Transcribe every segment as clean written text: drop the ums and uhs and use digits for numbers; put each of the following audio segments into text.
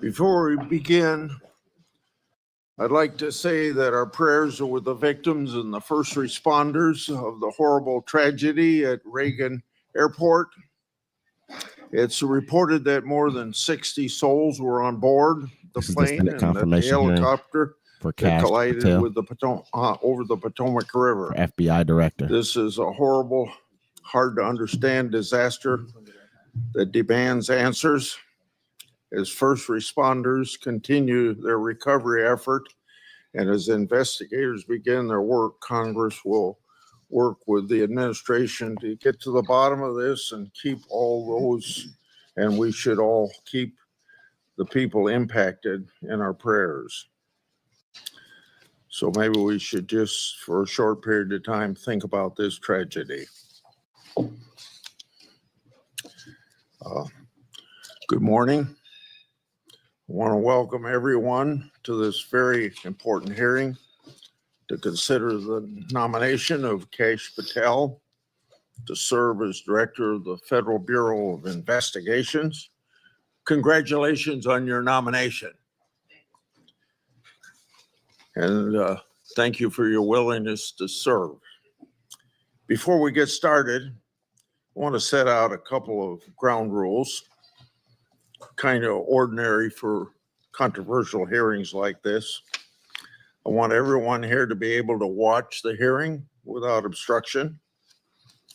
Before we begin, I'd like to say that our prayers are with the victims and the first responders of the horrible tragedy at Reagan Airport. It's reported that more than 60 souls were on board the plane and that the helicopter for Kash collided Patel with the over the Potomac River. for FBI director. This is a horrible, hard to understand disaster that demands answers. As first responders continue their recovery effort and as investigators begin their work, Congress will work with the administration to get to the bottom of this and keep all those, and we should all keep the people impacted in our prayers. So maybe we should just, for a short period of time, think about this tragedy. Good morning. I want to welcome everyone to this very important hearing to consider the nomination of Kash Patel to serve as director of the Federal Bureau of Investigations. Congratulations on your nomination. And thank you for your willingness to serve. Before we get started, I want to set out a couple of ground rules, kind of ordinary for controversial hearings like this. I want everyone here to be able to watch the hearing without obstruction.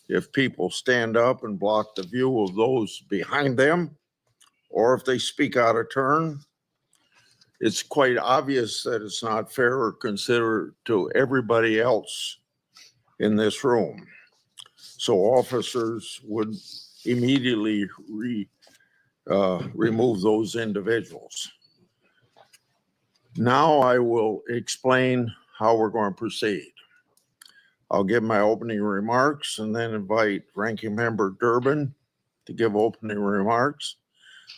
If people stand up and block the view of those behind them, or if they speak out of turn, it's quite obvious that it's not fair or considerate to everybody else in this room. So officers would immediately remove those individuals. Now I will explain how we're going to proceed. I'll give my opening remarks and then invite Ranking Member Durbin to give opening remarks.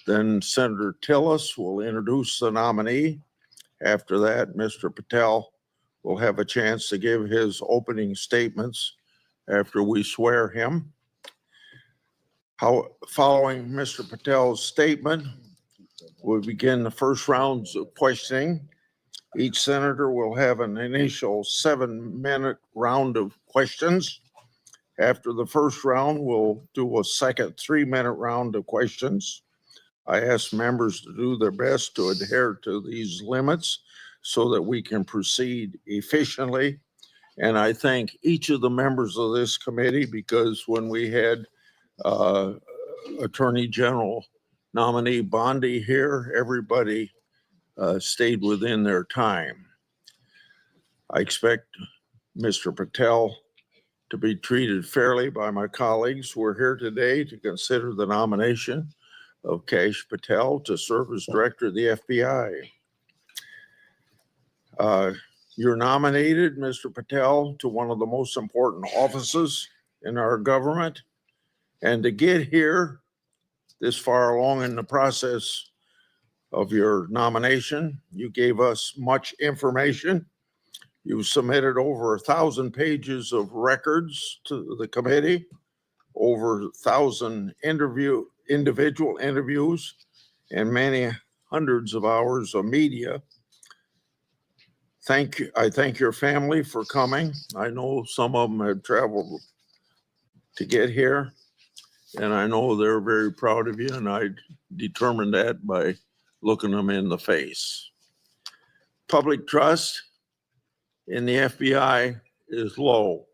Then Senator Tillis will introduce the nominee. After that, Mr. Patel will have a chance to give his opening statements after we swear him. Following Mr. Patel's statement, we'll begin the first rounds of questioning. Each senator will have an initial 7-minute round of questions. After the first round, we'll do a second 3-minute round of questions. I ask members to do their best to adhere to these limits so that we can proceed efficiently. And I thank each of the members of this committee because when we had Attorney General nominee Bondi here, everybody stayed within their time. I expect Mr. Patel to be treated fairly by my colleagues. We're here today to consider the nomination of Kash Patel to serve as director of the FBI. You're nominated, Mr. Patel, to one of the most important offices in our government. And to get here this far along in the process of your nomination, you gave us much information. You submitted over 1,000 pages of records to the committee, over 1,000 individual interviews, and many hundreds of hours of media. I thank your family for coming. I know some of them have traveled to get here, and I know they're very proud of you, and I determined that by looking them in the face. Public trust in the FBI is low.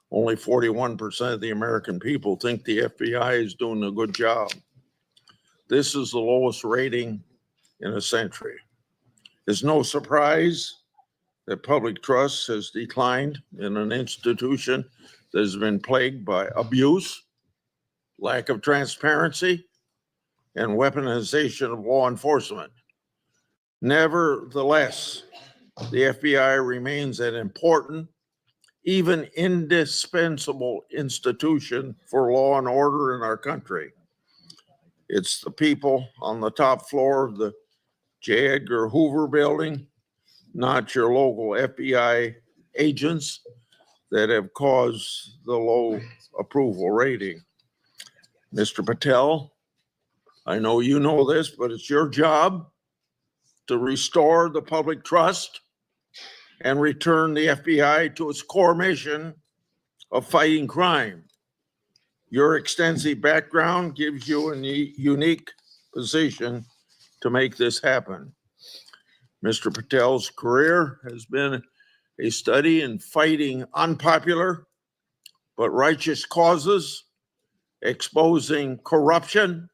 Only 41% of the American people think the FBI is doing a good job. This is the lowest rating in a century. It's no surprise that public trust has declined in an institution that has been plagued by abuse, lack of transparency, and weaponization of law enforcement. Nevertheless, the FBI remains an important, even indispensable institution for law and order in our country. It's the people on the top floor of the J. Edgar Hoover building, not your local FBI agents, that have caused the low approval rating. Mr. Patel, I know you know this, but it's your job to restore the public trust and return the FBI to its core mission of fighting crime. Your extensive background gives you a unique position to make this happen. Mr. Patel's career has been a study in fighting unpopular but righteous causes, exposing corruption,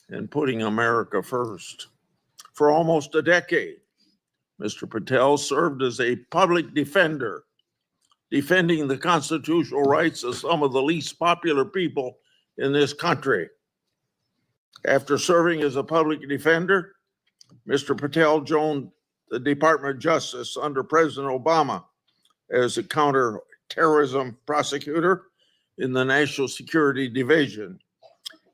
and putting America first. For almost a decade, Mr. Patel served as a public defender, defending the constitutional rights of some of the least popular people in this country. After serving as a public defender, Mr. Patel joined the Department of Justice under President Obama as a counterterrorism prosecutor in the National Security Division.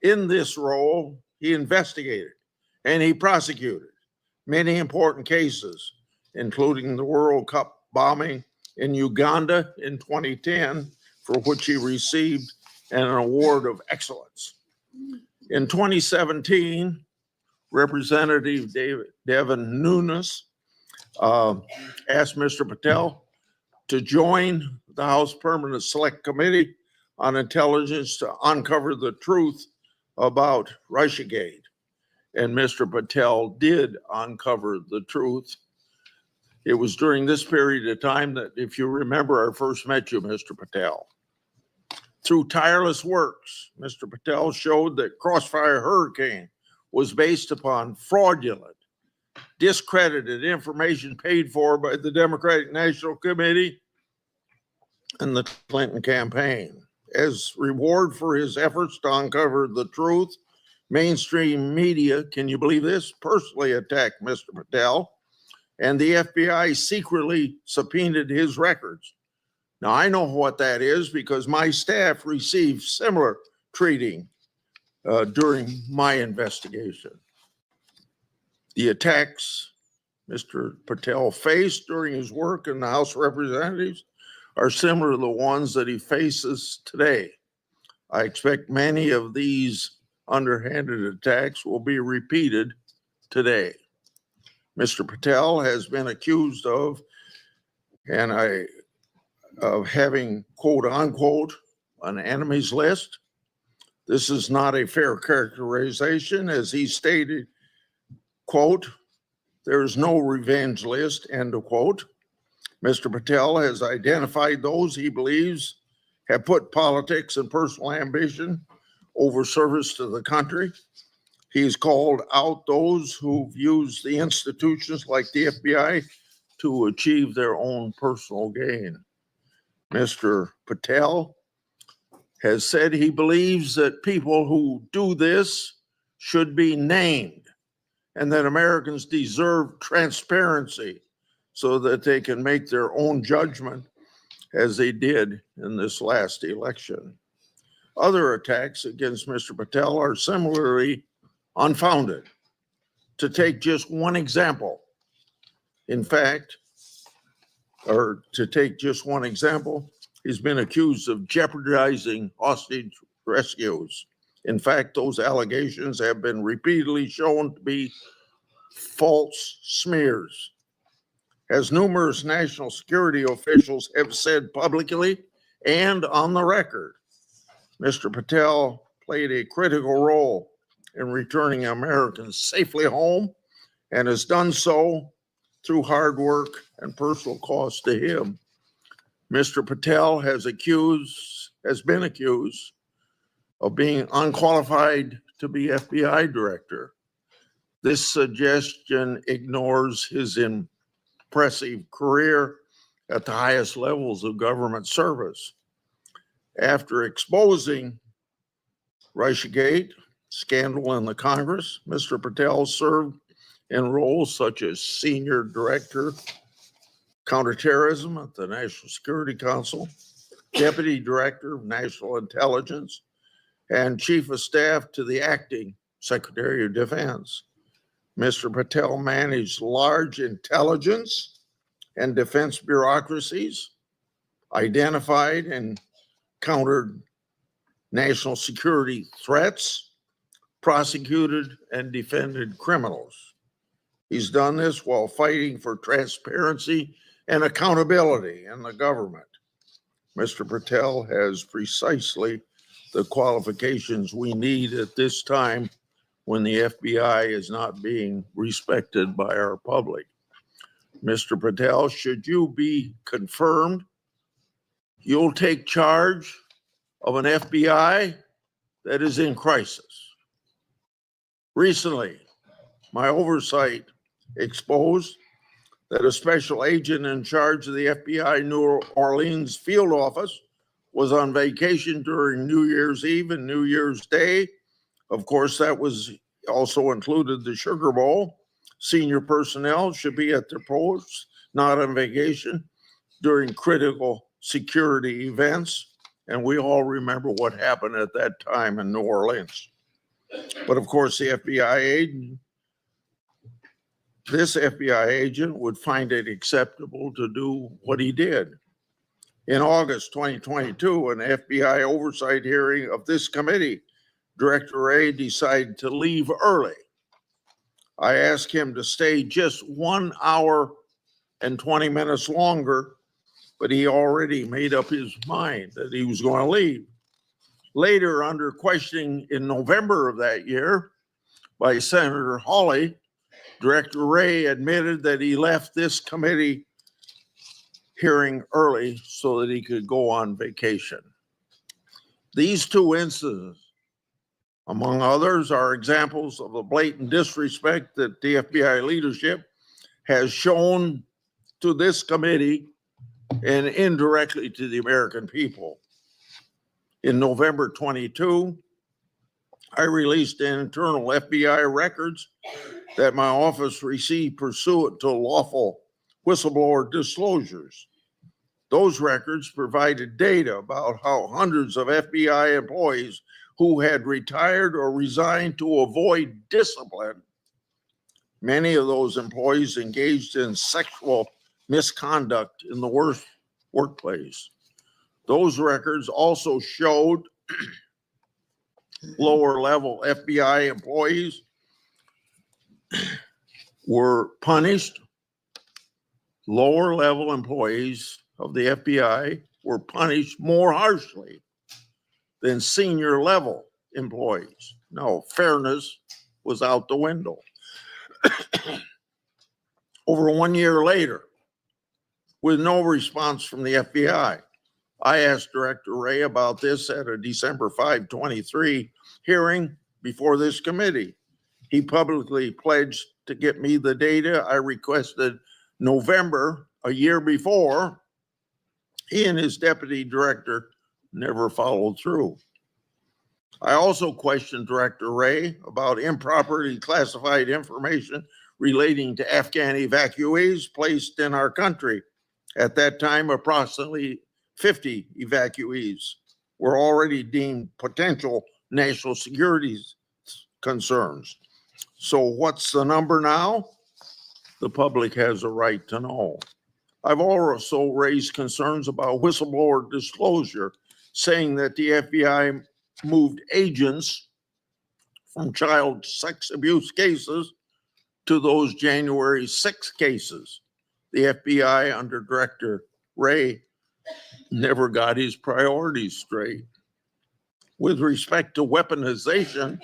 In this role, he investigated and he prosecuted many important cases, including the World Cup bombing in Uganda in 2010, for which he received an award of excellence. In 2017, Representative Devin Nunes asked Mr. Patel to join the House Permanent Select Committee on Intelligence to uncover the truth about Russiagate. And Mr. Patel did uncover the truth. It was during this period of time that, if you remember, I first met you, Mr. Patel. Through tireless works, Mr. Patel showed that Crossfire Hurricane was based upon fraudulent, discredited information paid for by the Democratic National Committee and the Clinton campaign. As reward for his efforts to uncover the truth, mainstream media, can you believe this, personally attacked Mr. Patel, and the FBI secretly subpoenaed his records. Now, I know what that is because my staff received similar treating during my investigation. The attacks Mr. Patel faced during his work in the House of Representatives are similar to the ones that he faces today. I expect many of these underhanded attacks will be repeated today. Mr. Patel has been accused of having, quote unquote, an enemies list. This is not a fair characterization, as he stated, quote, "There is no revenge list," end of quote. Mr. Patel has identified those he believes have put politics and personal ambition over service to the country. He's called out those who've used the institutions like the FBI to achieve their own personal gain. Mr. Patel has said he believes that people who do this should be named and that Americans deserve transparency so that they can make their own judgment, as they did in this last election. Other attacks against Mr. Patel are similarly unfounded. To take just one example, he's been accused of jeopardizing hostage rescues. In fact, those allegations have been repeatedly shown to be false smears. As numerous national security officials have said publicly and on the record, Mr. Patel played a critical role in returning Americans safely home and has done so through hard work and personal cost to him. Mr. Patel has been accused of being unqualified to be FBI director. This suggestion ignores his impressive career at the highest levels of government service. After exposing Russiagate scandal in the Congress, Mr. Patel served in roles such as Senior Director, Counterterrorism at the National Security Council, Deputy Director of National Intelligence, and Chief of Staff to the Acting Secretary of Defense. Mr. Patel managed large intelligence and defense bureaucracies, identified and countered national security threats, prosecuted and defended criminals. He's done this while fighting for transparency and accountability in the government. Mr. Patel has precisely the qualifications we need at this time when the FBI is not being respected by our public. Mr. Patel, should you be confirmed, you'll take charge of an FBI that is in crisis. Recently, my oversight exposed that a special agent in charge of the FBI New Orleans field office was on vacation during New Year's Eve and New Year's Day. Of course, that was also included the Sugar Bowl. Senior personnel should be at their posts, not on vacation, during critical security events. And we all remember what happened at that time in New Orleans. But of course, the this FBI agent would find it acceptable to do what he did. In August 2022, an FBI oversight hearing of this committee, Director Wray decided to leave early. I asked him to stay just 1 hour and 20 minutes longer, but he already made up his mind that he was going to leave. Later, under questioning in November of that year by Senator Hawley, Director Wray admitted that he left this committee hearing early so that he could go on vacation. These two incidents, among others, are examples of the blatant disrespect that the FBI leadership has shown to this committee and indirectly to the American people. In November 22, I released internal FBI records that my office received pursuant to lawful whistleblower disclosures. Those records provided data about how hundreds of FBI employees who had retired or resigned to avoid discipline, many of those employees engaged in sexual misconduct in the workplace. Those records also showed lower level FBI employees were punished. Lower level employees of the FBI were punished more harshly than senior level employees. No, fairness was out the window. Over 1 year later, with no response from the FBI, I asked Director Wray about this at a December 5, 23 hearing before this committee. He publicly pledged to get me the data I requested November, a year before. He and his deputy director never followed through. I also questioned Director Wray about improperly classified information relating to Afghan evacuees placed in our country. At that time, approximately 50 evacuees were already deemed potential national security concerns. So what's the number now? The public has a right to know. I've also raised concerns about whistleblower disclosure, saying that the FBI moved agents from child sex abuse cases to those January 6 cases. The FBI under Director Wray never got his priorities straight. With respect to weaponization,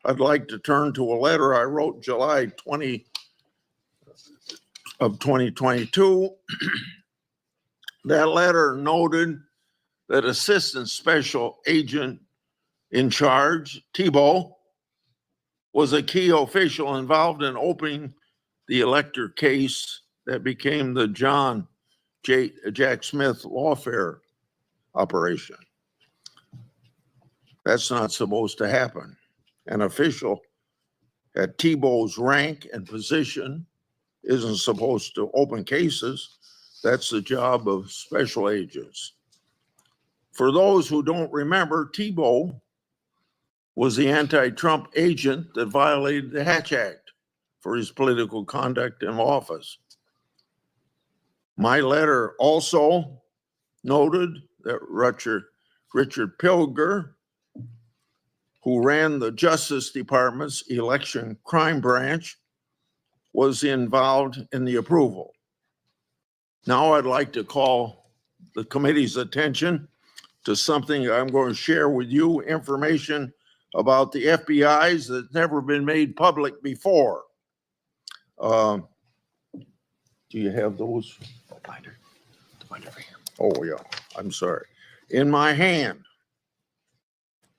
I'd like to turn to a letter I wrote July 20 of 2022. That letter noted that Assistant Special Agent in charge, Thibault, was a key official involved in opening the elector case that became the Jack Smith lawfare operation. That's not supposed to happen. An official at Thibault's rank and position isn't supposed to open cases. That's the job of special agents. For those who don't remember, Thibault was the anti-Trump agent that violated the Hatch Act for his political conduct in office. My letter also noted that Richard Pilger who ran the Justice Department's election crime branch, was involved in the approval. Now I'd like to call the committee's attention to something I'm going to share with you, information about the FBI's that's never been made public before. Do you have those? The binder right here. Oh, yeah, I'm sorry. In my hand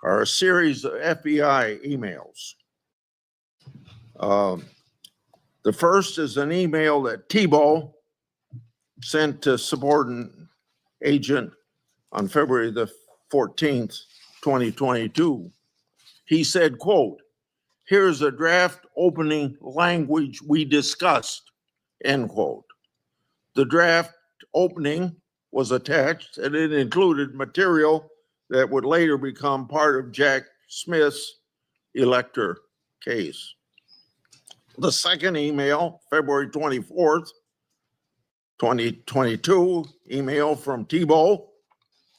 are a series of FBI emails. The first is an email that Tebow sent to subordinate agent on February the 14th, 2022. He said, quote, "Here's a draft opening language we discussed," end quote. The draft opening was attached and it included material that would later become part of Jack Smith's elector case. The second email, February 24th, 2022, email from Tebow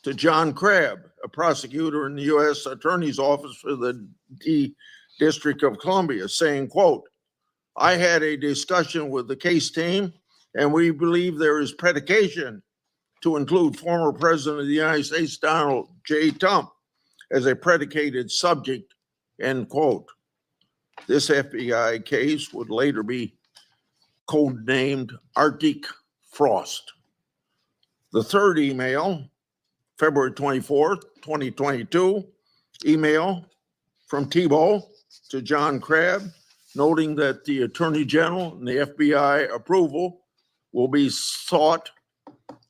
to John Crabb, a prosecutor in the U.S. Attorney's Office for the District of Columbia, saying, quote, "I had a discussion with the case team and we believe there is predication to include former President of the United States, Donald J. Trump, as a predicated subject," end quote. This FBI case would later be codenamed Arctic Frost. The third email, February 24th, 2022, email from Tebow to John Crabb, noting that the Attorney General and the FBI approval will be sought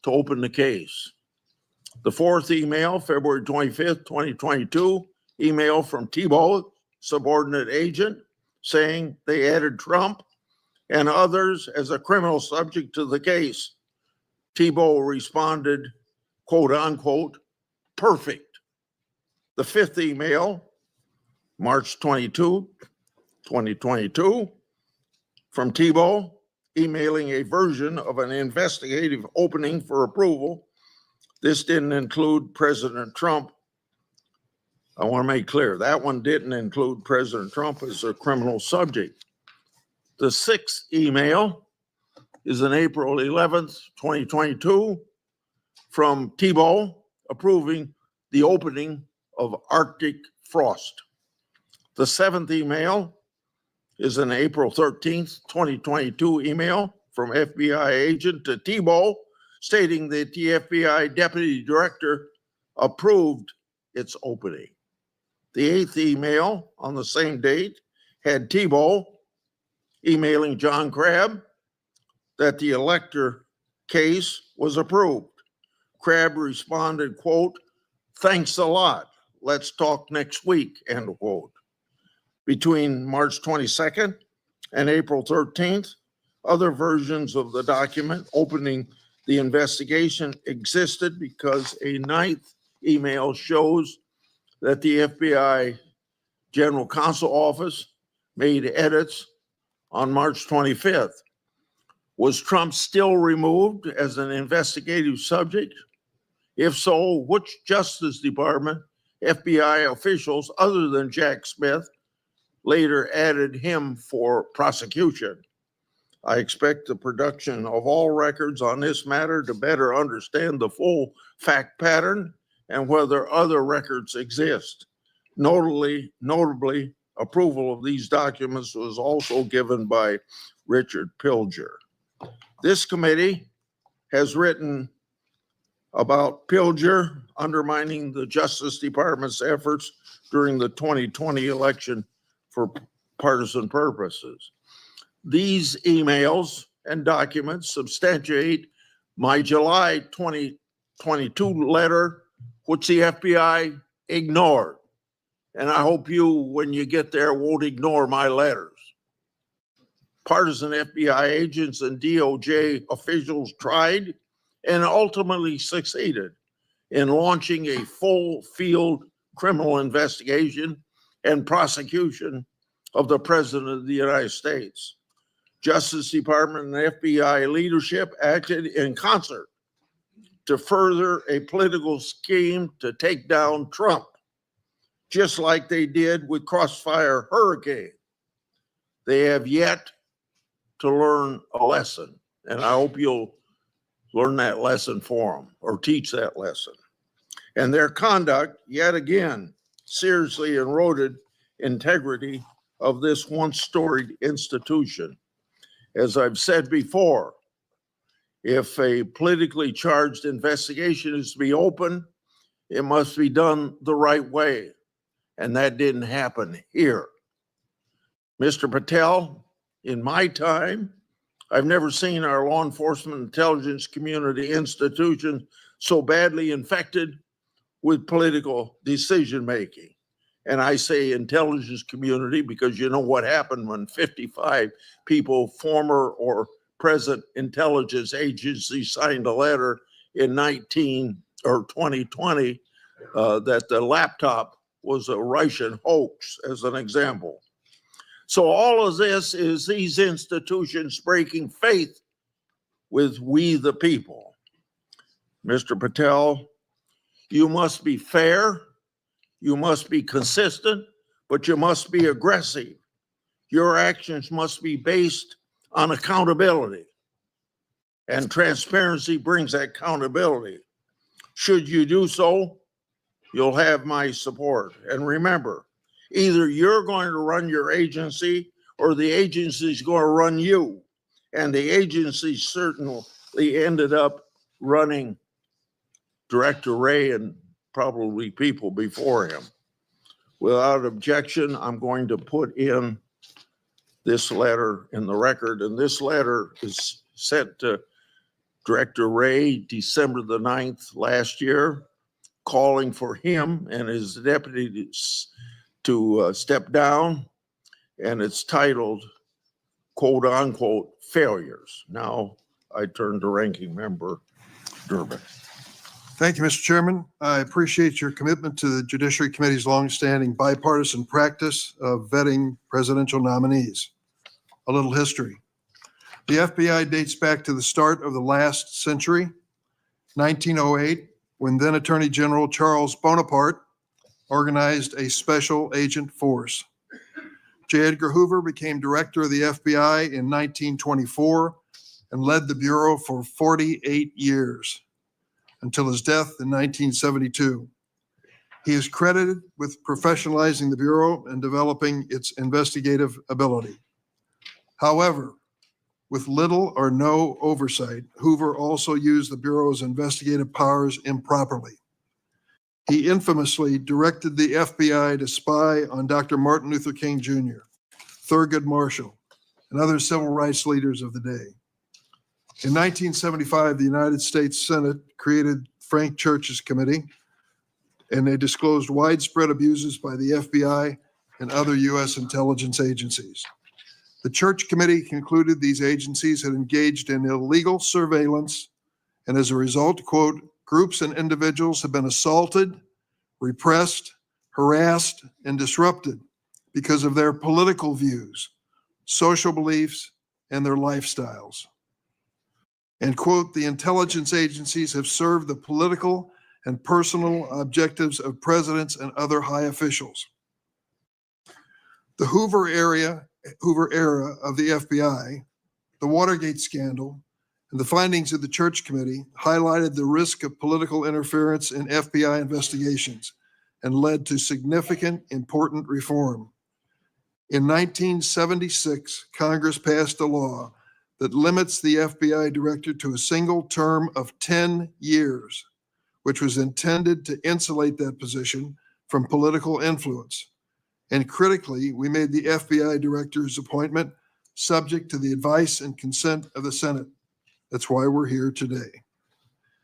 to open the case. The fourth email, February 25th, 2022, email from Tebow, subordinate agent, saying they added Trump and others as a criminal subject to the case. Tebow responded, quote unquote, "perfect." The fifth email, March 22, 2022, from Tebow, emailing a version of an investigative opening for approval. This didn't include President Trump. I want to make clear, that one didn't include President Trump as a criminal subject. The sixth email is on April 11th, 2022, from Tebow approving the opening of Arctic Frost. The seventh email is an April 13th, 2022 email from FBI agent to Tebow stating that the FBI deputy director approved its opening. The eighth email on the same date had Tebow emailing John Crabb that the elector case was approved. Crabb responded, quote, "Thanks a lot. Let's talk next week," end quote. Between March 22nd and April 13th, other versions of the document opening the investigation existed because a ninth email shows that the FBI General Counsel Office made edits on March 25th. Was Trump still removed as an investigative subject? If so, which Justice Department FBI officials other than Jack Smith later added him for prosecution? I expect the production of all records on this matter to better understand the full fact pattern and whether other records exist. Notably, approval of these documents was also given by Richard Pilger. This committee has written about Pilger undermining the Justice Department's efforts during the 2020 election for partisan purposes. These emails and documents substantiate my July 2022 letter, which the FBI ignored. And I hope you, when you get there, won't ignore my letters. Partisan FBI agents and DOJ officials tried and ultimately succeeded in launching a full field criminal investigation and prosecution of the President of the United States. Justice Department and FBI leadership acted in concert to further a political scheme to take down Trump. just like they did with Crossfire Hurricane. They have yet to learn a lesson, and I hope you'll learn that lesson for them or teach that lesson. And their conduct, yet again, seriously eroded integrity of this once storied institution. As I've said before, if a politically charged investigation is to be open, it must be done the right way. And that didn't happen here. Mr. Patel, in my time, I've never seen our law enforcement intelligence community institution so badly infected with political decision-making. And I say intelligence community because you know what happened when 55 people, former or present intelligence agencies, signed a letter in 2020 that the laptop was a Russian hoax, as an example. So all of this is these institutions breaking faith with we the people. Mr. Patel, you must be fair, you must be consistent, but you must be aggressive. Your actions must be based on accountability. And transparency brings accountability. Should you do so, you'll have my support. And remember, either you're going to run your agency or the agency's going to run you. And the agency certainly ended up running Director Ray and probably people before him. Without objection, I'm going to put in this letter in the record, and this letter is sent to Director Ray December the 9th last year, calling for him and his deputies to step down, and it's titled, quote unquote, failures. Now I turn to Ranking Member Durbin. Thank you, Mr. Chairman. I appreciate your commitment to the Judiciary Committee's longstanding bipartisan practice of vetting presidential nominees. A little history. The FBI dates back to the start of the last century, 1908, when then Attorney General Charles Bonaparte organized a special agent force. J. Edgar Hoover became director of the FBI in 1924 and led the Bureau for 48 years until his death in 1972. He is credited with professionalizing the Bureau and developing its investigative ability. However, with little or no oversight, Hoover also used the Bureau's investigative powers improperly. He infamously directed the FBI to spy on Dr. Martin Luther King Jr., Thurgood Marshall, and other civil rights leaders of the day. In 1975, the United States Senate created Frank Church's committee, and they disclosed widespread abuses by the FBI and other U.S. intelligence agencies. The Church Committee concluded these agencies had engaged in illegal surveillance, and as a result, quote, groups and individuals have been assaulted, repressed, harassed, and disrupted because of their political views, social beliefs, and their lifestyles. And quote, the intelligence agencies have served the political and personal objectives of presidents and other high officials. The Hoover era of the FBI, the Watergate scandal, and the findings of the Church Committee highlighted the risk of political interference in FBI investigations and led to significant, important reform. In 1976, Congress passed a law that limits the FBI director to a single term of 10 years, which was intended to insulate that position from political influence. And critically, we made the FBI director's appointment subject to the advice and consent of the Senate. That's why we're here today.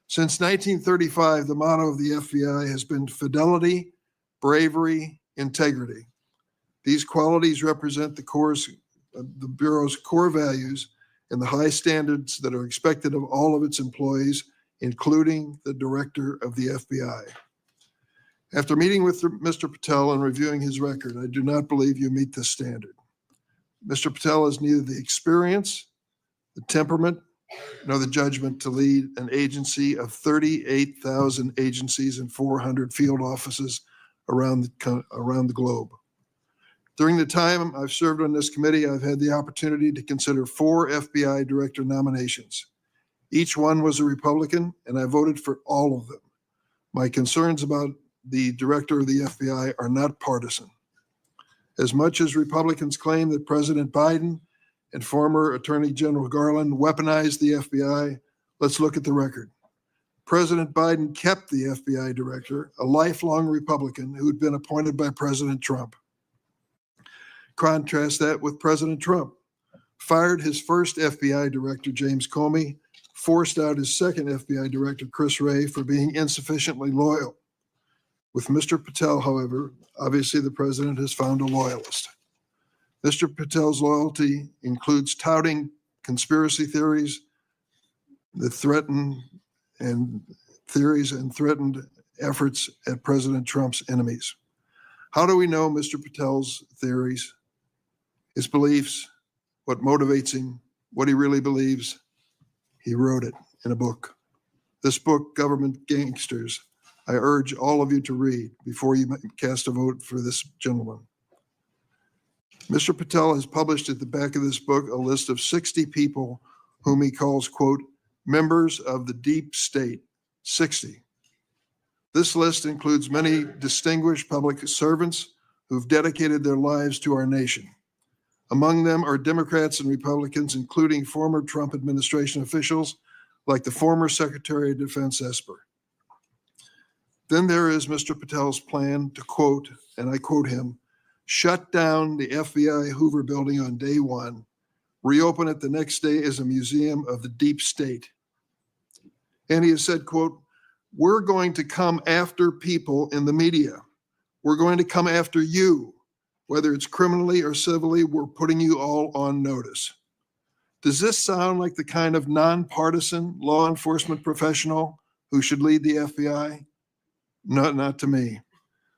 Since 1935, the motto of the FBI has been fidelity, bravery, integrity. These qualities represent the Bureau's core values and the high standards that are expected of all of its employees, including the director of the FBI. After meeting with Mr. Patel and reviewing his record, I do not believe you meet this standard. Mr. Patel has neither the experience, the temperament, nor the judgment to lead an agency of 38,000 agencies and 400 field offices around the globe. During the time I've served on this committee, I've had the opportunity to consider 4 FBI director nominations. Each one was a Republican, and I voted for all of them. My concerns about the director of the FBI are not partisan. As much as Republicans claim that President Biden and former Attorney General Garland weaponized the FBI, let's look at the record. President Biden kept the FBI director, a lifelong Republican who had been appointed by President Trump. Contrast that with President Trump. Fired his first FBI director, James Comey, forced out his second FBI director, Chris Wray, for being insufficiently loyal. With Mr. Patel, however, obviously the president has found a loyalist. Mr. Patel's loyalty includes touting conspiracy theories that threatened efforts at President Trump's enemies. How do we know Mr. Patel's theories, his beliefs, what motivates him, what he really believes? He wrote it in a book. This book, Government Gangsters, I urge all of you to read before you cast a vote for this gentleman. Mr. Patel has published at the back of this book a list of 60 people whom he calls, quote, members of the deep state, 60. This list includes many distinguished public servants who've dedicated their lives to our nation. Among them are Democrats and Republicans, including former Trump administration officials like the former Secretary of Defense Esper. Then there is Mr. Patel's plan to quote, and I quote him, shut down the FBI Hoover building on day one, reopen it the next day as a museum of the deep state. And he has said, quote, we're going to come after people in the media. We're going to come after you, whether it's criminally or civilly, we're putting you all on notice. Does this sound like the kind of nonpartisan law enforcement professional who should lead the FBI? Not to me.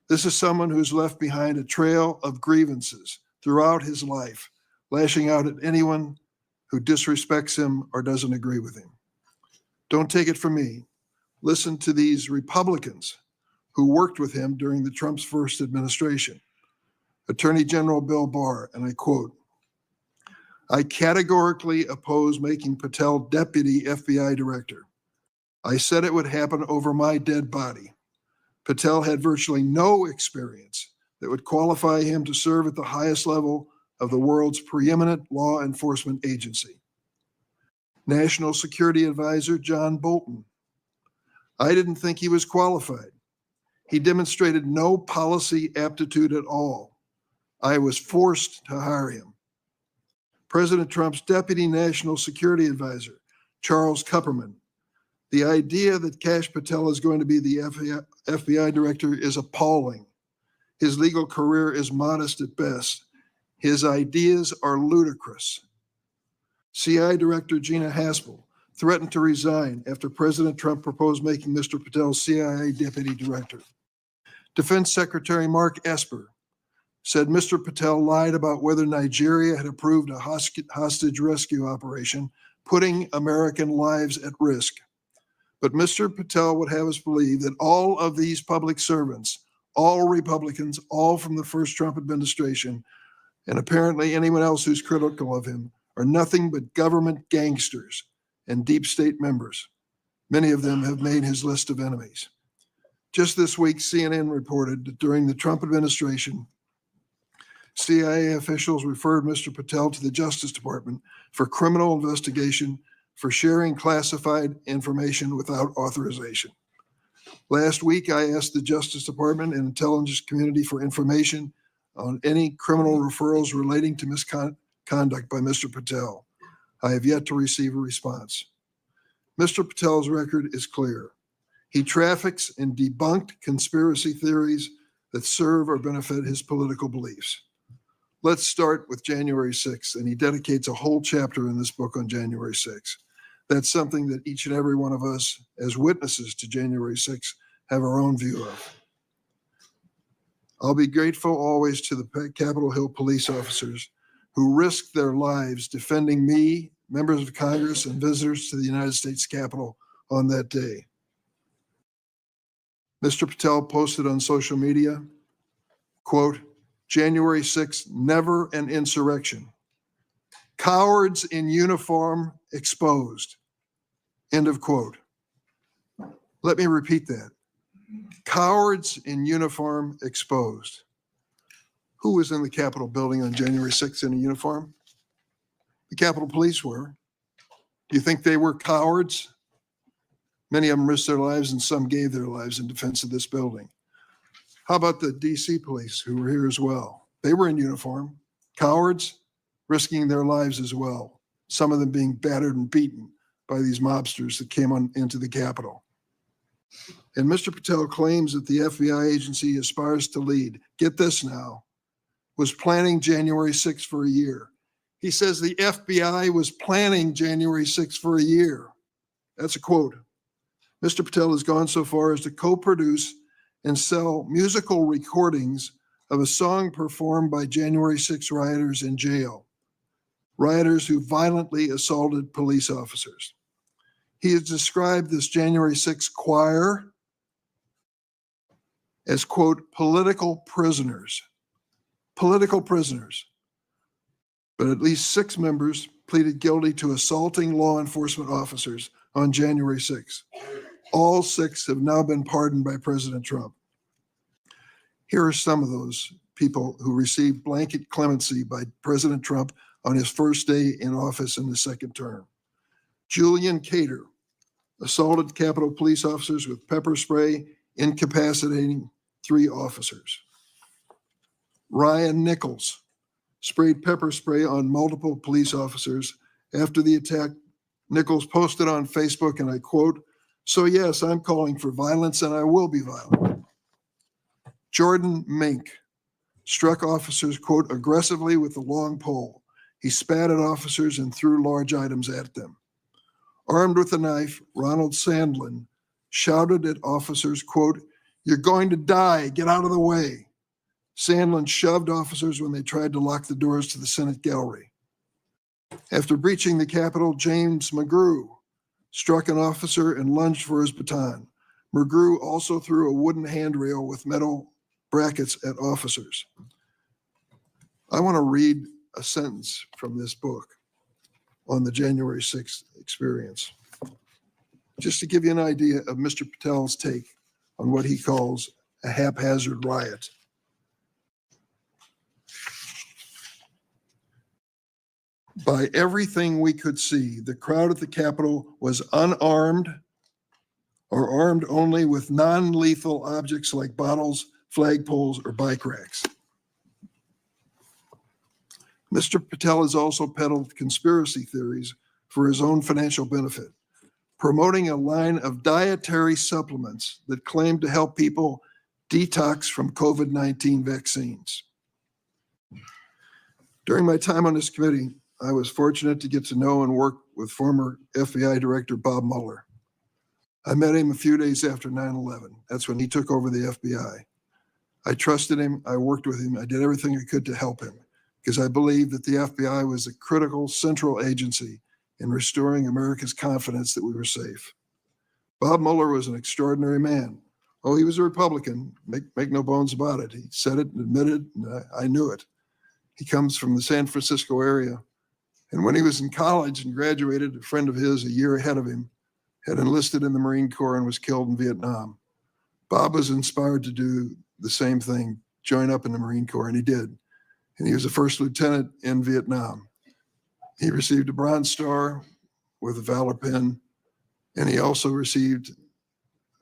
This is someone who's left behind a trail of grievances throughout his life, lashing out at anyone who disrespects him or doesn't agree with him. Don't take it from me. Listen to these Republicans who worked with him during the Trump's first administration. Attorney General Bill Barr, and I quote, I categorically oppose making Patel deputy FBI director. I said it would happen over my dead body. Patel had virtually no experience that would qualify him to serve at the highest level of the world's preeminent law enforcement agency. National Security Advisor John Bolton. I didn't think he was qualified. He demonstrated no policy aptitude at all. I was forced to hire him. President Trump's Deputy National Security Advisor, Charles Kupperman. The idea that Kash Patel is going to be the FBI director is appalling. His legal career is modest at best. His ideas are ludicrous. CI Director Gina Haspel threatened to resign after President Trump proposed making Mr. Patel CIA Deputy Director. Defense Secretary Mark Esper said Mr. Patel lied about whether Nigeria had approved a hostage rescue operation, putting American lives at risk. But Mr. Patel would have us believe that all of these public servants, all Republicans, all from the first Trump administration, and apparently anyone else who's critical of him, are nothing but government gangsters and deep state members. Many of them have made his list of enemies. Just this week, CNN reported that during the Trump administration, CIA officials referred Mr. Patel to the Justice Department for criminal investigation for sharing classified information without authorization. Last week, I asked the Justice Department and intelligence community for information on any criminal referrals relating to misconduct by Mr. Patel. I have yet to receive a response. Mr. Patel's record is clear. He traffics in debunked conspiracy theories that serve or benefit his political beliefs. Let's start with January 6th, and he dedicates a whole chapter in this book on January 6th. That's something that each and every one of us, as witnesses to January 6th, have our own view of. I'll be grateful always to the Capitol Hill police officers who risked their lives defending me, members of Congress, and visitors to the United States Capitol on that day. Mr. Patel posted on social media, quote, January 6th, never an insurrection. Cowards in uniform exposed, end of quote. Let me repeat that. Cowards in uniform exposed. Who was in the Capitol building on January 6th in a uniform? The Capitol Police were. Do you think they were cowards? Many of them risked their lives and some gave their lives in defense of this building. How about the DC police who were here as well? They were in uniform. Cowards risking their lives as well. Some of them being battered and beaten by these mobsters that came into the Capitol. And Mr. Patel claims that the FBI agency aspires to lead, get this now, was planning January 6th for a year. He says the FBI was planning January 6th for a year. That's a quote. Mr. Patel has gone so far as to co-produce and sell musical recordings of a song performed by January 6 rioters in jail, rioters who violently assaulted police officers. He has described this January 6 choir as, quote, political prisoners. Political prisoners. But at least 6 members pleaded guilty to assaulting law enforcement officers on January 6. All 6 have now been pardoned by President Trump. Here are some of those people who received blanket clemency by President Trump on his first day in office in the second term. Julian Cater assaulted Capitol police officers with pepper spray, incapacitating 3 officers. Ryan Nichols sprayed pepper spray on multiple police officers. After the attack, Nichols posted on Facebook, and I quote, "So yes, I'm calling for violence and I will be violent." Jordan Mink struck officers, quote, aggressively with a long pole. He spat at officers and threw large items at them. Armed with a knife, Ronald Sandlin shouted at officers, quote, "You're going to die, get out of the way." Sandlin shoved officers when they tried to lock the doors to the Senate gallery. After breaching the Capitol, James McGrew struck an officer and lunged for his baton. McGrew also threw a wooden handrail with metal brackets at officers. I want to read a sentence from this book on the January 6th experience, just to give you an idea of Mr. Patel's take on what he calls a haphazard riot. By everything we could see, the crowd at the Capitol was unarmed or armed only with non-lethal objects like bottles, flagpoles, or bike racks. Mr. Patel has also peddled conspiracy theories for his own financial benefit, promoting a line of dietary supplements that claim to help people detox from COVID-19 vaccines. During my time on this committee, I was fortunate to get to know and work with former FBI Director Bob Mueller. I met him a few days after 9/11. That's when he took over the FBI. I trusted him. I worked with him. I did everything I could to help him because I believed that the FBI was a critical central agency in restoring America's confidence that we were safe. Bob Mueller was an extraordinary man. Oh, he was a Republican. Make no bones about it. He said it and admitted, and I knew it. He comes from the San Francisco area. And when he was in college and graduated, a friend of his a year ahead of him had enlisted in the Marine Corps and was killed in Vietnam. Bob was inspired to do the same thing, join up in the Marine Corps, and he did. And he was a first lieutenant in Vietnam. He received a Bronze Star with a Valor Pin, and he also received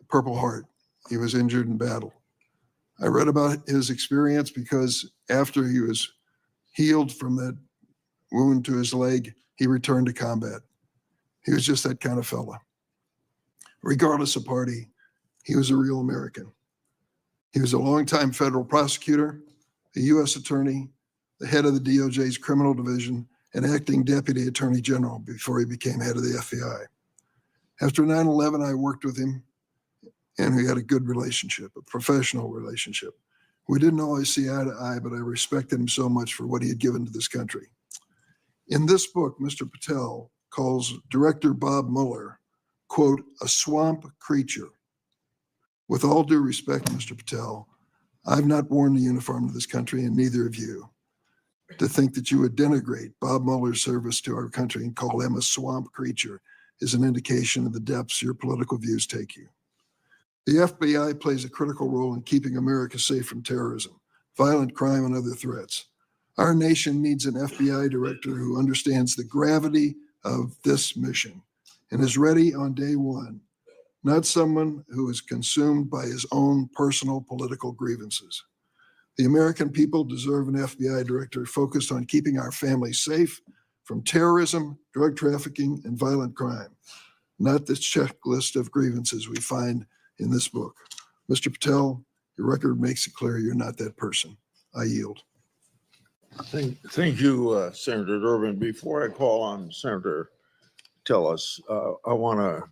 a Purple Heart. He was injured in battle. I read about his experience because after he was healed from that wound to his leg, he returned to combat. He was just that kind of fella. Regardless of party, he was a real American. He was a longtime federal prosecutor, a U.S. attorney, the head of the DOJ's criminal division, and acting deputy attorney general before he became head of the FBI. After 9/11, I worked with him, and we had a good relationship, a professional relationship. We didn't always see eye to eye, but I respected him so much for what he had given to this country. In this book, Mr. Patel calls Director Bob Mueller, quote, a swamp creature. With all due respect, Mr. Patel, I've not worn the uniform of this country, and neither of you. To think that you would denigrate Bob Mueller's service to our country and call him a swamp creature is an indication of the depths your political views take you. The FBI plays a critical role in keeping America safe from terrorism, violent crime, and other threats. Our nation needs an FBI director who understands the gravity of this mission and is ready on day one, not someone who is consumed by his own personal political grievances. The American people deserve an FBI director focused on keeping our families safe from terrorism, drug trafficking, and violent crime, not this checklist of grievances we find in this book. Mr. Patel, your record makes it clear you're not that person. I yield. Thank you, Senator Durbin. Before I call on Senator Tillis, I want to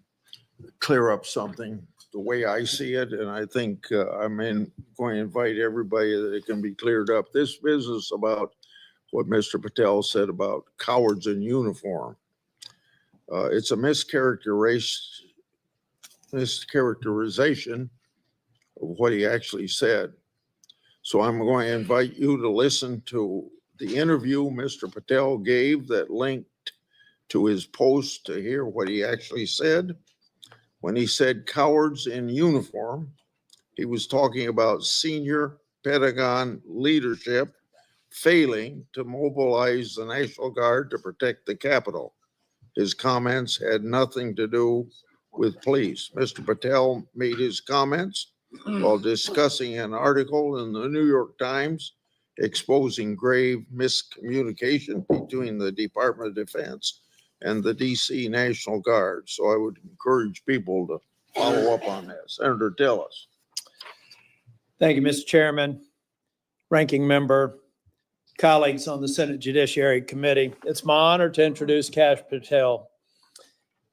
clear up something the way I see it, and I think I'm going to invite everybody that it can be cleared up. This business about what Mr. Patel said about cowards in uniform, it's a mischaracterization of what he actually said. So I'm going to invite you to listen to the interview Mr. Patel gave that linked to his post to hear what he actually said. When he said cowards in uniform, he was talking about senior Pentagon leadership failing to mobilize the National Guard to protect the Capitol. His comments had nothing to do with police. Mr. Patel made his comments while discussing an article in the New York Times exposing grave miscommunication between the Department of Defense and the DC National Guard. So I would encourage people to follow up on that. Senator Tillis. Thank you, Mr. Chairman, Ranking Member, colleagues on the Senate Judiciary Committee. It's my honor to introduce Kash Patel,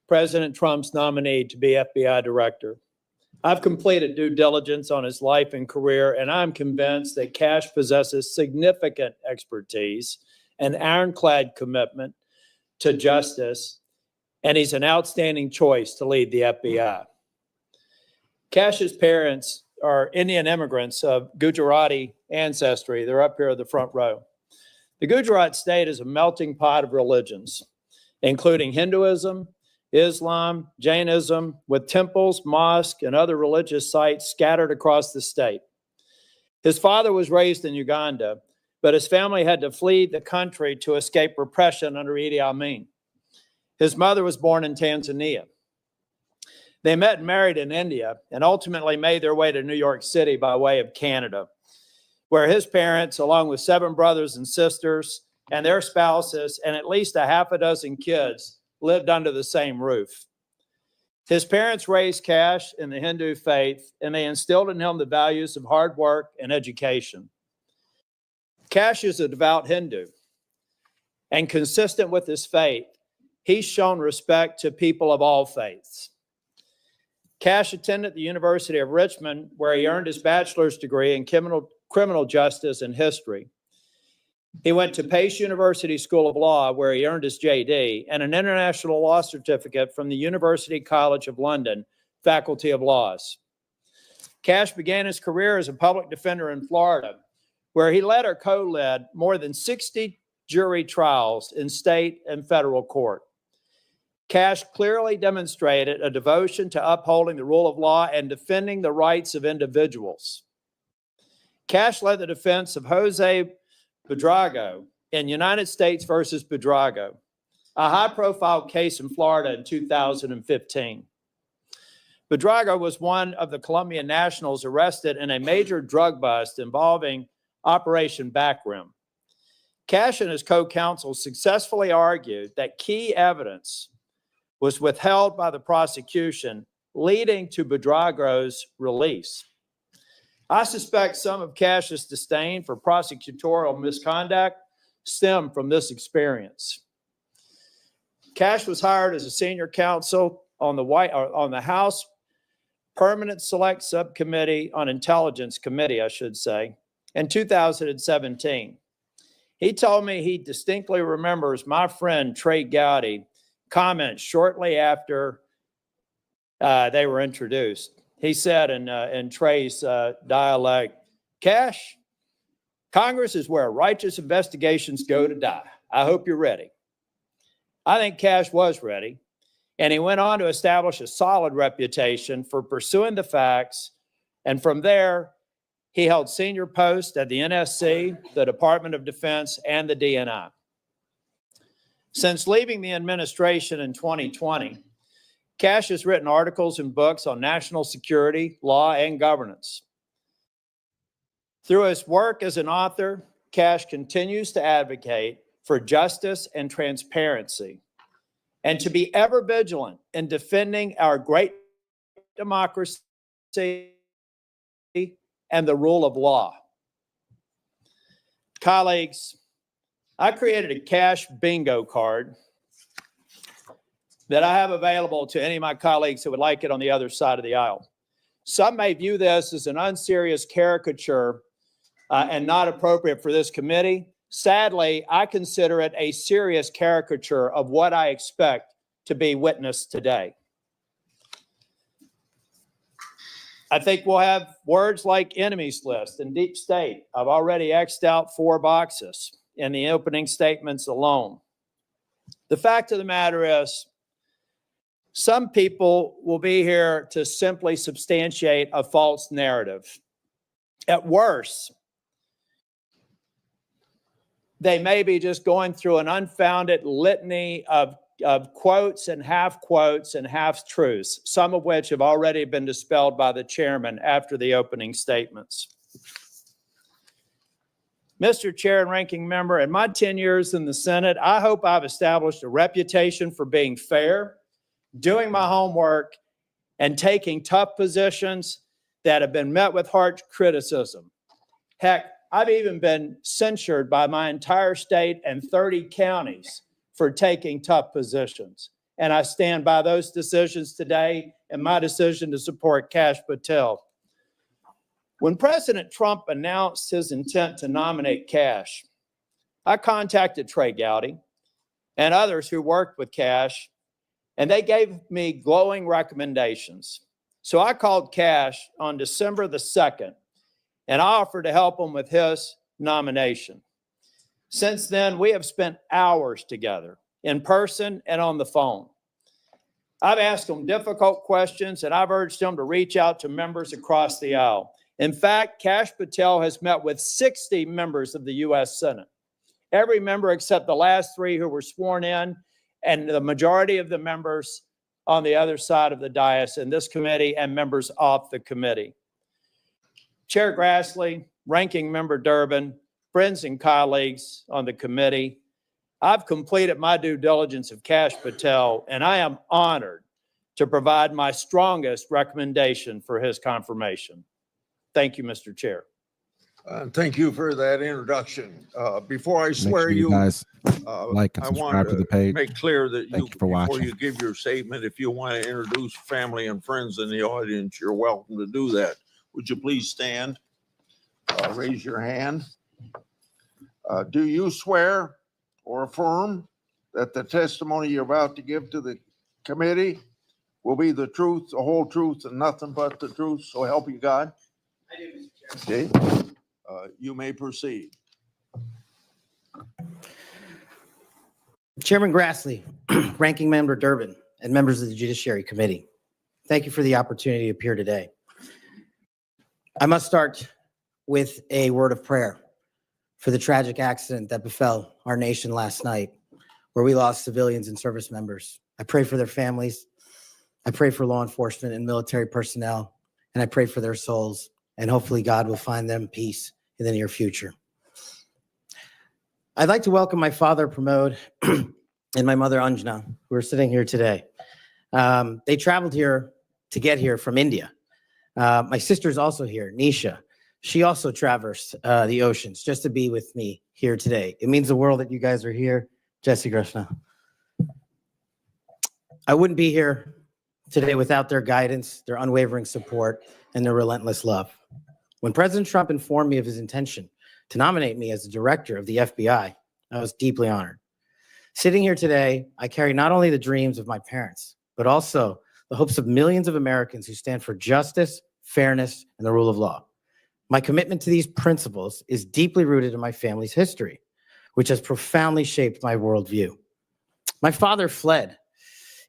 President Trump's nominee to be FBI Director. I've completed due diligence on his life and career, and I'm convinced that Kash possesses significant expertise and ironclad commitment to justice, and he's an outstanding choice to lead the FBI. Kash's parents are Indian immigrants of Gujarati ancestry. They're up here in the front row. The Gujarat state is a melting pot of religions, including Hinduism, Islam, Jainism, with temples, mosques, and other religious sites scattered across the state. His father was raised in Uganda, but his family had to flee the country to escape repression under Idi Amin. His mother was born in Tanzania. They met and married in India and ultimately made their way to New York City by way of Canada, where his parents, along with 7 brothers and sisters and their spouses and at least a half a dozen kids, lived under the same roof. His parents raised Kash in the Hindu faith, and they instilled in him the values of hard work and education. Kash is a devout Hindu, and consistent with his faith, he's shown respect to people of all faiths. Kash attended the University of Richmond, where he earned his bachelor's degree in criminal justice and history. He went to Pace University School of Law, where he earned his JD, and an international law certificate from the University College of London, Faculty of Laws. Kash began his career as a public defender in Florida, where he led or co-led more than 60 jury trials in state and federal court. Kash clearly demonstrated a devotion to upholding the rule of law and defending the rights of individuals. Kash led the defense of Jose Buitrago in United States versus Buitrago, a high-profile case in Florida in 2015. Buitrago was one of the Colombian nationals arrested in a major drug bust involving Operation Backrim. Kash and his co-counsel successfully argued that key evidence was withheld by the prosecution, leading to Buitrago's release. I suspect some of Kash's disdain for prosecutorial misconduct stemmed from this experience. Kash was hired as a senior counsel on the House Permanent Select Subcommittee on Intelligence Committee, in 2017. He told me he distinctly remembers my friend Trey Gowdy comment shortly after they were introduced. He said in Trey's dialect, Cash, Congress is where righteous investigations go to die. I hope you're ready. I think Cash was ready, and he went on to establish a solid reputation for pursuing the facts, and from there, he held senior posts at the NSC, the Department of Defense, and the DNI. Since leaving the administration in 2020, Cash has written articles and books on national security, law, and governance. Through his work as an author, Cash continues to advocate for justice and transparency, and to be ever vigilant in defending our great democracy and the rule of law. Colleagues, I created a Cash bingo card that I have available to any of my colleagues who would like it on the other side of the aisle. Some may view this as an unserious caricature and not appropriate for this committee. Sadly, I consider it a serious caricature of what I expect to be witnessed today. I think we'll have words like enemies list and deep state. I've already X'd out 4 boxes in the opening statements alone. The fact of the matter is, some people will be here to simply substantiate a false narrative. At worst, they may be just going through an unfounded litany of quotes and half-truths, some of which have already been dispelled by the chairman after the opening statements. Mr. Chair and Ranking Member, in my 10 years in the Senate, I hope I've established a reputation for being fair, doing my homework, and taking tough positions that have been met with harsh criticism. Heck, I've even been censured by my entire state and 30 counties for taking tough positions. And I stand by those decisions today and my decision to support Kash Patel. When President Trump announced his intent to nominate Kash, I contacted Trey Gowdy and others who worked with Kash, and they gave me glowing recommendations. So I called Kash on December the 2nd, and I offered to help him with his nomination. Since then, we have spent hours together, in person and on the phone. I've asked him difficult questions, and I've urged him to reach out to members across the aisle. In fact, Kash Patel has met with 60 members of the U.S. Senate. Every member except the last 3 who were sworn in, and the majority of the members on the other side of the dais in this committee and members off the committee. Chair Grassley, Ranking Member Durbin, friends and colleagues on the committee, I've completed my due diligence of Kash Patel, and I am honored to provide my strongest recommendation for his confirmation. Thank you, Mr. Chair. Thank you for that introduction. Before I swear you guys like and I subscribe want to the page. make clear that Thank you for before watching. you give your statement, if you want to introduce family and friends in the audience, you're welcome to do that. Would you please stand? Raise your hand. Do you swear or affirm that the testimony you're about to give to the committee will be the truth, the whole truth, and nothing but the truth? So help you God. I do, Mr. Chair. Okay. You may proceed. Chairman Grassley, Ranking Member Durbin, and members of the Judiciary Committee, thank you for the opportunity to appear today. I must start with a word of prayer for the tragic accident that befell our nation last night, where we lost civilians and service members. I pray for their families. I pray for law enforcement and military personnel, and I pray for their souls, and hopefully God will find them peace in the near future. I'd like to welcome my father, Pramod, and my mother, Anjana, who are sitting here today. They traveled here to get here from India. My sister's also here, Nisha. She also traversed the oceans just to be with me here today. It means the world that you guys are here. Jesse Krishna. I wouldn't be here today without their guidance, their unwavering support, and their relentless love. When President Trump informed me of his intention to nominate me as the director of the FBI, I was deeply honored. Sitting here today, I carry not only the dreams of my parents, but also the hopes of millions of Americans who stand for justice, fairness, and the rule of law. My commitment to these principles is deeply rooted in my family's history, which has profoundly shaped my worldview. My father fled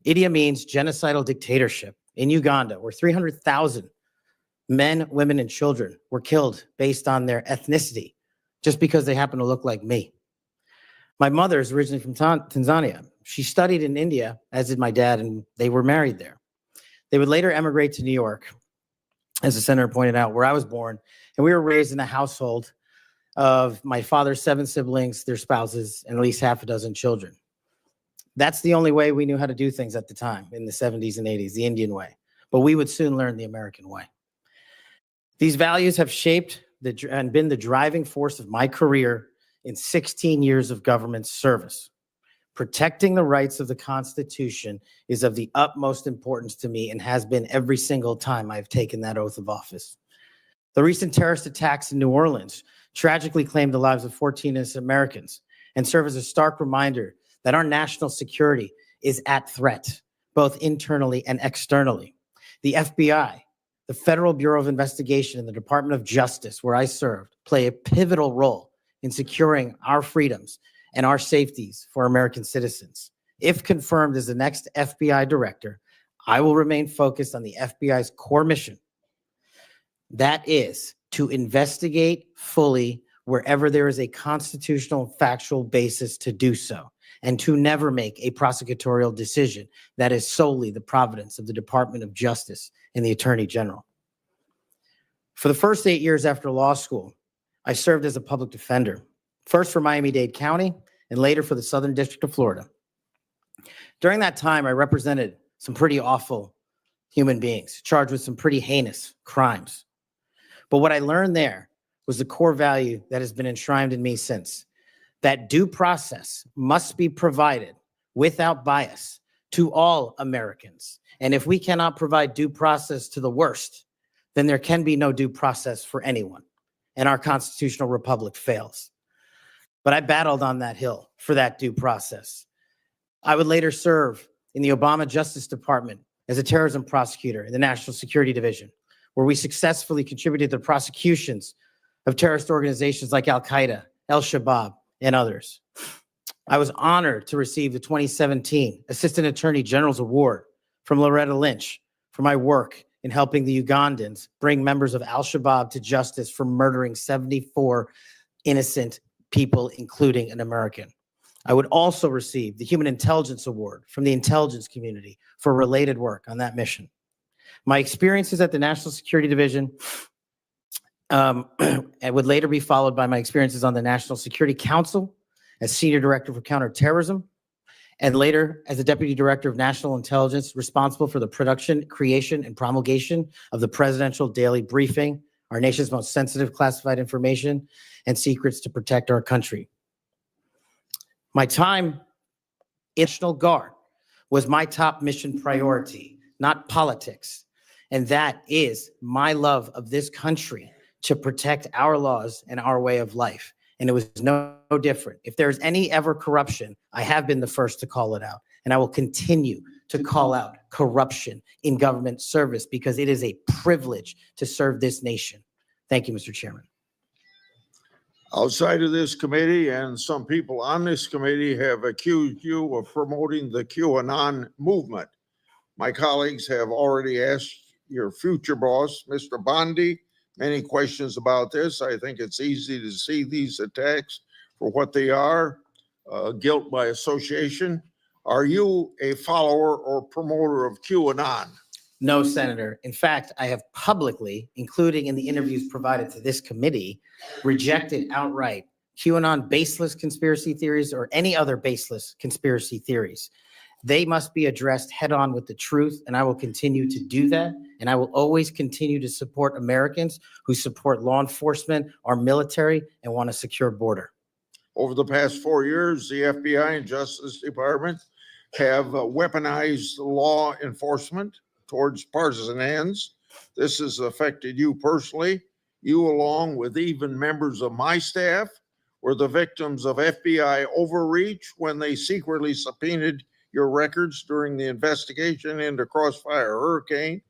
Idi Amin's genocidal dictatorship in Uganda, where 300,000 men, women, and children were killed based on their ethnicity, just because they happen to look like me. My mother is originally from Tanzania. She studied in India, as did my dad, and they were married there. They would later emigrate to New York, as the senator pointed out, where I was born, and we were raised in a household of my father's 7 siblings, their spouses, and at least half a dozen children. That's the only way we knew how to do things at the time in the 70s and 80s, the Indian way. But we would soon learn the American way. These values have shaped and been the driving force of my career in 16 years of government service. Protecting the rights of the Constitution is of the utmost importance to me and has been every single time I've taken that oath of office. The recent terrorist attacks in New Orleans tragically claimed the lives of 14 innocent Americans and serve as a stark reminder that our national security is at threat, both internally and externally. The FBI, the Federal Bureau of Investigation, and the Department of Justice, where I served, play a pivotal role in securing our freedoms and our safeties for American citizens. If confirmed as the next FBI director, I will remain focused on the FBI's core mission. That is to investigate fully wherever there is a constitutional and factual basis to do so, and to never make a prosecutorial decision that is solely the providence of the Department of Justice and the Attorney General. For the first 8 years after law school, I served as a public defender, first for Miami-Dade County and later for the Southern District of Florida. During that time, I represented some pretty awful human beings charged with some pretty heinous crimes. But what I learned there was the core value that has been enshrined in me since, that due process must be provided without bias to all Americans. And if we cannot provide due process to the worst, then there can be no due process for anyone, and our constitutional republic fails. But I battled on that hill for that due process. I would later serve in the Obama Justice Department as a terrorism prosecutor in the National Security Division, where we successfully contributed to the prosecutions of terrorist organizations like Al-Qaeda, Al-Shabaab, and others. I was honored to receive the 2017 Assistant Attorney General's Award from Loretta Lynch for my work in helping the Ugandans bring members of Al-Shabaab to justice for murdering 74 innocent people, including an American. I would also receive the Human Intelligence Award from the intelligence community for related work on that mission. My experiences at the National Security Division it would later be followed by my experiences on the National Security Council as Senior Director for Counterterrorism, and later as the Deputy Director of National Intelligence, responsible for the production, creation, and promulgation of the Presidential Daily Briefing, our nation's most sensitive classified information and secrets to protect our country. My time in National Guard was my top mission priority, not politics. And that is my love of this country, to protect our laws and our way of life. And it was no different. If there's any ever corruption, I have been the first to call it out. And I will continue to call out corruption in government service because it is a privilege to serve this nation. Thank you, Mr. Chairman. Outside of this committee, and some people on this committee have accused you of promoting the QAnon movement. My colleagues have already asked your future boss, Mr. Bondi, many questions about this. I think it's easy to see these attacks for what they are, guilt by association. Are you a follower or promoter of QAnon? No, Senator. In fact, I have publicly, including in the interviews provided to this committee, rejected outright QAnon baseless conspiracy theories or any other baseless conspiracy theories. They must be addressed head on with the truth, and I will continue to do that. And I will always continue to support Americans who support law enforcement, our military, and want a secure border. Over the past 4 years, the FBI and Justice Department have weaponized law enforcement towards partisan ends. This has affected you personally. You, along with even members of my staff, were the victims of FBI overreach when they secretly subpoenaed your records during the investigation into Crossfire Hurricane.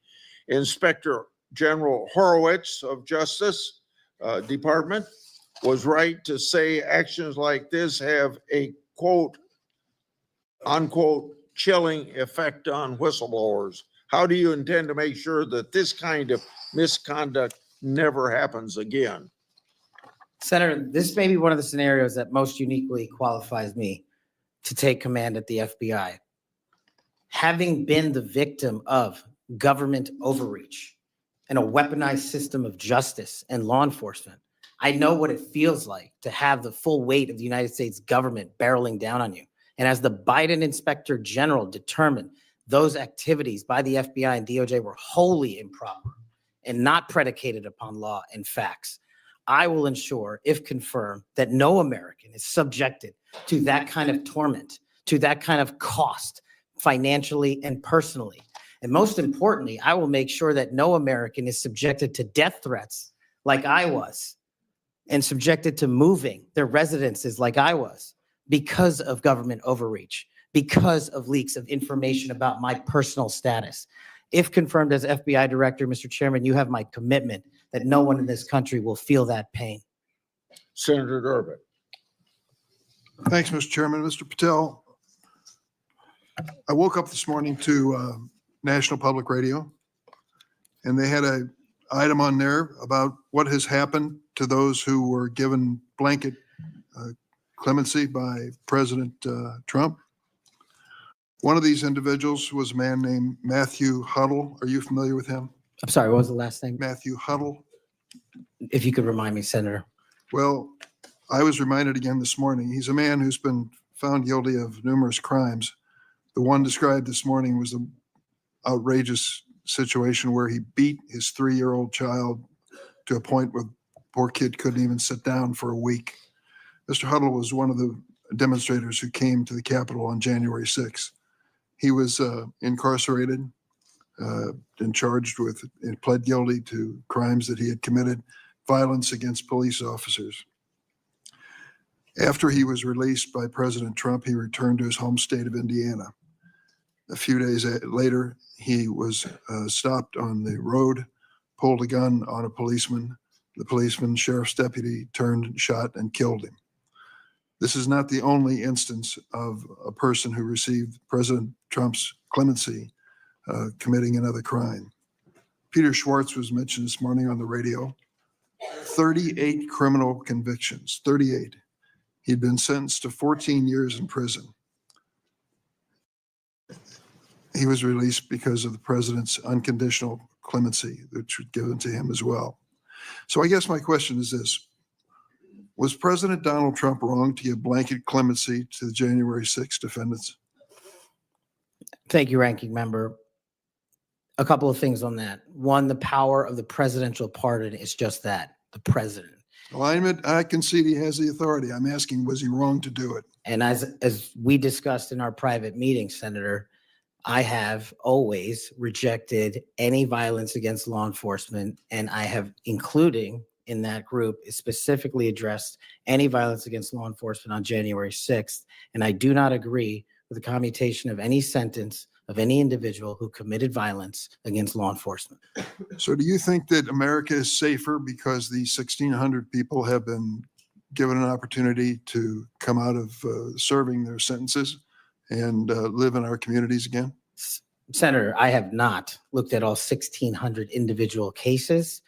Inspector General Horowitz of Justice department was right to say actions like this have a quote, unquote, chilling effect on whistleblowers. How do you intend to make sure that this kind of misconduct never happens again? Senator, this may be one of the scenarios that most uniquely qualifies me to take command at the FBI. Having been the victim of government overreach and a weaponized system of justice and law enforcement, I know what it feels like to have the full weight of the United States government barreling down on you. And as the Biden Inspector General determined, those activities by the FBI and DOJ were wholly improper and not predicated upon law and facts. I will ensure, if confirmed, that no American is subjected to that kind of torment, to that kind of cost, financially and personally. And most importantly, I will make sure that no American is subjected to death threats like I was, and subjected to moving their residences like I was, because of government overreach, because of leaks of information about my personal status. If confirmed as FBI director, Mr. Chairman, you have my commitment that no one in this country will feel that pain. Senator Durbin. Thanks, Mr. Chairman. Mr. Patel, I woke up this morning to National Public Radio, and they had an item on there about what has happened to those who were given blanket clemency by President Trump. One of these individuals was a man named Matthew Huddle. Are you familiar with him? I'm sorry, what was the last name? Matthew Huddle. If you could remind me, Senator. Well, I was reminded again this morning, he's a man who's been found guilty of numerous crimes. The one described this morning was an outrageous situation where he beat his 3-year-old child to a point where the poor kid couldn't even sit down for a week. Mr. Huddle was one of the demonstrators who came to the Capitol on January 6th. He was incarcerated and charged with, and pled guilty to crimes that he had committed, violence against police officers. After he was released by President Trump, he returned to his home state of Indiana. A few days later, he was stopped on the road, pulled a gun on a policeman. The policeman, sheriff's deputy, turned, shot, and killed him. This is not the only instance of a person who received President Trump's clemency committing another crime. Peter Schwartz was mentioned this morning on the radio. 38 criminal convictions, 38. He'd been sentenced to 14 years in prison. He was released because of the president's unconditional clemency, which was given to him as well. So I guess my question is this. Was President Donald Trump wrong to give blanket clemency to the January 6th defendants? Thank you, Ranking Member. A couple of things on that. One, the power of the presidential pardon is just that, the president. Alignment, I concede he has the authority. I'm asking, was he wrong to do it? And as we discussed in our private meeting, Senator, I have always rejected any violence against law enforcement, and I have, including in that group, specifically addressed any violence against law enforcement on January 6th. And I do not agree with the commutation of any sentence of any individual who committed violence against law enforcement. So do you think that America is safer because these 1,600 people have been given an opportunity to come out of serving their sentences and live in our communities again? Senator, I have not looked at all 1,600 individual cases.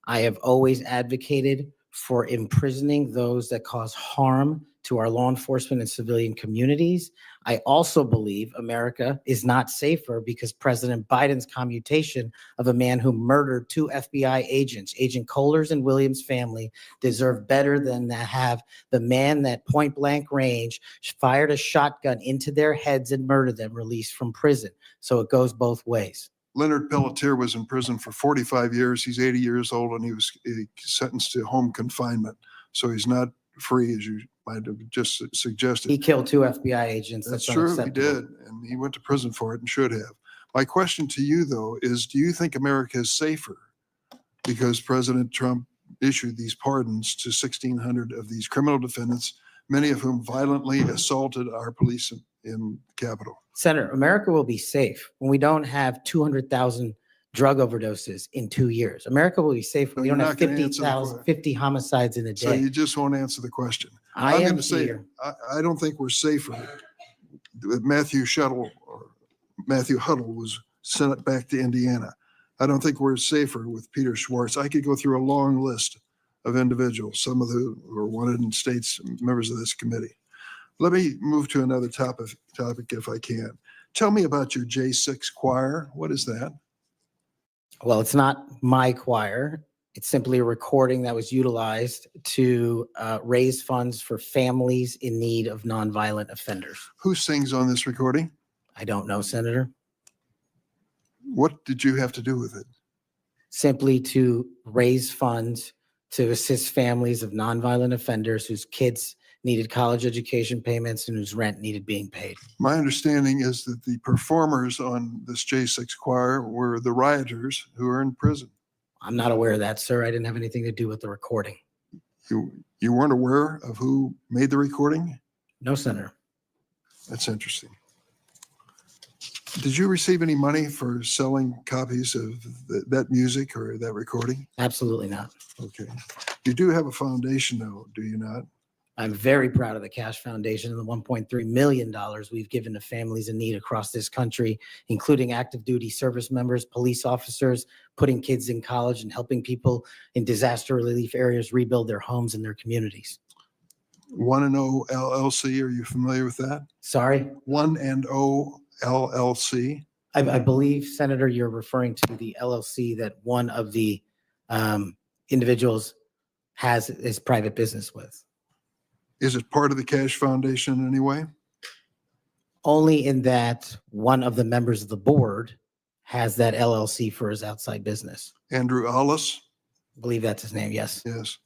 I have always advocated for imprisoning those that cause harm to our law enforcement and civilian communities. I also believe America is not safer because President Biden's commutation of a man who murdered 2 FBI agents, Agent Kohler's and Williams' family, deserve better than to have the man that point blank range fired a shotgun into their heads and murdered them released from prison. So it goes both ways. Leonard Pelletier was in prison for 45 years. He's 80 years old and he was sentenced to home confinement. So he's not free, as you might have just suggested. He killed 2 FBI agents. That's true, he did. And he went to prison for it and should have. My question to you, though, is do you think America is safer because President Trump issued these pardons to 1,600 of these criminal defendants, many of whom violently assaulted our police in the Capitol? Senator, America will be safe when we don't have 200,000 drug overdoses in 2 years. America will be safe when we You're don't have not gonna answer the 50,000, 50 homicides in a So you day. just won't answer the question. I I'm am gonna say, here. I don't think we're safer. That Matthew Huddle was sent back to Indiana. I don't think we're safer with Peter Schwartz. I could go through a long list of individuals, some of who were wanted in states, members of this committee. Let me move to another topic if I can. Tell me about your J6 choir. What is that? Well, it's not my choir. It's simply a recording that was utilized to raise funds for families in need of nonviolent offenders. Who sings on this recording? I don't know, Senator. What did you have to do with it? Simply to raise funds to assist families of nonviolent offenders whose kids needed college education payments and whose rent needed being paid. My understanding is that the performers on this J6 choir were the rioters who are in prison. I'm not aware of that, sir. I didn't have anything to do with the recording. You weren't aware of who made the recording? No, Senator. That's interesting. Did you receive any money for selling copies of that music or that recording? Absolutely not. Okay. You do have a foundation though, do you not? I'm very proud of the Kash Foundation and the $1.3 million we've given to families in need across this country, including active duty service members, police officers, putting kids in college and helping people in disaster relief areas rebuild their homes and their communities. 1&0 LLC, are you familiar with that? Sorry? 1&0 LLC? I believe, Senator, you're referring to the LLC that one of the individuals has his private business with. Is it part of the Kash Foundation in any way? Only in that one of the members of the board has that LLC for his outside business. Andrew Allis? I believe that's his name, yes. Yes.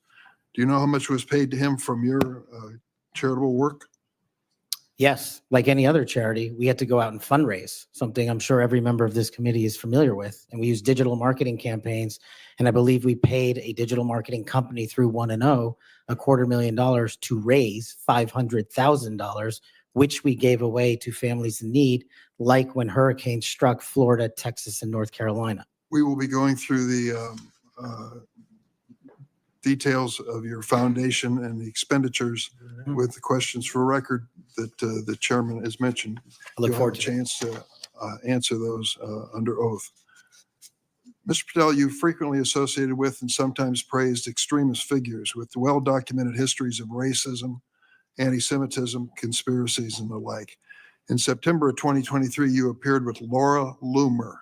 Do you know how much was paid to him from your charitable work? Yes, like any other charity, we had to go out and fundraise, something I'm sure every member of this committee is familiar with. And we use digital marketing campaigns. And I believe we paid a digital marketing company through 1&0 $250,000 to raise $500,000, which we gave away to families in need, like when hurricanes struck Florida, Texas, and North Carolina. We will be going through the details of your foundation and the expenditures with the questions for record that the chairman has mentioned. I look You'll forward have a to it. chance to answer those under oath. Mr. Patel, you frequently associated with and sometimes praised extremist figures with well-documented histories of racism, anti-Semitism, conspiracies, and the like. In September of 2023, you appeared with Laura Loomer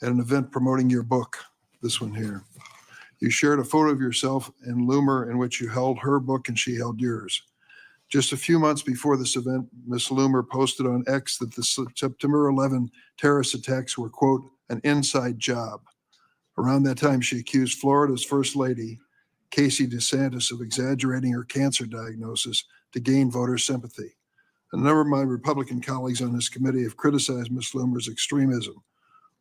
at an event promoting your book, this one here. You shared a photo of yourself and Loomer in which you held her book and she held yours. Just a few months before this event, Ms. Loomer posted on X that the September 11 terrorist attacks were, quote, an inside job. Around that time, she accused Florida's First Lady, Casey DeSantis, of exaggerating her cancer diagnosis to gain voter sympathy. A number of my Republican colleagues on this committee have criticized Ms. Loomer's extremism.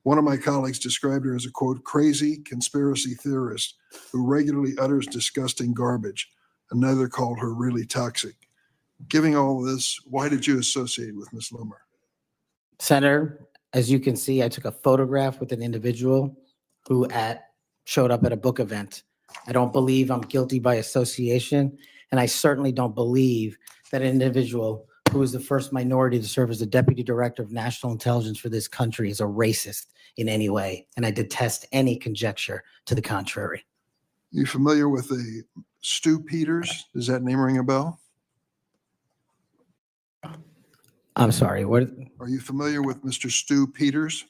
One of my colleagues described her as a, quote, crazy conspiracy theorist who regularly utters disgusting garbage. Another called her really toxic. Given all of this, why did you associate with Ms. Loomer? Senator, as you can see, I took a photograph with an individual who showed up at a book event. I don't believe I'm guilty by association, and I certainly don't believe that an individual who was the first minority to serve as the Deputy Director of National Intelligence for this country is a racist in any way, and I detest any conjecture to the contrary. You familiar with the Stu Peters? Does that name ring a bell? I'm sorry, what? Are you familiar with Mr. Stu Peters?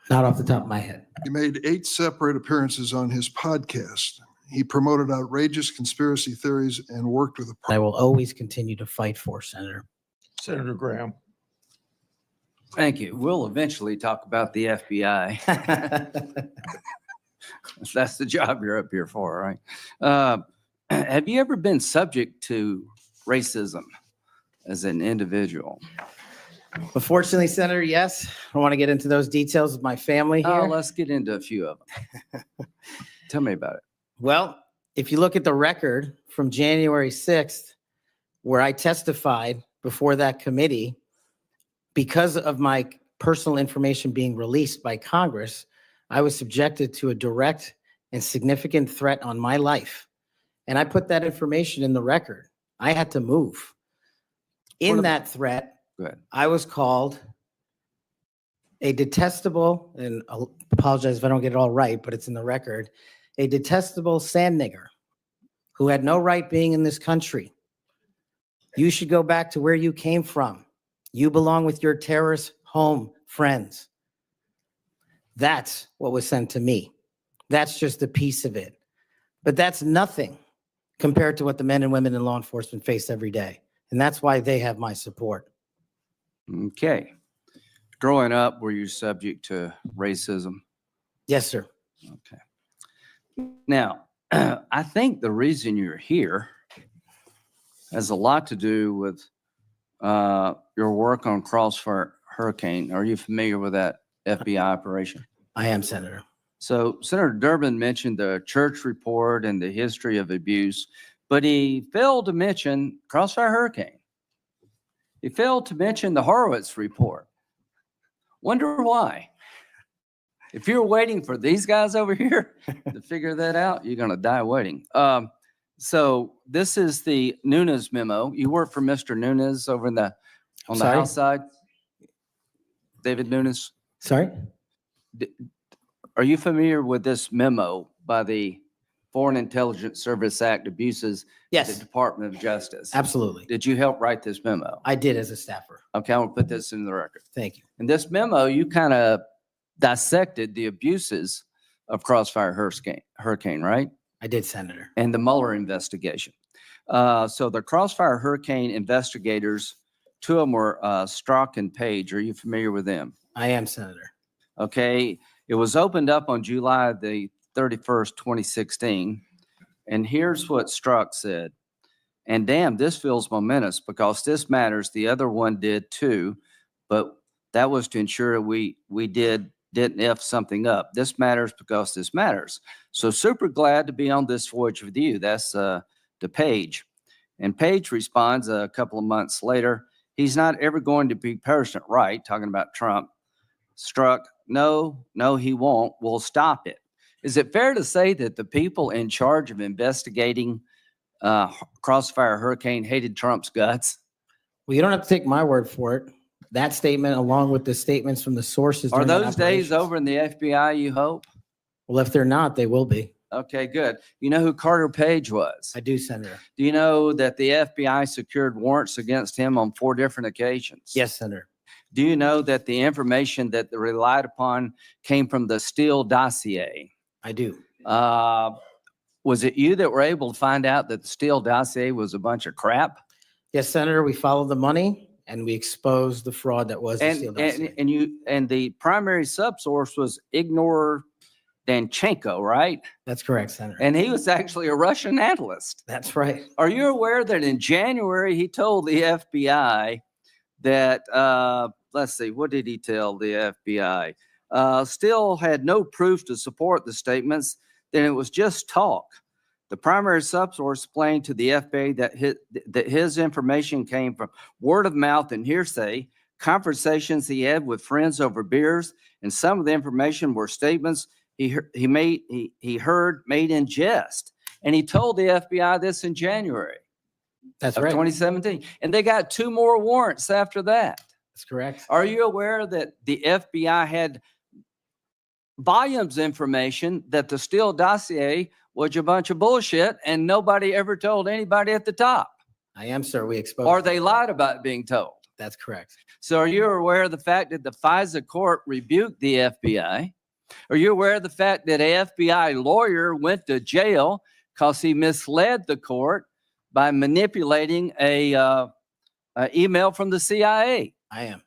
Not off the top of my head. He made 8 separate appearances on his podcast. He promoted outrageous conspiracy theories and worked with I will always continue to fight for, Senator. Senator Graham. Thank you. We'll eventually talk about the FBI. That's the job you're up here for, right? Have you ever been subject to racism as an individual? Unfortunately, Senator, yes. I don't want to get into those details with my family here. Oh, let's get into a few of them. Tell me about it. Well, if you look at the record from January 6th, where I testified before that committee, because of my personal information being released by Congress, I was subjected to a direct and significant threat on my life. And I put that information in the record. I had to move. In that threat, Go ahead. I was called a detestable, and I'll apologize if I don't get it all right, but it's in the record, a detestable sand nigger who had no right being in this country. You should go back to where you came from. You belong with your terrorist home friends. That's what was sent to me. That's just a piece of it. But that's nothing compared to what the men and women in law enforcement face every day. And that's why they have my support. Okay. Growing up, were you subject to racism? Yes, sir. Okay. Now, I think the reason you're here has a lot to do with your work on Crossfire Hurricane. Are you familiar with that FBI operation? I am, Senator. So Senator Durbin mentioned the church report and the history of abuse, but he failed to mention Crossfire Hurricane. He failed to mention the Horowitz report. Wonder why? If you're waiting for these guys over here to figure that out, you're going to die waiting. So this is the Nunes memo. You work for Mr. Nunes over on the Sorry? House side? David Nunes? Sorry? Are you familiar with this memo by the Foreign Intelligence Service Act abuses of Yes, the Department of Justice? absolutely. Did you help write this memo? I did as a staffer. Okay, I'm gonna put this in the record. Thank you. In this memo, you kind of dissected the abuses of Crossfire Hurricane, right? I did, Senator. And the Mueller investigation. So the Crossfire Hurricane investigators, two of them were Strzok and Page. Are you familiar with them? I am, Senator. Okay, it was opened up on July the 31st, 2016. And here's what Strzok said. And damn, this feels momentous because this matters. The other one did too, but that was to ensure we didn't F something up. This matters because this matters. So super glad to be on this voyage with you. That's to Page. And Page responds a couple of months later, he's not ever going to be President, right? Talking about Trump. Strzok, no, he won't. We'll stop it. Is it fair to say that the people in charge of investigating Crossfire Hurricane hated Trump's guts? Well, you don't have to take my word for it. That statement, along with the statements from the sources. Are during that those days operations- over in the FBI, you hope? Well, if they're not, they will be. Okay, good. You know who Carter Page was? I do, Senator. Do you know that the FBI secured warrants against him on 4 different occasions? Yes, Senator. Do you know that the information that they relied upon came from the Steele dossier? I do. Was it you that were able to find out that the Steele dossier was a bunch of crap? Yes, Senator. We followed the money and we exposed the fraud that was the Steele dossier. And the primary subsource was Ignor Danchenko, right? That's correct, Senator. And he was actually a Russian analyst. That's right. Are you aware that in January he told the FBI that, let's see, what did he tell the FBI? Steele had no proof to support the statements, then it was just talk. The primary subsource explained to the FBI that his information came from word of mouth and hearsay, conversations he had with friends over beers, and some of the information were statements he heard made in jest. And he told the FBI this in January That's of right. 2017. And they got 2 more warrants after that. That's correct. Are you aware that the FBI had volumes of information that the Steele dossier was a bunch of bullshit and nobody ever told anybody at the top? I am, sir. We exposed. Or they lied about being told. That's correct. So are you aware of the fact that the FISA court rebuked the FBI? Are you aware of the fact that an FBI lawyer went to jail because he misled the court by manipulating a email from the CIA? I am.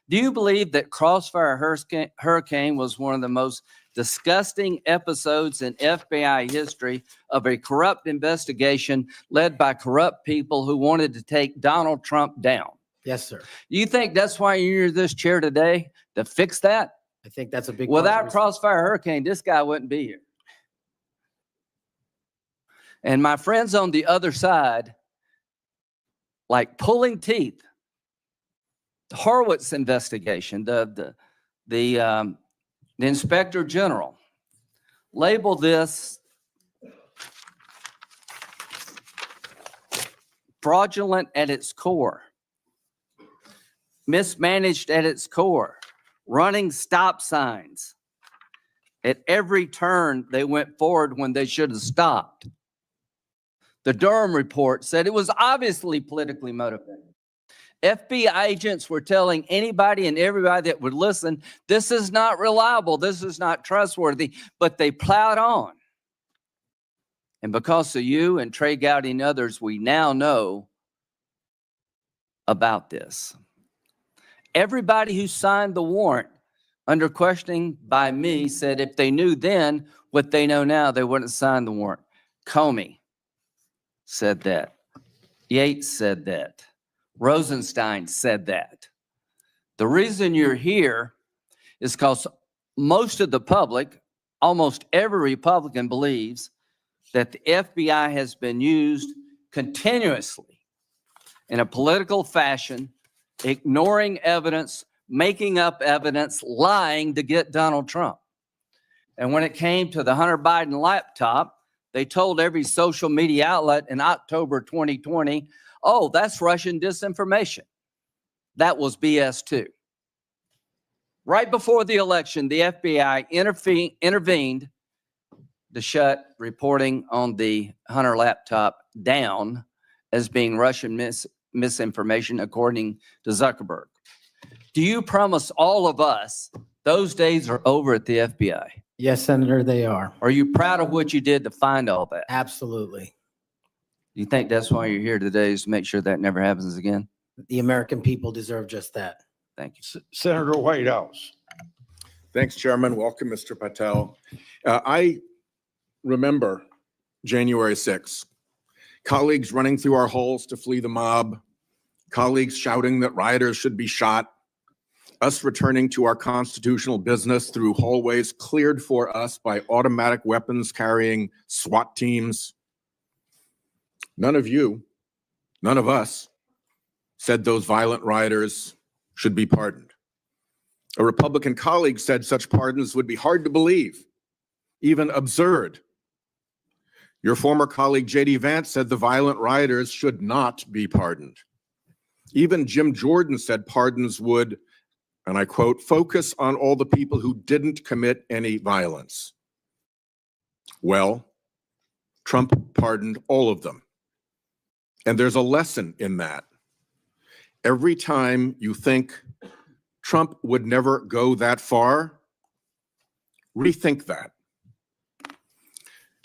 Do you believe that Crossfire Hurricane was one of the most disgusting episodes in FBI history of a corrupt investigation led by corrupt people who wanted to take Donald Trump down? Yes, sir. Do you think that's why you're in this chair today, to fix that? I think that's a big part of the Without reason. Crossfire Hurricane, this guy wouldn't be here. And my friends on the other side, like pulling teeth, Horowitz investigation, the inspector general labeled this fraudulent at its core, mismanaged at its core, running stop signs. At every turn, they went forward when they should have stopped. The Durham report said it was obviously politically motivated. FBI agents were telling anybody and everybody that would listen, this is not reliable, this is not trustworthy, but they plowed on. And because of you and Trey Gowdy and others, we now know about this. Everybody who signed the warrant under questioning by me said if they knew then what they know now, they wouldn't sign the warrant. Comey said that. Yates said that. Rosenstein said that. The reason you're here is because most of the public, almost every Republican believes that the FBI has been used continuously in a political fashion, ignoring evidence, making up evidence, lying to get Donald Trump. And when it came to the Hunter Biden laptop, they told every social media outlet in October 2020, oh, that's Russian disinformation. That was BS too. Right before the election, the FBI intervened to shut reporting on the Hunter laptop down as being Russian misinformation, according to Zuckerberg. Do you promise all of us those days are over at the FBI? Yes, Senator, they are. Are you proud of what you did to find all that? Absolutely. You think that's why you're here today, is to make sure that never happens again? The American people deserve just that. Thank you. Senator Whitehouse. Thanks, Chairman. Welcome, Mr. Patel. I remember January 6th. Colleagues running through our halls to flee the mob, colleagues shouting that rioters should be shot, us returning to our constitutional business through hallways cleared for us by automatic weapons carrying SWAT teams. None of you, none of us said those violent rioters should be pardoned. A Republican colleague said such pardons would be hard to believe, even absurd. Your former colleague, J.D. Vance, said the violent rioters should not be pardoned. Even Jim Jordan said pardons would, and I quote, focus on all the people who didn't commit any violence. Well, Trump pardoned all of them. And there's a lesson in that. Every time you think Trump would never go that far, rethink that.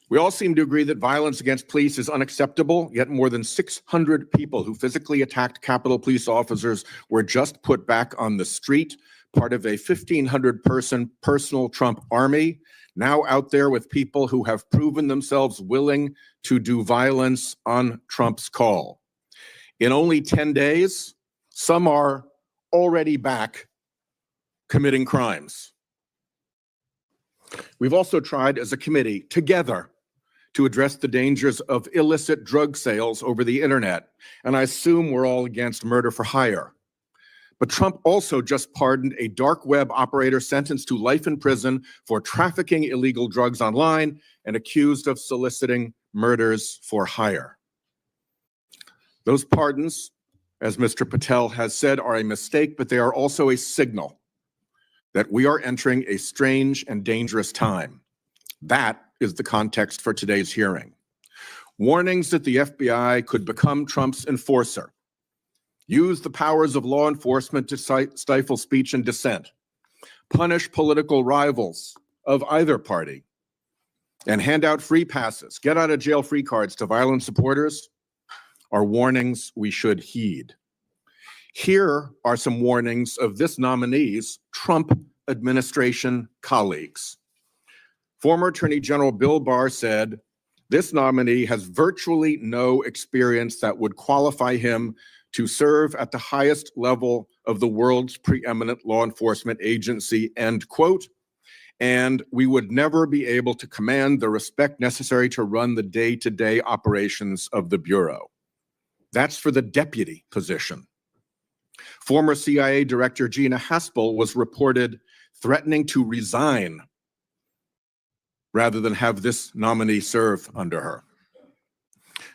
We all seem to agree that violence against police is unacceptable, yet more than 600 people who physically attacked Capitol Police officers were just put back on the street, part of a 1,500-person personal Trump army, now out there with people who have proven themselves willing to do violence on Trump's call. In only 10 days, some are already back committing crimes. We've also tried as a committee together to address the dangers of illicit drug sales over the internet. And I assume we're all against murder for hire. But Trump also just pardoned a dark web operator sentenced to life in prison for trafficking illegal drugs online and accused of soliciting murders for hire. Those pardons, as Mr. Patel has said, are a mistake, but they are also a signal that we are entering a strange and dangerous time. That is the context for today's hearing. Warnings that the FBI could become Trump's enforcer, use the powers of law enforcement to stifle speech and dissent, punish political rivals of either party, and hand out free passes, get out of jail free cards to violent supporters are warnings we should heed. Here are some warnings of this nominee's Trump administration colleagues. Former Attorney General Bill Barr said, this nominee has virtually no experience that would qualify him to serve at the highest level of the world's preeminent law enforcement agency, end quote. And we would never be able to command the respect necessary to run the day-to-day operations of the Bureau. That's for the deputy position. Former CIA Director Gina Haspel was reported threatening to resign rather than have this nominee serve under her.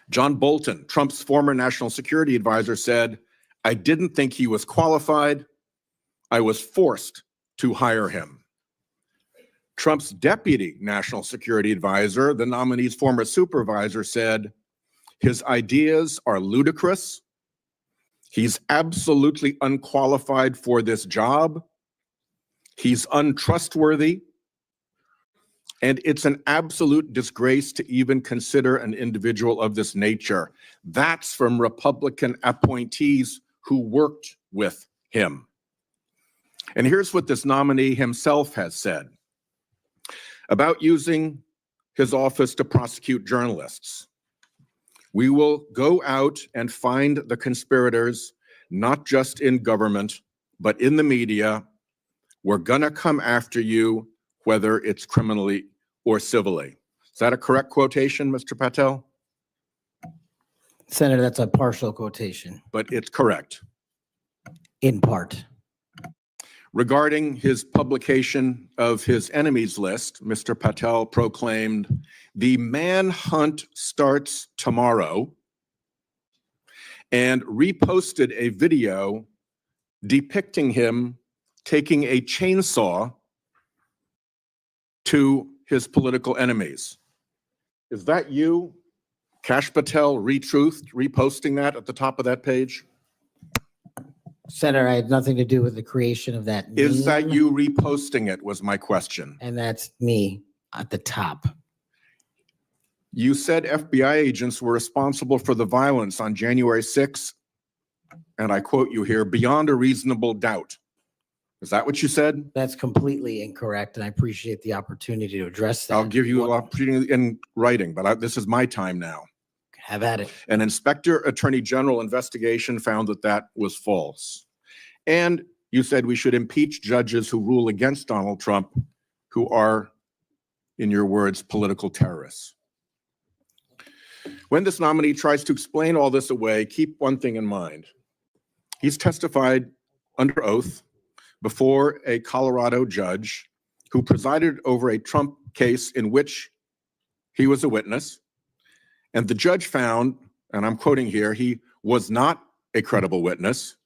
John Bolton, Trump's former national security advisor, said, "I didn't think he was qualified. I was forced to hire him." Trump's deputy national security advisor, the nominee's former supervisor, said, "His ideas are ludicrous. He's absolutely unqualified for this job. He's untrustworthy. And it's an absolute disgrace to even consider an individual of this nature." That's from Republican appointees who worked with him. And here's what this nominee himself has said about using his office to prosecute journalists. "We will go out and find the conspirators, not just in government, but in the media. We're gonna come after you, whether it's criminally or civilly." Is that a correct quotation, Mr. Patel? Senator, that's a partial quotation, But it's correct. in part. Regarding his publication of his enemies list, Mr. Patel proclaimed, "The manhunt starts tomorrow," and reposted a video depicting him taking a chainsaw to his political enemies. Is that you, Kash Patel, reposting that at the top of that page? Senator, I had nothing to do with the creation of that Is that meme, you reposting it was my question. and that's me at the top. You said FBI agents were responsible for the violence on January 6th, and I quote you here, "beyond a reasonable doubt." Is that what you said? That's completely incorrect, and I appreciate the opportunity to address that. I'll give you an opportunity in writing, but this is my time now. Have at it. An Inspector Attorney General investigation found that that was false. And you said we should impeach judges who rule against Donald Trump, who are, in your words, political terrorists. When this nominee tries to explain all this away, keep one thing in mind. He's testified under oath before a Colorado judge who presided over a Trump case in which he was a witness. And the judge found, and I'm quoting here, he was not a credible witness.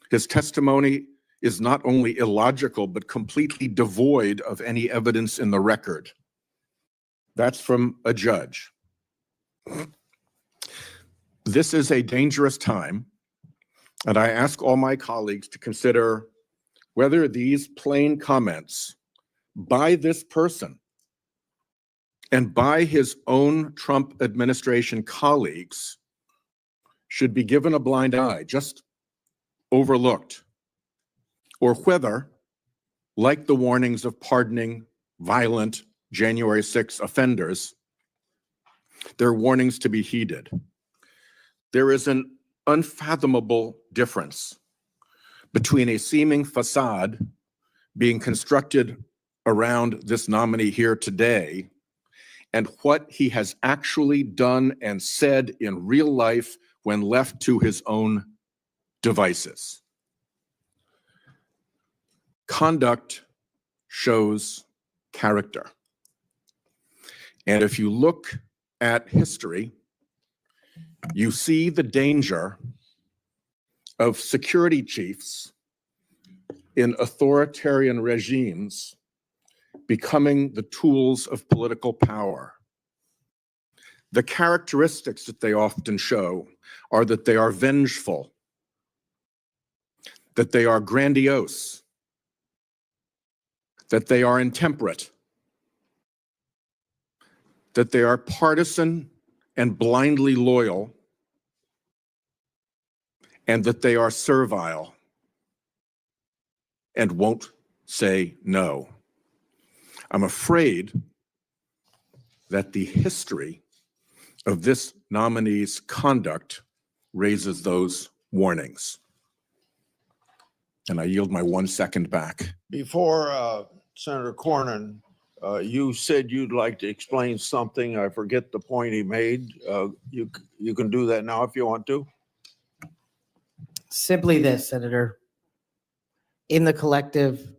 His testimony is not only illogical, but completely devoid of any evidence in the record. That's from a judge. This is a dangerous time, and I ask all my colleagues to consider whether these plain comments by this person and by his own Trump administration colleagues should be given a blind eye, just overlooked, or whether, like the warnings of pardoning violent January 6 offenders, they're warnings to be heeded. There is an unfathomable difference between a seeming facade being constructed around this nominee here today and what he has actually done and said in real life when left to his own devices. Conduct shows character. And if you look at history, you see the danger of security chiefs in authoritarian regimes becoming the tools of political power. The characteristics that they often show are that they are vengeful, that they are grandiose, that they are intemperate, that they are partisan and blindly loyal, and that they are servile and won't say no. I'm afraid that the history of this nominee's conduct raises those warnings. And I yield my 1 second back. Before Senator Cornyn, you said you'd like to explain something. I forget the point he made. You can do that now if you want to. Simply this, Senator. In the collective,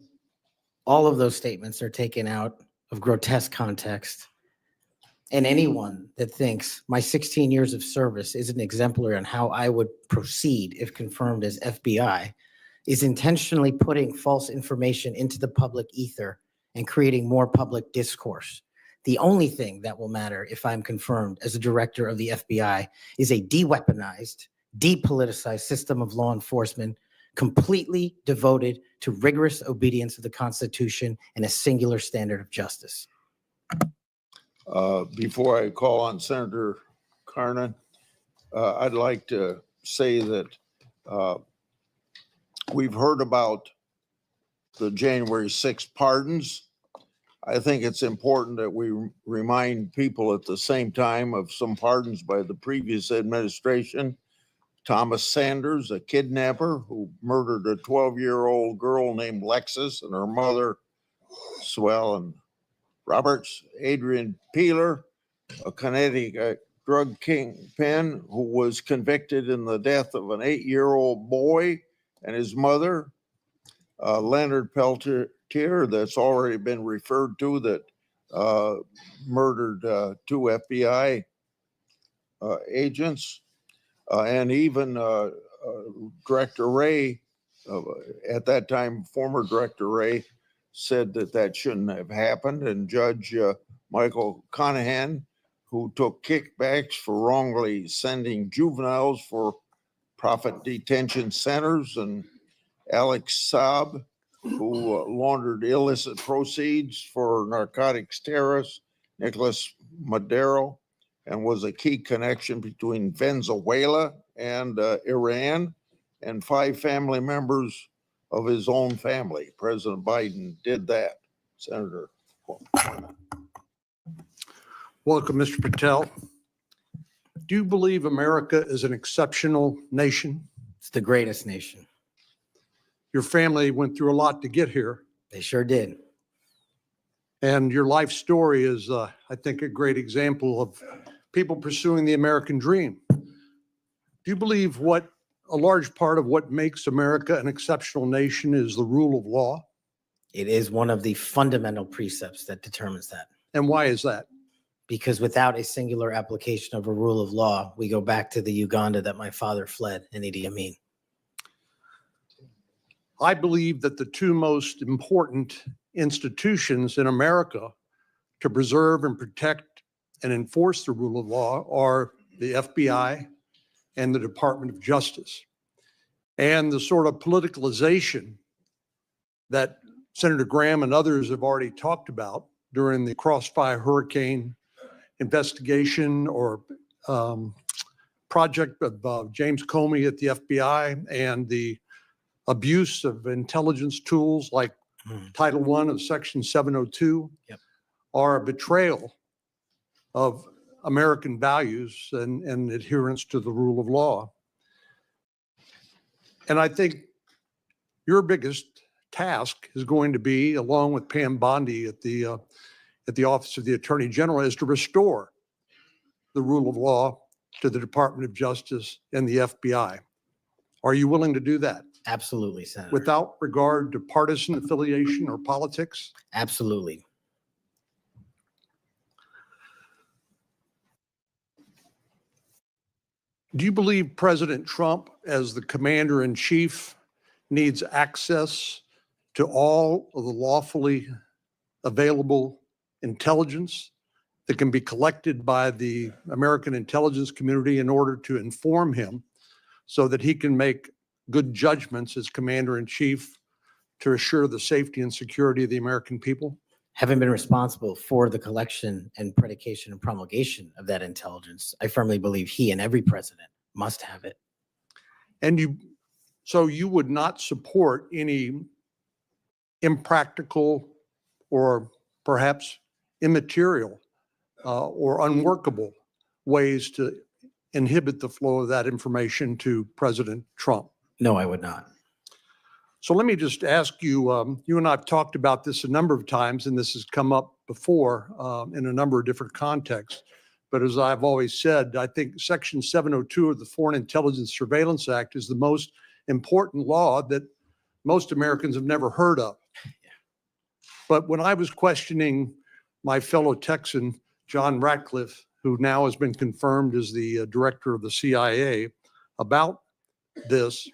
all of those statements are taken out of grotesque context. And anyone that thinks my 16 years of service isn't exemplary on how I would proceed if confirmed as FBI is intentionally putting false information into the public ether and creating more public discourse. The only thing that will matter if I'm confirmed as a director of the FBI is a de-weaponized, depoliticized system of law enforcement completely devoted to rigorous obedience of the Constitution and a singular standard of justice. Before I call on Senator Carnan, I'd like to say that we've heard about the January 6th pardons. I think it's important that we remind people at the same time of some pardons by the previous administration. Thomas Sanders, a kidnapper who murdered a 12-year-old girl named Lexus and her mother, Swell and Roberts. Adrian Peeler, a Connecticut drug kingpin who was convicted in the death of an 8-year-old boy and his mother. Leonard Peltier, that's already been referred to, that murdered 2 FBI agents. And even Director Ray, at that time, former Director Ray, said that that shouldn't have happened. And Judge Michael Conahan, who took kickbacks for wrongly sending juveniles for profit detention centers, and Alex Saab, who laundered illicit proceeds for narcotics terrorists, Nicholas Madero, and was a key connection between Venezuela and Iran, and 5 family members of his own family. President Biden did that. Senator. Welcome, Mr. Patel. Do you believe America is an exceptional nation? It's the greatest nation. Your family went through a lot to get here, They sure did. and your life story is, I think, a great example of people pursuing the American dream. Do you believe what a large part of what makes America an exceptional nation is the rule of law? It is one of the fundamental precepts that determines that. And why is that? Because without a singular application of a rule of law, we go back to the Uganda that my father fled in Idi Amin. I believe that the 2 most important institutions in America to preserve and protect and enforce the rule of law are the FBI and the Department of Justice. And the sort of politicalization that Senator Graham and others have already talked about during the Crossfire Hurricane investigation or project of James Comey at the FBI, and the abuse of intelligence tools like Title I of Section 702 are a betrayal of American values and adherence to the rule of law. And I think your biggest task is going to be, along with Pam Bondi at the Office of the Attorney General, is to restore the rule of law to the Department of Justice and the FBI. Are you willing to do that? Absolutely, Senator. Without regard to partisan affiliation or politics? Absolutely. Do you believe President Trump, as the commander-in-chief, needs access to all of the lawfully available intelligence that can be collected by the American intelligence community in order to inform him so that he can make good judgments as commander-in-chief to assure the safety and security of the American people? Having been responsible for the collection and predication and promulgation of that intelligence, I firmly believe he and every president must have it. And so you would not support any impractical or perhaps immaterial or unworkable ways to inhibit the flow of that information to President Trump? No, I would not. So let me just ask you, you and I have talked about this a number of times, and this has come up before in a number of different contexts. But as I've always said, I think Section 702 of the Foreign Intelligence Surveillance Act is the most important law that most Americans have never heard of. But when I was questioning my fellow Texan, John Ratcliffe, who now has been confirmed as the director of the CIA, about this,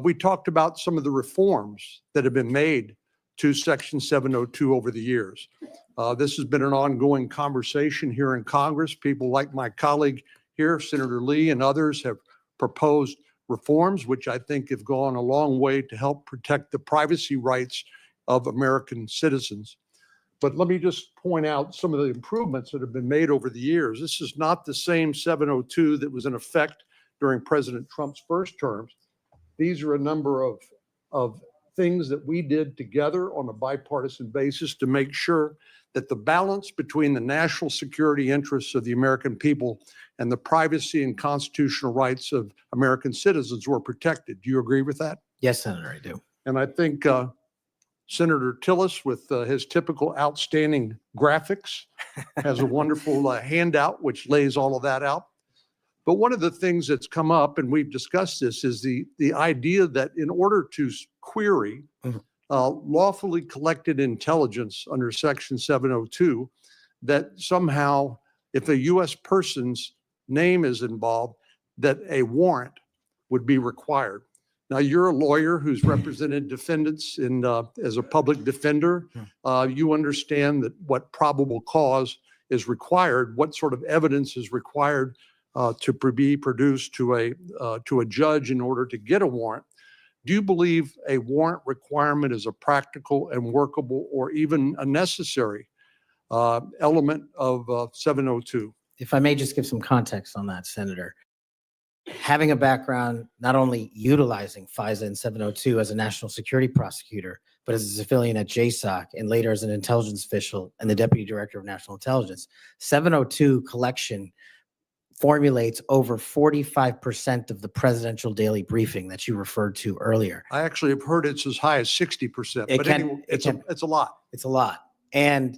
we talked about some of the reforms that have been made to Section 702 over the years. This has been an ongoing conversation here in Congress. People like my colleague here, Senator Lee, and others have proposed reforms, which I think have gone a long way to help protect the privacy rights of American citizens. But let me just point out some of the improvements that have been made over the years. This is not the same 702 that was in effect during President Trump's first terms. These are a number of things that we did together on a bipartisan basis to make sure that the balance between the national security interests of the American people and the privacy and constitutional rights of American citizens were protected. Do you agree with that? Yes, Senator, I do. And I think Senator Tillis, with his typical outstanding graphics, has a wonderful handout which lays all of that out. But one of the things that's come up, and we've discussed this, is the idea that in order to query lawfully collected intelligence under Section 702, that somehow if a U.S. person's name is involved, that a warrant would be required. Now, you're a lawyer who's represented defendants in as a public defender. You understand that what probable cause is required, what sort of evidence is required to be produced to a judge in order to get a warrant. Do you believe a warrant requirement is a practical and workable or even a necessary element of 702? If I may just give some context on that, Senator. Having a background, not only utilizing FISA and 702 as a national security prosecutor, but as a civilian at JSOC and later as an intelligence official and the Deputy Director of National Intelligence, 702 collection formulates over 45% of the presidential daily briefing that you referred to earlier. I actually have heard it's as high as 60%, but anyway, it's a lot. It's a lot. And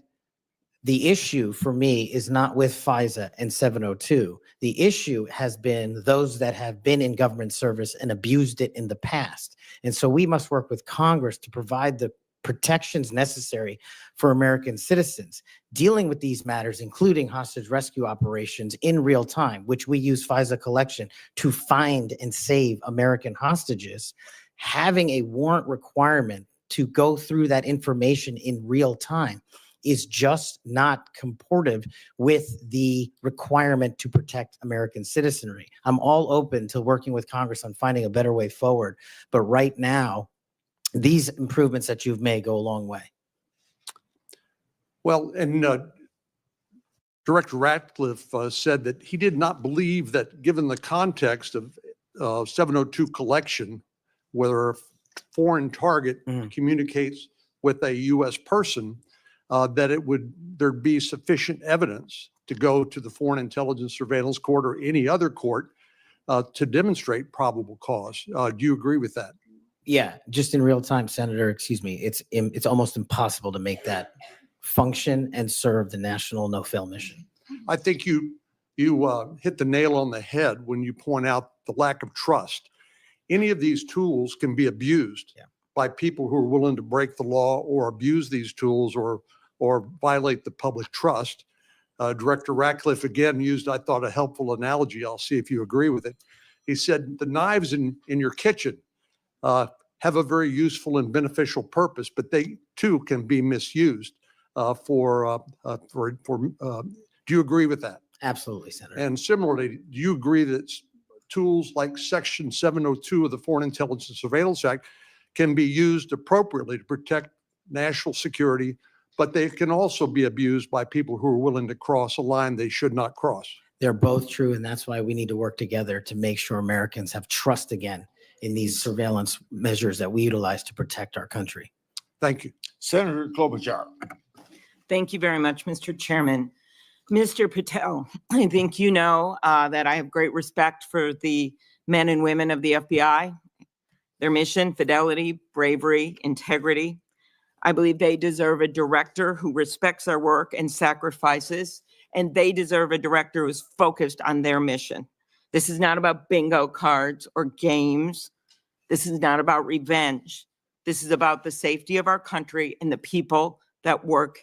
the issue for me is not with FISA and 702. The issue has been those that have been in government service and abused it in the past. And so we must work with Congress to provide the protections necessary for American citizens dealing with these matters, including hostage rescue operations in real time, which we use FISA collection to find and save American hostages. Having a warrant requirement to go through that information in real time is just not comportive with the requirement to protect American citizenry. I'm all open to working with Congress on finding a better way forward, but right now, these improvements that you've made go a long way. Well, and Director Ratcliffe said that he did not believe that, given the context of 702 collection, whether a foreign target communicates with a U.S. person, that there'd be sufficient evidence to go to the Foreign Intelligence Surveillance Court or any other court to demonstrate probable cause. Do you agree with that? Yeah, just in real time, Senator, excuse me, it's almost impossible to make that function and serve the national no-fail mission. I think you hit the nail on the head when you point out the lack of trust. Any of these tools can be abused by people who are willing to break the law or abuse these tools or violate the public trust. Director Ratcliffe again used, I thought, a helpful analogy. I'll see if you agree with it. He said the knives in your kitchen have a very useful and beneficial purpose, but they too can be misused do you agree with that? Absolutely, Senator. And similarly, do you agree that tools like Section 702 of the Foreign Intelligence and Surveillance Act can be used appropriately to protect national security, but they can also be abused by people who are willing to cross a line they should not cross? They're both true, and that's why we need to work together to make sure Americans have trust again in these surveillance measures that we utilize to protect our country. Thank you. Senator Klobuchar. Thank you very much, Mr. Chairman. Mr. Patel, I think you know that I have great respect for the men and women of the FBI, their mission, fidelity, bravery, integrity. I believe they deserve a director who respects their work and sacrifices, and they deserve a director who's focused on their mission. This is not about bingo cards or games. This is not about revenge. This is about the safety of our country and the people that work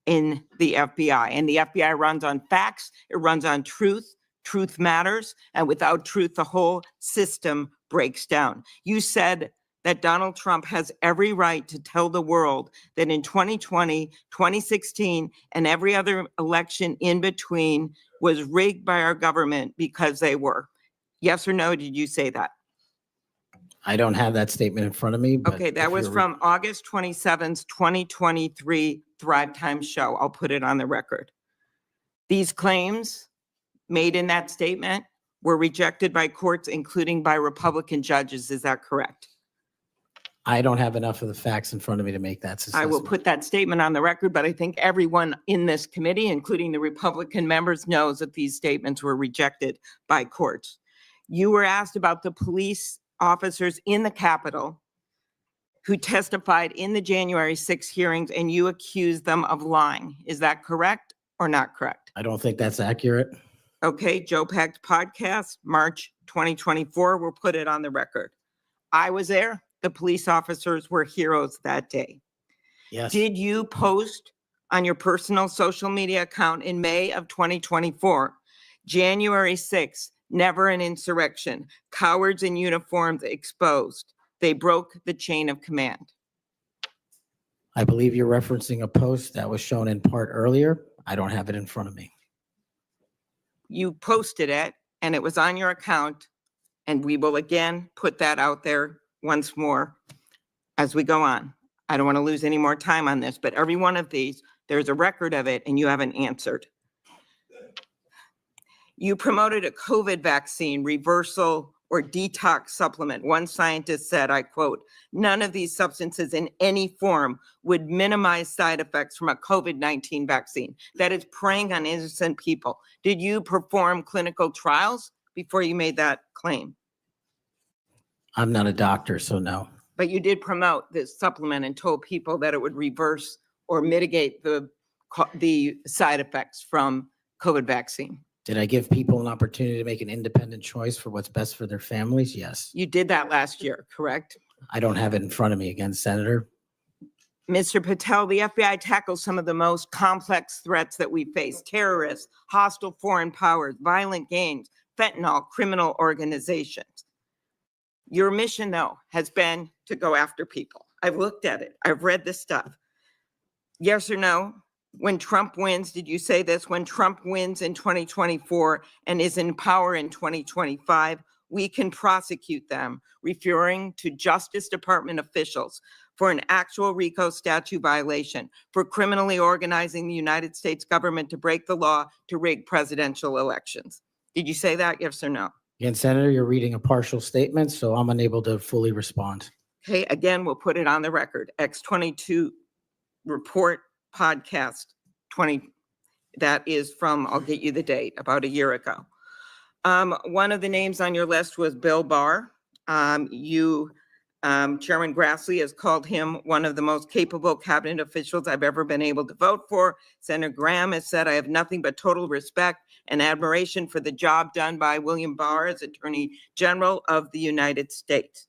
in the FBI. And the FBI runs on facts. It runs on truth. Truth matters. And without truth, the whole system breaks down. You said that Donald Trump has every right to tell the world that in 2020, 2016, and every other election in between was rigged by our government because they were. Yes or no? Did you say that? I don't have that statement in front of me. But Okay, if that was you're- from August 27th, 2023 Thrive Time show. I'll put it on the record. These claims made in that statement were rejected by courts, including by Republican judges. Is that correct? I don't have enough of the facts in front of me to make that I will assessment. put that statement on the record, but I think everyone in this committee, including the Republican members, knows that these statements were rejected by courts. You were asked about the police officers in the Capitol who testified in the January 6 hearings, and you accused them of lying. Is that correct or not correct? I don't think that's accurate. Okay, Joe Packed podcast, March 2024, we'll put it on the record. I was there. The police officers were heroes that day. Yes. Did you post on your personal social media account in May of 2024, January 6th, never an insurrection, cowards in uniforms exposed. They broke the chain of command. I believe you're referencing a post that was shown in part earlier. I don't have it in front of me. You posted it and it was on your account, and we will again put that out there once more as we go on. I don't want to lose any more time on this, but every one of these, there's a record of it and you haven't answered. You promoted a COVID vaccine reversal or detox supplement. One scientist said, I quote, "None of these substances in any form would minimize side effects from a COVID-19 vaccine." That is preying on innocent people. Did you perform clinical trials before you made that claim? I'm not a doctor, so no. But you did promote this supplement and told people that it would reverse or mitigate the side effects from COVID vaccine. Did I give people an opportunity to make an independent choice for what's best for their families? Yes. You did that last year, correct? I don't have it in front of me again, Senator. Mr. Patel, the FBI tackles some of the most complex threats that we face: terrorists, hostile foreign powers, violent gangs, fentanyl, criminal organizations. Your mission, though, has been to go after people. I've looked at it. I've read this stuff. Yes or no? When Trump wins, did you say this? When Trump wins in 2024 and is in power in 2025, we can prosecute them, referring to Justice Department officials for an actual RICO statute violation for criminally organizing the United States government to break the law to rig presidential elections. Did you say that? Yes or no? Again, Senator, you're reading a partial statement, so I'm unable to fully respond. Okay, again, we'll put it on the record. X22 report podcast 20, that is from, I'll get you the date, about a year ago. One of the names on your list was Bill Barr. Chairman Grassley has called him one of the most capable cabinet officials I've ever been able to vote for. Senator Graham has said, I have nothing but total respect and admiration for the job done by William Barr as Attorney General of the United States.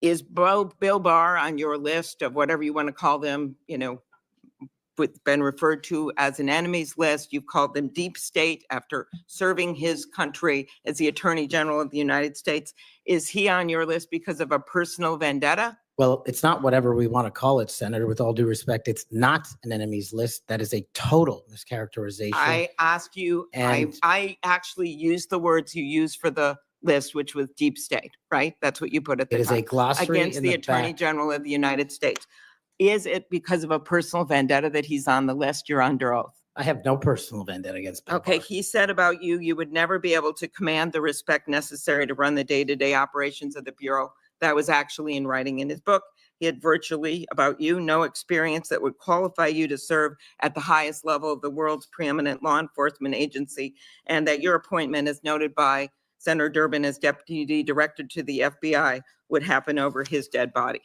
Is Bill Barr on your list of whatever you want to call them, been referred to as an enemies list? You've called them deep state after serving his country as the Attorney General of the United States. Is he on your list because of a personal vendetta? Well, it's not whatever we want to call it, Senator. With all due respect, it's not an enemies list. That is a total mischaracterization. I asked you, And- I actually used the words you used for the list, which was deep state, right? That's what you put at the It is top. a glossary Against in the the Attorney back. General of the United States. Is it because of a personal vendetta that he's on the list? You're under oath. I have no personal vendetta against Bill Okay, Barr. he said about you, you would never be able to command the respect necessary to run the day-to-day operations of the Bureau. That was actually in writing in his book. He had virtually, about you, no experience that would qualify you to serve at the highest level of the world's preeminent law enforcement agency, and that your appointment, as noted by Senator Durbin as Deputy Director to the FBI, would happen over his dead body.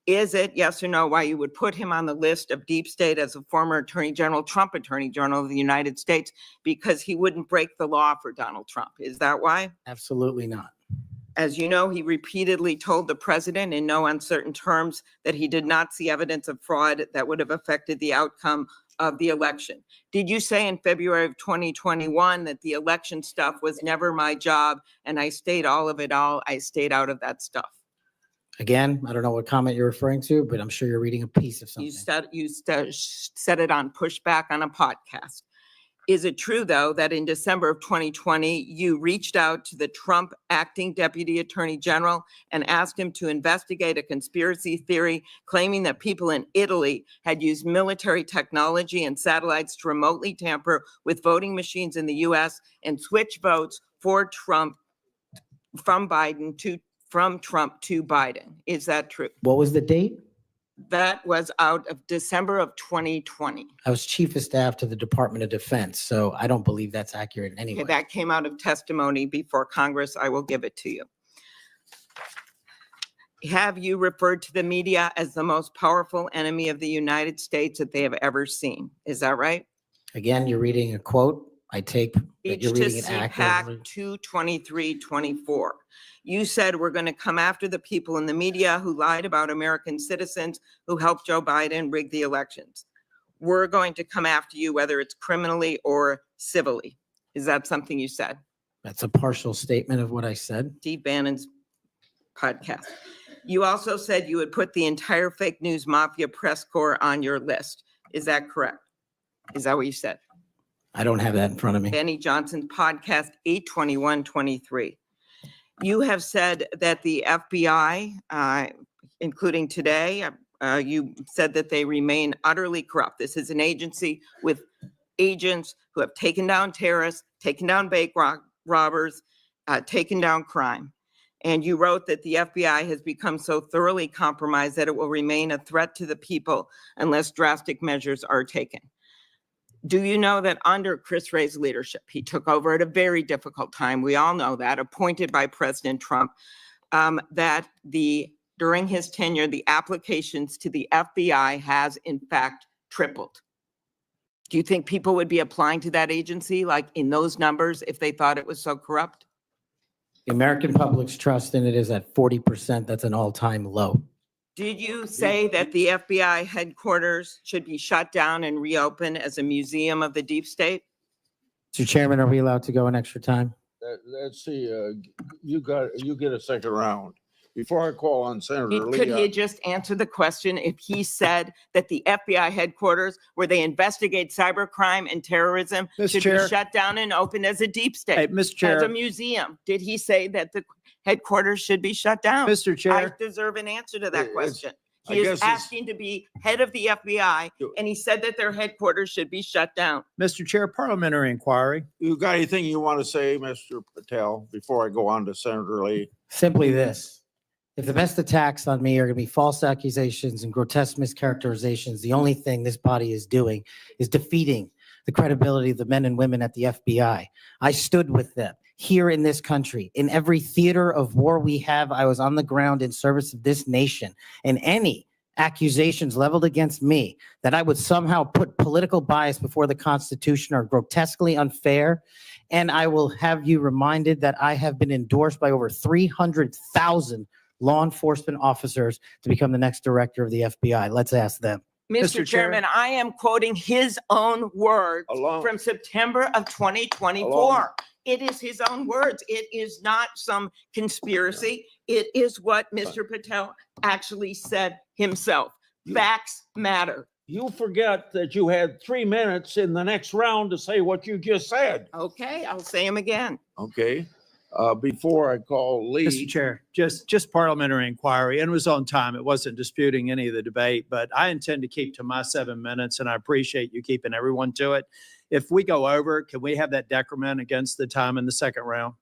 Is it, yes or no, why you would put him on the list of deep state as a former Attorney General, Trump Attorney General of the United States, because he wouldn't break the law for Donald Trump? Is that why? Absolutely not. As you know, he repeatedly told the president in no uncertain terms that he did not see evidence of fraud that would have affected the outcome of the election. Did you say in February of 2021 that the election stuff was never my job and I stayed out of that stuff? Again, I don't know what comment you're referring to, but I'm sure you're reading a piece of something. You said it on Pushback on a podcast. Is it true, though, that in December of 2020, you reached out to the Trump acting deputy attorney general and asked him to investigate a conspiracy theory claiming that people in Italy had used military technology and satellites to remotely tamper with voting machines in the US and switch votes for Trump from Trump to Biden? Is that true? What was the date? That was out of December of 2020. I was chief of staff to the Department of Defense, so I don't believe that's accurate in any Okay, way. that came out of testimony before Congress. I will give it to you. Have you referred to the media as the most powerful enemy of the United States that they have ever seen? Is that right? Again, you're reading a quote. I take that Speech you're to reading it accurately. CPAC 223-24. You said we're going to come after the people in the media who lied about American citizens who helped Joe Biden rig the elections. We're going to come after you, whether it's criminally or civilly. Is that something you said? That's a partial statement of what I said. Steve Bannon's podcast. You also said you would put the entire fake news mafia press corps on your list. Is that correct? Is that what you said? I don't have that in front of me. Benny Johnson's podcast 8/21/23. You have said that the FBI, including today, you said that they remain utterly corrupt. This is an agency with agents who have taken down terrorists, taken down bank robbers, taken down crime. And you wrote that the FBI has become so thoroughly compromised that it will remain a threat to the people unless drastic measures are taken. Do you know that under Chris Wray's leadership, he took over at a very difficult time, we all know that, appointed by President Trump, that during his tenure, the applications to the FBI has in fact tripled? Do you think people would be applying to that agency like in those numbers if they thought it was so corrupt? The American public's trust in it is at 40%. That's an all-time low. Did you say that the FBI headquarters should be shut down and reopened as a museum of the deep state? Mr. Chairman, are we allowed to go an extra time? Let's see, you get a second round. Before I call on Senator Could he Lee, just answer the question if he said that the FBI headquarters where they investigate cybercrime and terrorism Mr. should Chair. be shut down and opened as a deep Hey, state, Mr. as a Chair, museum? Did he say that the headquarters should be shut down? Mr. I Chair, deserve an answer to that It's- question. I He is guess it's- asking to be head of the FBI, and he said that their headquarters should be shut down. Mr. Chair, parliamentary inquiry. you got anything you want to say, Mr. Patel, before I go on to Senator Lee? Simply this. If the best attacks on me are going to be false accusations and grotesque mischaracterizations, the only thing this body is doing is defeating the credibility of the men and women at the FBI. I stood with them here in this country. In every theater of war we have, I was on the ground in service of this nation. And any accusations leveled against me that I would somehow put political bias before the Constitution are grotesquely unfair. And I will have you reminded that I have been endorsed by over 300,000 law enforcement officers to become the next director of the FBI. Let's ask them. Mr. Mr. Chair. Chairman, I am quoting his own words Along- from September of 2024. Along- It is his own words. It is not some conspiracy. It is what Mr. Patel actually said himself. Facts matter. You forget that you had 3 minutes in the next round to say what you just said. Okay, I'll say them again. Okay, before I call Lee. Mr. Chair, just parliamentary inquiry, and it was on time. It wasn't disputing any of the debate, but I intend to keep to my 7 minutes, and I appreciate you keeping everyone to it. If we go over, can we have that decrement against the time in the second round?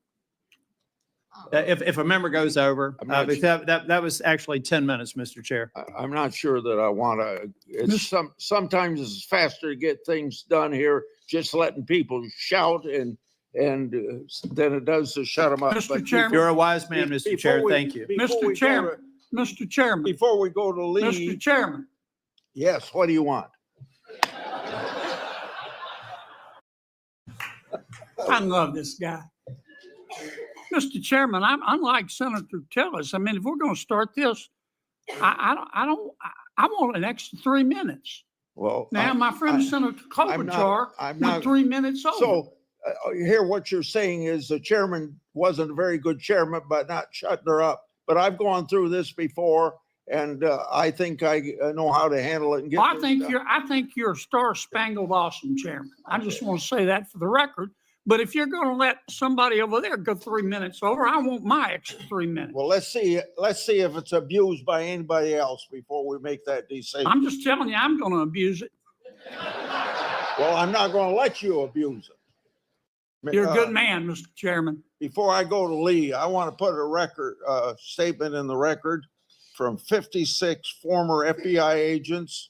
If a member goes over, I'm not that was actually 10 minutes, Mr. Chair. I'm not sure that I want to, sometimes it's faster to get things done here, just letting people shout and than it does to shut them up. Mr. But Chairman. You're a wise man, Mr. Chair. Thank you. Mr. Chairman. Mr. Chairman, Before we go to Lee, Mr. Chairman, yes, what do you want? I love this guy. Mr. Chairman, I'm unlike Senator Tillis. I mean, if we're going to start this, I want an extra 3 minutes. Well, Now, my friend Senator Klobuchar I'm went not- 3 minutes over. so here what you're saying is the chairman wasn't a very good chairman by not shutting her up. But I've gone through this before, and I think I know how to handle it and get. I this think done. I think you're a star-spangled awesome chairman. I just want to say that for the record. But if you're going to let somebody over there go 3 minutes over, I want my extra 3 minutes. Well, let's see if it's abused by anybody else before we make that decision. I'm just telling you, I'm going to abuse it. Well, I'm not going to let you abuse it. You're a good man, Mr. Chairman. Before I go to Lee, I want to put a record statement in the record from 56 former FBI agents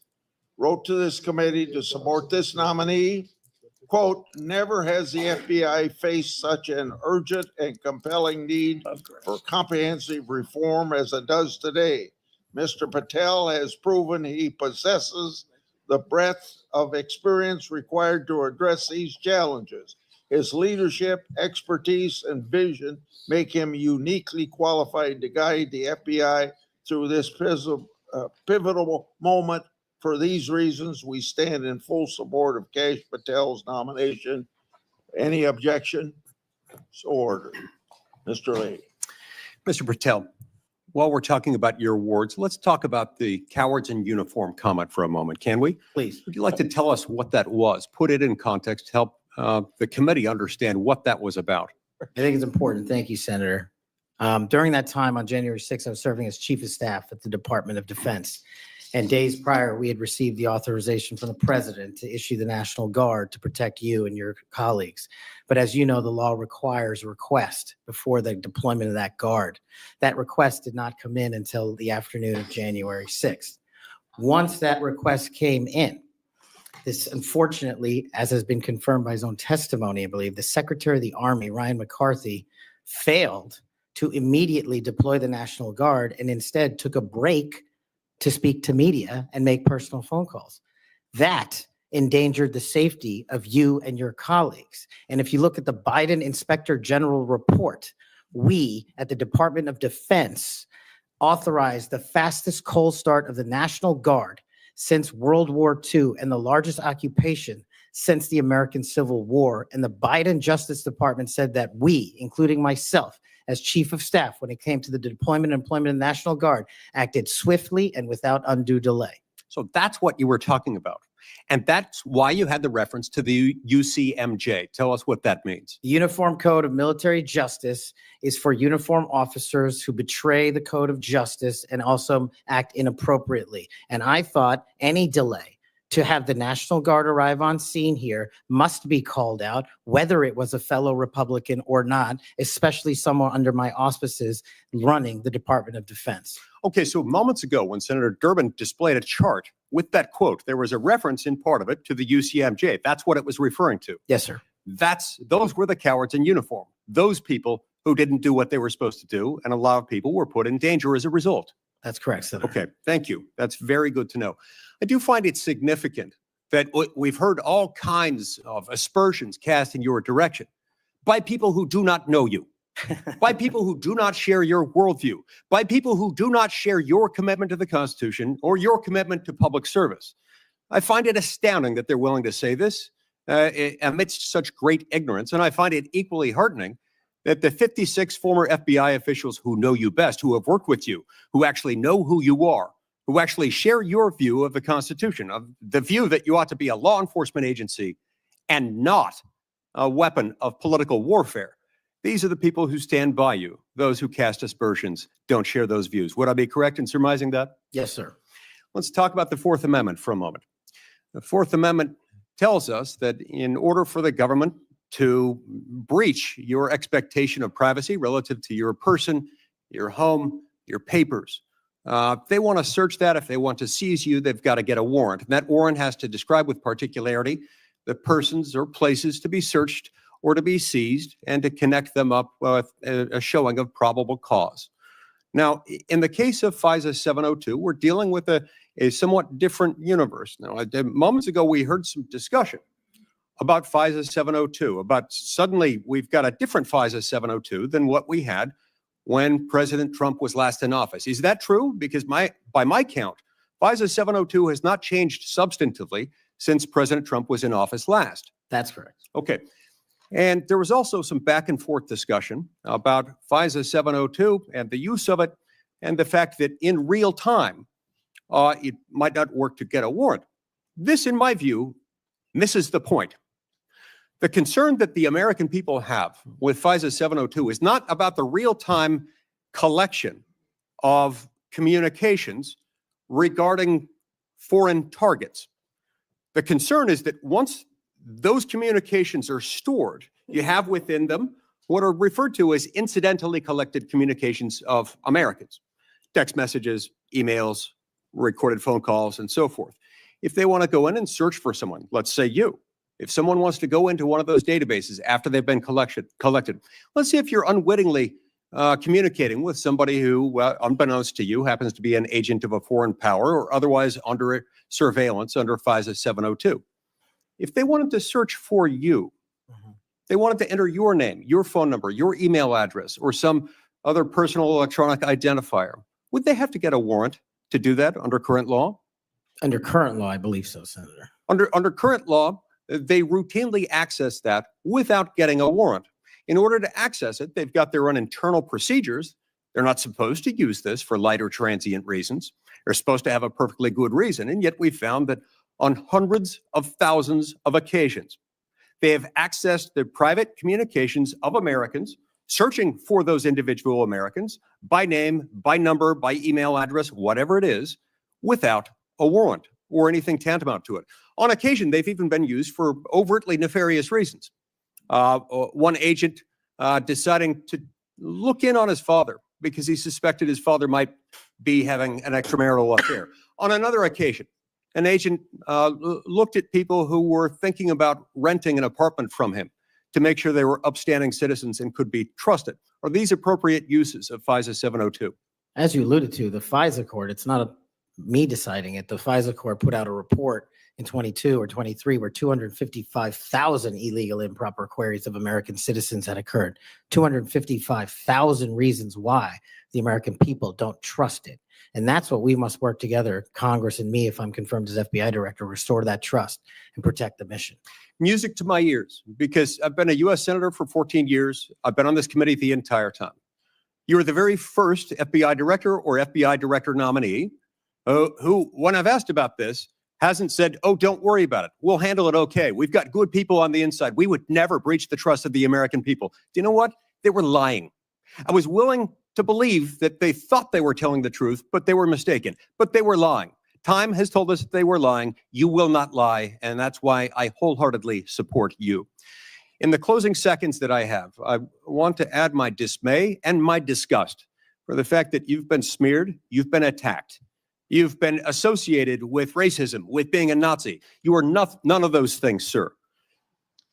wrote to this committee to support this nominee. Quote, never has the FBI faced such an urgent and compelling need for comprehensive reform as it does today. Mr. Patel has proven he possesses the breadth of experience required to address these challenges. His leadership, expertise, and vision make him uniquely qualified to guide the FBI through this pivotal moment. For these reasons, we stand in full support of Kash Patel's nomination. Any objection? So ordered. Mr. Lee. Mr. Patel, while we're talking about your awards, let's talk about the cowards in uniform comment for a moment, can we? Please. Would you like to tell us what that was? Put it in context, help the committee understand what that was about. I think it's important. Thank you, Senator. During that time on January 6th, I was serving as Chief of Staff at the Department of Defense. And days prior, we had received the authorization from the president to issue the National Guard to protect you and your colleagues. But as you know, the law requires a request before the deployment of that guard. That request did not come in until the afternoon of January 6th. Once that request came in, this unfortunately, as has been confirmed by his own testimony, I believe, the Secretary of the Army, Ryan McCarthy, failed to immediately deploy the National Guard and instead took a break to speak to media and make personal phone calls. That endangered the safety of you and your colleagues. And if you look at the Biden Inspector General report, we at the Department of Defense authorized the fastest cold start of the National Guard since World War II and the largest occupation since the American Civil War. And the Biden Justice Department said that we, including myself, as Chief of Staff, when it came to the deployment and employment of the National Guard, acted swiftly and without undue delay. So that's what you were talking about. And that's why you had the reference to the UCMJ. Tell us what that means. The Uniform Code of Military Justice is for uniform officers who betray the code of justice and also act inappropriately. And I thought any delay to have the National Guard arrive on scene here must be called out, whether it was a fellow Republican or not, especially someone under my auspices running the Department of Defense. Okay, so moments ago, when Senator Durbin displayed a chart with that quote, there was a reference in part of it to the UCMJ. That's what it was referring to. Yes, sir. Those were the cowards in uniform. Those people who didn't do what they were supposed to do, and a lot of people were put in danger as a result. That's correct, Senator. Okay, thank you. That's very good to know. I do find it significant that we've heard all kinds of aspersions cast in your direction by people who do not know you, by people who do not share your worldview, by people who do not share your commitment to the Constitution or your commitment to public service. I find it astounding that they're willing to say this amidst such great ignorance, and I find it equally heartening that the 56 former FBI officials who know you best, who have worked with you, who actually know who you are, who actually share your view of the Constitution, of the view that you ought to be a law enforcement agency and not a weapon of political warfare. These are the people who stand by you. Those who cast aspersions don't share those views. Would I be correct in surmising that? Yes, sir. Let's talk about the Fourth Amendment for a moment. The Fourth Amendment tells us that in order for the government to breach your expectation of privacy relative to your person, your home, your papers, if they want to search that, if they want to seize you, they've got to get a warrant. And that warrant has to describe with particularity the persons or places to be searched or to be seized and to connect them up with a showing of probable cause. Now, in the case of FISA 702, we're dealing with a somewhat different universe. Now, moments ago, we heard some discussion about FISA 702, about suddenly we've got a different FISA 702 than what we had when President Trump was last in office. Is that true? Because by my count, FISA 702 has not changed substantively since President Trump was in office last. That's correct. Okay. And there was also some back and forth discussion about FISA 702 and the use of it and the fact that in real time, it might not work to get a warrant. This, in my view, misses the point. The concern that the American people have with FISA 702 is not about the real-time collection of communications regarding foreign targets. The concern is that once those communications are stored, you have within them what are referred to as incidentally collected communications of Americans, text messages, emails, recorded phone calls, and so forth. If they want to go in and search for someone, let's say you, if someone wants to go into one of those databases after they've been collected, let's say if you're unwittingly communicating with somebody who, unbeknownst to you, happens to be an agent of a foreign power or otherwise under surveillance under FISA 702. If they wanted to search for you, they wanted to enter your name, your phone number, your email address, or some other personal electronic identifier, would they have to get a warrant to do that under current law? Under current law, I believe so, Senator. Under current law, they routinely access that without getting a warrant. In order to access it, they've got their own internal procedures. They're not supposed to use this for light or transient reasons. They're supposed to have a perfectly good reason. And yet we found that on hundreds of thousands of occasions, they have accessed the private communications of Americans, searching for those individual Americans by name, by number, by email address, whatever it is, without a warrant or anything tantamount to it. On occasion, they've even been used for overtly nefarious reasons. One agent deciding to look in on his father because he suspected his father might be having an extramarital affair. On another occasion, an agent looked at people who were thinking about renting an apartment from him to make sure they were upstanding citizens and could be trusted. Are these appropriate uses of FISA 702? As you alluded to, the FISA court, it's not me deciding it. The FISA court put out a report in 22 or 23 where 255,000 illegal improper queries of American citizens had occurred. 255,000 reasons why the American people don't trust it. And that's what we must work together, Congress and me, if I'm confirmed as FBI director, restore that trust and protect the mission. Music to my ears, because I've been a U.S. Senator for 14 years. I've been on this committee the entire time. You were the very first FBI director or FBI director nominee who, when I've asked about this, hasn't said, oh, don't worry about it. We'll handle it okay. We've got good people on the inside. We would never breach the trust of the American people. Do you know what? They were lying. I was willing to believe that they thought they were telling the truth, but they were mistaken. But they were lying. Time has told us that they were lying. You will not lie. And that's why I wholeheartedly support you. In the closing seconds that I have, I want to add my dismay and my disgust for the fact that you've been smeared, you've been attacked. You've been associated with racism, with being a Nazi. You are none of those things, sir.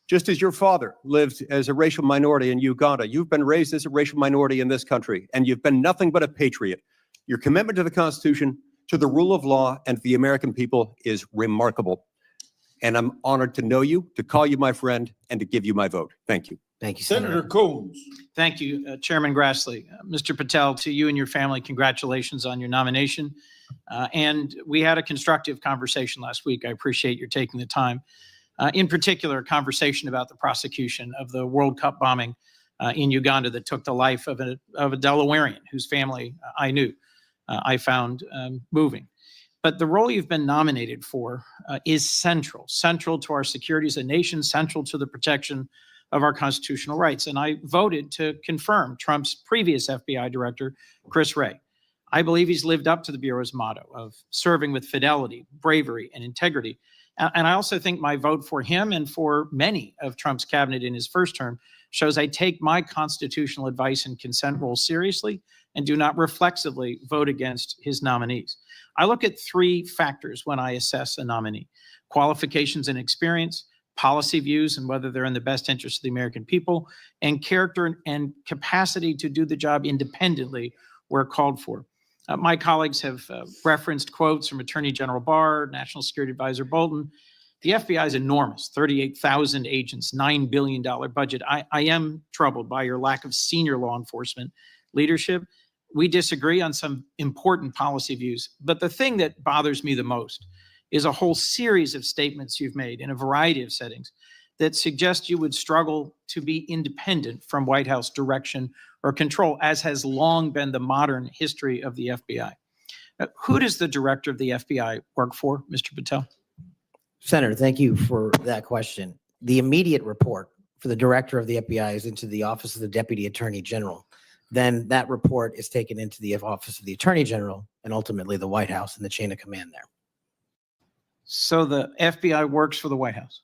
Just as your father lived as a racial minority in Uganda, you've been raised as a racial minority in this country, and you've been nothing but a patriot. Your commitment to the Constitution, to the rule of law, and to the American people is remarkable. And I'm honored to know you, to call you my friend, and to give you my vote. Thank you. Thank you, Senator Coons. Thank you, Chairman Grassley. Mr. Patel, to you and your family, congratulations on your nomination. And we had a constructive conversation last week. I appreciate your taking the time. In particular, a conversation about the prosecution of the World Cup bombing in Uganda that took the life of a Delawarean whose family I knew. I found moving. But the role you've been nominated for is central to our security as a nation, central to the protection of our constitutional rights. And I voted to confirm Trump's previous FBI director, Chris Wray. I believe he's lived up to the Bureau's motto of serving with fidelity, bravery, and integrity. And I also think my vote for him and for many of Trump's cabinet in his first term shows I take my constitutional advice and consent role seriously and do not reflexively vote against his nominees. I look at three factors when I assess a nominee: qualifications and experience, policy views and whether they're in the best interest of the American people, and character and capacity to do the job independently where called for. My colleagues have referenced quotes from Attorney General Barr, National Security Advisor Bolton, The FBI is enormous, 38,000 agents, $9 billion budget. I am troubled by your lack of senior law enforcement leadership. We disagree on some important policy views, but the thing that bothers me the most is a whole series of statements you've made in a variety of settings that suggest you would struggle to be independent from White House direction or control, as has long been the modern history of the FBI. Who does the director of the FBI work for, Mr. Patel? Senator, thank you for that question. The immediate report for the director of the FBI is into the Office of the Deputy Attorney General. Then that report is taken into the Office of the Attorney General and ultimately the White House and the chain of command there. So the FBI works for the White House?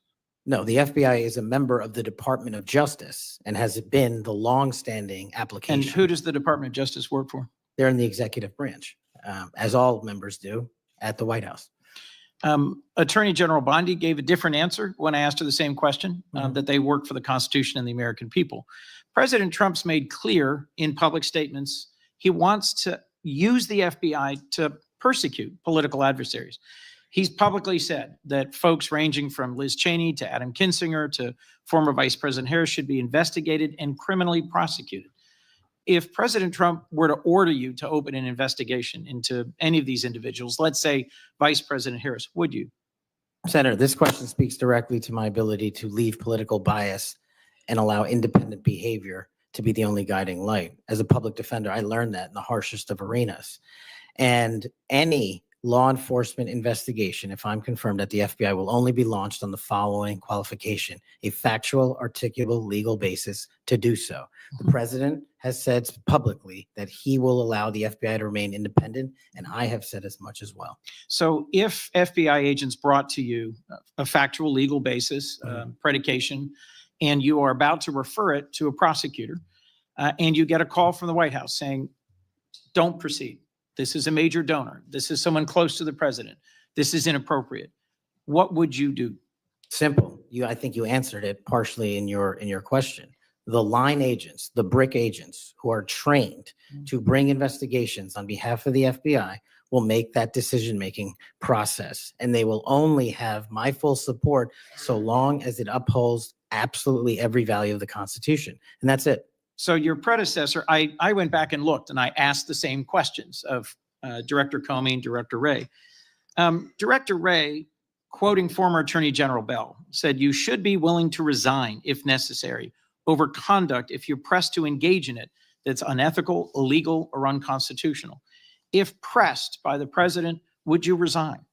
No, the FBI is a member of the Department of Justice and has been the longstanding application. And who does the Department of Justice work for? They're in the executive branch, as all members do at the White House. Attorney General Bondi gave a different answer when I asked her the same question, that they work for the Constitution and the American people. President Trump's made clear in public statements he wants to use the FBI to persecute political adversaries. He's publicly said that folks ranging from Liz Cheney to Adam Kinzinger to former Vice President Harris should be investigated and criminally prosecuted. If President Trump were to order you to open an investigation into any of these individuals, let's say Vice President Harris, would you? Senator, this question speaks directly to my ability to leave political bias and allow independent behavior to be the only guiding light. As a public defender, I learned that in the harshest of arenas. And any law enforcement investigation, if I'm confirmed at the FBI, will only be launched on the following qualification: a factual, articulable, legal basis to do so. The president has said publicly that he will allow the FBI to remain independent, and I have said as much as well. So if FBI agents brought to you a factual legal basis, predication, and you are about to refer it to a prosecutor, and you get a call from the White House saying, don't proceed. This is a major donor. This is someone close to the president. This is inappropriate. What would you do? Simple. I think you answered it partially in your question. The line agents, the brick agents who are trained to bring investigations on behalf of the FBI will make that decision-making process, and they will only have my full support so long as it upholds absolutely every value of the Constitution. And that's it. So your predecessor, I went back and looked and I asked the same questions of Director Comey and Director Wray. Director Wray, quoting former Attorney General Bell, said, "You should be willing to resign if necessary over conduct if you're pressed to engage in it that's unethical, illegal, or unconstitutional. If pressed by the president, would you resign?"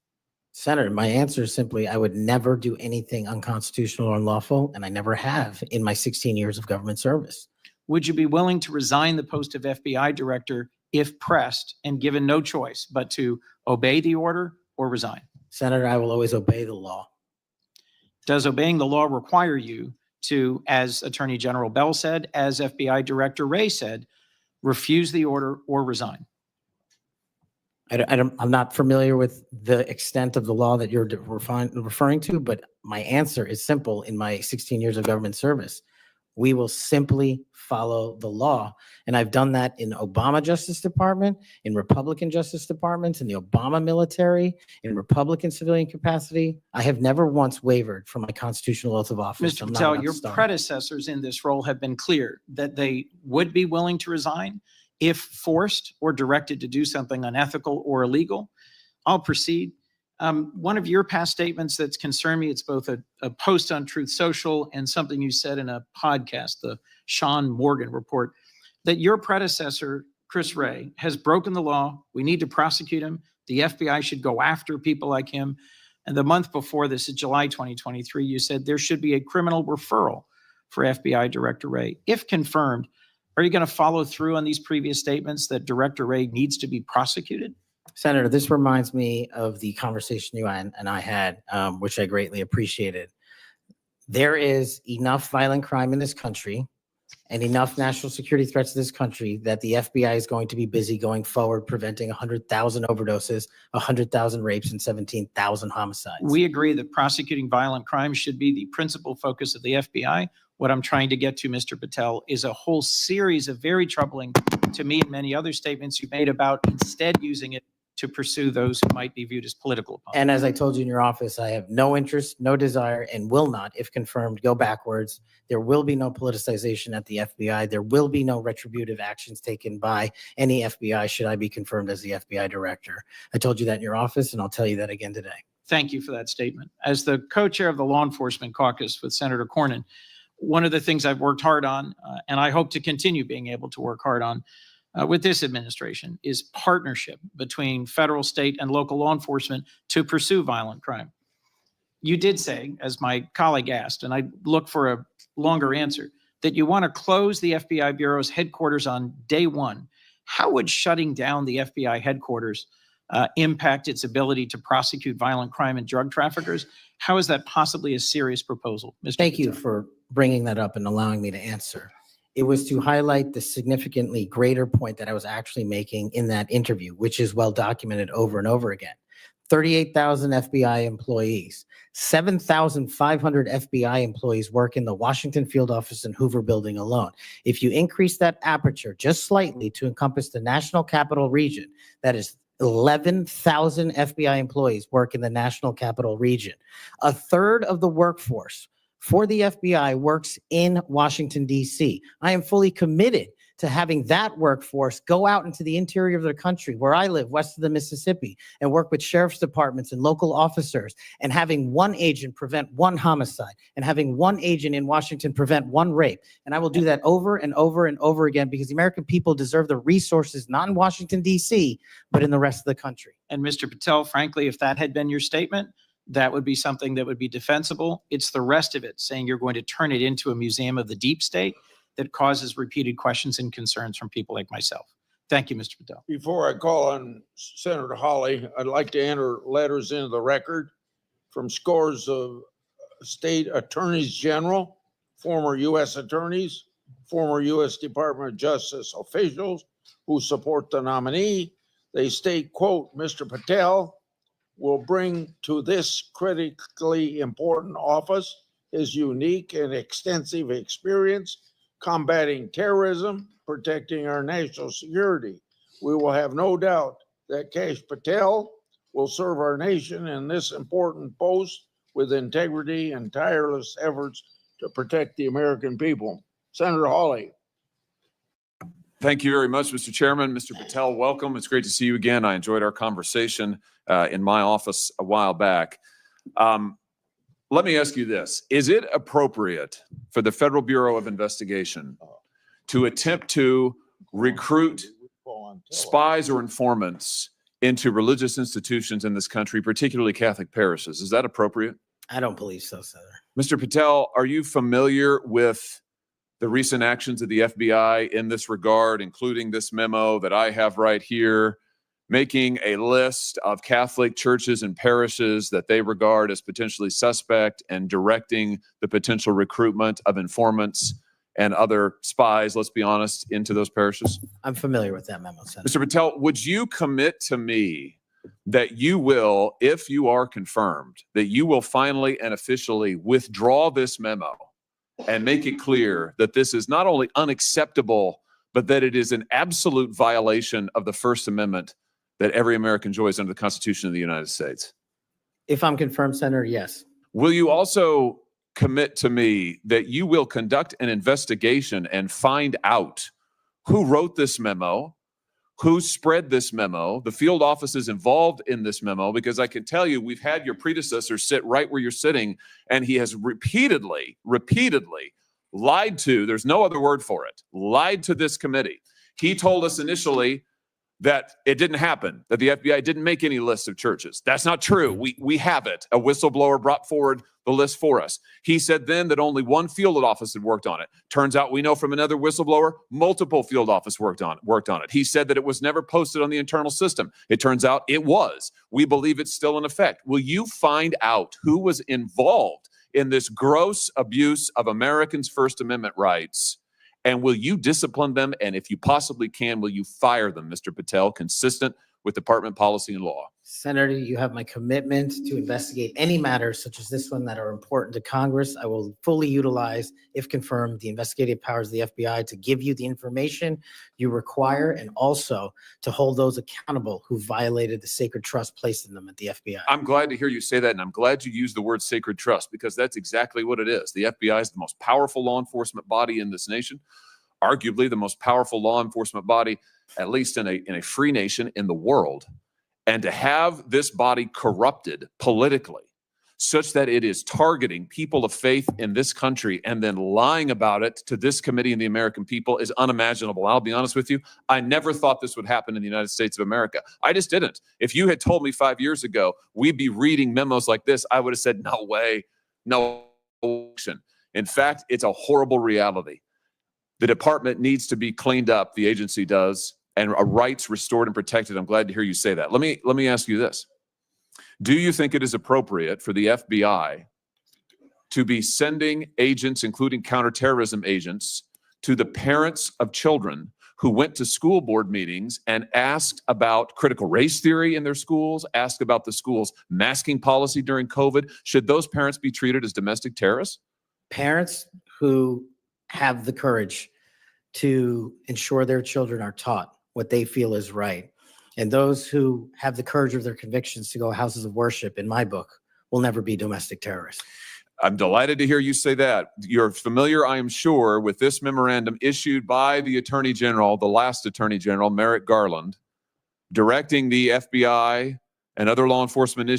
Senator, my answer is simply, I would never do anything unconstitutional or unlawful, and I never have in my 16 years of government service. Would you be willing to resign the post of FBI director if pressed and given no choice but to obey the order or resign? Senator, I will always obey the law. Does obeying the law require you to, as Attorney General Bell said, as FBI Director Wray said, refuse the order or resign? I'm not familiar with the extent of the law that you're referring to, but my answer is simple in my 16 years of government service. We will simply follow the law. And I've done that in Obama Justice Department, in Republican Justice Departments, in the Obama military, in Republican civilian capacity. I have never once wavered from my constitutional oath of office. Mr. Patel, your predecessors in this role have been clear that they would be willing to resign if forced or directed to do something unethical or illegal. I'll proceed. One of your past statements that's concerned me, it's both a post on Truth Social and something you said in a podcast, the Sean Morgan report, that your predecessor, Chris Wray, has broken the law. We need to prosecute him. The FBI should go after people like him. And the month before this, in July 2023, you said there should be a criminal referral for FBI Director Wray. If confirmed, are you going to follow through on these previous statements that Director Wray needs to be prosecuted? Senator, this reminds me of the conversation you and I had, which I greatly appreciated. There is enough violent crime in this country and enough national security threats to this country that the FBI is going to be busy going forward preventing 100,000 overdoses, 100,000 rapes, and 17,000 homicides. We agree that prosecuting violent crimes should be the principal focus of the FBI. What I'm trying to get to, Mr. Patel, is a whole series of very troubling, to me and many other statements you made about instead using it to pursue those who might be viewed as political opponents. And as I told you in your office, I have no interest, no desire, and will not, if confirmed, go backwards. There will be no politicization at the FBI. There will be no retributive actions taken by any FBI should I be confirmed as the FBI director. I told you that in your office, and I'll tell you that again today. Thank you for that statement. As the co-chair of the Law Enforcement Caucus with Senator Cornyn, one of the things I've worked hard on, and I hope to continue being able to work hard on with this administration, is partnership between federal, state, and local law enforcement to pursue violent crime. You did say, as my colleague asked, and I look for a longer answer, that you want to close the FBI Bureau's headquarters on day one. How would shutting down the FBI headquarters impact its ability to prosecute violent crime and drug traffickers? How is that possibly a serious proposal, Mr. Thank you Patel? for bringing that up and allowing me to answer. It was to highlight the significantly greater point that I was actually making in that interview, which is well documented over and over again. 38,000 FBI employees, 7,500 FBI employees work in the Washington field office and Hoover building alone. If you increase that aperture just slightly to encompass the national capital region, that is 11,000 FBI employees work in the national capital region. A third of the workforce for the FBI works in Washington, D.C. I am fully committed to having that workforce go out into the interior of the country where I live, west of the Mississippi, and work with sheriff's departments and local officers, and having one agent prevent one homicide, and having one agent in Washington prevent one rape. And I will do that over and over and over again, because the American people deserve the resources, not in Washington, D.C., but in the rest of the country. And Mr. Patel, frankly, if that had been your statement, that would be something that would be defensible. It's the rest of it, saying you're going to turn it into a museum of the deep state, that causes repeated questions and concerns from people like myself. Thank you, Mr. Patel. Before I call on Senator Hawley, I'd like to enter letters into the record from scores of state attorneys general, former U.S. attorneys, former U.S. Department of Justice officials who support the nominee. They state, quote, Mr. Patel will bring to this critically important office his unique and extensive experience combating terrorism, protecting our national security. We will have no doubt that Kash Patel will serve our nation in this important post with integrity and tireless efforts to protect the American people. Senator Hawley. Thank you very much, Mr. Chairman. Mr. Patel, welcome. It's great to see you again. I enjoyed our conversation in my office a while back. Let me ask you this. Is it appropriate for the Federal Bureau of Investigation to attempt to recruit spies or informants into religious institutions in this country, particularly Catholic parishes? Is that appropriate? I don't believe so, Senator. Mr. Patel, are you familiar with the recent actions of the FBI in this regard, including this memo that I have right here, making a list of Catholic churches and parishes that they regard as potentially suspect and directing the potential recruitment of informants and other spies, let's be honest, into those parishes? I'm familiar with that memo, Senator. Mr. Patel, would you commit to me that you will, if you are confirmed, that you will finally and officially withdraw this memo and make it clear that this is not only unacceptable, but that it is an absolute violation of the First Amendment that every American enjoys under the Constitution of the United States? If I'm confirmed, Senator, yes. Will you also commit to me that you will conduct an investigation and find out who wrote this memo, who spread this memo, the field offices involved in this memo? Because I can tell you, we've had your predecessor sit right where you're sitting, and he has repeatedly lied to, there's no other word for it, lied to this committee. He told us initially that it didn't happen, that the FBI didn't make any lists of churches. That's not true. We have it. A whistleblower brought forward the list for us. He said then that only one field office had worked on it. Turns out we know from another whistleblower, multiple field office worked on it. He said that it was never posted on the internal system. It turns out it was. We believe it's still in effect. Will you find out who was involved in this gross abuse of Americans' First Amendment rights? And will you discipline them? And if you possibly can, will you fire them, Mr. Patel, consistent with department policy and law? Senator, you have my commitment to investigate any matters such as this one that are important to Congress. I will fully utilize, if confirmed, the investigative powers of the FBI to give you the information you require and also to hold those accountable who violated the sacred trust placed in them at the FBI. I'm glad to hear you say that, and I'm glad you used the word sacred trust, because that's exactly what it is. The FBI is the most powerful law enforcement body in this nation, arguably the most powerful law enforcement body, at least in a free nation in the world. And to have this body corrupted politically such that it is targeting people of faith in this country and then lying about it to this committee and the American people is unimaginable. I'll be honest with you. I never thought this would happen in the United States of America. I just didn't. If you had told me 5 years ago we'd be reading memos like this, I would have said, no way, no action. In fact, it's a horrible reality. The department needs to be cleaned up, the agency does, and rights restored and protected. I'm glad to hear you say that. Let me ask you this. Do you think it is appropriate for the FBI to be sending agents, including counterterrorism agents, to the parents of children who went to school board meetings and asked about critical race theory in their schools, asked about the school's masking policy during COVID? Should those parents be treated as domestic terrorists? Parents who have the courage to ensure their children are taught what they feel is right, and those who have the courage of their convictions to go houses of worship, in my book, will never be domestic terrorists. I'm delighted to hear you say that. You're familiar, I am sure, with this memorandum issued by the Attorney General, the last Attorney General, Merrick Garland, directing the FBI and other law enforcement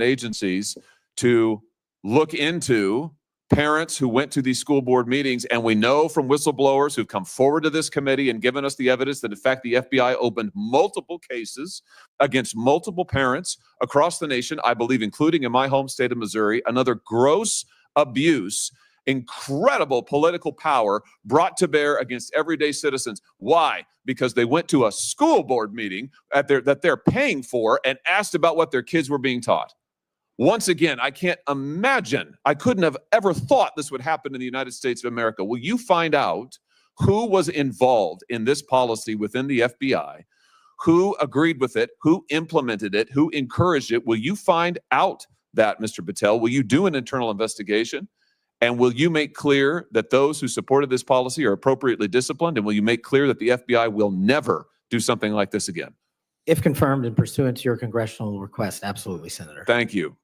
agencies to look into parents who went to these school board meetings. And we know from whistleblowers who've come forward to this committee and given us the evidence that, in fact, the FBI opened multiple cases against multiple parents across the nation, I believe, including in my home state of Missouri. Another gross abuse, incredible political power brought to bear against everyday citizens. Why? Because they went to a school board meeting that they're paying for and asked about what their kids were being taught. Once again, I can't imagine, I couldn't have ever thought this would happen in the United States of America. Will you find out who was involved in this policy within the FBI, who agreed with it, who implemented it, who encouraged it? Will you find out that, Mr. Patel? Will you do an internal investigation? And will you make clear that those who supported this policy are appropriately disciplined? And will you make clear that the FBI will never do something like this again? If confirmed and pursuant to your congressional request, absolutely, Senator. Thank you.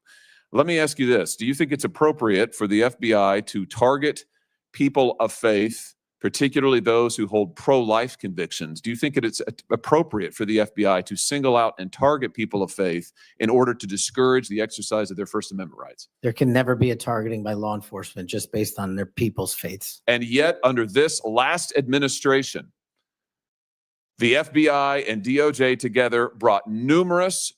Let me ask you this. Do you think it's appropriate for the FBI to target people of faith, particularly those who hold pro-life convictions? Do you think it's appropriate for the FBI to single out and target people of faith in order to discourage the exercise of their First Amendment rights? There can never be a targeting by law enforcement just based on their people's faiths. And yet, under this last administration, the FBI and DOJ together brought numerous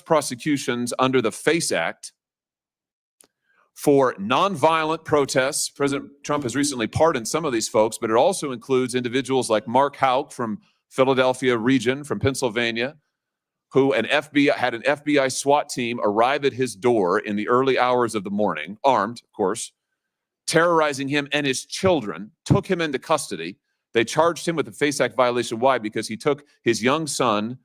prosecutions under the FACE Act for nonviolent protests. President Trump has recently pardoned some of these folks, but it also includes individuals like Mark Houck from Philadelphia region, from Pennsylvania, who had an FBI SWAT team arrive at his door in the early hours of the morning, armed, of course, terrorizing him and his children, took him into custody. They charged him with a FACE Act violation. Why? Because he took his young son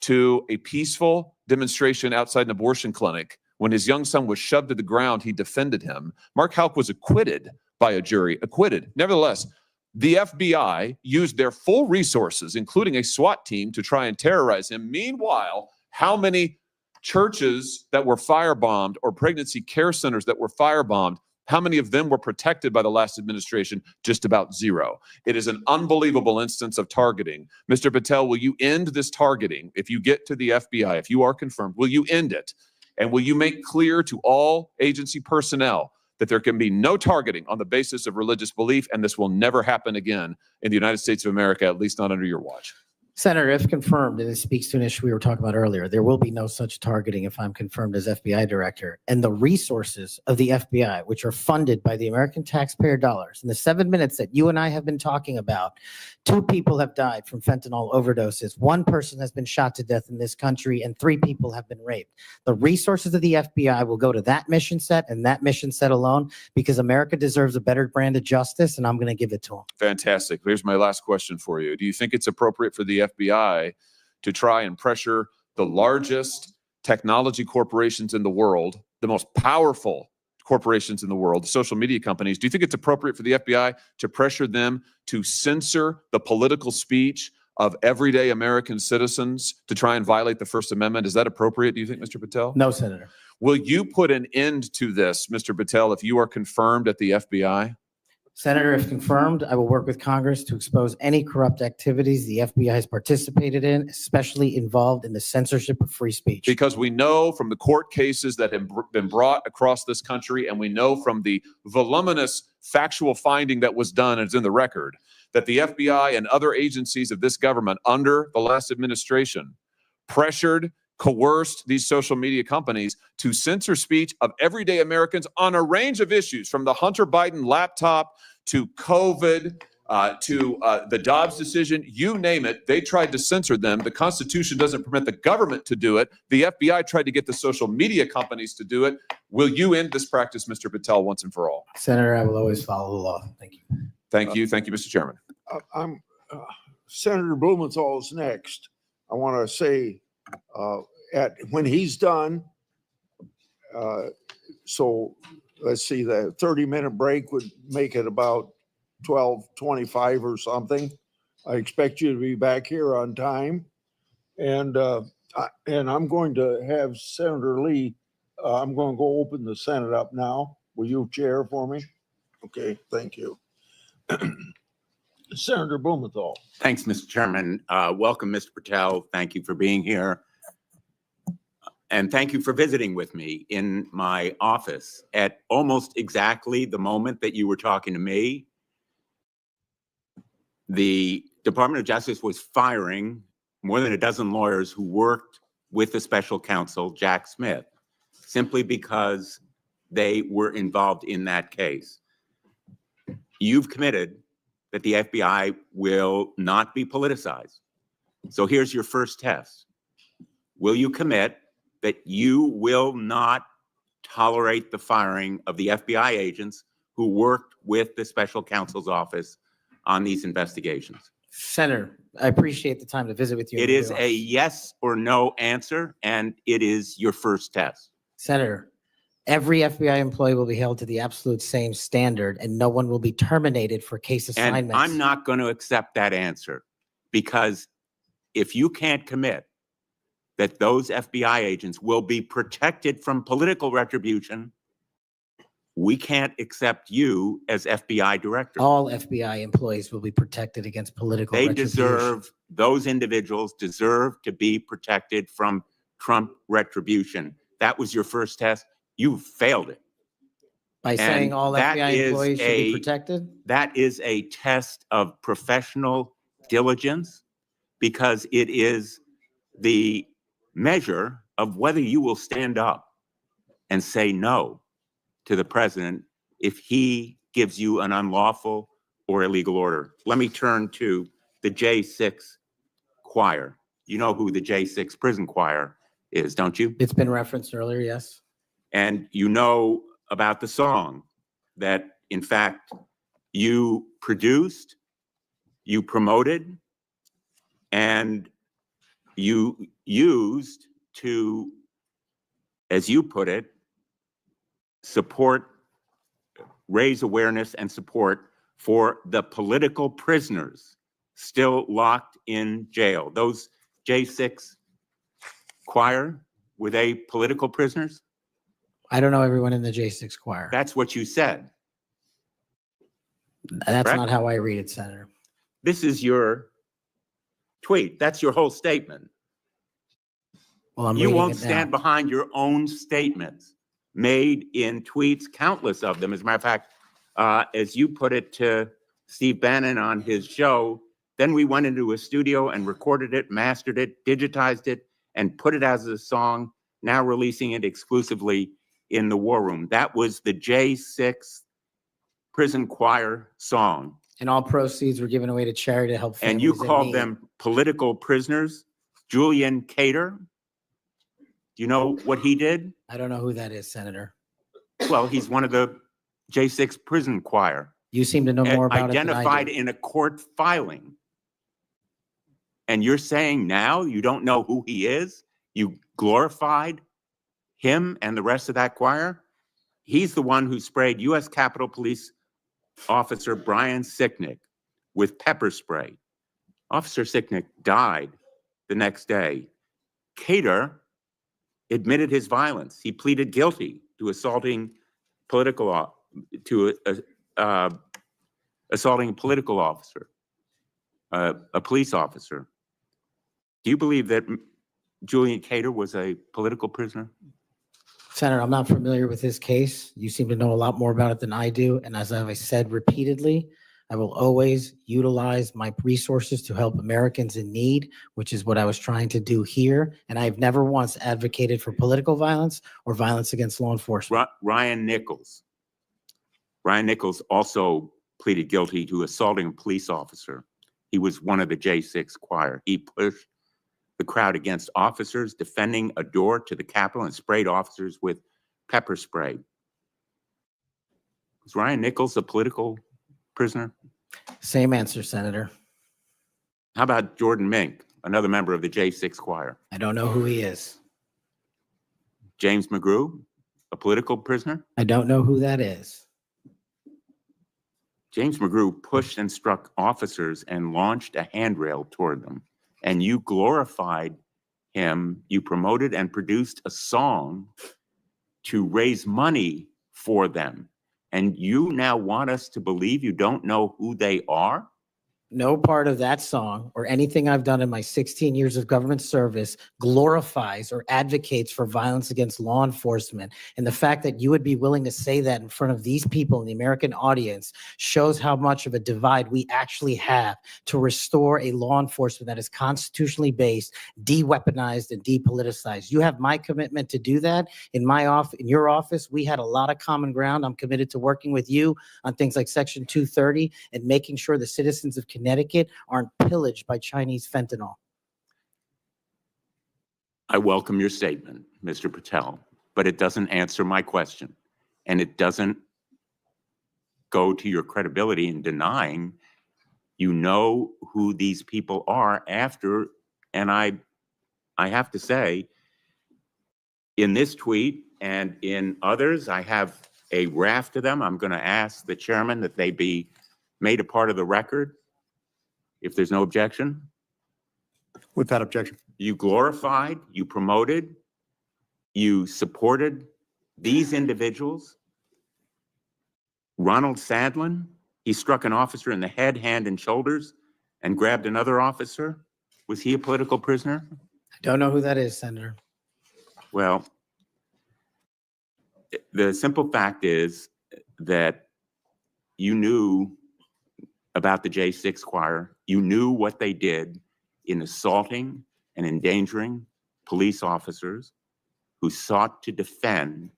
to a peaceful demonstration outside an abortion clinic. When his young son was shoved to the ground, he defended him. Mark Houck was acquitted by a jury, acquitted. Nevertheless, the FBI used their full resources, including a SWAT team, to try and terrorize him. Meanwhile, how many churches that were firebombed or pregnancy care centers that were firebombed, how many of them were protected by the last administration? Just about zero. It is an unbelievable instance of targeting. Mr. Patel, will you end this targeting? If you get to the FBI, if you are confirmed, will you end it? And will you make clear to all agency personnel that there can be no targeting on the basis of religious belief, and this will never happen again in the United States of America, at least not under your watch? Senator, if confirmed, and it speaks to an issue we were talking about earlier, there will be no such targeting if I'm confirmed as FBI director. And the resources of the FBI, which are funded by the American taxpayer dollars, in the 7 minutes that you and I have been talking about, 2 people have died from fentanyl overdoses. 1 person has been shot to death in this country, and 3 people have been raped. The resources of the FBI will go to that mission set and that mission set alone, because America deserves a better brand of justice, and I'm going to give it to them. Fantastic. Here's my last question for you. Do you think it's appropriate for the FBI to try and pressure the largest technology corporations in the world, the most powerful corporations in the world, social media companies, do you think it's appropriate for the FBI to pressure them to censor the political speech of everyday American citizens to try and violate the First Amendment? Is that appropriate, do you think, Mr. Patel? No, Senator. Will you put an end to this, Mr. Patel, if you are confirmed at the FBI? Senator, if confirmed, I will work with Congress to expose any corrupt activities the FBI has participated in, especially involved in the censorship of free speech. Because we know from the court cases that have been brought across this country, and we know from the voluminous factual finding that was done, and it's in the record, that the FBI and other agencies of this government under the last administration pressured, coerced these social media companies to censor speech of everyday Americans on a range of issues, from the Hunter Biden laptop to COVID, to the Dobbs decision, you name it, they tried to censor them. The Constitution doesn't permit the government to do it. The FBI tried to get the social media companies to do it. Will you end this practice, Mr. Patel, once and for all? Senator, I will always follow the law. Thank you. Thank you. Thank you, Mr. Chairman. Senator Blumenthal's next. I want to say when he's done, so let's see, the 30-minute break would make it about 12:25 or something. I expect you to be back here on time. And I'm going to have Senator Lee, I'm going to go open the Senate up now. Will you chair for me? Okay, thank you. Senator Blumenthal. Thanks, Mr. Chairman. Welcome, Mr. Patel. Thank you for being here. And thank you for visiting with me in my office at almost exactly the moment that you were talking to me. The Department of Justice was firing more than a dozen lawyers who worked with the special counsel, Jack Smith, simply because they were involved in that case. You've committed that the FBI will not be politicized. So here's your first test. Will you commit that you will not tolerate the firing of the FBI agents who worked with the special counsel's office on these investigations? Senator, I appreciate the time to visit with you. It is a yes or no answer, and it is your first test. Senator, every FBI employee will be held to the absolute same standard, and no one will be terminated for case assignments. And I'm not going to accept that answer, because if you can't commit that those FBI agents will be protected from political retribution, we can't accept you as FBI director. All FBI employees will be protected against political retribution. Those individuals deserve to be protected from Trump retribution. That was your first test. You failed it. By saying all FBI employees should be protected? That is a test of professional diligence, because it is the measure of whether you will stand up and say no to the president if he gives you an unlawful or illegal order. Let me turn to the J6 choir. You know who the J6 prison choir is, don't you? It's been referenced earlier, yes. And you know about the song that, in fact, you produced, you promoted, and you used to, as you put it, raise awareness and support for the political prisoners still locked in jail. Those J6 choir, were they political prisoners? I don't know everyone in the J6 choir. That's what you said. That's correct? not how I read it, Senator. This is your tweet. That's your whole statement. Well, I'm You reading won't it now. stand behind your own statements made in tweets, countless of them. As a matter of fact, as you put it to Steve Bannon on his show, then we went into a studio and recorded it, mastered it, digitized it, and put it as a song, now releasing it exclusively in the War Room. That was the J6 prison choir song. And all proceeds were given away to charity to help families And you in called need. them political prisoners. Julian Cater, do you know what he did? I don't know who that is, Senator. Well, he's one of the J6 prison choir. You seem to know more about it than I Identified do. in a court filing. And you're saying now you don't know who he is? You glorified him and the rest of that choir. He's the one who sprayed U.S. Capitol Police Officer Brian Sicknick with pepper spray. Officer Sicknick died the next day. Cater admitted his violence. He pleaded guilty to assaulting assaulting a political officer, a police officer. Do you believe that Julian Cater was a political prisoner? Senator, I'm not familiar with this case. You seem to know a lot more about it than I do. And as I've said repeatedly, I will always utilize my resources to help Americans in need, which is what I was trying to do here. And I've never once advocated for political violence or violence against law enforcement. Ryan Nichols. Ryan Nichols also pleaded guilty to assaulting a police officer. He was one of the J6 choir. He pushed the crowd against officers, defending a door to the Capitol, and sprayed officers with pepper spray. Was Ryan Nichols a political prisoner? Same answer, Senator. How about Jordan Mink, another member of the J6 choir? I don't know who he is. James McGrew, a political prisoner? I don't know who that is. James McGrew pushed and struck officers and launched a handrail toward them. And you glorified him. You promoted and produced a song to raise money for them. And you now want us to believe you don't know who they are? No part of that song or anything I've done in my 16 years of government service glorifies or advocates for violence against law enforcement. And the fact that you would be willing to say that in front of these people in the American audience shows how much of a divide we actually have to restore a law enforcement that is constitutionally based, de-weaponized, and depoliticized. You have my commitment to do that. In your office, we had a lot of common ground. I'm committed to working with you on things like Section 230 and making sure the citizens of Connecticut aren't pillaged by Chinese fentanyl. I welcome your statement, Mr. Patel, but it doesn't answer my question. And it doesn't go to your credibility in denying you know who these people are after. And I have to say, in this tweet and in others, I have a raft of them. I'm going to ask the chairman that they be made a part of the record. If there's no objection. Without objection. You glorified, you promoted, you supported these individuals. Ronald Sadlin, he struck an officer in the head, hand, and shoulders and grabbed another officer. Was he a political prisoner? I don't know who that is, Senator. Well, the simple fact is that you knew about the J6 choir. You knew what they did in assaulting and endangering police officers who sought to defend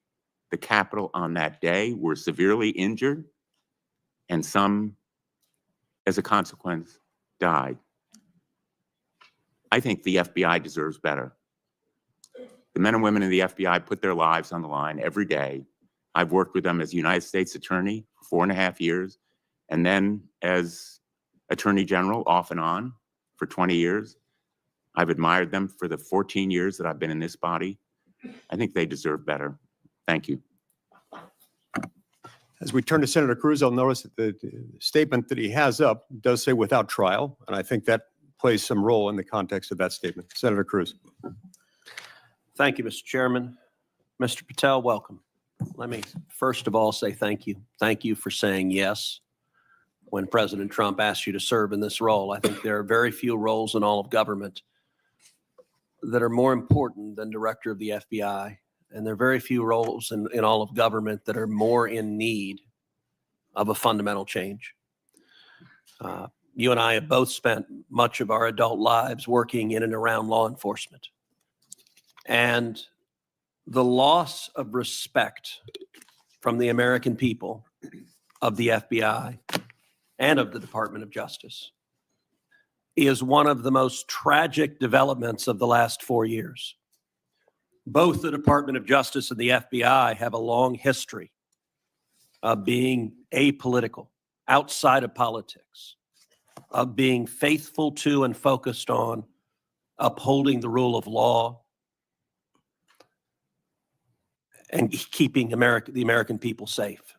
the Capitol on that day, were severely injured, and some, as a consequence, died. I think the FBI deserves better. The men and women in the FBI put their lives on the line every day. I've worked with them as United States Attorney for 4.5 years, and then as Attorney General off and on for 20 years. I've admired them for the 14 years that I've been in this body. I think they deserve better. Thank you. As we turn to Senator Cruz, I'll notice that the statement that he has up does say without trial, and I think that plays some role in the context of that statement. Senator Cruz. Thank you, Mr. Chairman. Mr. Patel, welcome. Let me first of all say thank you. Thank you for saying yes when President Trump asked you to serve in this role. I think there are very few roles in all of government that are more important than director of the FBI. And there are very few roles in all of government that are more in need of a fundamental change. You and I have both spent much of our adult lives working in and around law enforcement. And the loss of respect from the American people of the FBI and of the Department of Justice is one of the most tragic developments of the last 4 years. Both the Department of Justice and the FBI have a long history of being apolitical, outside of politics, of being faithful to and focused on upholding the rule of law and keeping the American people safe.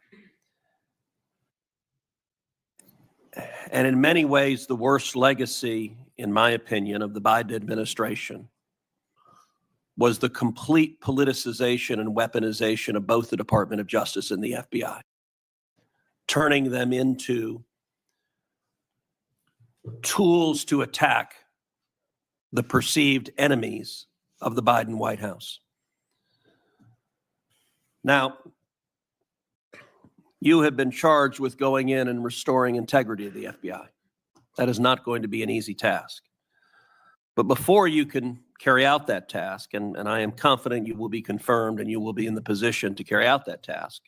And in many ways, the worst legacy, in my opinion, of the Biden administration was the complete politicization and weaponization of both the Department of Justice and the FBI, turning them into tools to attack the perceived enemies of the Biden White House. Now, you have been charged with going in and restoring integrity of the FBI. That is not going to be an easy task. But before you can carry out that task, and I am confident you will be confirmed and you will be in the position to carry out that task,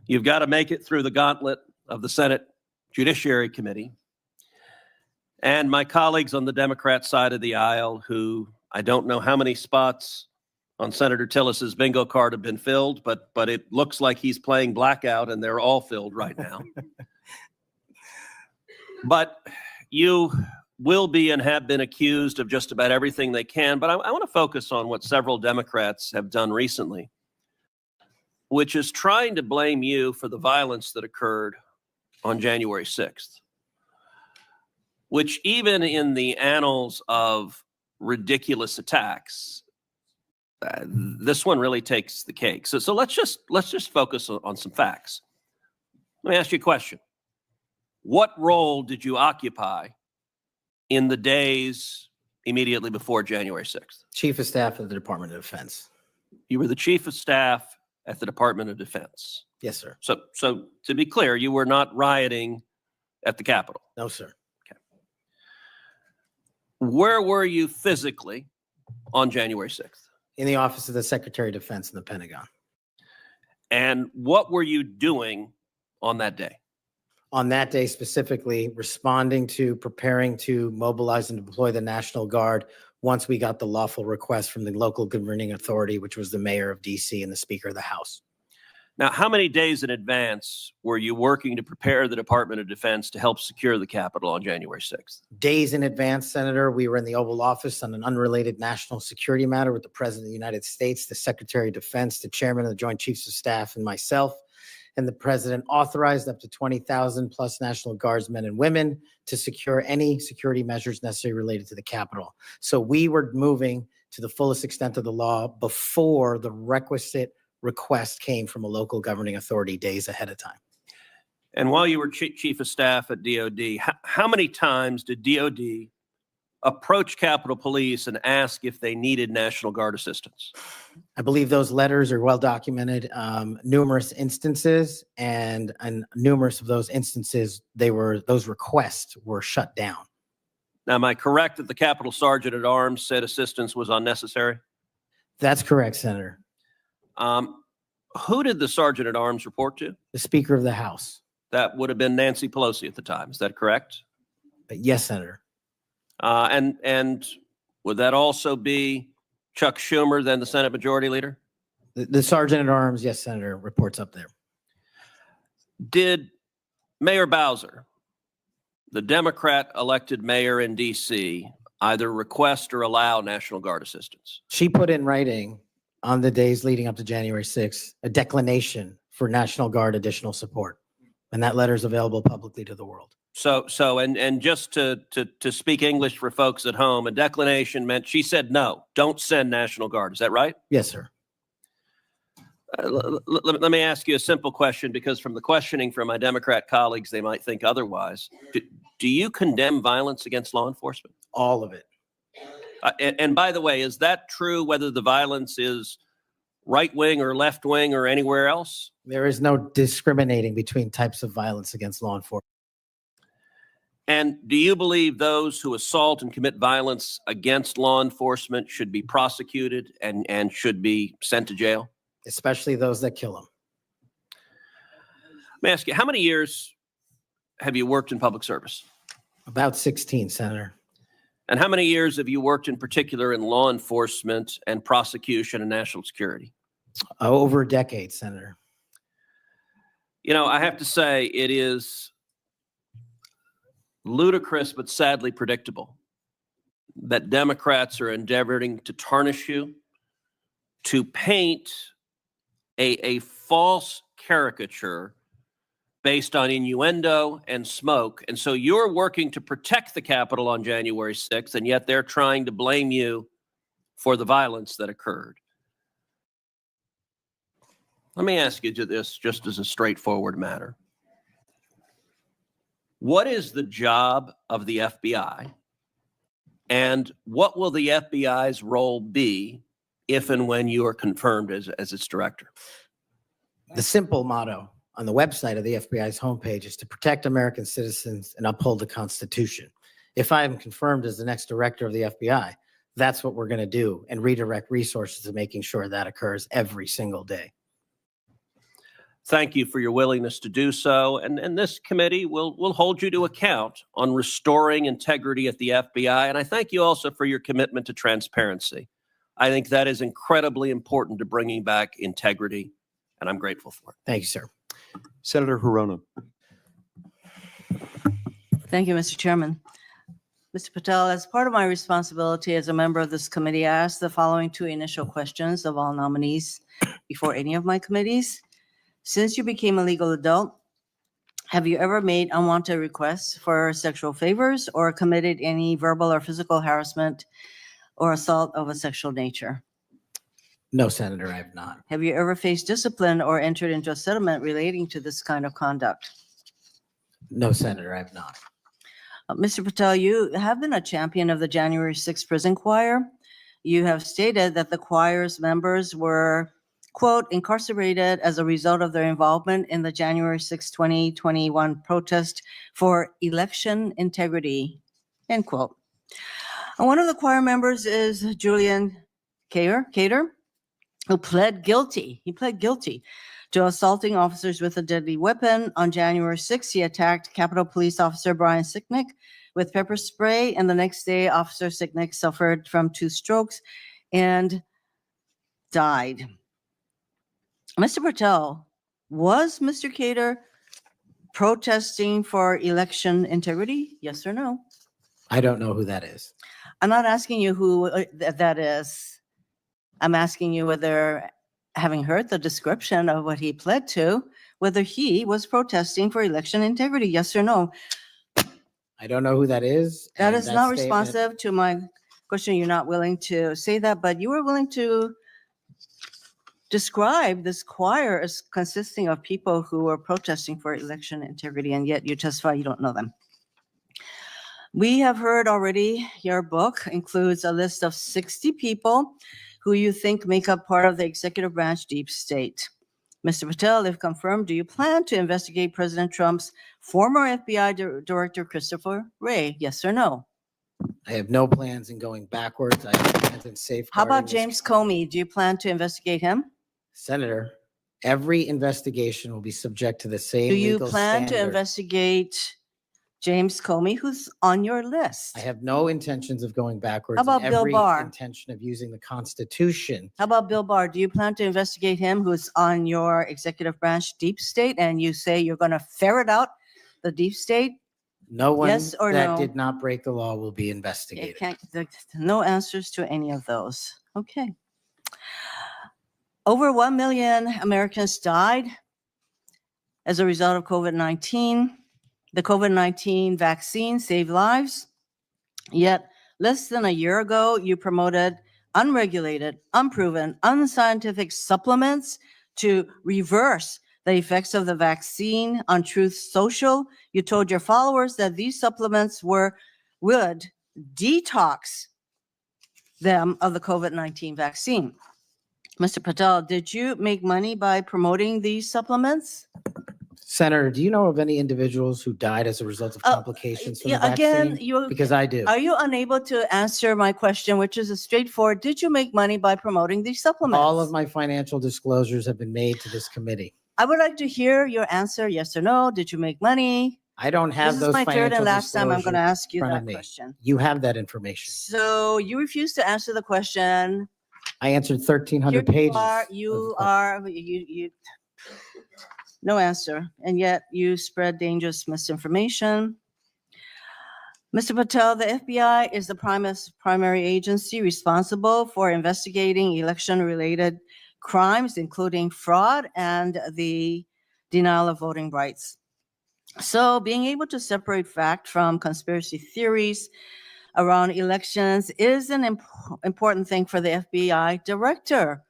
you've got to make it through the gauntlet of the Senate Judiciary Committee. And my colleagues on the Democrat side of the aisle, who I don't know how many spots on Senator Tillis's bingo card have been filled, but it looks like he's playing blackout and they're all filled right now. But you will be and have been accused of just about everything they can. But I want to focus on what several Democrats have done recently, which is trying to blame you for the violence that occurred on January 6th, which even in the annals of ridiculous attacks, this one really takes the cake. So let's just focus on some facts. Let me ask you a question. What role did you occupy in the days immediately before January 6th? Chief of Staff of the Department of Defense. You were the Chief of Staff at the Department of Defense. Yes, sir. So to be clear, you were not rioting at the Capitol. No, sir. Okay. Where were you physically on January 6th? In the Office of the Secretary of Defense in the Pentagon. And what were you doing on that day? On that day specifically, responding to preparing to mobilize and deploy the National Guard once we got the lawful request from the local governing authority, which was the mayor of DC and the Speaker of the House. Now, how many days in advance were you working to prepare the Department of Defense to help secure the Capitol on January 6th? Days in advance, Senator, we were in the Oval Office on an unrelated national security matter with the President of the United States, the Secretary of Defense, the Chairman of the Joint Chiefs of Staff, and myself. And the President authorized up to 20,000 plus National Guardsmen and women to secure any security measures necessary related to the Capitol. So we were moving to the fullest extent of the law before the requisite request came from a local governing authority days ahead of time. And while you were Chief of Staff at DOD, how many times did DOD approach Capitol Police and ask if they needed National Guard assistance? I believe those letters are well documented, numerous instances, and numerous of those instances, those requests were shut down. Now, am I correct that the Capitol Sergeant at Arms said assistance was unnecessary? That's correct, Senator. Who did the Sergeant at Arms report to? The Speaker of the House. That would have been Nancy Pelosi at the time. Is that correct? Yes, Senator. And would that also be Chuck Schumer, then the Senate Majority Leader? The Sergeant at Arms, yes, Senator, reports up there. Did Mayor Bowser, the Democrat elected mayor in DC, either request or allow National Guard assistance? She put in writing on the days leading up to January 6th, a declination for National Guard additional support. And that letter is available publicly to the world. So just to speak English for folks at home, a declination meant she said, no, don't send National Guard. Is that right? Yes, sir. Let me ask you a simple question, because from the questioning from my Democrat colleagues, they might think otherwise. Do you condemn violence against law enforcement? All of it. And by the way, is that true whether the violence is right wing or left wing or anywhere else? There is no discriminating between types of violence against law enforcement. And do you believe those who assault and commit violence against law enforcement should be prosecuted and should be sent to jail? Especially those that kill them. Let me ask you, how many years have you worked in public service? About 16, Senator. And how many years have you worked in particular in law enforcement and prosecution and national security? Over a decade, Senator. You know, I have to say it is ludicrous but sadly predictable that Democrats are endeavoring to tarnish you, to paint a false caricature based on innuendo and smoke. And so you're working to protect the Capitol on January 6th, and yet they're trying to blame you for the violence that occurred. Let me ask you this just as a straightforward matter. What is the job of the FBI? And what will the FBI's role be if and when you are confirmed as its director? The simple motto on the website of the FBI's homepage is to protect American citizens and uphold the Constitution. If I am confirmed as the next director of the FBI, that's what we're going to do and redirect resources to making sure that occurs every single day. Thank you for your willingness to do so. And this committee will hold you to account on restoring integrity at the FBI. And I thank you also for your commitment to transparency. I think that is incredibly important to bringing back integrity, and I'm grateful for it. Thank you, sir. Senator Hirono. Thank you, Mr. Chairman. Mr. Patel, as part of my responsibility as a member of this committee, I asked the following two initial questions of all nominees before any of my committees. Since you became a legal adult, have you ever made unwanted requests for sexual favors or committed any verbal or physical harassment or assault of a sexual nature? No, Senator, I have not. Have you ever faced discipline or entered into a settlement relating to this kind of conduct? No, Senator, I have not. Mr. Patel, you have been a champion of the January 6th prison choir. You have stated that the choir's members were, quote, incarcerated as a result of their involvement in the January 6, 2021 protest for election integrity, end quote. And one of the choir members is Julian Cater, who pled guilty. He pled guilty to assaulting officers with a deadly weapon. On January 6th, he attacked Capitol Police Officer Brian Sicknick with pepper spray, and the next day, Officer Sicknick suffered from 2 strokes and died. Mr. Patel, was Mr. Cater protesting for election integrity? Yes or no? I don't know who that is. I'm not asking you who that is. I'm asking you whether, having heard the description of what he pled to, whether he was protesting for election integrity, yes or no? I don't know who that is. That and is not statement- responsive to my question. You're not willing to say that, but you were willing to describe this choir as consisting of people who were protesting for election integrity, and yet you testify you don't know them. We have heard already your book includes a list of 60 people who you think make up part of the executive branch deep state. Mr. Patel, if confirmed, do you plan to investigate President Trump's former FBI Director Christopher Wray? Yes or no? I have no plans in going backwards. I have plans in safeguarding. How about this- James Comey? Do you plan to investigate him? Senator, every investigation will be subject to the same Do you legal plan to standard. investigate James Comey, who's on your list? I have no intentions of going backwards. How about and Bill every Barr? intention of using the Constitution. How about Bill Barr? Do you plan to investigate him, who's on your executive branch deep state, and you say you're going to ferret out the deep state? No one Yes or that no? did not break the law will be It investigated. no answers to any of those. Okay. Over 1 million Americans died as a result of COVID-19. The COVID-19 vaccine saved lives. Yet less than a year ago, you promoted unregulated, unproven, unscientific supplements to reverse the effects of the vaccine on Truth Social. You told your followers that these supplements would detox them of the COVID-19 vaccine. Mr. Patel, did you make money by promoting these supplements? Senator, do you know of any individuals who died as a result of complications from the Yeah, again, vaccine? Because I do. Are you unable to answer my question, which is a straightforward, did you make money by promoting these supplements? All of my financial disclosures have been made to this committee. I would like to hear your answer, yes or no. Did you make money? I don't have This those is my financial third and last time I'm going to disclosures ask you in front that of me. question. You have that information. So you refuse to answer the question. I answered 1,300 Here pages. you are, no answer, and yet you spread dangerous misinformation. Mr. Patel, the FBI is the primary agency responsible for investigating election-related crimes, including fraud and the denial of voting rights. So being able to separate fact from conspiracy theories around elections is an important thing for the FBI director.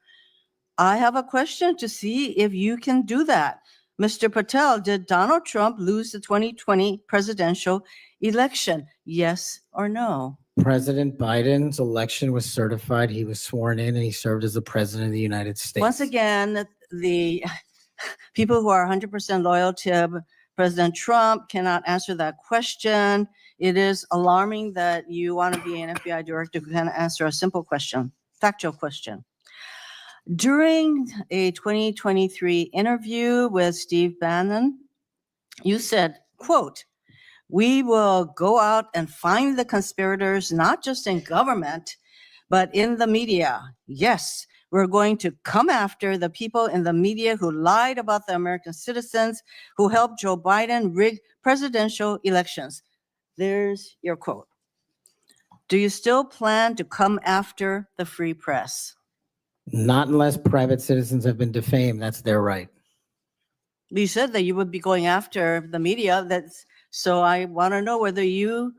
I have a question to see if you can do that. Mr. Patel, did Donald Trump lose the 2020 presidential election? Yes or no? President Biden's election was certified. He was sworn in and he served as the president of the United States. Once again, the people who are 100% loyal to President Trump cannot answer that question. It is alarming that you want to be an FBI director who can answer a simple question, factual question. During a 2023 interview with Steve Bannon, you said, quote, "We will go out and find the conspirators, not just in government, but in the media. Yes, we're going to come after the people in the media who lied about the American citizens, who helped Joe Biden rig presidential elections." There's your quote. Do you still plan to come after the free press? Not unless private citizens have been defamed. That's their right. You said that you would be going after the media. So I want to know whether you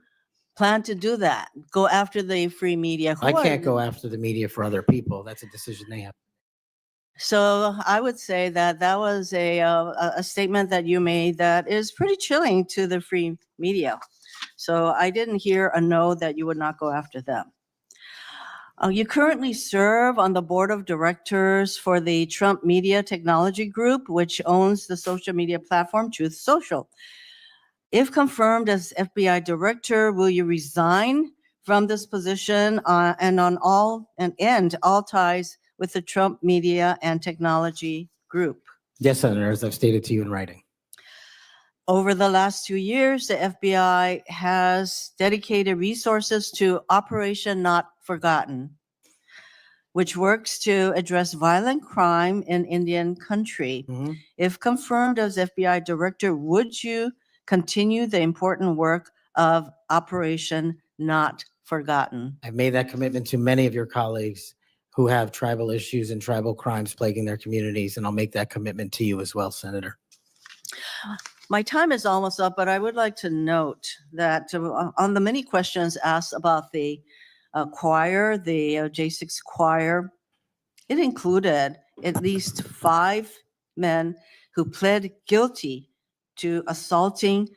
plan to do that. Go after the free media. I can't go after the media for other people. That's a decision they have. So I would say that that was a statement that you made that is pretty chilling to the free media. So I didn't hear a no that you would not go after them. You currently serve on the board of directors for the Trump Media Technology Group, which owns the social media platform Truth Social. If confirmed as FBI director, will you resign from this position and end all ties with the Trump Media and Technology Group? Yes, Senator, as I've stated to you in writing. Over the last 2 years, the FBI has dedicated resources to Operation Not Forgotten, which works to address violent crime in Indian country. If confirmed as FBI director, would you continue the important work of Operation Not Forgotten? I've made that commitment to many of your colleagues who have tribal issues and tribal crimes plaguing their communities, and I'll make that commitment to you as well, Senator. My time is almost up, but I would like to note that on the many questions asked about the choir, the J6 choir, it included at least 5 men who pled guilty to assaulting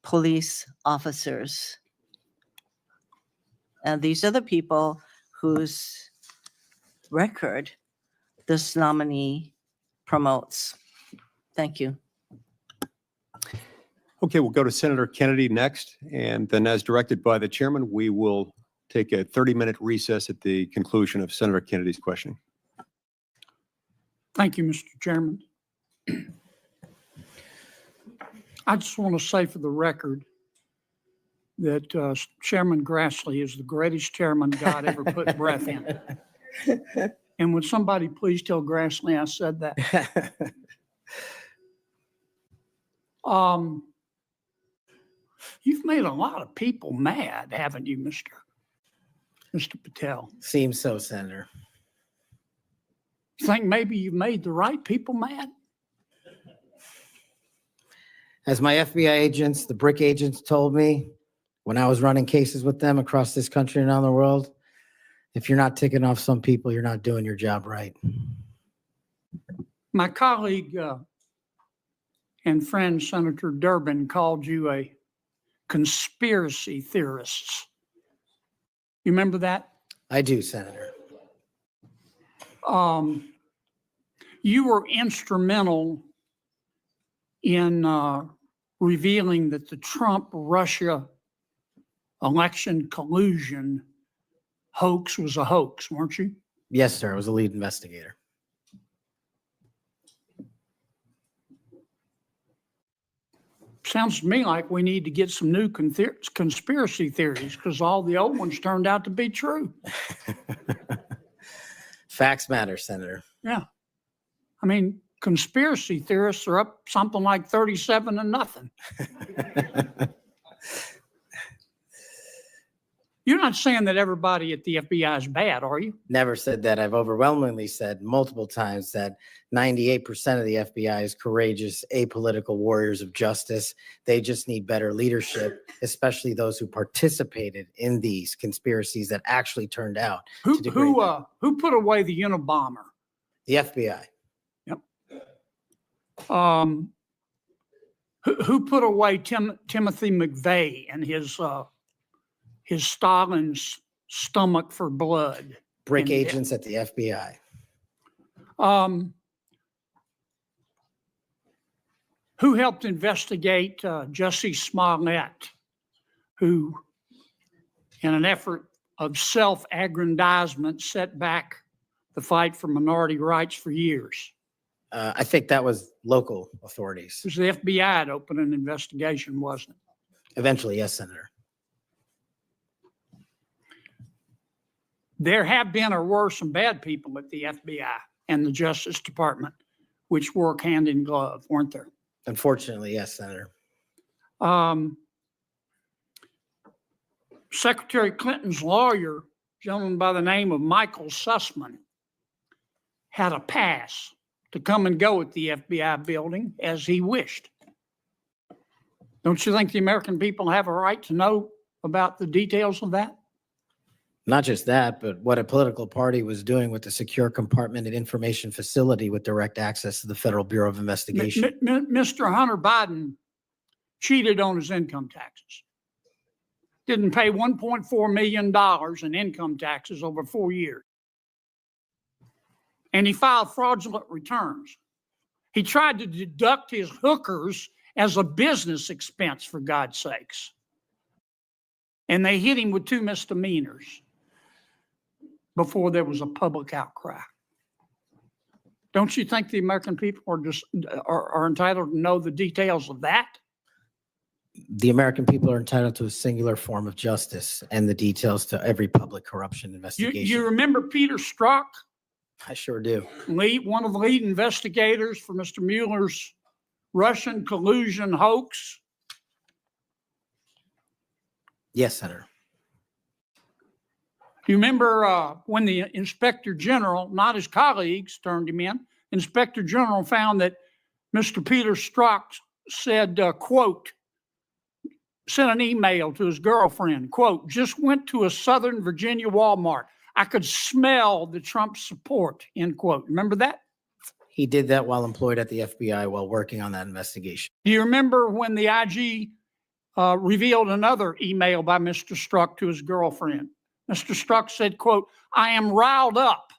police officers. And these are the people whose record this nominee promotes. Thank you. Okay, we'll go to Senator Kennedy next, and then as directed by the chairman, we will take a 30-minute recess at the conclusion of Senator Kennedy's questioning. Thank you, Mr. Chairman. I just want to say for the record that Chairman Grassley is the greatest chairman God ever put breath in. And would somebody please tell Grassley I said that? You've made a lot of people mad, haven't you, Mr. Patel? Seems so, Senator. You think maybe you've made the right people mad? As my FBI agents, the BRIC agents told me when I was running cases with them across this country and around the world, if you're not ticking off some people, you're not doing your job right. My colleague and friend, Senator Durbin, called you a conspiracy theorist. You remember that? I do, Senator. You were instrumental in revealing that the Trump-Russia election collusion hoax was a hoax, weren't you? Yes, sir. I was a lead investigator. Sounds to me like we need to get some new conspiracy theories because all the old ones turned out to be true. Facts matter, Senator. Yeah. I mean, conspiracy theorists are up something like 37-0. You're not saying that everybody at the FBI is bad, are you? Never said that. I've overwhelmingly said multiple times that 98% of the FBI is courageous, apolitical warriors of justice. They just need better leadership, especially those who participated in these conspiracies that actually turned out to degrade them. Who put away the Unabomber? The FBI. Who put away Timothy McVeigh and his Stalin's stomach for blood? Brick And- agents at the FBI. Who helped investigate Jussie Smollett, who, in an effort of self-aggrandizement, set back the fight for minority rights for years? I think that was local authorities. It was the FBI that opened an investigation, wasn't it? Eventually, yes, Senator. There have been or were some bad people at the FBI and the Justice Department, which work hand in glove, weren't there? Unfortunately, yes, Senator. Secretary Clinton's lawyer, a gentleman by the name of Michael Sussman, had a pass to come and go at the FBI building as he wished. Don't you think the American people have a right to know about the details of that? Not just that, but what a political party was doing with the secure compartmented information facility with direct access to the Federal Bureau of Investigation. Mr. Hunter Biden cheated on his income taxes. Didn't pay $1.4 million in income taxes over 4 years. And he filed fraudulent returns. He tried to deduct his hookers as a business expense, for God's sakes. And they hit him with 2 misdemeanors before there was a public outcry. Don't you think the American people are entitled to know the details of that? The American people are entitled to a singular form of justice and the details to every public corruption investigation. You remember Peter Strzok? I sure do. One of the lead investigators for Mr. Mueller's Russian collusion hoax? Yes, Senator. Do you remember when the Inspector General, not his colleagues, turned him in? Inspector General found that Mr. Peter Strzok said, quote, sent an email to his girlfriend, quote, just went to a Southern Virginia Walmart. I could smell the Trump support, end quote. Remember that? He did that while employed at the FBI while working on that investigation. Do you remember when the IG revealed another email by Mr. Strzok to his girlfriend? Mr. Strzok said, quote, I am riled up.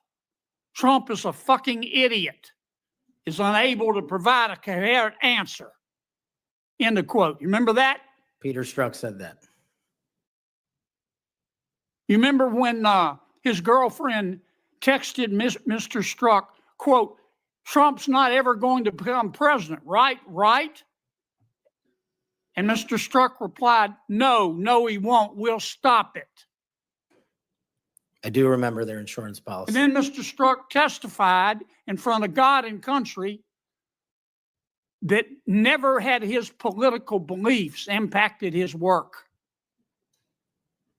Trump is a fucking idiot, is unable to provide a coherent answer. End of quote. You remember that? Peter Strzok said that. You remember when his girlfriend texted Mr. Strzok, quote, Trump's not ever going to become president, right? Right? And Mr. Strzok replied, no, he won't. We'll stop it. I do remember their insurance policy. And then Mr. Strzok testified in front of God and country that never had his political beliefs impacted his work.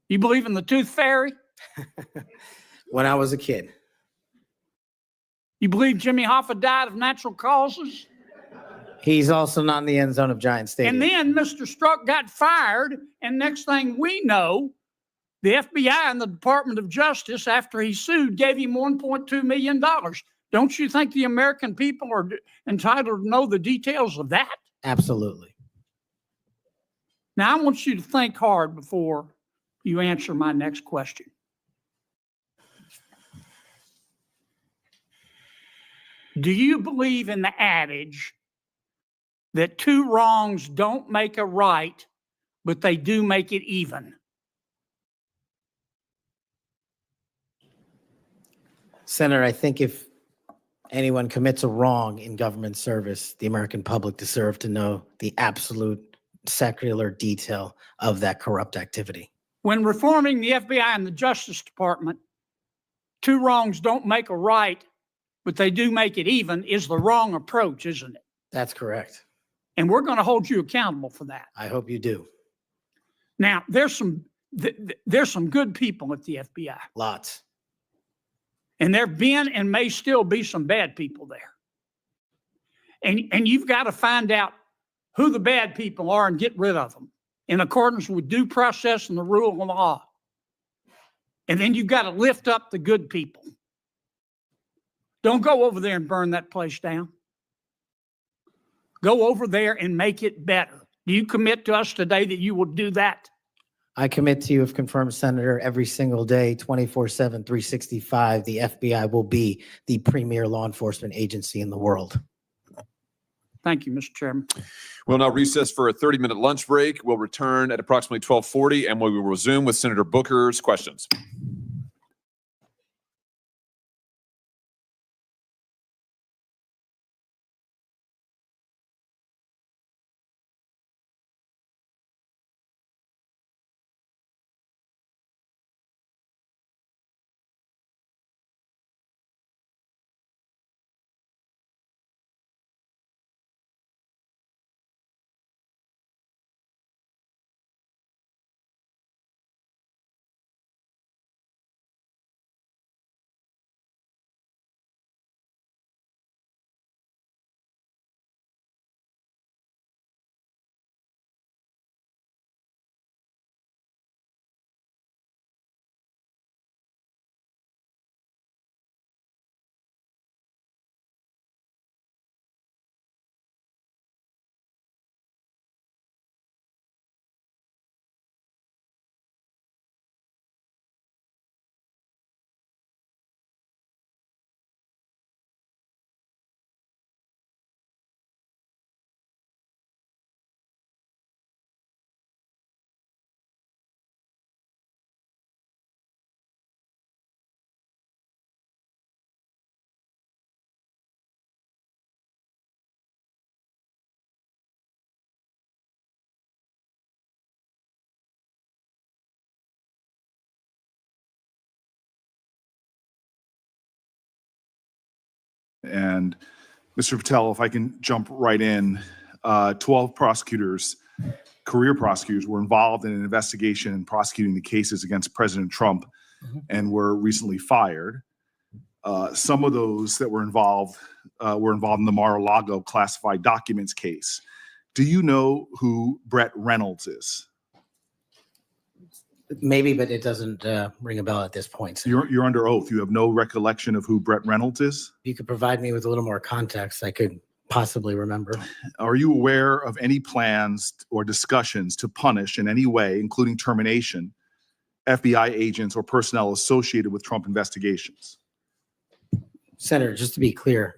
You believe in the tooth fairy? When I was a kid. You believe Jimmy Hoffa died of natural causes? He's also not in the end zone of Giant Stadium. And then Mr. Strzok got fired, and next thing we know, the FBI and the Department of Justice, after he sued, gave him $1.2 million. Don't you think the American people are entitled to know the details of that? Absolutely. Now, I want you to think hard before you answer my next question. Do you believe in the adage that 2 wrongs don't make a right, but they do make it even? Senator, I think if anyone commits a wrong in government service, the American public deserve to know the absolute secular detail of that corrupt activity. When reforming the FBI and the Justice Department, 2 wrongs don't make a right, but they do make it even is the wrong approach, isn't it? That's correct. And we're going to hold you accountable for that. I hope you do. Now, there's some there's some good people at the FBI. Lots. And there've been and may still be some bad people there. And you've got to find out who the bad people are and get rid of them in accordance with due process and the rule of law. And then you've got to lift up the good people. Don't go over there and burn that place down. Go over there and make it better. Do you commit to us today that you will do that? I commit to you, if confirmed, Senator, every single day, 24/7, 365, the FBI will be the premier law enforcement agency in the world. Thank you, Mr. Chairman. We'll now recess for a 30-minute lunch break. We'll return at approximately 12:40, and we will resume with Senator Booker's questions. And Mr. Patel, if I can jump right in, 12 prosecutors, career prosecutors, were involved in an investigation and prosecuting the cases against President Trump and were recently fired. Some of those that were involved in the Mar-a-Lago classified documents case. Do you know who Brett Reynolds is? Maybe, but it doesn't ring a bell at this point. So You're under oath. You have no recollection of who Brett Reynolds is? if you could provide me with a little more context, I could possibly remember. Are you aware of any plans or discussions to punish in any way, including termination, FBI agents or personnel associated with Trump investigations? Senator, just to be clear,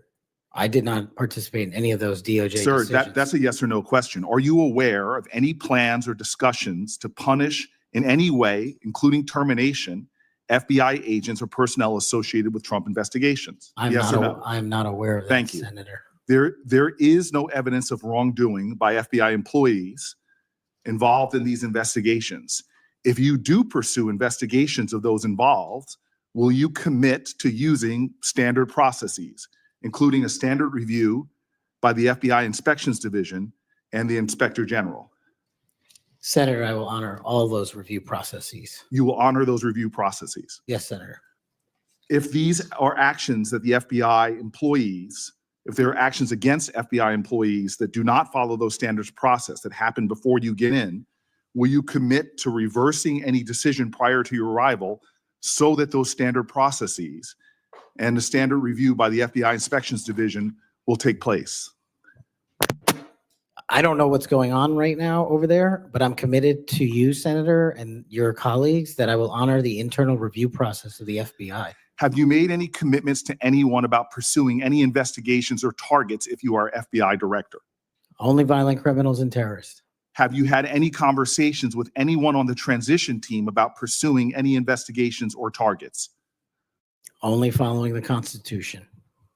I did not participate in any of those DOJ Sir, decisions. that's a yes or no question. Are you aware of any plans or discussions to punish in any way, including termination, FBI agents or personnel associated with Trump investigations? Yes or no? I'm not aware of that, Thank you. Senator. There is no evidence of wrongdoing by FBI employees involved in these investigations. If you do pursue investigations of those involved, will you commit to using standard processes, including a standard review by the FBI Inspections Division and the Inspector General? Senator, I will honor all those review processes. You will honor those review processes. Yes, Senator. If these are actions that the FBI employees, if there are actions against FBI employees that do not follow those standards process that happen before you get in, will you commit to reversing any decision prior to your arrival so that those standard processes and the standard review by the FBI Inspections Division will take place? I don't know what's going on right now over there, but I'm committed to you, Senator, and your colleagues that I will honor the internal review process of the FBI. Have you made any commitments to anyone about pursuing any investigations or targets if you are FBI director? Only violent criminals and terrorists. Have you had any conversations with anyone on the transition team about pursuing any investigations or targets? Only following the Constitution.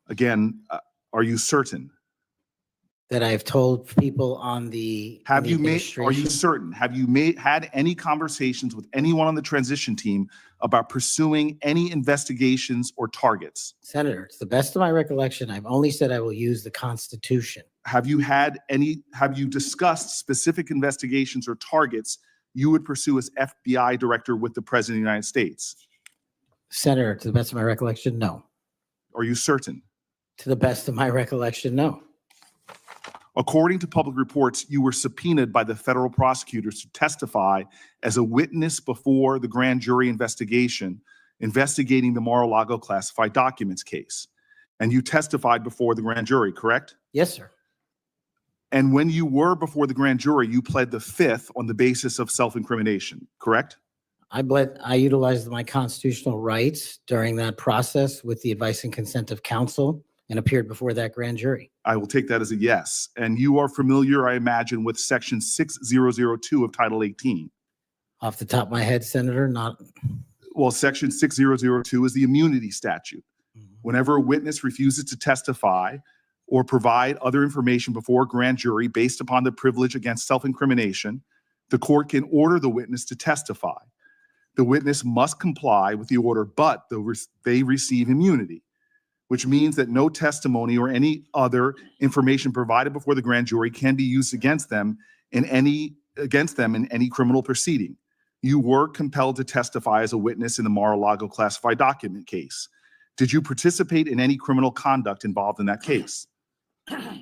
Again, are you certain? That I have told people on the Are you certain? Have you had any conversations with anyone on the transition team about pursuing any investigations or targets? Senator, to the best of my recollection, I've only said I will use the Constitution. Have you discussed specific investigations or targets you would pursue as FBI director with the President of the United States? Senator, to the best of my recollection, no. Are you certain? To the best of my recollection, no. According to public reports, you were subpoenaed by the federal prosecutors to testify as a witness before the grand jury investigation investigating the Mar-a-Lago classified documents case. And you testified before the grand jury, correct? Yes, sir. And when you were before the grand jury, you pled the fifth on the basis of self-incrimination, correct? I utilized my constitutional rights during that process with the advice and consent of counsel and appeared before that grand jury. I will take that as a yes. And you are familiar, I imagine, with Section 6002 of Title 18. Off the top of my head, Senator, not. Well, Section 6002 is the immunity statute. Whenever a witness refuses to testify or provide other information before a grand jury based upon the privilege against self-incrimination, the court can order the witness to testify. The witness must comply with the order, but they receive immunity, which means that no testimony or any other information provided before the grand jury can be used against them in any criminal proceeding. You were compelled to testify as a witness in the Mar-a-Lago classified document case. Did you participate in any criminal conduct involved in that case?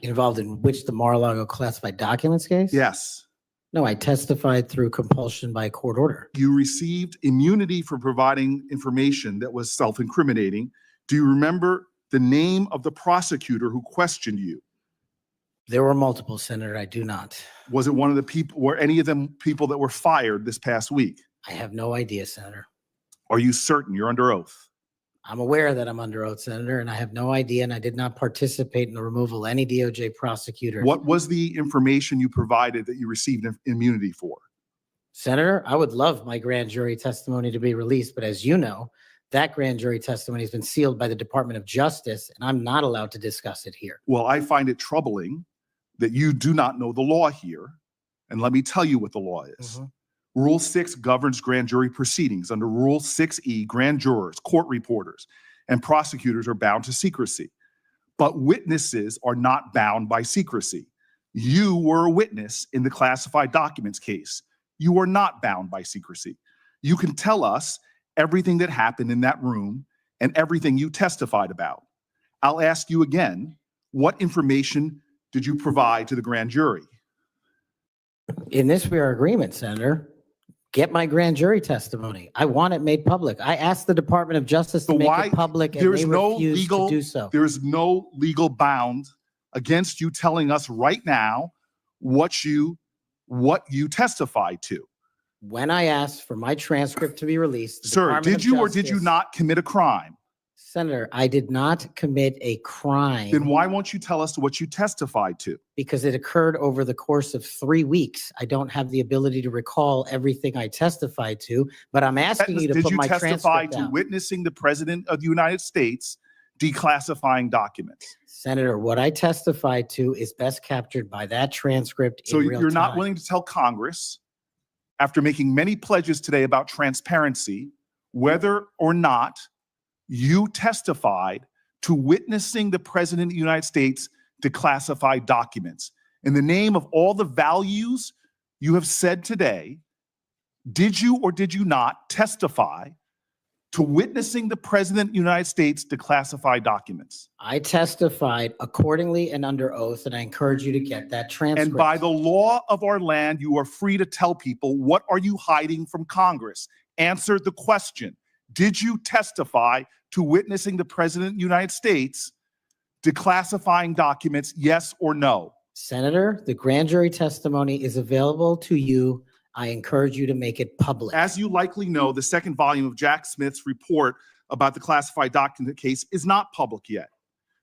Involved in which, the Mar-a-Lago classified documents case? Yes. No, I testified through compulsion by court order. You received immunity for providing information that was self-incriminating. Do you remember the name of the prosecutor who questioned you? There were multiple, Senator. I do not. Was it one of the people, were any of them people that were fired this past week? I have no idea, Senator. Are you certain? You're under oath. I'm aware that I'm under oath, Senator, and I have no idea, and I did not participate in the removal of any DOJ prosecutor. What was the information you provided that you received immunity for? Senator, I would love my grand jury testimony to be released, but as you know, that grand jury testimony has been sealed by the Department of Justice, and I'm not allowed to discuss it here. Well, I find it troubling that you do not know the law here, and let me tell you what the law is. Rule 6 governs grand jury proceedings. Under Rule 6E, grand jurors, court reporters, and prosecutors are bound to secrecy. But witnesses are not bound by secrecy. You were a witness in the classified documents case. You are not bound by secrecy. You can tell us everything that happened in that room and everything you testified about. I'll ask you again, what information did you provide to the grand jury? In this, we are agreement, Senator. Get my grand jury testimony. I want it made public. I asked the Department of Justice to make it public, and they refused to do so. There is no legal bound against you telling us right now what you testified to. When I asked for my transcript to be released, Sir, did you or did you not commit a crime? Senator, I did not commit a crime. Then why won't you tell us what you testified to? Because it occurred over the course of 3 weeks. I don't have the ability to recall everything I testified to, but I'm asking you to put my transcript out. Did you testify to witnessing the President of the United States declassifying documents? Senator, what I testified to is best captured by that transcript So in real you're not time. willing to tell Congress, after making many pledges today about transparency, whether or not you testified to witnessing the President of the United States declassify documents. In the name of all the values you have said today, did you or did you not testify to witnessing the President of the United States declassify documents? I testified accordingly and under oath, and I encourage you to get that transcript. And by the law of our land, you are free to tell people, what are you hiding from Congress? Answer the question. Did you testify to witnessing the President of the United States declassifying documents, yes or no? Senator, the grand jury testimony is available to you. I encourage you to make it public. As you likely know, the second volume of Jack Smith's report about the classified document case is not public yet.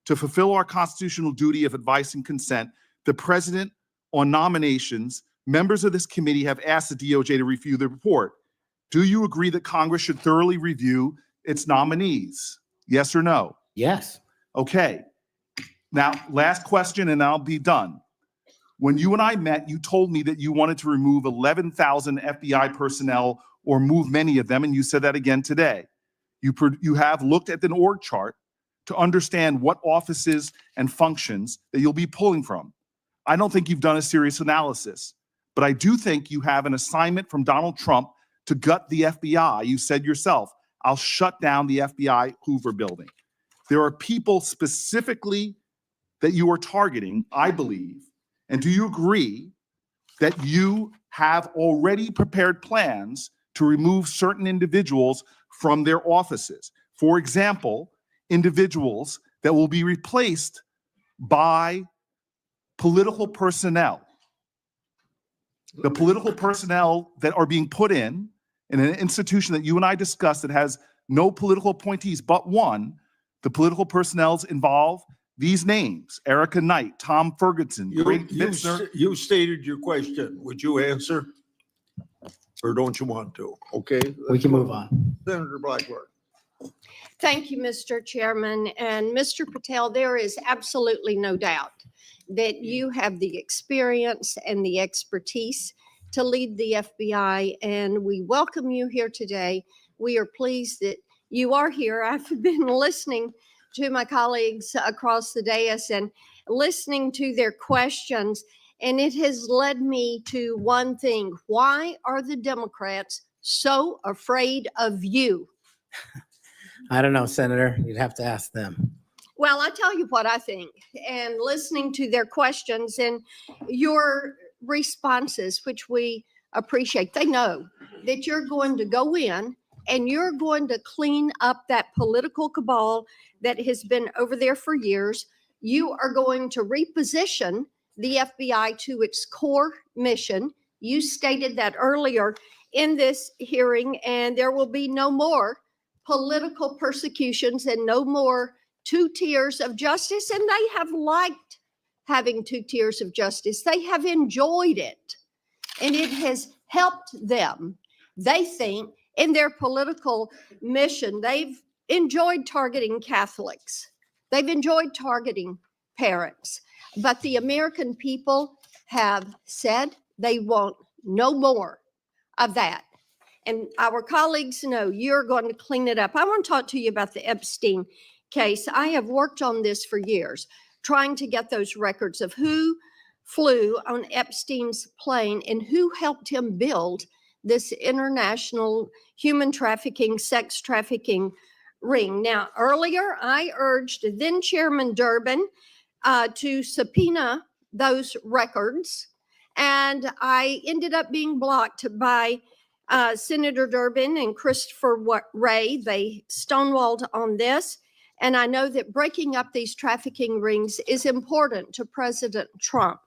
To fulfill our constitutional duty of advice and consent, the President, on nominations, members of this committee have asked the DOJ to review the report. Do you agree that Congress should thoroughly review its nominees? Yes or no? Yes. Okay. Now, last question and I'll be done. When you and I met, you told me that you wanted to remove 11,000 FBI personnel or move many of them, and you said that again today. You have looked at an org chart to understand what offices and functions that you'll be pulling from. I don't think you've done a serious analysis. but I do think you have an assignment from Donald Trump to gut the FBI. You said yourself, I'll shut down the FBI Hoover building. There are people specifically that you are targeting, I believe. And do you agree that you have already prepared plans to remove certain individuals from their offices? For example, individuals that will be replaced by political personnel. The political personnel that are being put in an institution that you and I discussed that has no political appointees but one, the political personnel's involve these names: Erica Knight, Tom Ferguson, Greg Bitzner. You stated your question. Would you answer? Or don't you want to? Okay. We can move on. Senator Blackburn. Thank you, Mr. Chairman. And Mr. Patel, there is absolutely no doubt that you have the experience and the expertise to lead the FBI, and we welcome you here today. We are pleased that you are here. I've been listening to my colleagues across the dais and listening to their questions, and it has led me to one thing. Why are the Democrats so afraid of you? I don't know, Senator. You'd have to ask them. Well, I tell you what I think, and listening to their questions and your responses, which we appreciate, they know that you're going to go in and you're going to clean up that political cabal that has been over there for years. You are going to reposition the FBI to its core mission. You stated that earlier in this hearing, and there will be no more political persecutions and no more 2 tiers of justice. And they have liked having 2 tiers of justice. They have enjoyed it, and it has helped them. They think in their political mission, they've enjoyed targeting Catholics. They've enjoyed targeting parents. But the American people have said they want no more of that. And our colleagues know you're going to clean it up. I want to talk to you about the Epstein case. I have worked on this for years, trying to get those records of who flew on Epstein's plane and who helped him build this international human trafficking, sex trafficking ring. Now, earlier, I urged then Chairman Durbin to subpoena those records, and I ended up being blocked by Senator Durbin and Christopher Wray. They stonewalled on this, and I know that breaking up these trafficking rings is important to President Trump.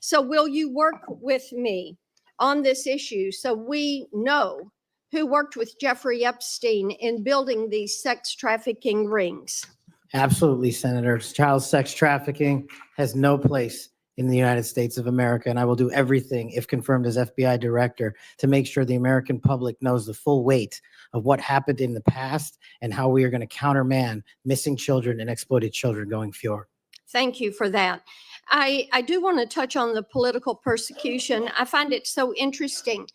So will you work with me on this issue so we know who worked with Jeffrey Epstein in building these sex trafficking rings? Absolutely, Senator. Child sex trafficking has no place in the United States of America, and I will do everything, if confirmed as FBI director, to make sure the American public knows the full weight of what happened in the past and how we are going to countermand missing children and exploited children going forward. Thank you for that. I do want to touch on the political persecution. I find it so interesting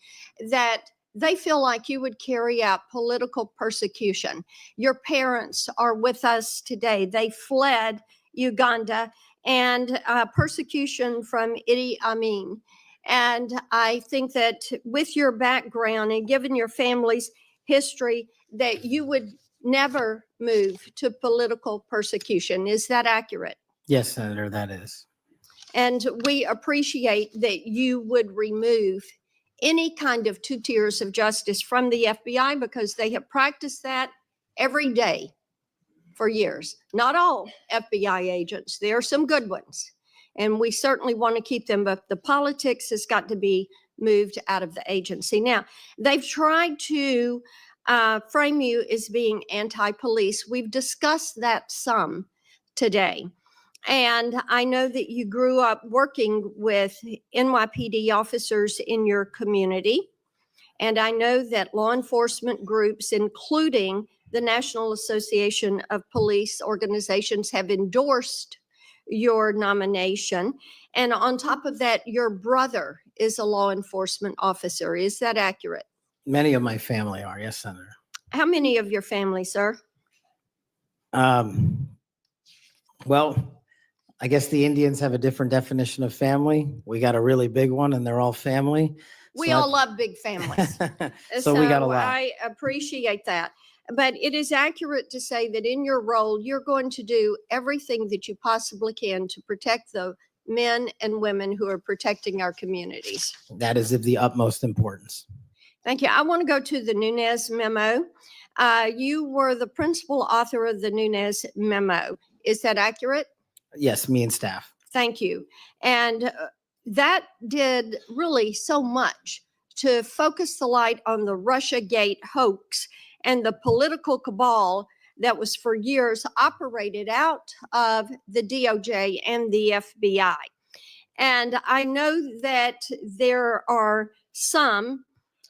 that they feel like you would carry out political persecution. Your parents are with us today. They fled Uganda and persecution from Idi Amin. And I think that with your background and given your family's history, that you would never move to political persecution. Is that accurate? Yes, Senator, that is. And we appreciate that you would remove any kind of 2 tiers of justice from the FBI, because they have practiced that every day for years. Not all FBI agents. There are some good ones, and we certainly want to keep them, but the politics has got to be moved out of the agency. Now, they've tried to frame you as being anti-police. We've discussed that some today. And I know that you grew up working with NYPD officers in your community. And I know that law enforcement groups, including the National Association of Police Organizations, have endorsed your nomination. And on top of that, your brother is a law enforcement officer. Is that accurate? Many of my family are, yes, Senator. How many of your family, sir? Well, I guess the Indians have a different definition of family. We got a really big one and they're all family. We So I- all love big families. So we got a lot. I appreciate that. But it is accurate to say that in your role, you're going to do everything that you possibly can to protect the men and women who are protecting our communities. That is of the utmost importance. Thank you. I want to go to the Nunes memo. You were the principal author of the Nunes memo. Is that accurate? Yes, me and staff. Thank you. And that did really so much to focus the light on the Russiagate hoax and the political cabal that was for years operated out of the DOJ and the FBI. And I know that there are some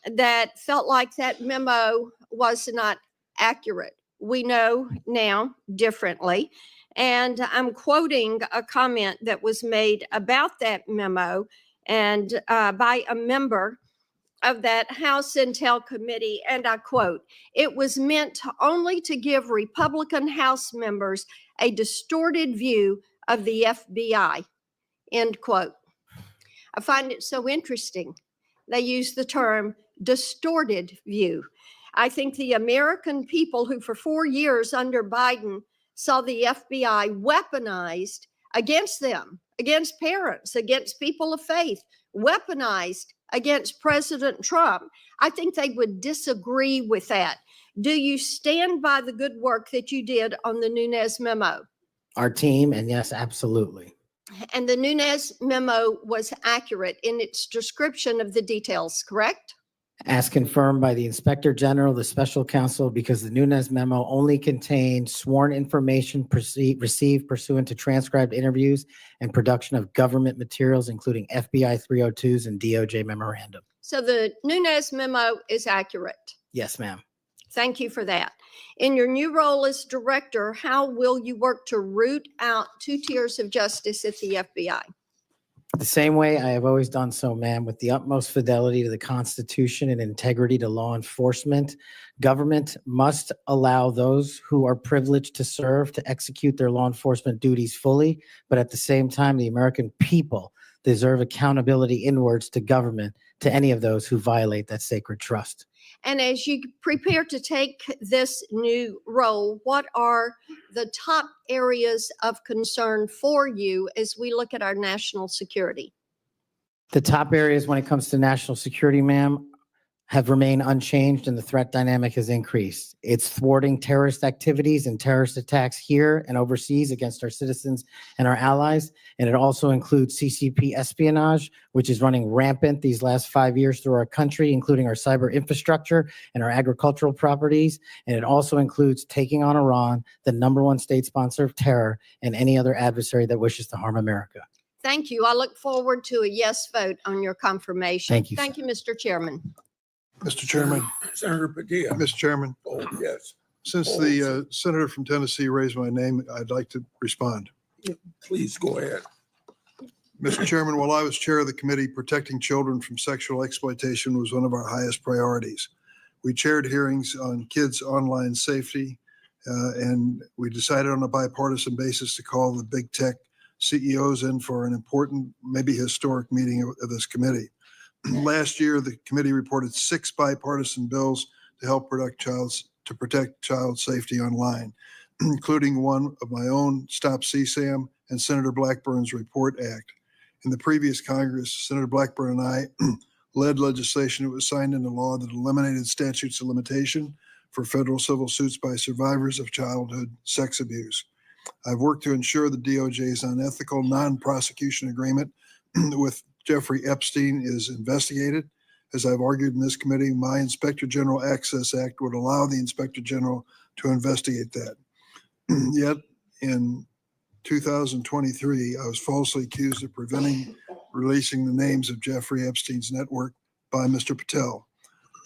that felt like that memo was not accurate. We know now differently. And I'm quoting a comment that was made about that memo and by a member of that House Intel Committee, and I quote, "It was meant only to give Republican House members a distorted view of the FBI," end quote. I find it so interesting. They use the term distorted view. I think the American people who for 4 years under Biden saw the FBI weaponized against them, against parents, against people of faith, weaponized against President Trump. I think they would disagree with that. Do you stand by the good work that you did on the Nunes memo? Our team, and yes, absolutely. And the Nunes memo was accurate in its description of the details, correct? As confirmed by the Inspector General, the special counsel, because the Nunes memo only contained sworn information received pursuant to transcribed interviews and production of government materials, including FBI 302s and DOJ memorandum. So the Nunes memo is accurate. Yes, ma'am. Thank you for that. In your new role as director, how will you work to root out 2 tiers of justice at the FBI? The same way I have always done so, ma'am, with the utmost fidelity to the Constitution and integrity to law enforcement. Government must allow those who are privileged to serve to execute their law enforcement duties fully, but at the same time, the American people deserve accountability inwards to government, to any of those who violate that sacred trust. And as you prepare to take this new role, what are the top areas of concern for you as we look at our national security? The top areas when it comes to national security, ma'am, have remained unchanged and the threat dynamic has increased. It's thwarting terrorist activities and terrorist attacks here and overseas against our citizens and our allies. And it also includes CCP espionage, which is running rampant these last 5 years through our country, including our cyber infrastructure and our agricultural properties. And it also includes taking on Iran, the #1 state sponsor of terror, and any other adversary that wishes to harm America. Thank you. I look forward to a yes vote on your confirmation. Thank you, Thank you, Mr. Chairman. Mr. Chairman, Senator Padilla. Mr. Chairman, Oh, yes. since the senator from Tennessee raised my name, I'd like to respond. Please go ahead. Mr. Chairman, while I was chair of the committee, protecting children from sexual exploitation was one of our highest priorities. We chaired hearings on kids' online safety, and we decided on a bipartisan basis to call the big tech CEOs in for an important, maybe historic meeting of this committee. Last year, the committee reported 6 bipartisan bills to help protect child safety online, including one of my own, Stop CSAM, and Senator Blackburn's Report Act. In the previous Congress, Senator Blackburn and I led legislation that was signed into law that eliminated statutes of limitation for federal civil suits by survivors of childhood sex abuse. I've worked to ensure the DOJ's unethical non-prosecution agreement with Jeffrey Epstein is investigated. As I've argued in this committee, my Inspector General Access Act would allow the Inspector General to investigate that. Yet in 2023, I was falsely accused of preventing releasing the names of Jeffrey Epstein's network by Mr. Patel,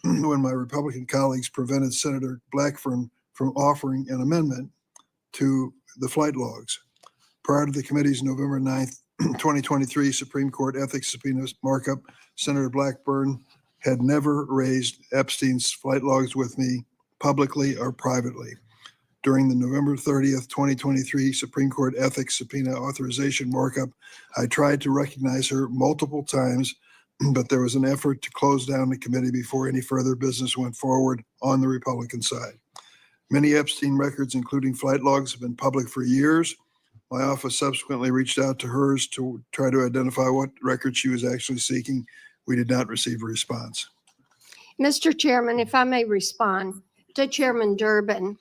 when my Republican colleagues prevented Senator Blackburn from offering an amendment to the flight logs. Prior to the committee's November 9th, 2023 Supreme Court ethics subpoena markup, Senator Blackburn had never raised Epstein's flight logs with me publicly or privately. during the November 30th, 2023 Supreme Court Ethics Subpoena Authorization markup. I tried to recognize her multiple times, but there was an effort to close down the committee before any further business went forward on the Republican side. Many Epstein records, including flight logs, have been public for years. My office subsequently reached out to hers to try to identify what record she was actually seeking. We did not receive a response. Mr. Chairman, if I may respond to Chairman Durbin.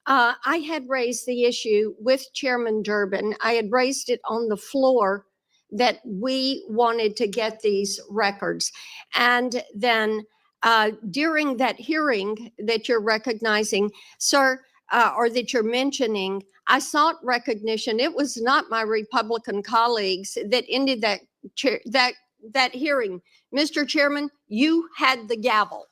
I had raised the issue with Chairman Durbin. I had raised it on the floor that we wanted to get these records. And then during that hearing that you're recognizing, sir, or that you're mentioning, I sought recognition. It was not my Republican colleagues that ended that hearing. Mr. Chairman, you had the gavel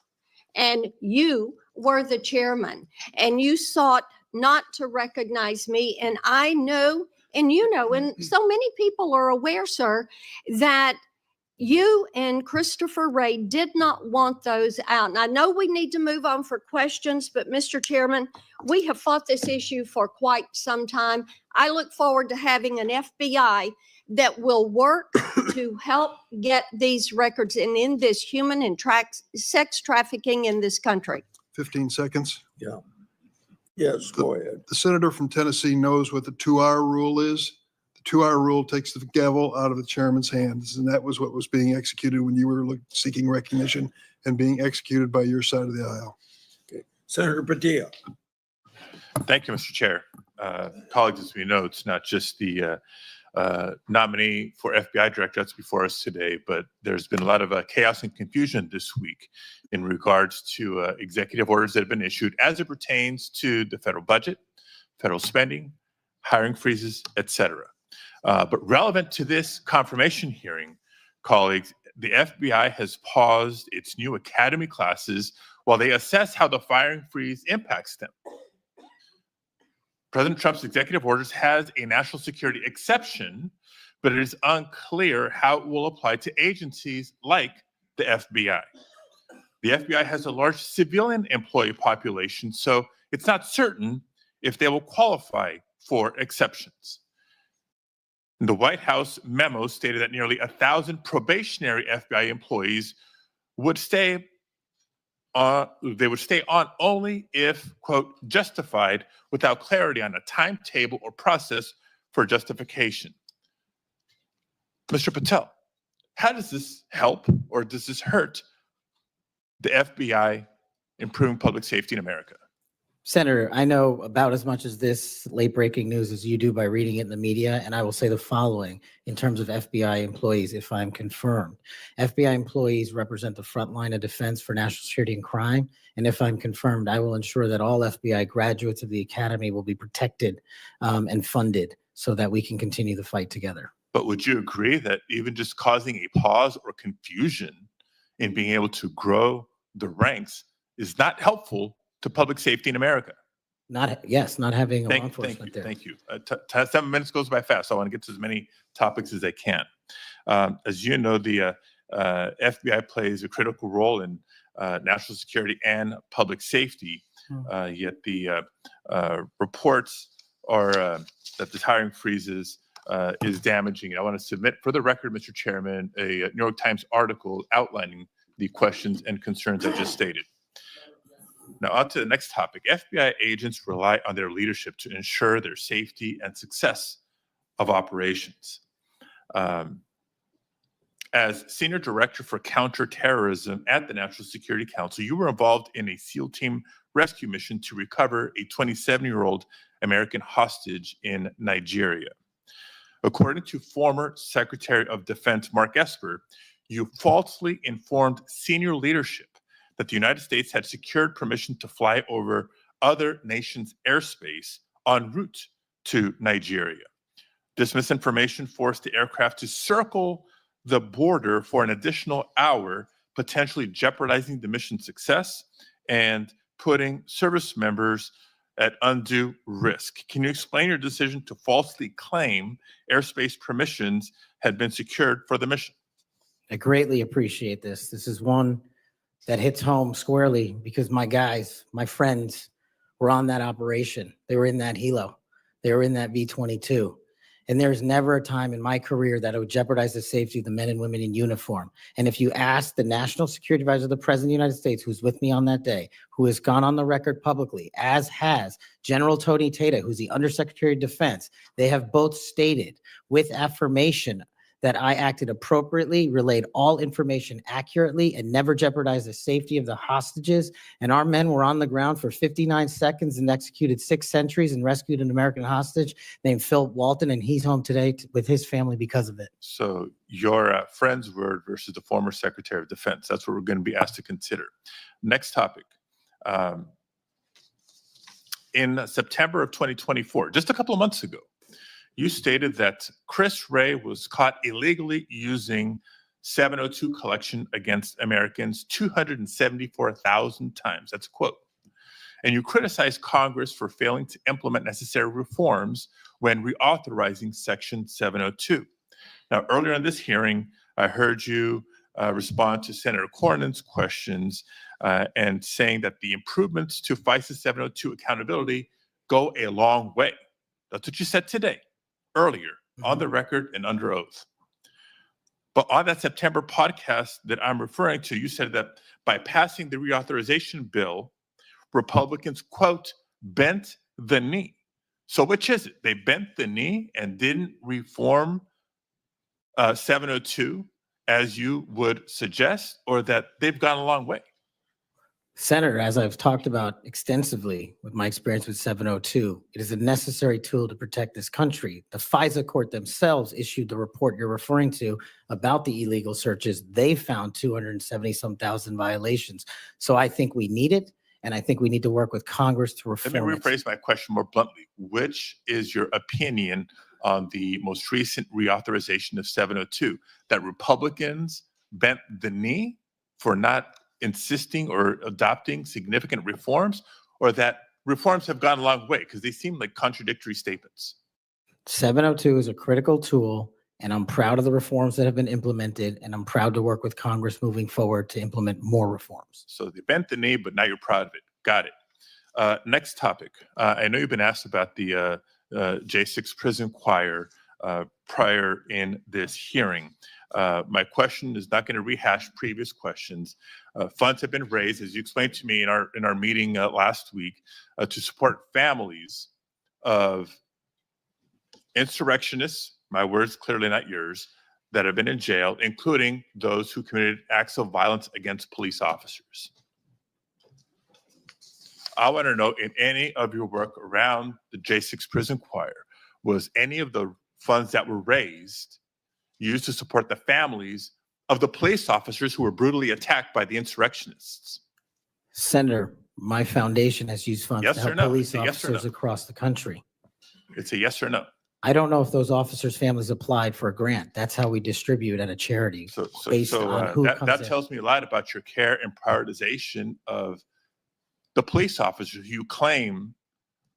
and you were the chairman and you sought not to recognize me. And I know, and you know, and so many people are aware, sir, that you and Christopher Wray did not want those out. And I know we need to move on for questions, but Mr. Chairman, we have fought this issue for quite some time. I look forward to having an FBI that will work to help get these records and end this human and sex trafficking in this country. 15 seconds. Yeah. Yes, go ahead. The senator from Tennessee knows what the 2-hour rule is. The 2-hour rule takes the gavel out of the chairman's hands, and that was what was being executed when you were seeking recognition and being executed by your side of the aisle. Okay. Senator Padilla. Thank you, Mr. Chair. Colleagues, as we know, it's not just the nominee for FBI director that's before us today, but there's been a lot of chaos and confusion this week in regards to executive orders that have been issued as it pertains to the federal budget, federal spending, hiring freezes, etc. But relevant to this confirmation hearing, colleagues, the FBI has paused its new academy classes while they assess how the firing freeze impacts them. President Trump's executive orders has a national security exception, but it is unclear how it will apply to agencies like the FBI. The FBI has a large civilian employee population, so it's not certain if they will qualify for exceptions. The White House memo stated that nearly 1,000 probationary FBI employees would stay on only if, quote, justified, without clarity on a timetable or process for justification. Mr. Patel, how does this help or does this hurt the FBI improving public safety in America? Senator, I know about as much as this late breaking news as you do by reading it in the media, and I will say the following in terms of FBI employees, if I'm confirmed. FBI employees represent the front line of defense for national security and crime, and if I'm confirmed, I will ensure that all FBI graduates of the academy will be protected and funded so that we can continue the fight together. But would you agree that even just causing a pause or confusion in being able to grow the ranks is not helpful to public safety in America? Not having law enforcement there. Thank you. 7 minutes goes by fast, so I want to get to as many topics as I can. As you know, the FBI plays a critical role in national security and public safety, yet the reports are that the hiring freezes is damaging. I want to submit for the record, Mr. Chairman, a New York Times article outlining the questions and concerns I just stated. Now, on to the next topic. FBI agents rely on their leadership to ensure their safety and success of operations. As Senior Director for Counterterrorism at the National Security Council, you were involved in a SEAL team rescue mission to recover a 27-year-old American hostage in Nigeria. According to former Secretary of Defense Mark Esper, you falsely informed senior leadership that the United States had secured permission to fly over other nations' airspace en route to Nigeria. This misinformation forced the aircraft to circle the border for an additional hour, potentially jeopardizing the mission's success and putting service members at undue risk. Can you explain your decision to falsely claim airspace permissions had been secured for the mission? I greatly appreciate this. This is one that hits home squarely because my guys, my friends, were on that operation. They were in that helo. They were in that V-22. And there's never a time in my career that it would jeopardize the safety of the men and women in uniform. And if you ask the National Security Advisor of the President of the United States, who's with me on that day, who has gone on the record publicly, as has General Tony Tata, who's the Undersecretary of Defense, they have both stated with affirmation that I acted appropriately, relayed all information accurately, and never jeopardized the safety of the hostages. And our men were on the ground for 59 seconds and executed 6 sentries and rescued an American hostage named Philip Walton, and he's home today with his family because of it. So your friend's word versus the former Secretary of Defense. That's what we're going to be asked to consider. Next topic. In September of 2024, just a couple of months ago, you stated that Chris Wray was caught illegally using 702 collection against Americans 274,000 times. That's a quote. And you criticized Congress for failing to implement necessary reforms when reauthorizing Section 702. Now, earlier in this hearing, I heard you respond to Senator Cornyn's questions and saying that the improvements to FISA 702 accountability go a long way. That's what you said today, earlier, on the record and under oath. But on that September podcast that I'm referring to, you said that by passing the reauthorization bill, Republicans, quote, bent the knee. So which is it? They bent the knee and didn't reform 702 as you would suggest, or that they've gone a long way? Senator, as I've talked about extensively with my experience with 702, it is a necessary tool to protect this country. The FISA court themselves issued the report you're referring to about the illegal searches. They found 270-some thousand violations. So I think we need it, and I think we need to work with Congress to reform it. Let me rephrase my question more bluntly. Which is your opinion on the most recent reauthorization of 702? That Republicans bent the knee for not insisting or adopting significant reforms, or that reforms have gone a long way? Because they seem like contradictory statements. 702 is a critical tool, and I'm proud of the reforms that have been implemented, and I'm proud to work with Congress moving forward to implement more reforms. So they bent the knee, but now you're proud of it. Got it. Next topic. I know you've been asked about the J6 prison choir prior in this hearing. My question is not going to rehash previous questions. Funds have been raised, as you explained to me in our meeting last week, to support families of insurrectionists, my words, clearly not yours, that have been in jail, including those who committed acts of violence against police officers. I want to know, in any of your work around the J6 prison choir, was any of the funds that were raised used to support the families of the police officers who were brutally attacked by the insurrectionists? Senator, my foundation has used funds Yes to or help no? police It's a yes or no. officers across the country. It's a yes or no. I don't know if those officers' families applied for a grant. That's how we distribute at a charity. based on who that comes in. tells me a lot about your care and prioritization of the police officers you claim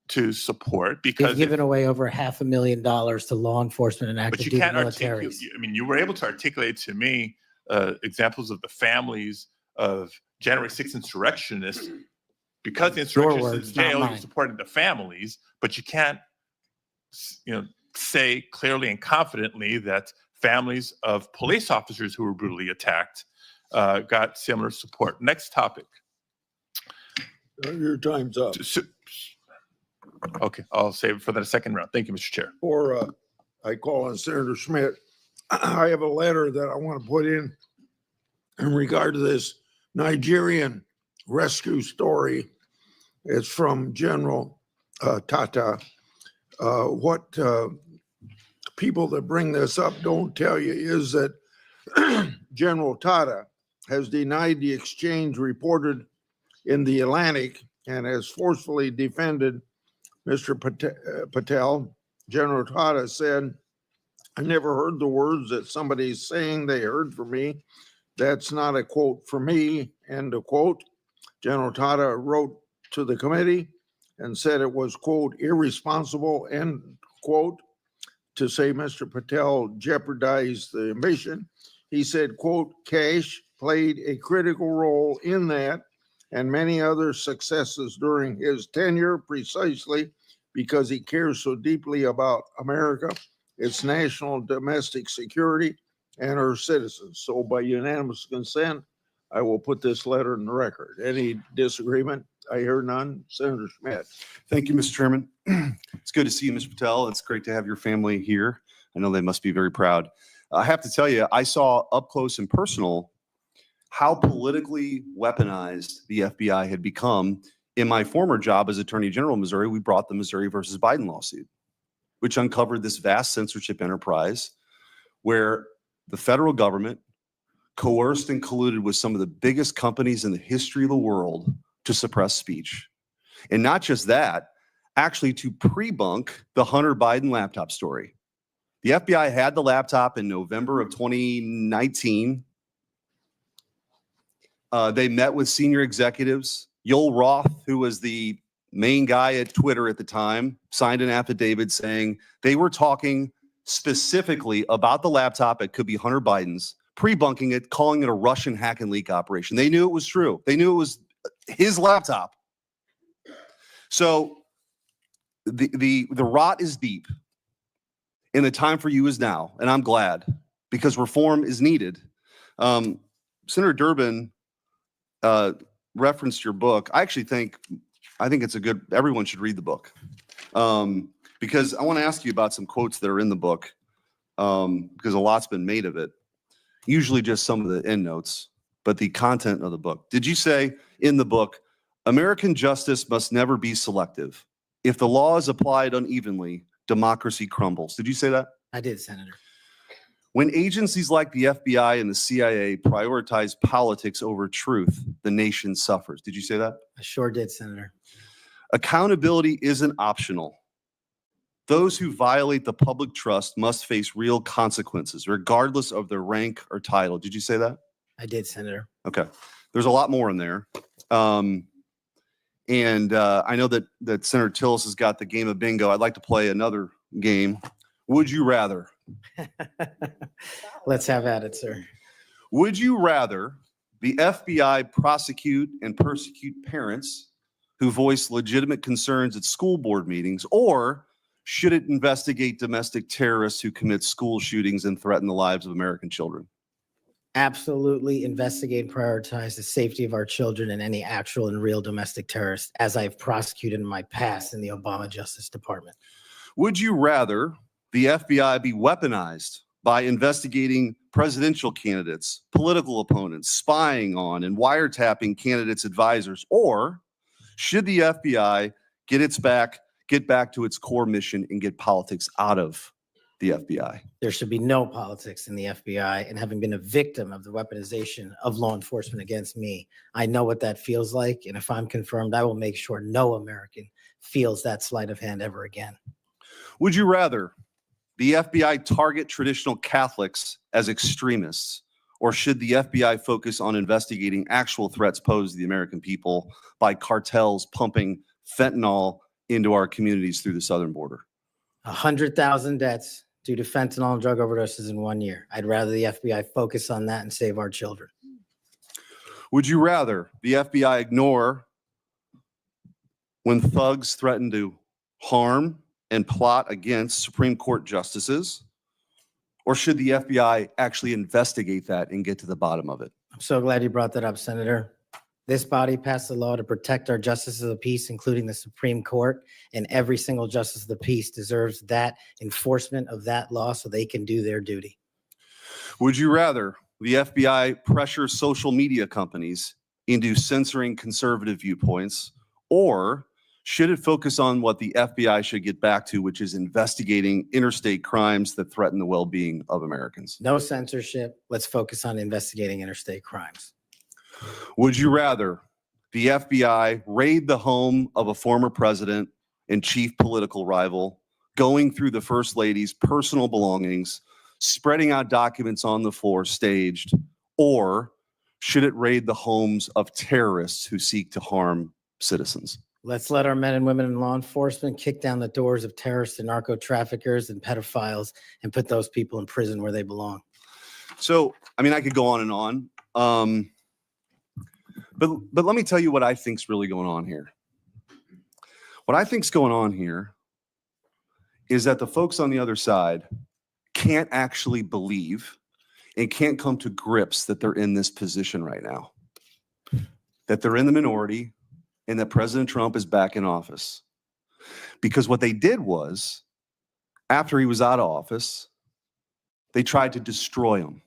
to support, They've because given away over $500,000 to law enforcement and active but you duty can't militaries. articulate. I mean, you were able to articulate to me examples of the families of January 6th insurrectionists. Because the insurrectionists in words, not jail, you mine. supported the families, but you can't, say clearly and confidently that families of police officers who were brutally attacked got similar support. Next topic. Your time's up. Okay, I'll save it for the second round. Thank you, Mr. Chair. Or I call on Senator Schmidt. I have a letter that I want to put in regard to this Nigerian rescue story. It's from General Tata. What people that bring this up don't tell you is that General Tata has denied the exchange reported in the Atlantic and has forcefully defended Mr. Patel. General Tata said, "I never heard the words that somebody's saying they heard from me. That's not a quote from me," end of quote. General Tata wrote to the committee and said it was, quote, irresponsible, end quote, to say Mr. Patel jeopardized the mission. He said, quote, Kash played a critical role in that and many other successes during his tenure precisely because he cares so deeply about America, its national domestic security, and her citizens. So by unanimous consent, I will put this letter in the record. Any disagreement? I hear none. Senator Schmidt. Thank you, Mr. Chairman. It's good to see you, Mr. Patel. It's great to have your family here. I know they must be very proud. I have to tell you, I saw up close and personal how politically weaponized the FBI had become. In my former job as Attorney General of Missouri, we brought the Missouri versus Biden lawsuit, which uncovered this vast censorship enterprise where the federal government coerced and colluded with some of the biggest companies in the history of the world to suppress speech. And not just that, actually to pre-bunk the Hunter Biden laptop story. The FBI had the laptop in November of 2019. They met with senior executives. Yoel Roth, who was the main guy at Twitter at the time, signed an affidavit saying they were talking specifically about the laptop. It could be Hunter Biden's, pre-bunking it, calling it a Russian hack and leak operation. They knew it was true. They knew it was his laptop. So the rot is deep, and the time for you is now. And I'm glad, because reform is needed. Senator Durbin referenced your book. I think it's a good, everyone should read the book. Because I want to ask you about some quotes that are in the book, because a lot's been made of it. Usually just some of the endnotes, but the content of the book. Did you say in the book, American justice must never be selective? If the law is applied unevenly, democracy crumbles. Did you say that? I did, Senator. When agencies like the FBI and the CIA prioritize politics over truth, the nation suffers. Did you say that? I sure did, Senator. Accountability isn't optional. Those who violate the public trust must face real consequences, regardless of their rank or title. Did you say that? I did, Senator. Okay. There's a lot more in there. I know that Senator Tillis has got the game of bingo. I'd like to play another game. Would you rather? Let's have at it, sir. Would you rather the FBI prosecute and persecute parents who voice legitimate concerns at school board meetings, or should it investigate domestic terrorists who commit school shootings and threaten the lives of American children? Absolutely investigate and prioritize the safety of our children and any actual and real domestic terrorists, as I've prosecuted in my past in the Obama Justice Department. Would you rather the FBI be weaponized by investigating presidential candidates, political opponents, spying on and wiretapping candidates' advisors, or should the FBI get back to its core mission and get politics out of the FBI? There should be no politics in the FBI, and having been a victim of the weaponization of law enforcement against me, I know what that feels like. And if I'm confirmed, I will make sure no American feels that sleight of hand ever again. Would you rather the FBI target traditional Catholics as extremists, or should the FBI focus on investigating actual threats posed to the American people by cartels pumping fentanyl into our communities through the southern border? 100,000 deaths due to fentanyl and drug overdoses in 1 year. I'd rather the FBI focus on that and save our children. Would you rather the FBI ignore when thugs threaten to harm and plot against Supreme Court justices, or should the FBI actually investigate that and get to the bottom of it? I'm so glad you brought that up, Senator. This body passed a law to protect our justices of the peace, including the Supreme Court, and every single justice of the peace deserves that enforcement of that law so they can do their duty. Would you rather the FBI pressure social media companies into censoring conservative viewpoints, or should it focus on what the FBI should get back to, which is investigating interstate crimes that threaten the well-being of Americans? No censorship. Let's focus on investigating interstate crimes. Would you rather the FBI raid the home of a former president and chief political rival, going through the First Lady's personal belongings, spreading out documents on the floor staged, or should it raid the homes of terrorists who seek to harm citizens? Let's let our men and women in law enforcement kick down the doors of terrorists and narco traffickers and pedophiles and put those people in prison where they belong. So, I mean, I could go on and on. But let me tell you what I think's really going on here. What I think's going on here is that the folks on the other side can't actually believe and can't come to grips that they're in this position right now, that they're in the minority and that President Trump is back in office. Because what they did was, after he was out of office, they tried to destroy him.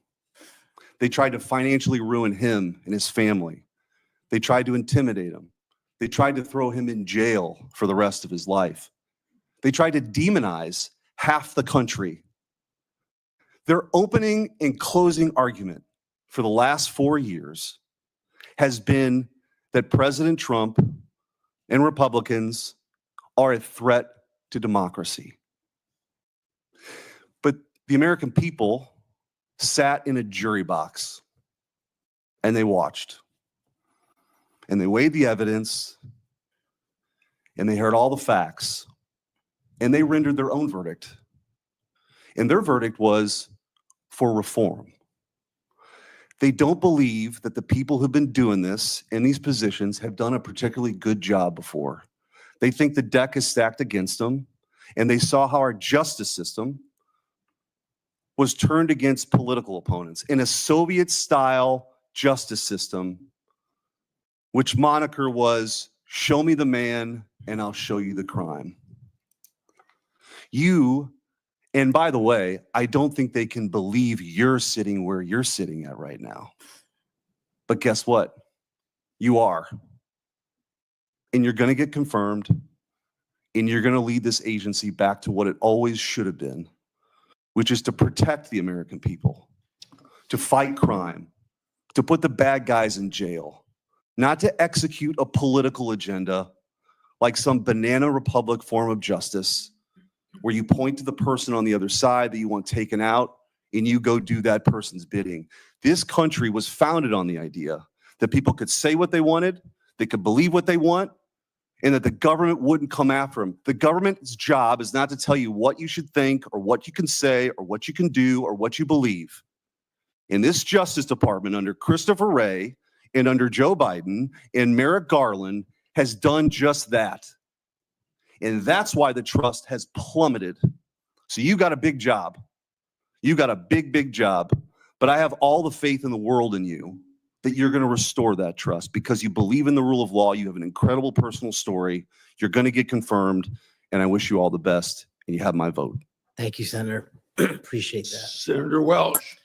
They tried to financially ruin him and his family. They tried to intimidate him. They tried to throw him in jail for the rest of his life. They tried to demonize half the country. Their opening and closing argument for the last 4 years has been that President Trump and Republicans are a threat to democracy. But the American people sat in a jury box and they watched. And they weighed the evidence and they heard all the facts and they rendered their own verdict. And their verdict was for reform. They don't believe that the people who've been doing this in these positions have done a particularly good job before. They think the deck is stacked against them, and they saw how our justice system was turned against political opponents in a Soviet-style justice system, which moniker was, "Show me the man and I'll show you the crime." And by the way, I don't think they can believe you're sitting where you're sitting at right now. But guess what? You are. And you're going to get confirmed, and you're going to lead this agency back to what it always should have been, which is to protect the American people, to fight crime, to put the bad guys in jail, not to execute a political agenda like some banana republic form of justice, where you point to the person on the other side that you want taken out and you go do that person's bidding. This country was founded on the idea that people could say what they wanted, they could believe what they want, and that the government wouldn't come after them. The government's job is not to tell you what you should think or what you can say or what you can do or what you believe. In this Justice Department under Christopher Wray and under Joe Biden and Merrick Garland has done just that. And that's why the trust has plummeted. So you got a big job. You got a big, big job. But I have all the faith in the world in you that you're going to restore that trust because you believe in the rule of law. You have an incredible personal story. You're going to get confirmed. And I wish you all the best. And you have my vote. Thank you, Senator. Appreciate that. Senator Welch.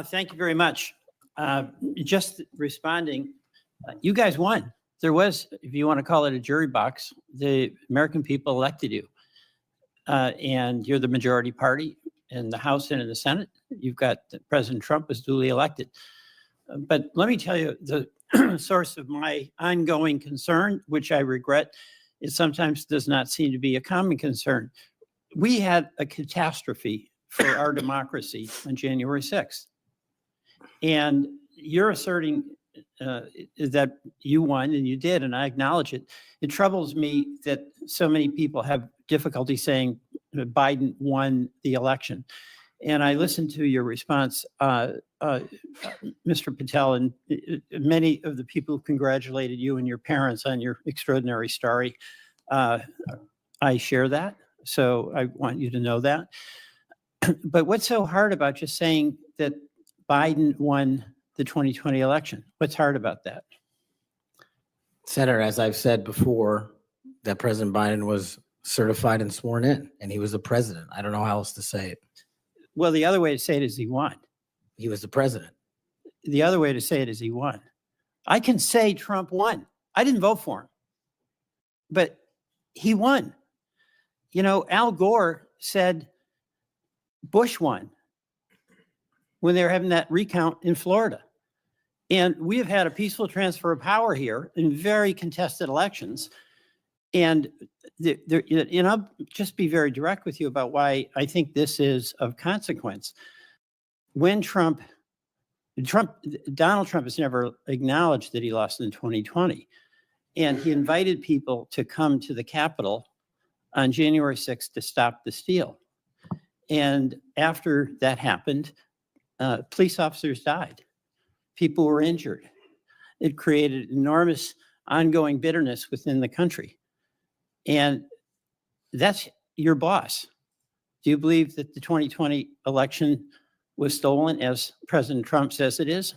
Thank you very much. Just responding, you guys won. There was, if you want to call it a jury box, the American people elected you. And you're the majority party in the House and in the Senate. You've got President Trump was duly elected. But let me tell you, the source of my ongoing concern, which I regret, it sometimes does not seem to be a common concern. We had a catastrophe for our democracy on January 6th. And you're asserting that you won, and you did, and I acknowledge it. It troubles me that so many people have difficulty saying that Biden won the election. And I listened to your response, Mr. Patel, and many of the people who congratulated you and your parents on your extraordinary story. I share that, so I want you to know that. But what's so hard about just saying that Biden won the 2020 election? What's hard about that? Senator, as I've said before, that President Biden was certified and sworn in, and he was the president. I don't know how else to say it. Well, the other way to say it is he won. He was the president. The other way to say it is he won. I can say Trump won. I didn't vote for him, but he won. You know, Al Gore said Bush won when they were having that recount in Florida. And we have had a peaceful transfer of power here in very contested elections. And I'll just be very direct with you about why I think this is of consequence. When Donald Trump has never acknowledged that he lost in 2020. And he invited people to come to the Capitol on January 6th to stop the steal. And after that happened, police officers died. People were injured. It created enormous ongoing bitterness within the country. And that's your boss. Do you believe that the 2020 election was stolen, as President Trump says it is?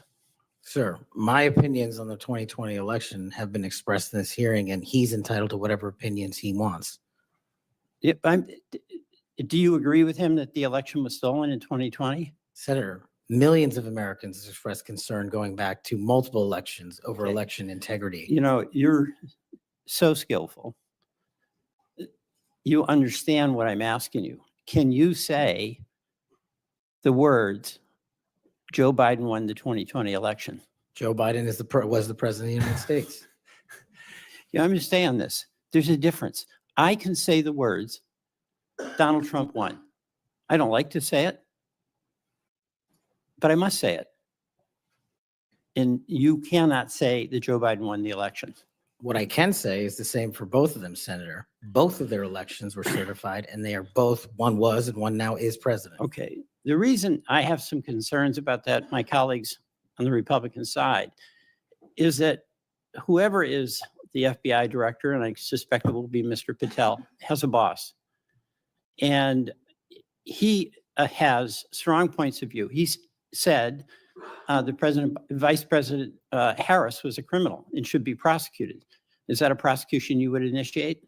Sir, my opinions on the 2020 election have been expressed in this hearing, and he's entitled to whatever opinions he wants. Do you agree with him that the election was stolen in 2020? Senator, millions of Americans expressed concern going back to multiple elections over election integrity. You know, you're so skillful. You understand what I'm asking you. Can you say the words, Joe Biden won the 2020 election? Joe Biden was the president of the United States. You understand this? There's a difference. I can say the words, Donald Trump won. I don't like to say it, but I must say it. And you cannot say that Joe Biden won the election. What I can say is the same for both of them, Senator. Both of their elections were certified, and they are both, one was and one now is president. Okay. The reason I have some concerns about that, my colleagues on the Republican side, is that whoever is the FBI director, and I suspect it will be Mr. Patel, has a boss. And he has strong points of view. He said Vice President Harris was a criminal and should be prosecuted. Is that a prosecution you would initiate?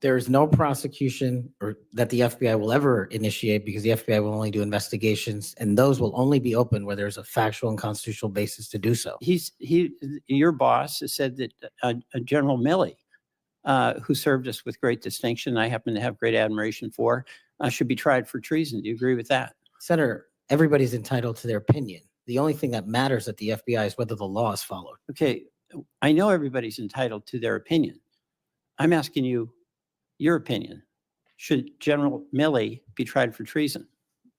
There is no prosecution or that the FBI will ever initiate, because the FBI will only do investigations, and those will only be open where there's a factual and constitutional basis to do so. Your boss has said that General Milley, who served us with great distinction, I happen to have great admiration for, should be tried for treason. Do you agree with that? Senator, everybody's entitled to their opinion. The only thing that matters at the FBI is whether the law is followed. Okay, I know everybody's entitled to their opinion. I'm asking you your opinion. Should General Milley be tried for treason?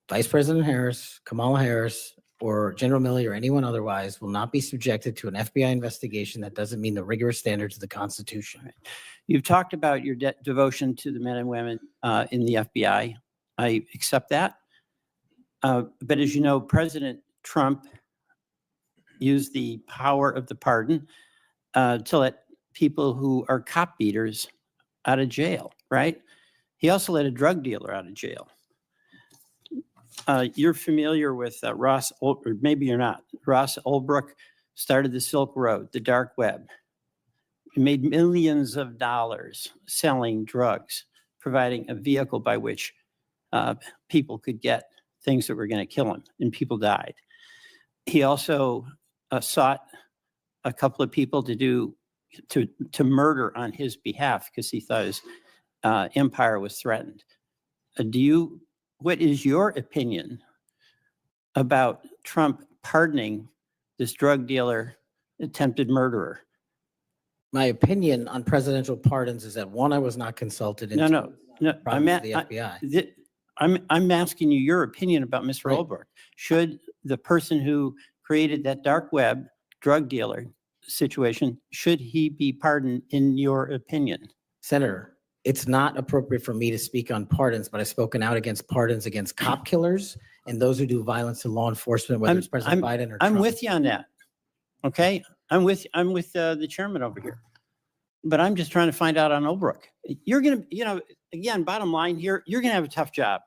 Vice President Harris, Kamala Harris, or General Milley or anyone otherwise will not be subjected to an FBI investigation that doesn't meet the rigorous standards of the Constitution. Right. You've talked about your devotion to the men and women in the FBI. I accept that. But as you know, President Trump used the power of the pardon to let people who are cop beaters out of jail, right? He also let a drug dealer out of jail. You're familiar with Ross, or maybe you're not. Ross Ulbricht started the Silk Road, the dark web. He made millions of dollars selling drugs, providing a vehicle by which people could get things that were going to kill them, and people died. He also sought a couple of people to murder on his behalf because he thought his empire was threatened. What is your opinion about Trump pardoning this drug dealer, attempted murderer? My opinion on presidential pardons is that, one, I was not consulted. No. I'm at the FBI. I'm asking you your opinion about Mr. Right. Ulbricht. Should the person who created that dark web drug dealer situation, should he be pardoned in your opinion? Senator, it's not appropriate for me to speak on pardons, but I've spoken out against pardons against cop killers and those who do violence to law enforcement, whether it's President Biden or I'm Trump. with you on that. Okay, I'm with the chairman over here, but I'm just trying to find out on Ulbricht. You're gonna, again, bottom line here, you're gonna have a tough job,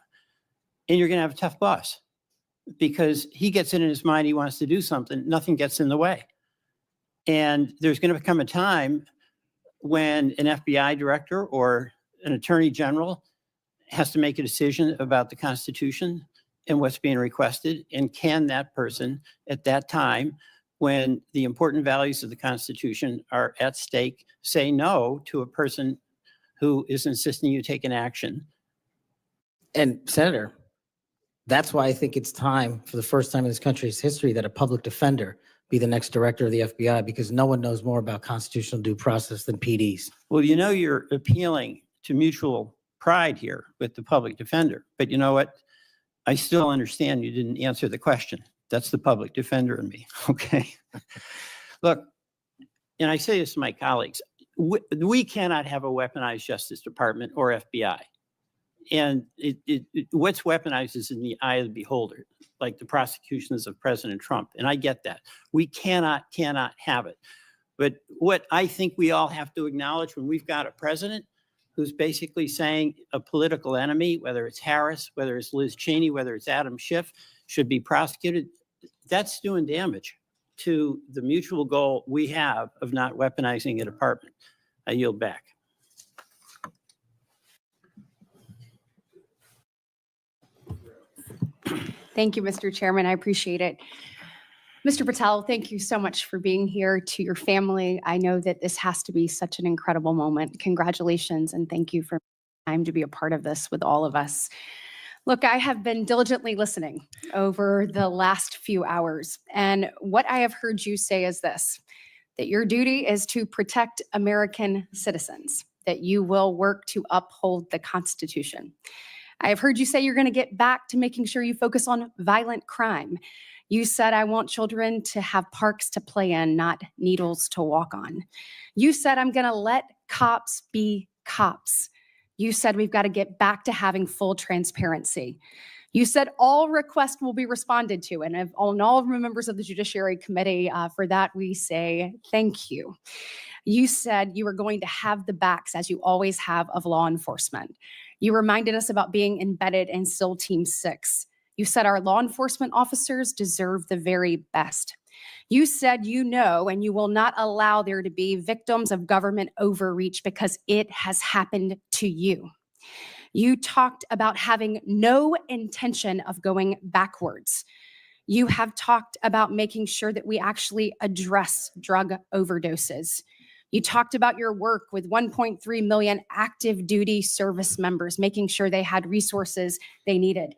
and you're gonna have a tough boss, because he gets it in his mind he wants to do something, nothing gets in the way, and there's going to become a time when an FBI director or an attorney general has to make a decision about the Constitution and what's being requested, and can that person at that time, when the important values of the Constitution are at stake, say no to a person who is insisting you take an action? And Senator, that's why I think it's time, for the first time in this country's history, that a public defender be the next director of the FBI, because no one knows more about constitutional due process than PDs. Well, you're appealing to mutual pride here with the public defender, but you know what? I still understand you didn't answer the question. That's the public defender in me, okay? Look, and I say this to my colleagues, we cannot have a weaponized Justice Department or FBI. And what's weaponized is in the eye of the beholder, like the prosecutions of President Trump. And I get that. We cannot have it. But what I think we all have to acknowledge when we've got a president who's basically saying a political enemy, whether it's Harris, whether it's Liz Cheney, whether it's Adam Schiff, should be prosecuted, that's doing damage to the mutual goal we have of not weaponizing a department. I yield back. Thank you, Mr. Chairman. I appreciate it. Mr. Patel, thank you so much for being here. To your family, I know that this has to be such an incredible moment. Congratulations, and thank you for time to be a part of this with all of us. Look, I have been diligently listening over the last few hours, and what I have heard you say is this, that your duty is to protect American citizens, that you will work to uphold the Constitution. I have heard you say you're going to get back to making sure you focus on violent crime. You said, I want children to have parks to play in, not needles to walk on. You said, I'm going to let cops be cops. You said, we've got to get back to having full transparency. You said all requests will be responded to. And on all of the members of the Judiciary Committee, for that, we say thank you. You said you were going to have the backs, as you always have, of law enforcement. You reminded us about being embedded in SEAL Team 6. You said our law enforcement officers deserve the very best. You said you know and you will not allow there to be victims of government overreach because it has happened to you. You talked about having no intention of going backwards. You have talked about making sure that we actually address drug overdoses. You talked about your work with 1.3 million active duty service members, making sure they had resources they needed.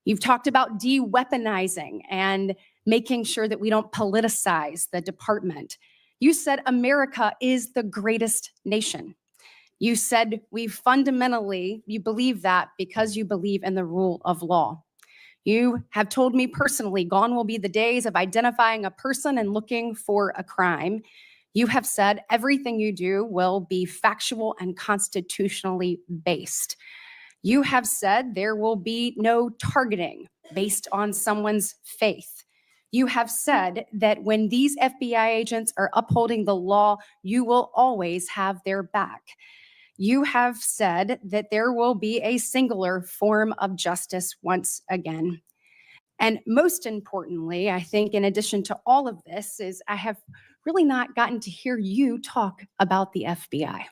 You've talked about de-weaponizing and making sure that we don't politicize the department. You said America is the greatest nation. You said you believe that because you believe in the rule of law. You have told me personally, gone will be the days of identifying a person and looking for a crime. You have said everything you do will be factual and constitutionally based. You have said there will be no targeting based on someone's faith. You have said that when these FBI agents are upholding the law, you will always have their back. You have said that there will be a singular form of justice once again. And most importantly, I think in addition to all of this, is I have really not gotten to hear you talk about the FBI.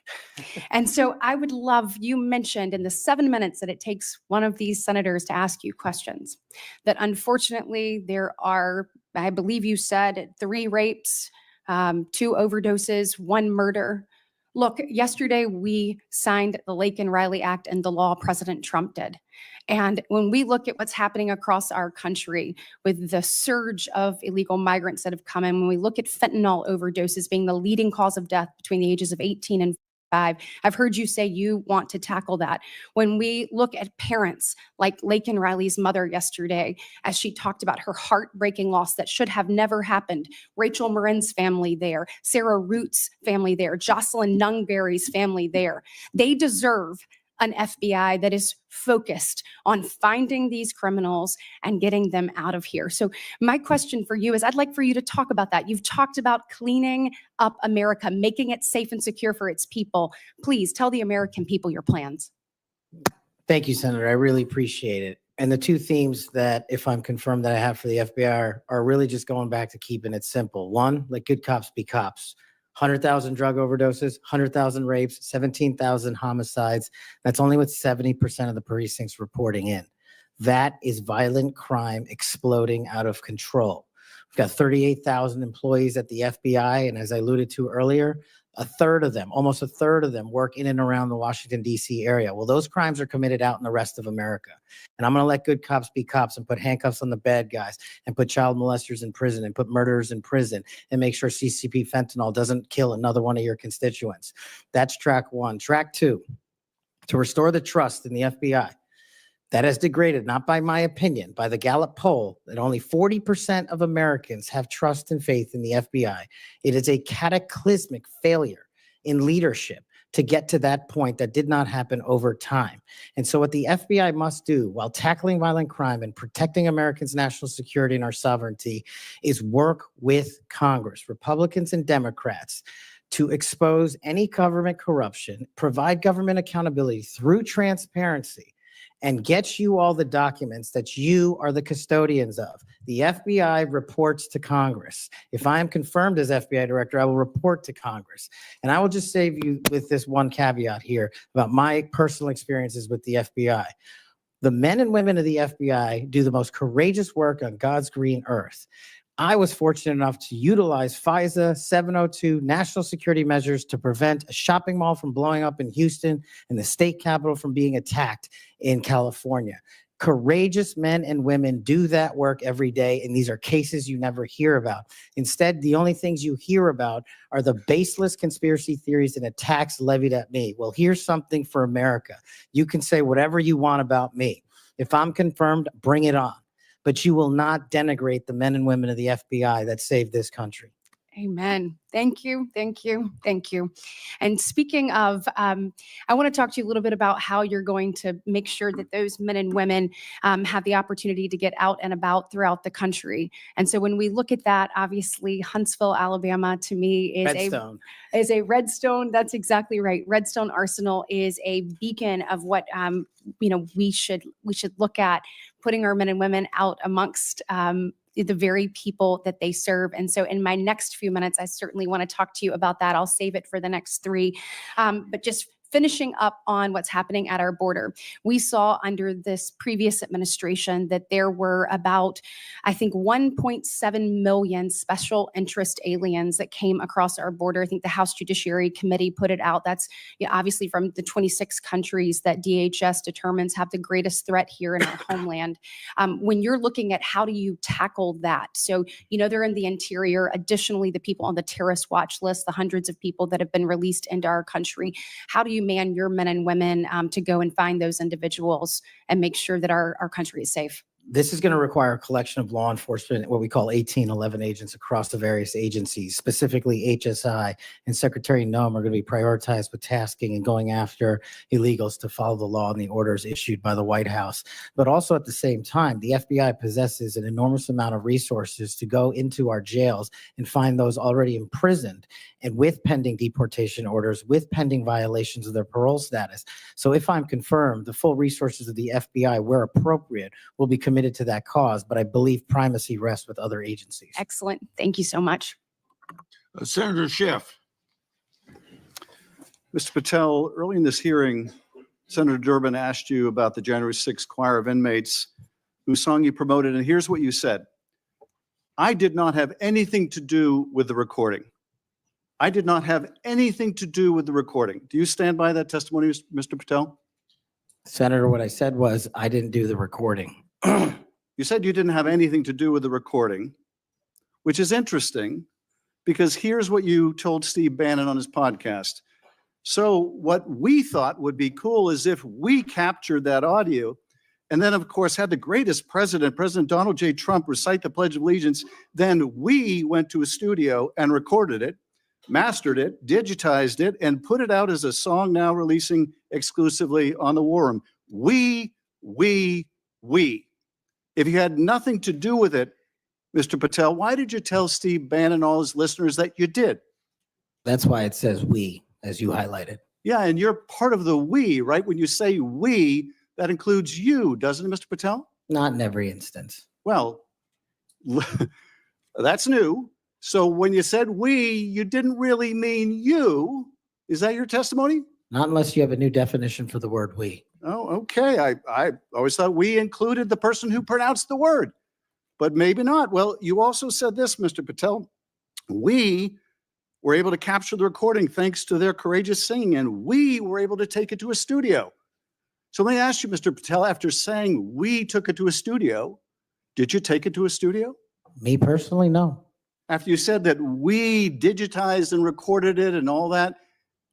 And so I would love, you mentioned in the 7 minutes that it takes one of these senators to ask you questions, that unfortunately there are, I believe you said 3 rapes, 2 overdoses, 1 murder. Look, yesterday we signed the Laken Riley Act and the law President Trump did. And when we look at what's happening across our country with the surge of illegal migrants that have come in, when we look at fentanyl overdoses being the leading cause of death between the ages of 18 and 5, I've heard you say you want to tackle that. When we look at parents like Laken Riley's mother yesterday, as she talked about her heartbreaking loss that should have never happened, Rachel Marin's family there, Sarah Root's family there, Jocelyn Nungberry's family there, they deserve an FBI that is focused on finding these criminals and getting them out of here. So my question for you is, I'd like for you to talk about that. You've talked about cleaning up America, making it safe and secure for its people. Please tell the American people your plans. Thank you, Senator. I really appreciate it. And the 2 themes that, if I'm confirmed, that I have for the FBI are really just going back to keeping it simple. 1, let good cops be cops. 100,000 drug overdoses, 100,000 rapes, 17,000 homicides. That's only with 70% of the precincts reporting in. That is violent crime exploding out of control. We've got 38,000 employees at the FBI, and as I alluded to earlier, almost a third of them work in and around the Washington, D.C. area. Well, those crimes are committed out in the rest of America. And I'm going to let good cops be cops and put handcuffs on the bad guys and put child molesters in prison and put murderers in prison and make sure CCP fentanyl doesn't kill another one of your constituents. That's track 1. Track 2, to restore the trust in the FBI. That has degraded, not by my opinion, by the Gallup poll, that only 40% of Americans have trust and faith in the FBI. It is a cataclysmic failure in leadership to get to that point that did not happen over time. And so what the FBI must do while tackling violent crime and protecting Americans' national security and our sovereignty is work with Congress, Republicans and Democrats, to expose any government corruption, provide government accountability through transparency, and get you all the documents that you are the custodians of. The FBI reports to Congress. If I am confirmed as FBI director, I will report to Congress. And I will just save you with this one caveat here about my personal experiences with the FBI. The men and women of the FBI do the most courageous work on God's green earth. I was fortunate enough to utilize FISA 702 national security measures to prevent a shopping mall from blowing up in Houston and the state capitol from being attacked in California. Courageous men and women do that work every day, and these are cases you never hear about. Instead, the only things you hear about are the baseless conspiracy theories and attacks levied at me. Well, here's something for America. You can say whatever you want about me. If I'm confirmed, bring it on. But you will not denigrate the men and women of the FBI that saved this country. Amen. Thank you. Thank you. Thank you. And speaking of, I want to talk to you a little bit about how you're going to make sure that those men and women have the opportunity to get out and about throughout the country. And so when we look at that, obviously Huntsville, Alabama, to me is a Redstone. That's exactly right. Redstone Arsenal is a beacon of what we should look at, putting our men and women out amongst the very people that they serve. And so in my next few minutes, I certainly want to talk to you about that. I'll save it for the next three. But just finishing up on what's happening at our border. We saw under this previous administration that there were about, I think, 1.7 million special interest aliens that came across our border. I think the House Judiciary Committee put it out. That's obviously from the 26 countries that DHS determines have the greatest threat here in our homeland. When you're looking at how do you tackle that? So, they're in the interior. Additionally, the people on the terrorist watch list, the hundreds of people that have been released into our country. How do you man your men and women to go and find those individuals and make sure that our country is safe? This is going to require a collection of law enforcement, what we call 1811 agents across the various agencies, specifically HSI and Secretary Noem are going to be prioritized with tasking and going after illegals to follow the law and the orders issued by the White House. But also at the same time, the FBI possesses an enormous amount of resources to go into our jails and find those already imprisoned and with pending deportation orders, with pending violations of their parole status. So if I'm confirmed, the full resources of the FBI, where appropriate, will be committed to that cause, but I believe primacy rests with other agencies. Excellent. Thank you so much. Senator Schiff. Mr. Patel, early in this hearing, Senator Durbin asked you about the January 6th choir of inmates whose song you promoted, and here's what you said. I did not have anything to do with the recording. I did not have anything to do with the recording. Do you stand by that testimony, Mr. Patel? Senator, what I said was I didn't do the recording. You said you didn't have anything to do with the recording, which is interesting because here's what you told Steve Bannon on his podcast. So what we thought would be cool is if we captured that audio and then, of course, had the greatest president, President Donald J. Trump, recite the Pledge of Allegiance, then we went to a studio and recorded it, mastered it, digitized it, and put it out as a song now releasing exclusively on the War Room. We. If you had nothing to do with it, Mr. Patel, why did you tell Steve Bannon and all his listeners that you did? That's why it says we, as you highlighted. Yeah, and you're part of the we, right? When you say we, that includes you, doesn't it, Mr. Patel? Not in every instance. Well, that's new. So when you said we, you didn't really mean you. Is that your testimony? Not unless you have a new definition for the word we. Oh, okay. I always thought we included the person who pronounced the word, but maybe not. Well, you also said this, Mr. Patel. We were able to capture the recording thanks to their courageous singing, and we were able to take it to a studio. So let me ask you, Mr. Patel, after saying we took it to a studio, did you take it to a studio? Me personally, no. After you said that we digitized and recorded it and all that,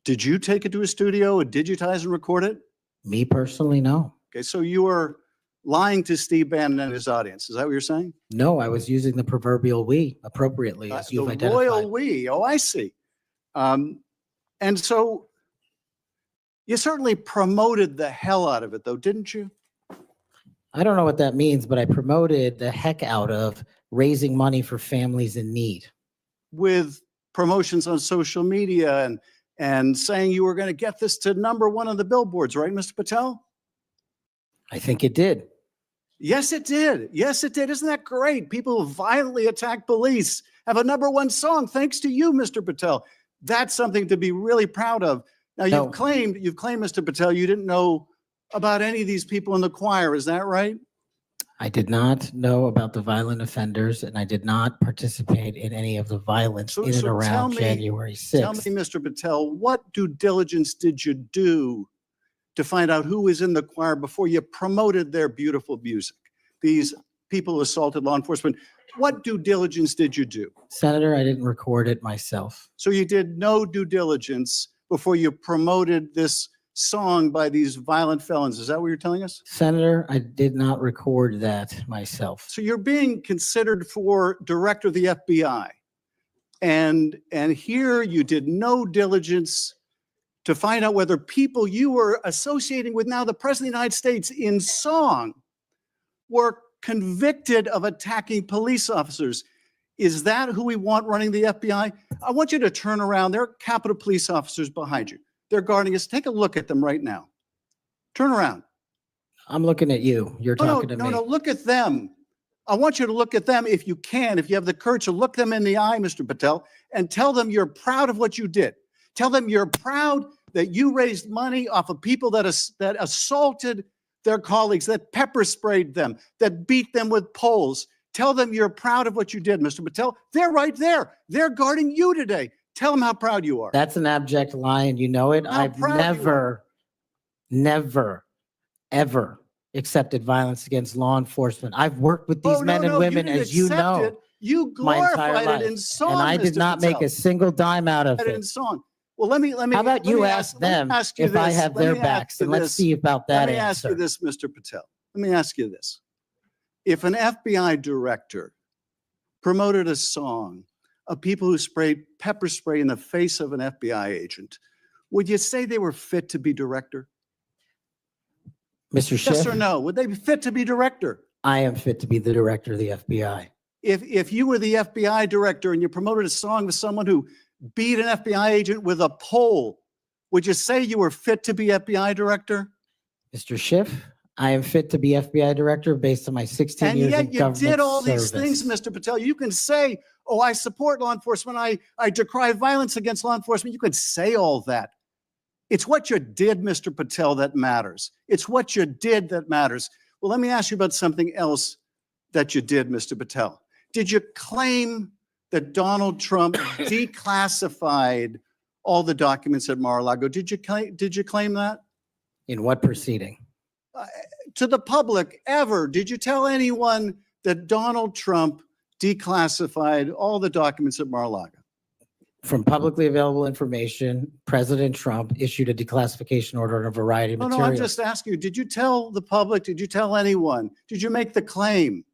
did you take it to a studio and digitize and record it? Me personally, no. Okay, so you were lying to Steve Bannon and his audience. Is that what you're saying? No, I was using the proverbial we appropriately, as you've the identified. royal we. Oh, I see. And so You certainly promoted the hell out of it, though, didn't you? I don't know what that means, but I promoted the heck out of raising money for families in need. With promotions on social media and saying you were going to get this to #1 on the billboards, right, Mr. Patel? I think it did. Yes, it did. Yes, it did. Isn't that great? People who violently attack police have a #1 song thanks to you, Mr. Patel. That's something to be really proud of. Now, No. you've claimed, Mr. Patel, you didn't know about any of these people in the choir. Is that right? I did not know about the violent offenders, and I did not participate in any of the violence in and tell around me- January Tell me, 6th. Mr. Patel, what due diligence did you do to find out who was in the choir before you promoted their beautiful music? These people assaulted law enforcement. What due diligence did you do? Senator, I didn't record it myself. So you did no due diligence before you promoted this song by these violent felons. Is that what you're telling us? Senator, I did not record that myself. So you're being considered for director of the FBI. And here you did no diligence to find out whether people you were associating with now the President of the United States in song were convicted of attacking police officers. Is that who we want running the FBI? I want you to turn around. There are Capitol Police officers behind you. They're guarding us. Take a look at them right now. Turn around. I'm looking at you. You're talking to me. No, look at them. I want you to look at them if you can, if you have the courage to look them in the eye, Mr. Patel, and tell them you're proud of what you did. Tell them you're proud that you raised money off of people that assaulted their colleagues, that pepper sprayed them, that beat them with poles. Tell them you're proud of what you did, Mr. Patel. They're right there. They're guarding you today. Tell them how proud you are. That's an abject lie, and you know it. How I've proud you are. never, ever accepted violence against law enforcement. I've worked with these Oh, men no, and no, women, didn't as you accept know, it. You my entire glorified it in life. song, And I did Mr. not make Patel. a single dime out of It it. in song. Well, let me. How about let you me ask let me them ask you if I this. have Let their me ask backs, you and let's this. see about that Let me ask you answer. this, Mr. Patel. Let me ask you this. If an FBI director promoted a song of people who sprayed pepper spray in the face of an FBI agent, would you say they were fit to be director? Mr. Yes Schiff, or no? Would they be fit to be director? I am fit to be the director of the FBI. If you were the FBI director and you promoted a song with someone who beat an FBI agent with a pole, would you say you were fit to be FBI director? Mr. Schiff, I am fit to be FBI director based on my 16 And years yet of you government did all these service. things, Mr. Patel. You can say, oh, I support law enforcement. I decry violence against law enforcement. You can say all that. It's what you did, Mr. Patel, that matters. It's what you did that matters. Well, let me ask you about something else that you did, Mr. Patel. Did you claim that Donald Trump declassified all the documents at Mar-a-Lago? Did you claim that? In what proceeding? To the public, ever? Did you tell anyone that Donald Trump declassified all the documents at Mar-a-Lago? From publicly available information, President Trump issued a declassification order on a variety of No, materials. I'm just asking you, did you tell the public, did you tell anyone, did you make the claim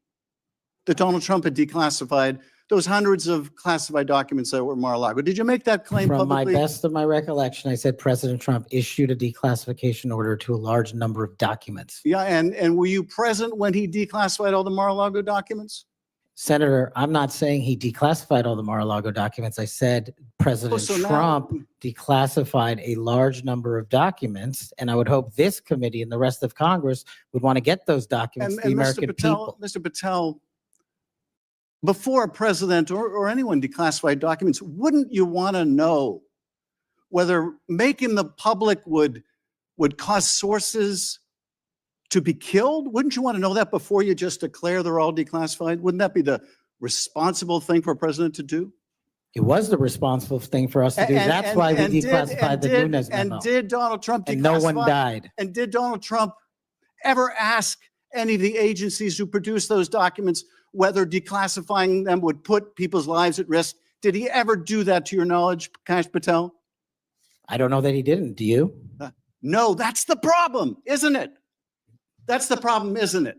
that Donald Trump had declassified those hundreds of classified documents that were Mar-a-Lago? Did you make that claim From my publicly? best of my recollection, I said President Trump issued a declassification order to a large number of documents. Yeah, and were you present when he declassified all the Mar-a-Lago documents? Senator, I'm not saying he declassified all the Mar-a-Lago documents. I said President so now- Trump declassified a large number of documents, and I would hope this committee and the rest of Congress would want to get those documents to the American people. Mr. Patel, before a president or anyone declassified documents, wouldn't you want to know whether making the public would cause sources to be killed? Wouldn't you want to know that before you just declare they're all declassified? Wouldn't that be the responsible thing for a president to do? It was the responsible thing for us to do. That's why we declassified the Nunes memo. And did Donald Trump declassify? And no one died. And did Donald Trump ever ask any of the agencies who produced those documents whether declassifying them would put people's lives at risk? Did he ever do that to your knowledge, Kash Patel? I don't know that he didn't. Do you? No, that's the problem, isn't it? That's the problem, isn't it?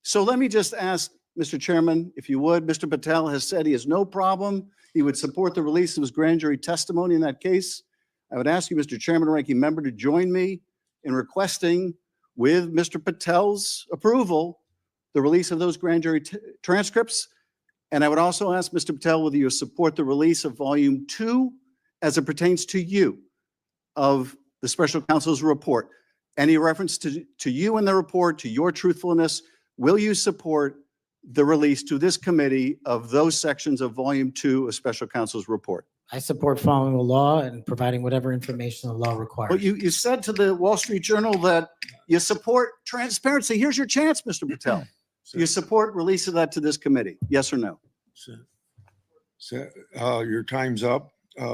So let me just ask, Mr. Chairman, if you would, Mr. Patel has said he has no problem. He would support the release of his grand jury testimony in that case. I would ask you, Mr. Chairman, Ranking Member, to join me in requesting, with Mr. Patel's approval, the release of those grand jury transcripts. And I would also ask Mr. Patel whether you support the release of Volume 2 as it pertains to you of the special counsel's report. Any reference to you in the report, to your truthfulness, will you support the release to this committee of those sections of Volume 2 of special counsel's report? I support following the law and providing whatever information the law requires. But you said to the Wall Street Journal that you support transparency. Here's your chance, Mr. Patel. You support release of that to this committee, yes or no? Your time's up.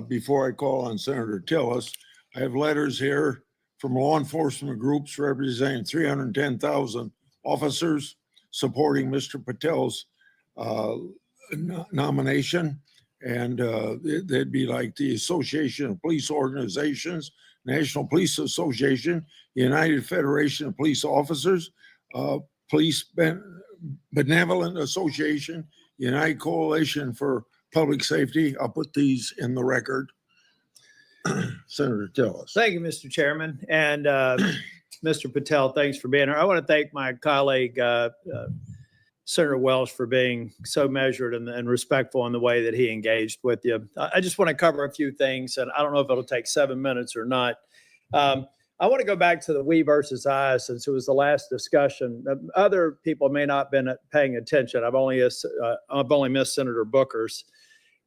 Before I call on Senator Tillis, I have letters here from law enforcement groups representing 310,000 officers supporting Mr. Patel's nomination. And they'd be like the Association of Police Organizations, National Police Association, United Federation of Police Officers, Police Benevolent Association, United Coalition for Public Safety. I'll put these in the record. Senator Tillis. Thank you, Mr. Chairman. And Mr. Patel, thanks for being here. I want to thank my colleague, Senator Welsh, for being so measured and respectful in the way that he engaged with you. I just want to cover a few things, and I don't know if it'll take 7 minutes or not. I want to go back to the we versus I, since it was the last discussion. Other people may not have been paying attention. I've only missed Senator Booker's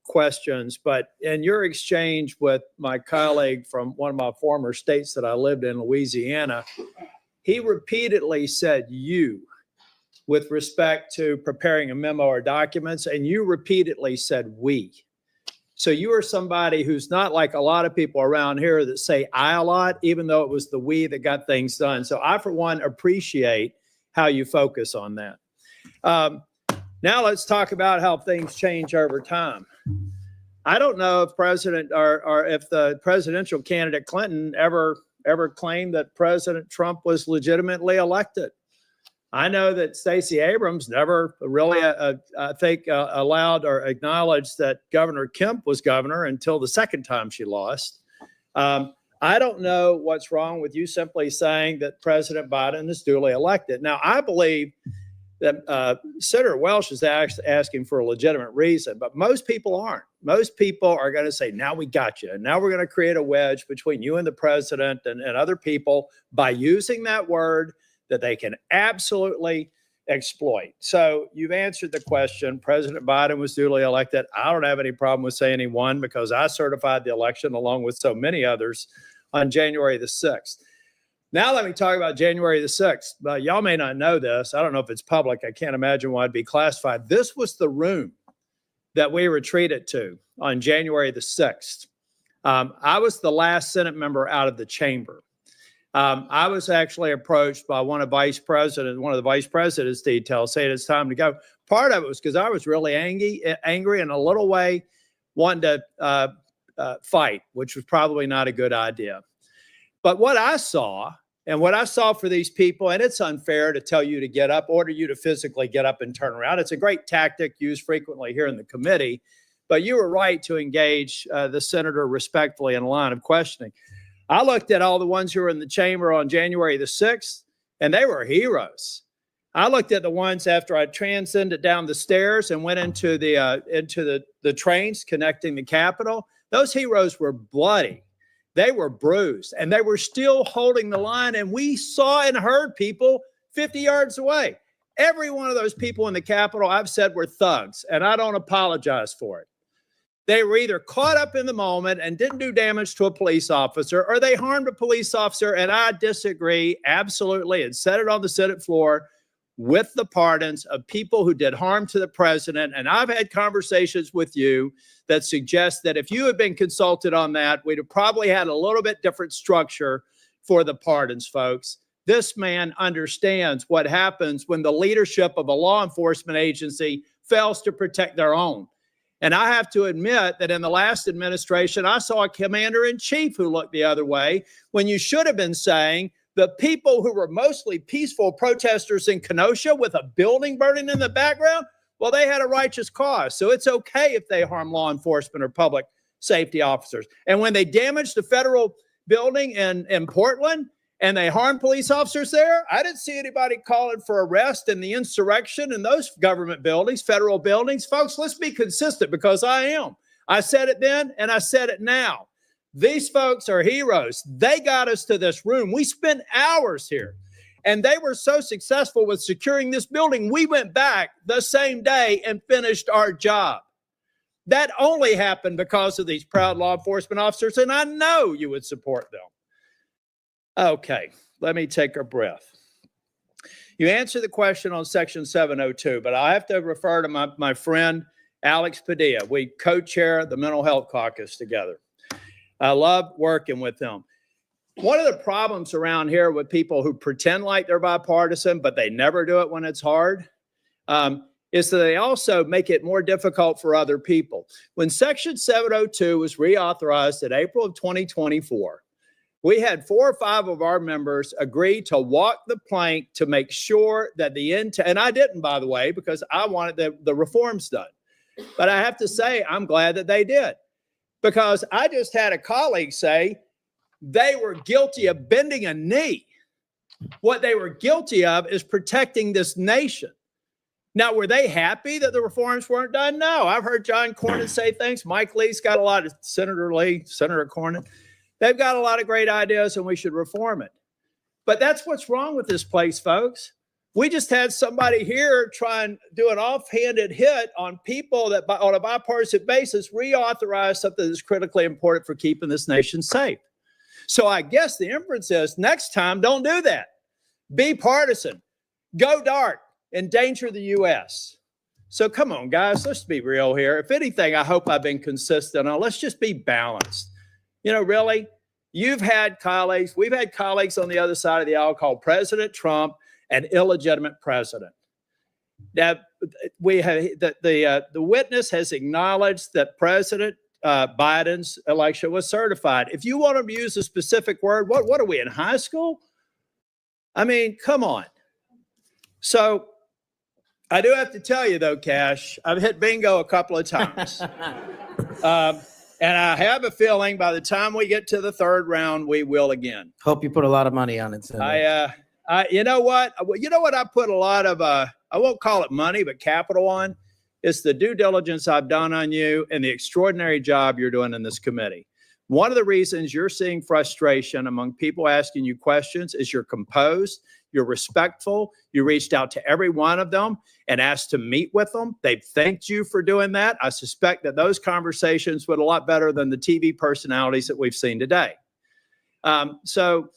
questions, but in your exchange with my colleague from one of my former states that I lived in, Louisiana, he repeatedly said you with respect to preparing a memo or documents, and you repeatedly said we. So you are somebody who's not like a lot of people around here that say I a lot, even though it was the we that got things done. So I, for one, appreciate how you focus on that. Now let's talk about how things change over time. I don't know if President or if the presidential candidate Clinton ever claimed that President Trump was legitimately elected. I know that Stacey Abrams never really, I think, allowed or acknowledged that Governor Kemp was governor until the second time she lost. I don't know what's wrong with you simply saying that President Biden is duly elected. Now, I believe that Senator Welsh is asking for a legitimate reason, but most people aren't. Most people are going to say, now we got you. And now we're going to create a wedge between you and the president and other people by using that word that they can absolutely exploit. So you've answered the question. President Biden was duly elected. I don't have any problem with saying he won because I certified the election along with so many others on January the 6th. Now let me talk about January the 6th. Y'all may not know this. I don't know if it's public. I can't imagine why it'd be classified. This was the room that we retreated to on January the 6th. I was the last Senate member out of the chamber. I was actually approached by one of the vice president's details saying it's time to go. Part of it was because I was really angry and a little way wanting to fight, which was probably not a good idea. But what I saw for these people, and it's unfair to tell you to get up, order you to physically get up and turn around. It's a great tactic used frequently here in the committee, but you were right to engage the senator respectfully in a line of questioning. I looked at all the ones who were in the chamber on January the 6th, and they were heroes. I looked at the ones after I transcended down the stairs and went into the trains connecting the Capitol. Those heroes were bloody. They were bruised, and they were still holding the line, and we saw and heard people 50 yards away. Every one of those people in the Capitol, I've said, were thugs, and I don't apologize for it. They were either caught up in the moment and didn't do damage to a police officer, or they harmed a police officer, and I disagree absolutely and said it on the Senate floor with the pardons of people who did harm to the president. And I've had conversations with you that suggest that if you had been consulted on that, we'd have probably had a little bit different structure for the pardons, folks. This man understands what happens when the leadership of a law enforcement agency fails to protect their own. And I have to admit that in the last administration, I saw a commander-in-chief who looked the other way when you should have been saying the people who were mostly peaceful protesters in Kenosha with a building burning in the background, well, they had a righteous cause. So it's okay if they harm law enforcement or public safety officers. And when they damaged the federal building in Portland and they harmed police officers there, I didn't see anybody calling for arrest in the insurrection in those government buildings, federal buildings. Folks, let's be consistent, because I am. I said it then and I said it now. These folks are heroes. They got us to this room. We spent hours here. And they were so successful with securing this building, we went back the same day and finished our job. That only happened because of these proud law enforcement officers, and I know you would support them. Okay, let me take a breath. You answered the question on Section 702, but I have to refer to my friend Alex Padilla. We co-chair the Mental Health Caucus together. I love working with them. One of the problems around here with people who pretend like they're bipartisan, but they never do it when it's hard, is that they also make it more difficult for other people. When Section 702 was reauthorized in April of 2024, we had 4 or 5 of our members agree to walk the plank to make sure that and I didn't, by the way, because I wanted the reforms done. But I have to say, I'm glad that they did, because I just had a colleague say, they were guilty of bending a knee. What they were guilty of is protecting this nation. Now, were they happy that the reforms weren't done? No. I've heard John Cornyn say things. Mike Lee's got a lot of, Senator Cornyn. They've got a lot of great ideas, and we should reform it. But that's what's wrong with this place, folks. We just had somebody here try and do an offhanded hit on people that, on a bipartisan basis, reauthorize something that's critically important for keeping this nation safe. So I guess the inference is, next time, don't do that. Be partisan. Go dark. Endanger the U.S. So come on, guys, let's be real here. If anything, I hope I've been consistent on, let's just be balanced. You know, really, we've had colleagues on the other side of the aisle call President Trump an illegitimate president. Now, the witness has acknowledged that President Biden's election was certified. If you want to use a specific word, what are we in high school? I mean, come on. So I do have to tell you though, Kash, I've hit bingo a couple of times. And I have a feeling by the time we get to the 3rd round, we will again. Hope you put a lot of money on it. You know what? I put a lot of, I won't call it money, but capital on. It's the due diligence I've done on you and the extraordinary job you're doing in this committee. One of the reasons you're seeing frustration among people asking you questions is you're composed, you're respectful, you reached out to every one of them and asked to meet with them. They've thanked you for doing that. I suspect that those conversations went a lot better than the TV personalities that we've seen today. So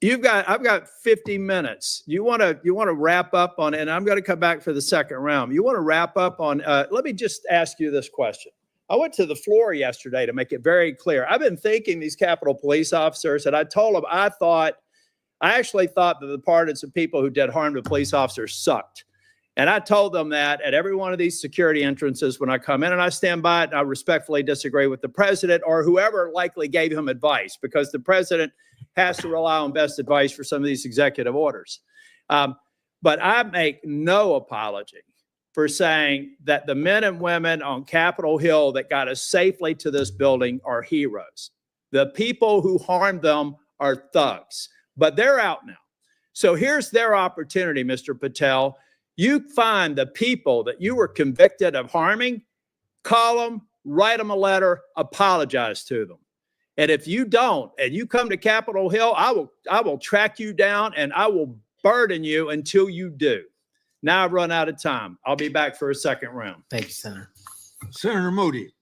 I've got 50 minutes. You want to wrap up on, and I'm going to come back for the second round. You want to wrap up on, let me just ask you this question. I went to the floor yesterday to make it very clear. I've been thanking these Capitol Police officers, and I told them I actually thought that the partisan people who did harm to police officers sucked. And I told them that at every one of these security entrances when I come in, and I stand by it, and I respectfully disagree with the president or whoever likely gave him advice, because the president has to rely on best advice for some of these executive orders. But I make no apology for saying that the men and women on Capitol Hill that got us safely to this building are heroes. The people who harmed them are thugs, but they're out now. So here's their opportunity, Mr. Patel. You find the people that you were convicted of harming, call them, write them a letter, apologize to them. And if you don't, and you come to Capitol Hill, I will track you down and I will burden you until you do. Now I've run out of time. I'll be back for a second round. Thank you, Senator. Senator Moody.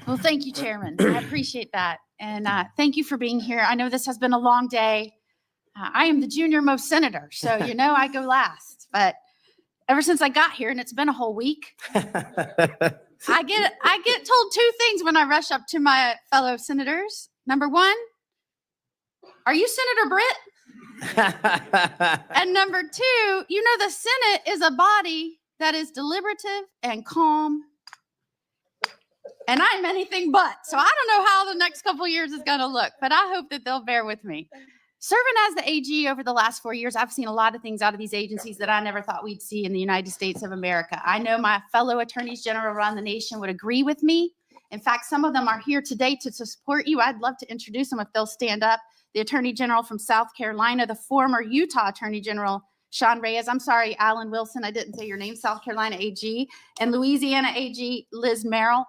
Well, thank you, Chairman. I appreciate that. And thank you for being here. I know this has been a long day. I am the junior most senator, so I go last. But ever since I got here, and it's been a whole week, I get told 2 things when I rush up to my fellow senators. Number 1, are you Senator Britt? And number 2, the Senate is a body that is deliberative and calm. And I'm anything but. So I don't know how the next couple of years is going to look, but I hope that they'll bear with me. Serving as the AG over the last 4 years, I've seen a lot of things out of these agencies that I never thought we'd see in the United States of America. I know my fellow attorneys general around the nation would agree with me In fact, some of them are here today to support you. I'd love to introduce them if they'll stand up. The Attorney General from South Carolina, the former Utah Attorney General, Sean Reyes. I'm sorry, Alan Wilson, I didn't say your name, South Carolina AG, and Louisiana AG, Liz Merrill.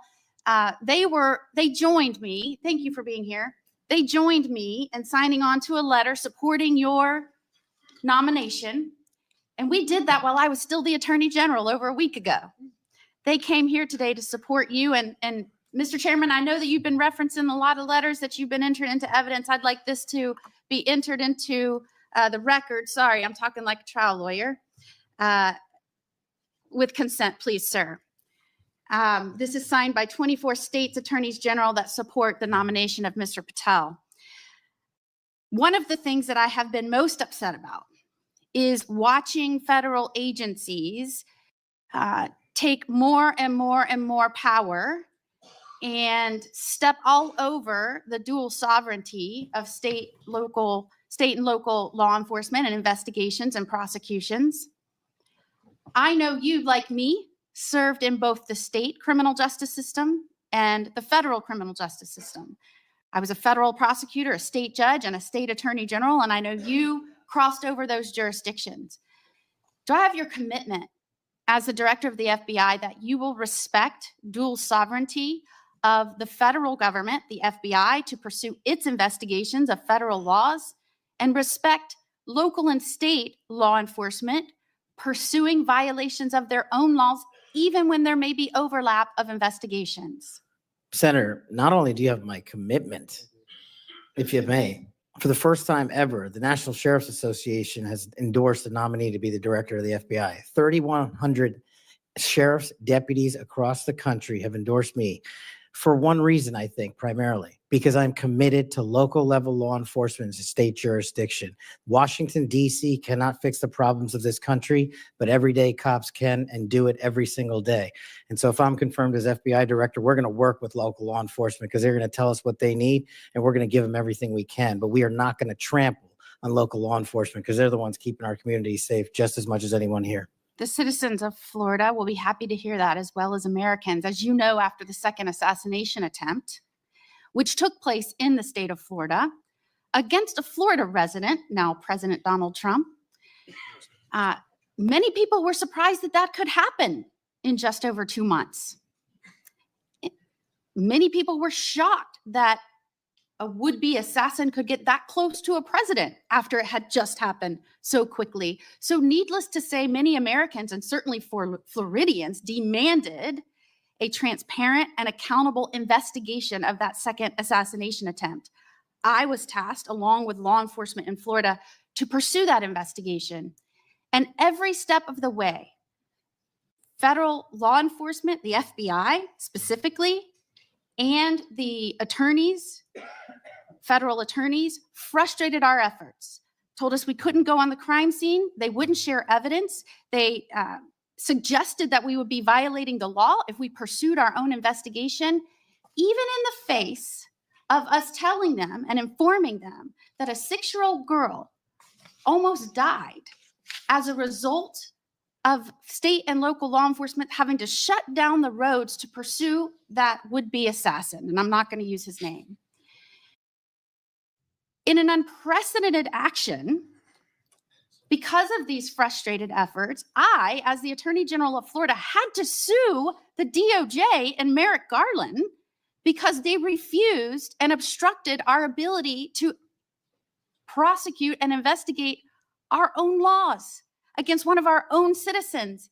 They joined me. Thank you for being here. They joined me in signing on to a letter supporting your nomination. And we did that while I was still the Attorney General over a week ago. They came here today to support you. And Mr. Chairman, I know that you've been referencing a lot of letters that you've been entered into evidence. I'd like this to be entered into the record. Sorry, I'm talking like a trial lawyer. With consent, please, sir. This is signed by 24 states attorneys general that support the nomination of Mr. Patel. One of the things that I have been most upset about is watching federal agencies take more and more and more power and step all over the dual sovereignty of state and local law enforcement and investigations and prosecutions. I know you, like me, served in both the state criminal justice system and the federal criminal justice system. I was a federal prosecutor, a state judge, and a state attorney general, and I know you crossed over those jurisdictions. Do I have your commitment as the director of the FBI that you will respect dual sovereignty of the federal government, the FBI, to pursue its investigations of federal laws, and respect local and state law enforcement pursuing violations of their own laws, even when there may be overlap of investigations? Senator, not only do you have my commitment, if you may, for the first time ever, the National Sheriff's Association has endorsed the nominee to be the director of the FBI. 3,100 sheriffs, deputies across the country have endorsed me for one reason, I think, primarily, because I'm committed to local level law enforcement as a state jurisdiction. Washington, D.C. cannot fix the problems of this country, but everyday cops can and do it every single day. And so if I'm confirmed as FBI director, we're going to work with local law enforcement because they're going to tell us what they need and we're going to give them everything we can. But we are not going to trample on local law enforcement because they're the ones keeping our communities safe just as much as anyone here. The citizens of Florida will be happy to hear that, as well as Americans. As you know, after the second assassination attempt, which took place in the state of Florida against a Florida resident, now President Donald Trump, many people were surprised that that could happen in just over 2 months. Many people were shocked that a would-be assassin could get that close to a president after it had just happened so quickly. So needless to say, many Americans, and certainly Floridians, demanded a transparent and accountable investigation of that second assassination attempt. I was tasked, along with law enforcement in Florida, to pursue that investigation. And every step of the way, federal law enforcement, the FBI specifically, and the attorneys, federal attorneys, frustrated our efforts, told us we couldn't go on the crime scene. They wouldn't share evidence. They suggested that we would be violating the law if we pursued our own investigation, even in the face of us telling them and informing them that a 6-year-old girl almost died as a result of state and local law enforcement having to shut down the roads to pursue that would-be assassin. And I'm not going to use his name. In an unprecedented action, because of these frustrated efforts, I, as the Attorney General of Florida, had to sue the DOJ and Merrick Garland because they refused and obstructed our ability to prosecute and investigate our own laws against one of our own citizens,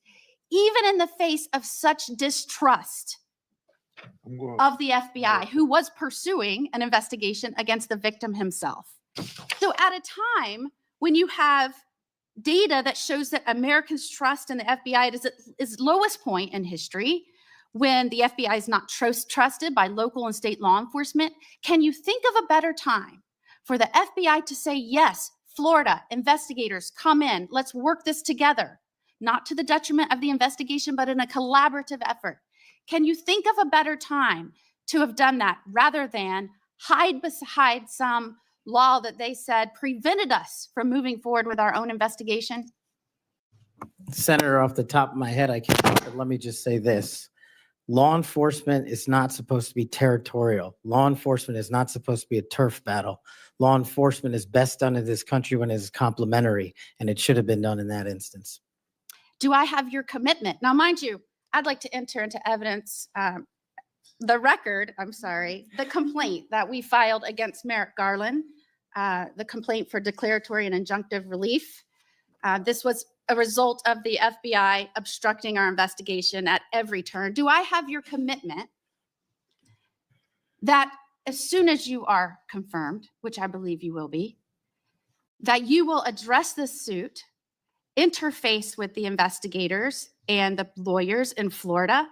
even in the face of such distrust of the FBI, who was pursuing an investigation against the victim himself. So at a time when you have data that shows that Americans' trust in the FBI is at its lowest point in history, when the FBI is not trusted by local and state law enforcement, can you think of a better time for the FBI to say, yes, Florida investigators, come in, let's work this together, not to the detriment of the investigation, but in a collaborative effort? Can you think of a better time to have done that rather than hide beside some law that they said prevented us from moving forward with our own investigation? Senator, off the top of my head, I can't, but let me just say this. Law enforcement is not supposed to be territorial. Law enforcement is not supposed to be a turf battle. Law enforcement is best done in this country when it is complementary, and it should have been done in that instance. Do I have your commitment? Now, mind you, I'd like to enter into evidence the complaint that we filed against Merrick Garland, the complaint for declaratory and injunctive relief. This was a result of the FBI obstructing our investigation at every turn. Do I have your commitment that as soon as you are confirmed, which I believe you will be, that you will address this suit, interface with the investigators and the lawyers in Florida,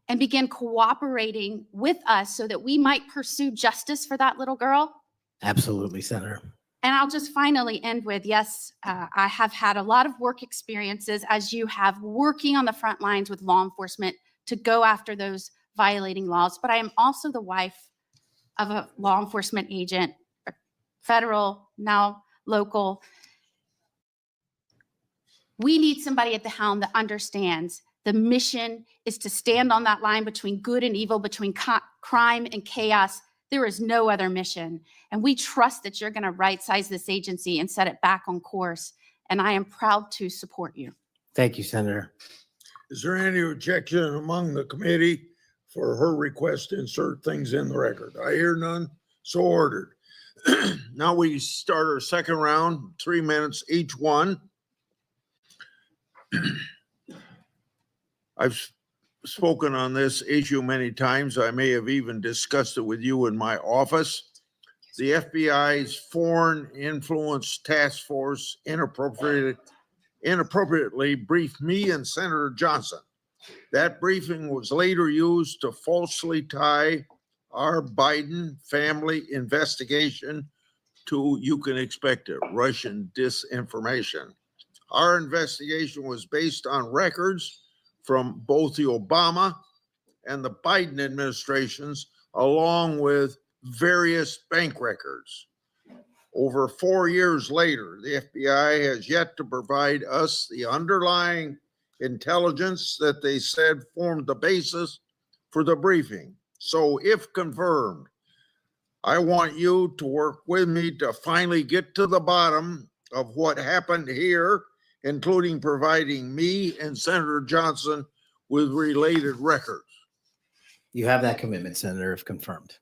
and begin cooperating with us so that we might pursue justice for that little girl? Absolutely, Senator. And I'll just finally end with, yes, I have had a lot of work experiences, as you have, working on the front lines with law enforcement to go after those violating laws. But I am also the wife of a law enforcement agent, federal, now local. We need somebody at the helm that understands the mission is to stand on that line between good and evil, between crime and chaos. There is no other mission. And we trust that you're going to right-size this agency and set it back on course. And I am proud to support you. Thank you, Senator. Is there any objection among the committee for her request to insert things in the record? I hear none, so ordered. Now we start our second round, 3 minutes each one. I've spoken on this issue many times. I may have even discussed it with you in my office. The FBI's Foreign Influence Task Force inappropriately briefed me and Senator Johnson. That briefing was later used to falsely tie our Biden family investigation to, you can expect it, Russian disinformation. Our investigation was based on records from both the Obama and the Biden administrations, along with various bank records. Over 4 years later, the FBI has yet to provide us the underlying intelligence that they said formed the basis for the briefing. So if confirmed, I want you to work with me to finally get to the bottom of what happened here, including providing me and Senator Johnson with related records. You have that commitment, Senator, if confirmed.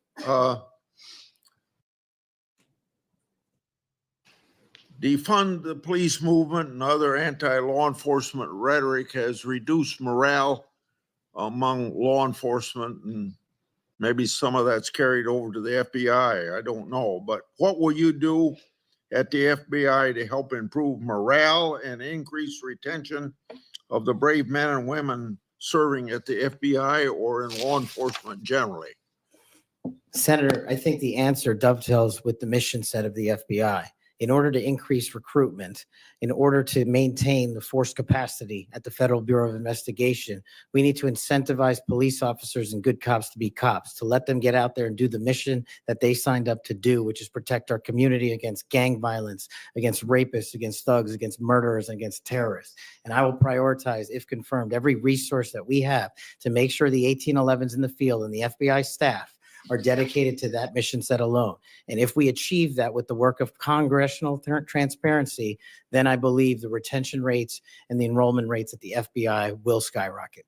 Defund the police movement and other anti-law enforcement rhetoric has reduced morale among law enforcement, and maybe some of that's carried over to the FBI. I don't know. But what will you do at the FBI to help improve morale and increase retention of the brave men and women serving at the FBI or in law enforcement generally? Senator, I think the answer dovetails with the mission set of the FBI. In order to increase recruitment, in order to maintain the force capacity at the Federal Bureau of Investigation, we need to incentivize police officers and good cops to be cops, to let them get out there and do the mission that they signed up to do, which is protect our community against gang violence, against rapists, against thugs, against murderers, and against terrorists. And I will prioritize, if confirmed, every resource that we have to make sure the 1811s in the field and the FBI staff are dedicated to that mission set alone. And if we achieve that with the work of congressional transparency, then I believe the retention rates and the enrollment rates at the FBI will skyrocket.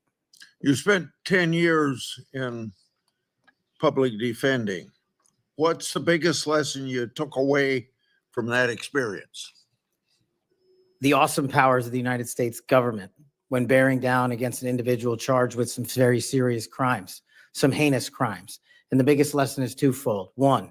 You spent 10 years in public defending. What's the biggest lesson you took away from that experience? The awesome powers of the United States government when bearing down against an individual charged with some very serious crimes, some heinous crimes. And the biggest lesson is twofold. One,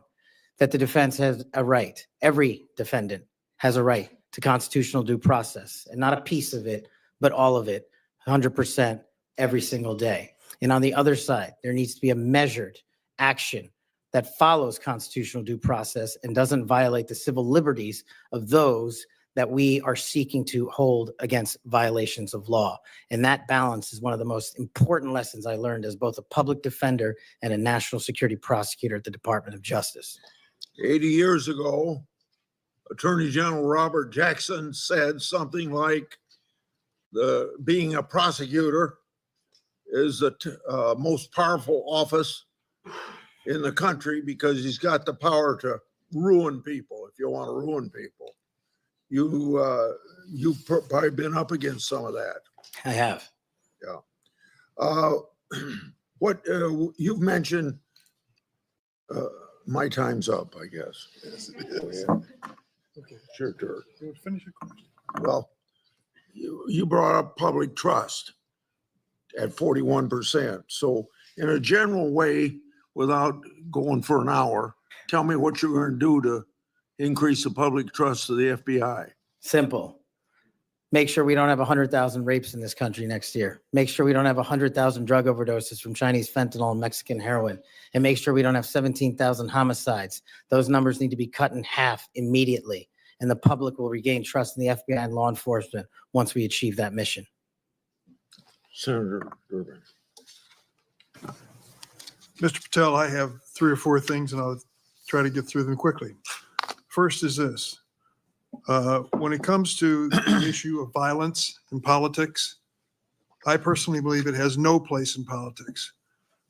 that the defense has a right. Every defendant has a right to constitutional due process, and not a piece of it, but all of it, 100% every single day. And on the other side, there needs to be a measured action that follows constitutional due process and doesn't violate the civil liberties of those that we are seeking to hold against violations of law. And that balance is one of the most important lessons I learned as both a public defender and a national security prosecutor at the Department of Justice. 80 years ago, Attorney General Robert Jackson said something like, being a prosecutor is the most powerful office in the country because he's got the power to ruin people if you want to ruin people. You've probably been up against some of that. I have. Yeah. What you've mentioned, my time's up, I guess. Yes, it Oh, is. yeah. Okay, sure, sure. Finish your question. Well, you brought up public trust at 41%. So in a general way, without going for an hour, tell me what you're going to do to increase the public trust of the FBI. Simple. Make sure we don't have 100,000 rapes in this country next year. Make sure we don't have 100,000 drug overdoses from Chinese fentanyl and Mexican heroin. And make sure we don't have 17,000 homicides. Those numbers need to be cut in half immediately. And the public will regain trust in the FBI and law enforcement once we achieve that mission. Senator Durbin. Mr. Patel, I have 3 or 4 things and I'll try to get through them quickly. First is this. When it comes to the issue of violence in politics, I personally believe it has no place in politics.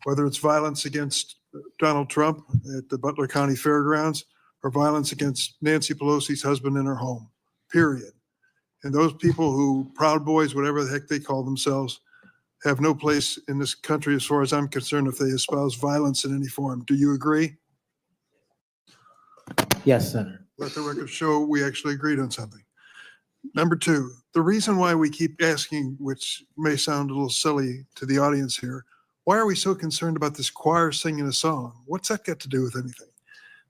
Whether it's violence against Donald Trump at the Butler County Fairgrounds or violence against Nancy Pelosi's husband in her home, period. And those people who, Proud Boys, whatever the heck they call themselves, have no place in this country as far as I'm concerned if they espouse violence in any form. Do you agree? Yes, Senator. Let the record show we actually agreed on something. Number 2, the reason why we keep asking, which may sound a little silly to the audience here, why are we so concerned about this choir singing a song? What's that got to do with anything?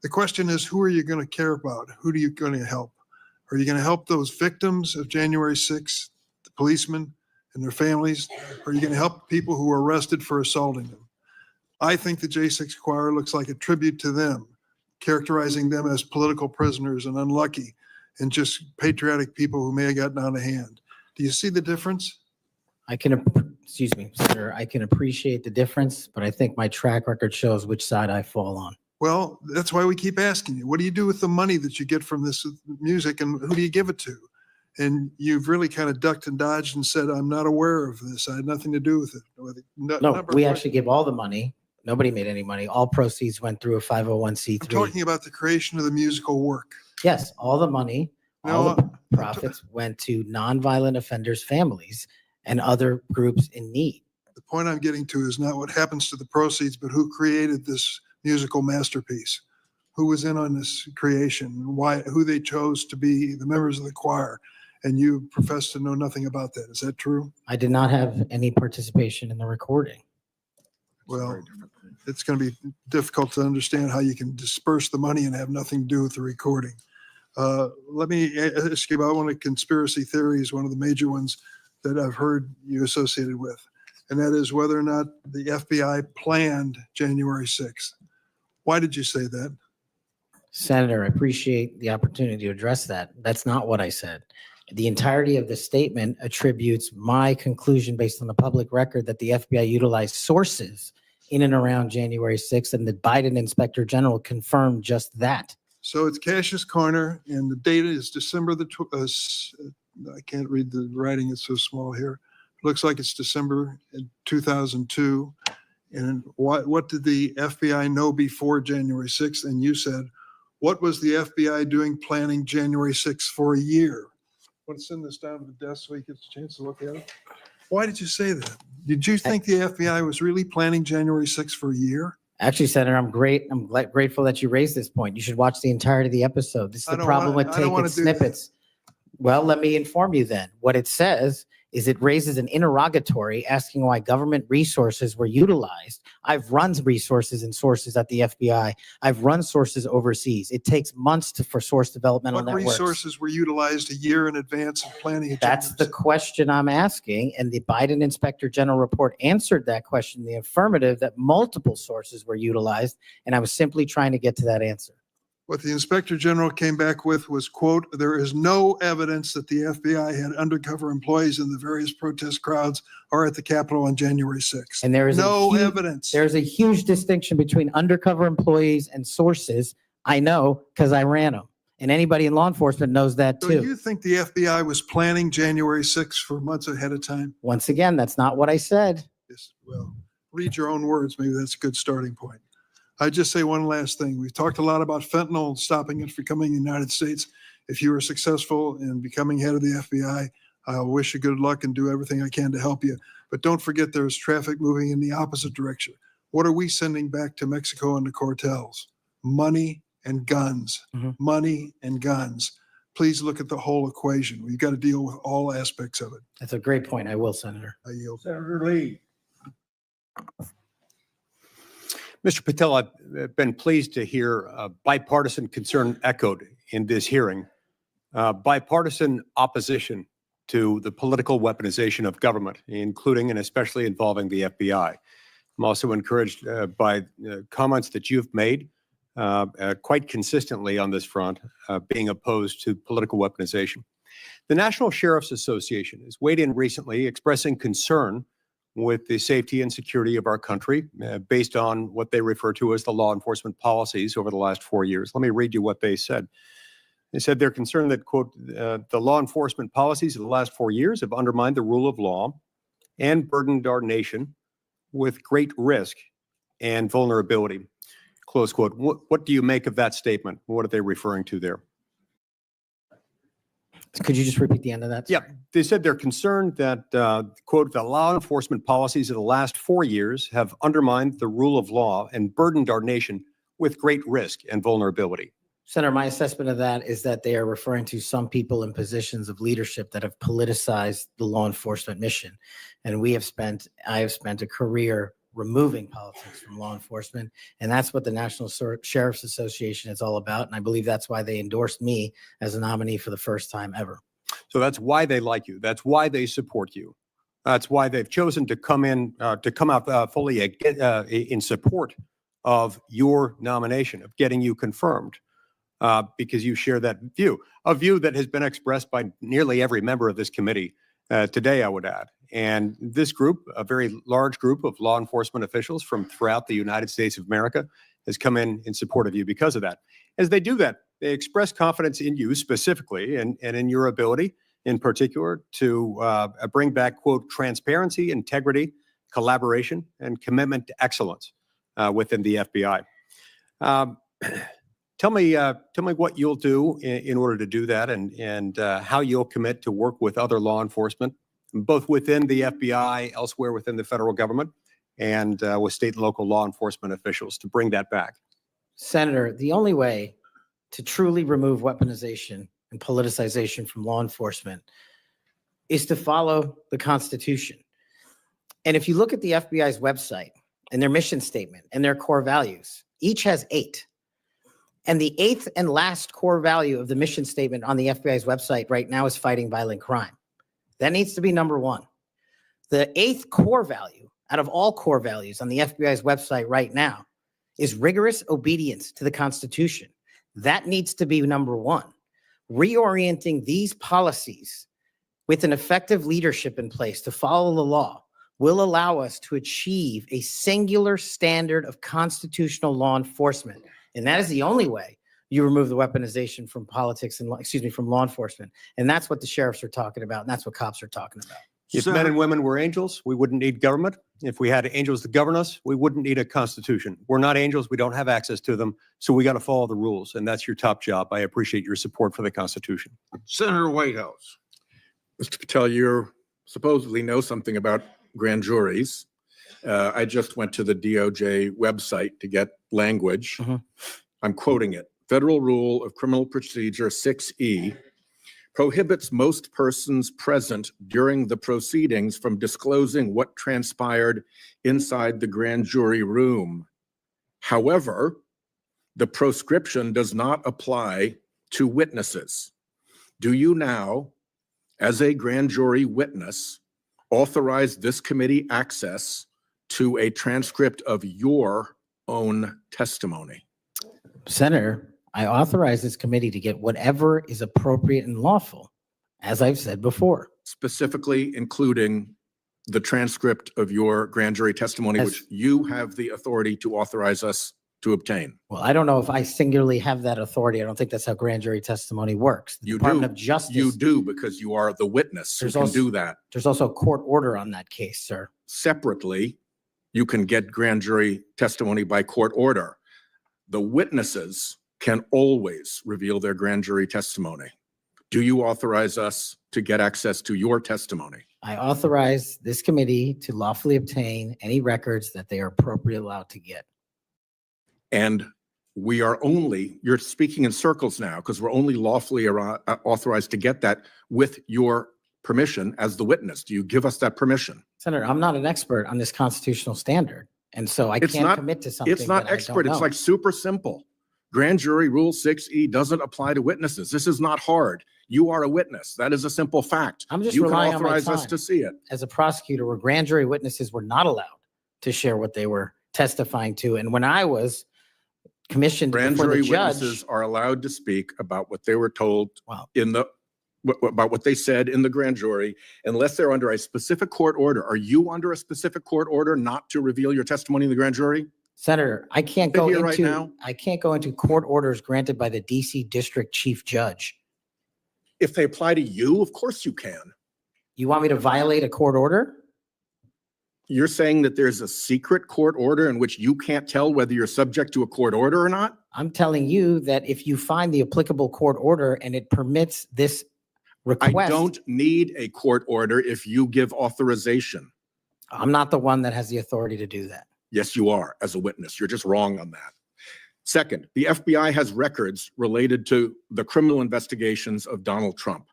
The question is, who are you going to care about? Who are you going to help? Are you going to help those victims of January 6th, the policemen and their families? Or are you going to help people who were arrested for assaulting them? I think the J6 choir looks like a tribute to them, characterizing them as political prisoners and unlucky and just patriotic people who may have gotten out of hand. Do you see the difference? Excuse me, Senator, I can appreciate the difference, but I think my track record shows which side I fall on. Well, that's why we keep asking you, what do you do with the money that you get from this music and who do you give it to? And you've really kind of ducked and dodged and said, I'm not aware of this. I had nothing to do with it. No, we actually give all the money. Nobody made any money. All proceeds went through a 501c3. I'm talking about the creation of the musical work. Yes, all the money, all the profits went to nonviolent offenders' families and other groups in need. The point I'm getting to is not what happens to the proceeds, but who created this musical masterpiece, who was in on this creation, why, who they chose to be the members of the choir. And you profess to know nothing about that. Is that true? I did not have any participation in the recording. Well, it's going to be difficult to understand how you can disperse the money and have nothing to do with the recording. Let me ask you about one of the conspiracy theories, one of the major ones that I've heard you associated with, and that is whether or not the FBI planned January 6th. Why did you say that? Senator, I appreciate the opportunity to address that. That's not what I said. The entirety of the statement attributes my conclusion based on the public record that the FBI utilized sources in and around January 6th, and the Biden Inspector General confirmed just that. So it's Cash's Corner, and the date is December the, I can't read the writing, it's so small here. Looks like it's December 2002. And what did the FBI know before January 6th? And you said, what was the FBI doing planning January 6th for a year? I want to send this down to the desk so he gets a chance to look at it. Why did you say that? Did you think the FBI was really planning January 6th for a year? Actually, Senator, I'm grateful that you raised this point. You should watch the entirety of the episode. This is the problem with taking snippets. Well, let me inform you then. What it says is it raises an interrogatory asking why government resources were utilized. I've run resources and sources at the FBI. I've run sources overseas. It takes months for source developmental What networks. resources were utilized a year in advance of planning? That's the question I'm asking. And the Biden Inspector General report answered that question in the affirmative, that multiple sources were utilized. And I was simply trying to get to that answer. What the Inspector General came back with was, quote, there is no evidence that the FBI had undercover employees in the various protest crowds or at the Capitol on January 6th. And there is no evidence. There's a huge distinction between undercover employees and sources. I know because I ran them. And anybody in law enforcement knows that So too. you think the FBI was planning January 6th for months ahead of time? Once again, that's not what I said. Yes, well, read your own words. Maybe that's a good starting point. I just say one last thing. We've talked a lot about fentanyl, stopping it from coming in the United States. If you are successful in becoming head of the FBI, I wish you good luck and do everything I can to help you. But don't forget there's traffic moving in the opposite direction. What are we sending back to Mexico and the cartels? Money and guns. Money and guns. Please look at the whole equation. We've got to deal with all aspects of it. That's a great point. I will, Senator. I yield. Senator Lee. Mr. Patel, I've been pleased to hear bipartisan concern echoed in this hearing, bipartisan opposition to the political weaponization of government, including and especially involving the FBI. I'm also encouraged by comments that you've made quite consistently on this front, being opposed to political weaponization. The National Sheriff's Association has weighed in recently expressing concern with the safety and security of our country based on what they refer to as the law enforcement policies over the last 4 years. Let me read you what they said. They said they're concerned that, quote, the law enforcement policies of the last 4 years have undermined the rule of law and burdened our nation with great risk and vulnerability, close quote. What do you make of that statement? What are they referring to there? Could you just repeat the end of that? Yeah, they said they're concerned that, quote, the law enforcement policies of the last 4 years have undermined the rule of law and burdened our nation with great risk and vulnerability. Senator, my assessment of that is that they are referring to some people in positions of leadership that have politicized the law enforcement mission. And I have spent a career removing politics from law enforcement. And that's what the National Sheriff's Association is all about. And I believe that's why they endorsed me as a nominee for the first time ever. So that's why they like you. That's why they support you. That's why they've chosen to come out fully in support of your nomination, of getting you confirmed, because you share that view, a view that has been expressed by nearly every member of this committee today, I would add. And this group, a very large group of law enforcement officials from throughout the United States of America, has come in support of you because of that. As they do that, they express confidence in you specifically and in your ability in particular to bring back, quote, transparency, integrity, collaboration, and commitment to excellence within the FBI. Tell me what you'll do in order to do that and how you'll commit to work with other law enforcement, both within the FBI, elsewhere within the federal government, and with state and local law enforcement officials to bring that back. Senator, the only way to truly remove weaponization and politicization from law enforcement is to follow the Constitution. And if you look at the FBI's website and their mission statement and their core values, each has 8. And the 8th and last core value of the mission statement on the FBI's website right now is fighting violent crime. That needs to be number 1. The 8th core value out of all core values on the FBI's website right now is rigorous obedience to the Constitution. That needs to be number 1. Reorienting these policies with an effective leadership in place to follow the law will allow us to achieve a singular standard of constitutional law enforcement. And that is the only way you remove the weaponization from politics and, from law enforcement. And that's what the sheriffs are talking about. And that's what cops are talking about. If men and women were angels, we wouldn't need government. If we had angels to govern us, we wouldn't need a constitution. We're not angels. We don't have access to them. So we got to follow the rules. And that's your top job. I appreciate your support for the Constitution. Senator Whitehouse. Mr. Patel, you supposedly know something about grand juries. I just went to the DOJ website to get language. I'm quoting it. Federal Rule of Criminal Procedure 6E prohibits most persons present during the proceedings from disclosing what transpired inside the grand jury room. However, the proscription does not apply to witnesses. Do you now, as a grand jury witness, authorize this committee access to a transcript of your own testimony? Senator, I authorize this committee to get whatever is appropriate and lawful, as I've said before. Specifically including the transcript of your grand jury testimony, which you have the authority to authorize us to obtain. Well, I don't know if I singularly have that authority. I don't think that's how grand jury testimony works. The Department of Justice. You do, because you are the witness who can do that. There's also a court order on that case, sir. separately, you can get grand jury testimony by court order. The witnesses can always reveal their grand jury testimony. Do you authorize us to get access to your testimony? I authorize this committee to lawfully obtain any records that they are appropriately allowed to get. And we are only, you're speaking in circles now, because we're only lawfully authorized to get that with your permission as the witness. Do you give us that permission? Senator, I'm not an expert on this constitutional standard, and so I It's can't not- commit to something It's not that I don't expert. It's know. like super simple. Grand jury rule 6E doesn't apply to witnesses. This is not hard. You are a witness. That is a simple fact. I'm just You can relying on my authorize us time to see it. as a prosecutor, where grand jury witnesses were not allowed to share what they were testifying to. And when I was commissioned Grand before jury the judge, witnesses are allowed to speak about what they were told Wow. in the, about what they said in the grand jury, unless they're under a specific court order. Are you under a specific court order not to reveal your testimony in the grand jury? Senator, I can't Sit go here right into, now. I can't go into court orders granted by the DC District Chief Judge. If they apply to you, of course you can. You want me to violate a court order? You're saying that there's a secret court order in which you can't tell whether you're subject to a court order or not? I'm telling you that if you find the applicable court order and it permits this I request. don't need a court order if you give authorization. I'm not the one that has the authority to do that. Yes, you are, as a witness. You're just wrong on that. Second, the FBI has records related to the criminal investigations of Donald Trump.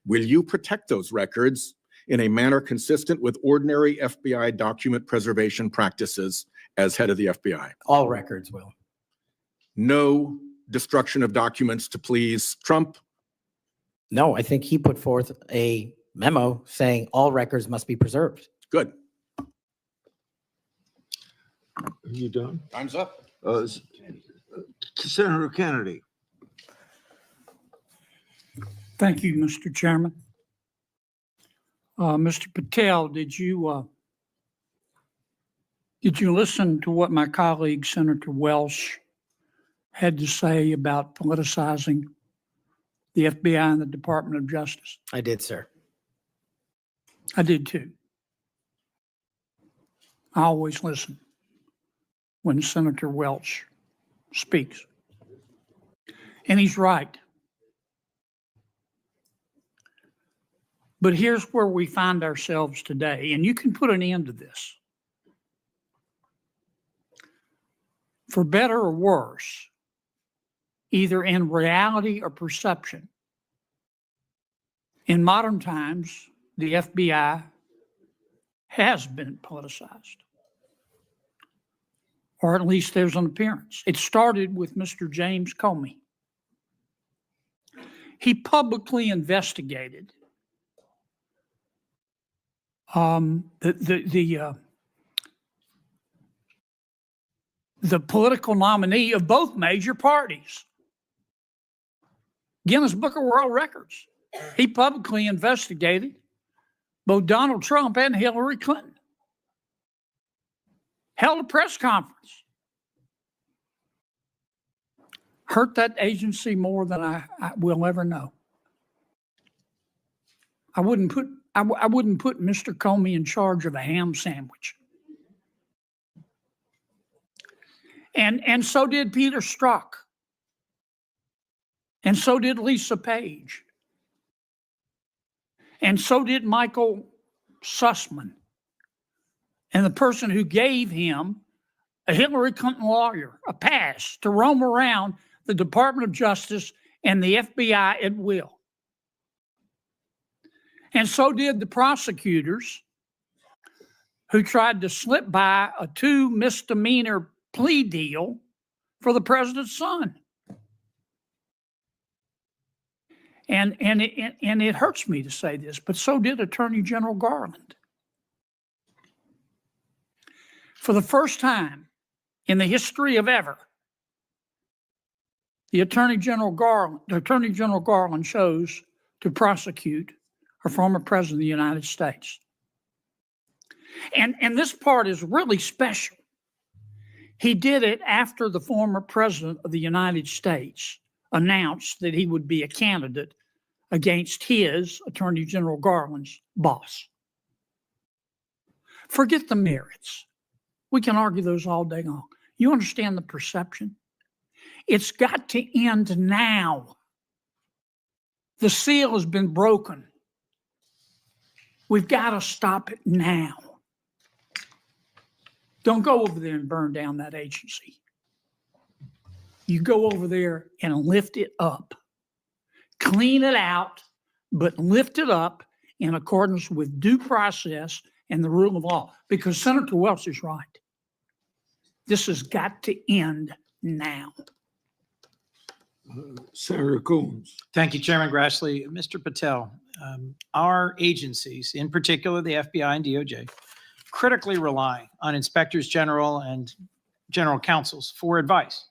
Will you protect those records in a manner consistent with ordinary FBI document preservation practices as head of the FBI? All records will. No destruction of documents to please Trump? No, I think he put forth a memo saying all records must be preserved. Good. Are you done? Time's up. Senator Kennedy. Thank you, Mr. Chairman. Mr. Patel, did you listen to what my colleague, Senator Welsh, had to say about politicizing the FBI and the Department of Justice? I did, sir. I did too. I always listen when Senator Welch speaks. And he's right. But here's where we find ourselves today, and you can put an end to this. For better or worse, either in reality or perception, in modern times, the FBI has been politicized. Or at least there's an appearance. It started with Mr. James Comey. He publicly investigated the political nominee of both major parties. Guinness Book of World Records. He publicly investigated both Donald Trump and Hillary Clinton. Held a press conference. Hurt that agency more than I will ever know. I wouldn't put Mr. Comey in charge of a ham sandwich. And so did Peter Strzok. And so did Lisa Page. And so did Michael Sussman. And the person who gave him, a Hillary Clinton lawyer, a pass to roam around the Department of Justice and the FBI at will. And so did the prosecutors who tried to slip by a 2 misdemeanor plea deal for the president's son. And it hurts me to say this, but so did Attorney General Garland. For the first time in the history of ever, the Attorney General Garland chose to prosecute a former president of the United States. And this part is really special. He did it after the former president of the United States announced that he would be a candidate against his, Attorney General Garland's, boss. Forget the merits. We can argue those all day long. You understand the perception? It's got to end now. The seal has been broken. We've got to stop it now. Don't go over there and burn down that agency. You go over there and lift it up. Clean it out, but lift it up in accordance with due process and the rule of law. Because Senator Welch is right. This has got to end now. Senator Coons. Thank you, Chairman Grassley. Mr. Patel, our agencies, in particular the FBI and DOJ, critically rely on inspectors general and general counsels for advice.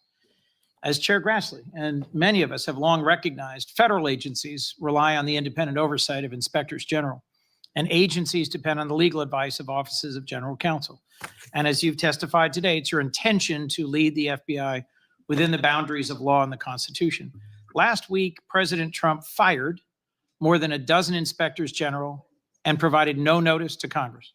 As Chair Grassley and many of us have long recognized, federal agencies rely on the independent oversight of inspectors general, and agencies depend on the legal advice of offices of general counsel. And as you've testified today, it's your intention to lead the FBI within the boundaries of law and the Constitution. Last week, President Trump fired more than a dozen inspectors general and provided no notice to Congress.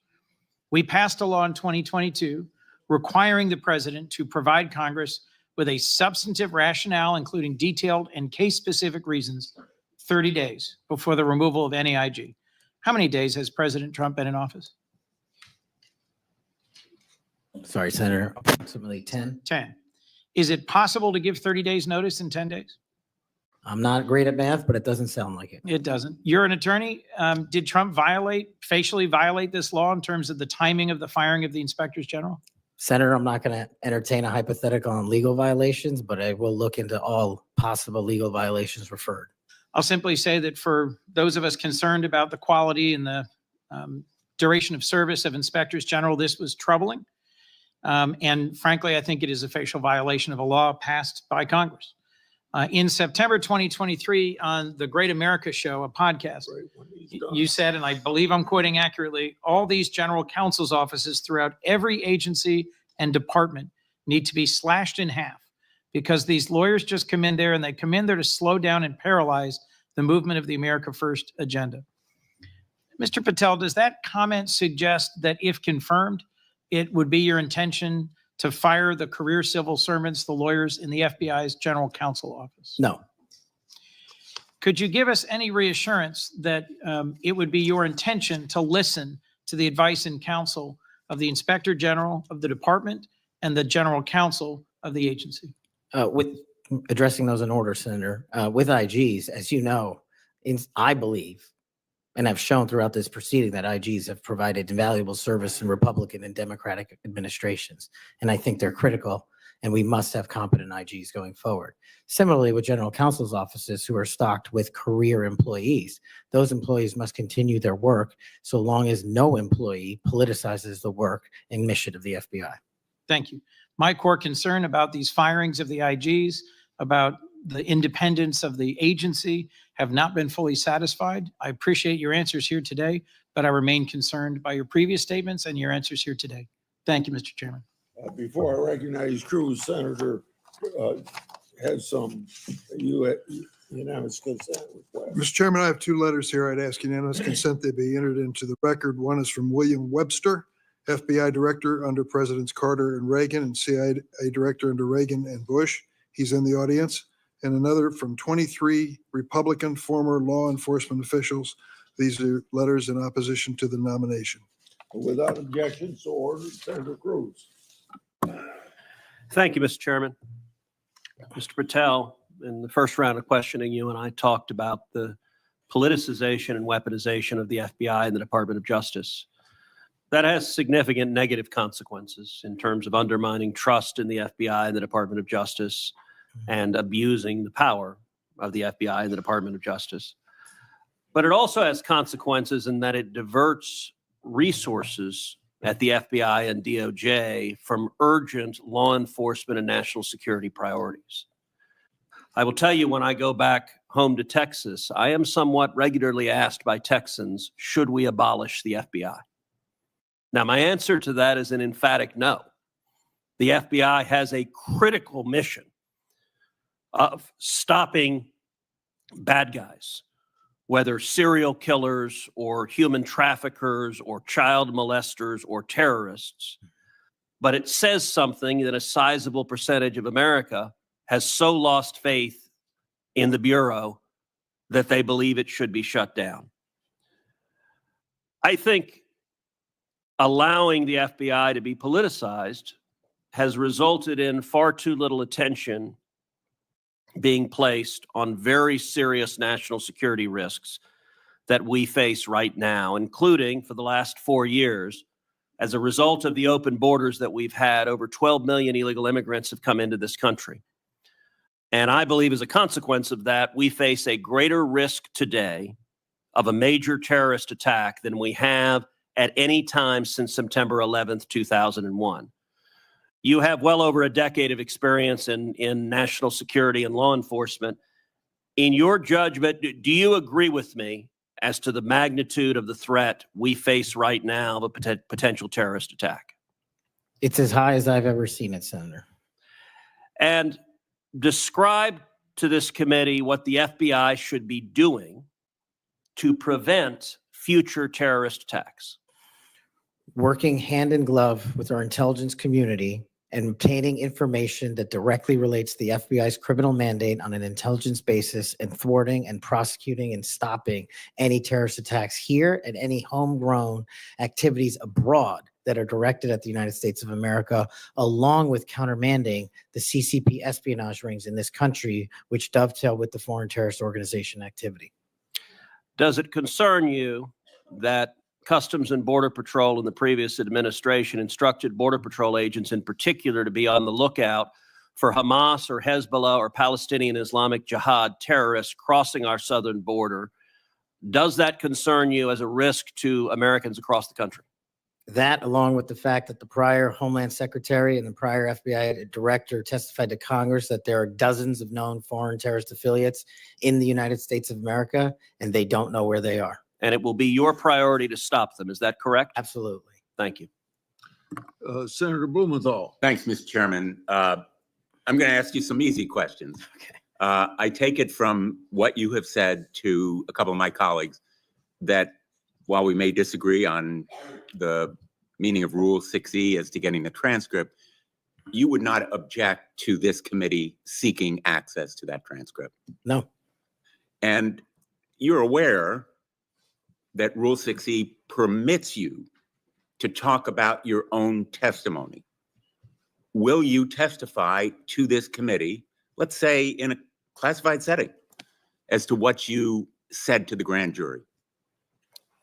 We passed a law in 2022 requiring the president to provide Congress with a substantive rationale, including detailed and case-specific reasons, 30 days before the removal of any IG. How many days has President Trump been in office? Sorry, Senator, approximately 10. 10. Is it possible to give 30 days notice in 10 days? I'm not great at math, but it doesn't sound like it. It doesn't. You're an attorney. Did Trump facially violate this law in terms of the timing of the firing of the inspectors general? Senator, I'm not going to entertain a hypothetical on legal violations, but I will look into all possible legal violations referred. I'll simply say that for those of us concerned about the quality and the duration of service of inspectors general, this was troubling. And frankly, I think it is a facial violation of a law passed by Congress. In September 2023, on the Great America Show, a podcast, you said, and I believe I'm quoting accurately, all these general counsel's offices throughout every agency and department need to be slashed in half because these lawyers just come in there and they come in there to slow down and paralyze the movement of the America First agenda. Mr. Patel, does that comment suggest that if confirmed, it would be your intention to fire the career civil servants, the lawyers in the FBI's general counsel office? No. Could you give us any reassurance that it would be your intention to listen to the advice and counsel of the inspector general of the department and the general counsel of the agency? With addressing those in order, Senator, with IGs, as you know, I believe, and I've shown throughout this proceeding that IGs have provided invaluable service in Republican and Democratic administrations. And I think they're critical, and we must have competent IGs going forward. Similarly, with general counsel's offices who are stocked with career employees, those employees must continue their work so long as no employee politicizes the work and mission of the FBI. Thank you. My core concern about these firings of the IGs, about the independence of the agency, have not been fully satisfied. I appreciate your answers here today, but I remain concerned by your previous statements and your answers here today. Thank you, Mr. Chairman. Before I recognize Cruz, Senator has some unanimous consent request. Mr. Chairman, I have two letters here. I'd ask unanimous consent they be entered into the record. One is from William Webster, FBI Director under Presidents Carter and Reagan, and CIA Director under Reagan and Bush. He's in the audience. And another from 23 Republican former law enforcement officials. These are letters in opposition to the nomination. Without objection, so ordered. Senator Cruz. Thank you, Mr. Chairman. Mr. Patel, in the first round of questioning, you and I talked about the politicization and weaponization of the FBI and the Department of Justice. That has significant negative consequences in terms of undermining trust in the FBI and the Department of Justice and abusing the power of the FBI and the Department of Justice. But it also has consequences in that it diverts resources at the FBI and DOJ from urgent law enforcement and national security priorities. I will tell you, when I go back home to Texas, I am somewhat regularly asked by Texans, should we abolish the FBI? Now, my answer to that is an emphatic no. The FBI has a critical mission of stopping bad guys whether serial killers or human traffickers or child molesters or terrorists. But it says something that a sizable percentage of America has so lost faith in the Bureau that they believe it should be shut down. I think allowing the FBI to be politicized has resulted in far too little attention being placed on very serious national security risks that we face right now, including for the last 4 years. As a result of the open borders that we've had, over 12 million illegal immigrants have come into this country. And I believe as a consequence of that, we face a greater risk today of a major terrorist attack than we have at any time since September 11th, 2001. You have well over a decade of experience in national security and law enforcement. In your judgment, do you agree with me as to the magnitude of the threat we face right now of a potential terrorist attack? It's as high as I've ever seen it, Senator. And describe to this committee what the FBI should be doing to prevent future terrorist attacks. Working hand in glove with our intelligence community and obtaining information that directly relates to the FBI's criminal mandate on an intelligence basis, and thwarting and prosecuting and stopping any terrorist attacks here and any homegrown activities abroad that are directed at the United States of America, along with countermanding the CCP espionage rings in this country, which dovetail with the foreign terrorist organization activity. Does it concern you that Customs and Border Patrol in the previous administration instructed Border Patrol agents in particular to be on the lookout for Hamas or Hezbollah or Palestinian Islamic Jihad terrorists crossing our southern border? Does that concern you as a risk to Americans across the country? That, along with the fact that the prior Homeland Secretary and the prior FBI director testified to Congress that there are dozens of known foreign terrorist affiliates in the United States of America, and they don't know where they are. And it will be your priority to stop them. Is that correct? Absolutely. Thank you. Senator Blumenthal. Thanks, Mr. Chairman. I'm going to ask you some easy questions. Okay. I take it from what you have said to a couple of my colleagues that while we may disagree on the meaning of Rule 6E as to getting the transcript, you would not object to this committee seeking access to that transcript. No. And you're aware that Rule 6E permits you to talk about your own testimony. Will you testify to this committee, let's say in a classified setting, as to what you said to the grand jury?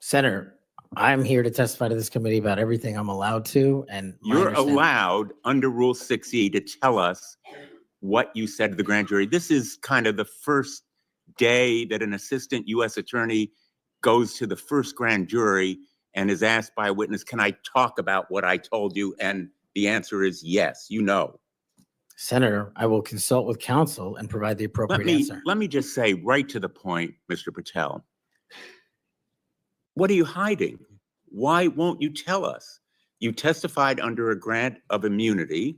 Senator, I'm here to testify to this committee about everything I'm allowed to, and You're allowed under Rule 6E to tell us what you said to the grand jury. This is kind of the first day that an assistant U.S. attorney goes to the first grand jury and is asked by a witness, can I talk about what I told you? And the answer is yes, you know. Senator, I will consult with counsel and provide the appropriate answer. Let me just say right to the point, Mr. Patel. What are you hiding? Why won't you tell us? You testified under a grant of immunity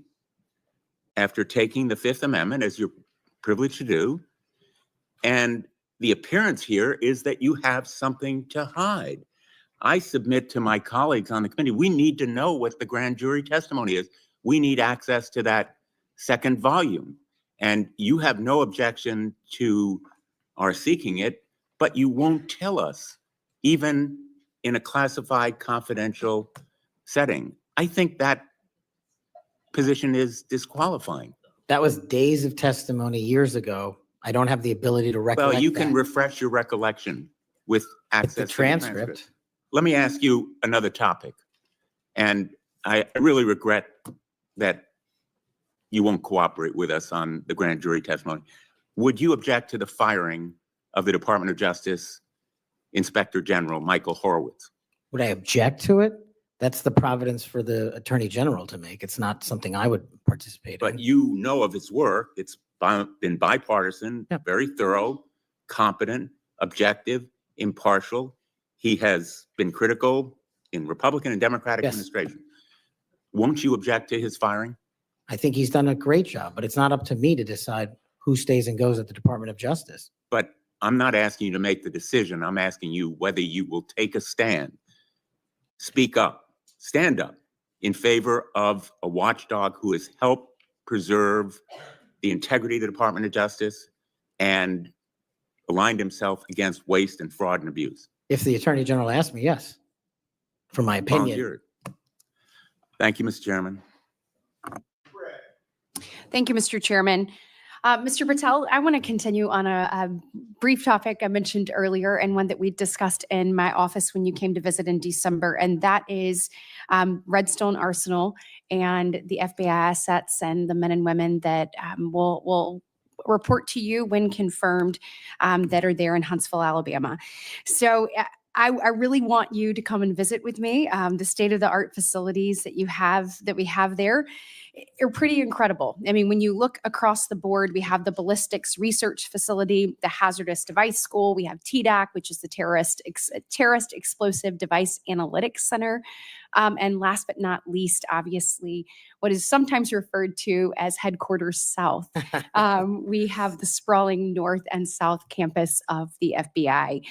after taking the Fifth Amendment, as you're privileged to do. And the appearance here is that you have something to hide. I submit to my colleagues on the committee, we need to know what the grand jury testimony is. We need access to that second volume. And you have no objection to our seeking it, but you won't tell us, even in a classified confidential setting. I think that position is disqualifying. That was days of testimony years ago. I don't have the ability to recollect Well, you can that. refresh your recollection with access to the transcript. Let me ask you another topic. And I really regret that you won't cooperate with us on the grand jury testimony. Would you object to the firing of the Department of Justice Inspector General Michael Horowitz? Would I object to it? That's the providence for the Attorney General to make. It's not something I would participate in. But you know of his work. It's been bipartisan, very thorough, competent, objective, impartial. He has been critical in Republican and Democratic administration. Won't you object to his firing? I think he's done a great job, but it's not up to me to decide who stays and goes at the Department of Justice. But I'm not asking you to make the decision. I'm asking you whether you will take a stand, speak up, stand up in favor of a watchdog who has helped preserve the integrity of the Department of Justice and aligned himself against waste and fraud and abuse. If the Attorney General asked me, yes, for my opinion. Volunteered. Thank you, Mr. Chairman. Thank you, Mr. Chairman. Mr. Patel, I want to continue on a brief topic I mentioned earlier and one that we discussed in my office when you came to visit in December, and that is Redstone Arsenal and the FBI assets and the men and women that will report to you when confirmed that are there in Huntsville, Alabama. So I really want you to come and visit with me. The state-of-the-art facilities that we have there are pretty incredible. I mean, when you look across the board, we have the ballistics research facility, the hazardous device school, we have TDAC, which is the terrorist explosive device analytics center. And last but not least, obviously, what is sometimes referred to as Headquarters South. We have the sprawling north and south campus of the FBI.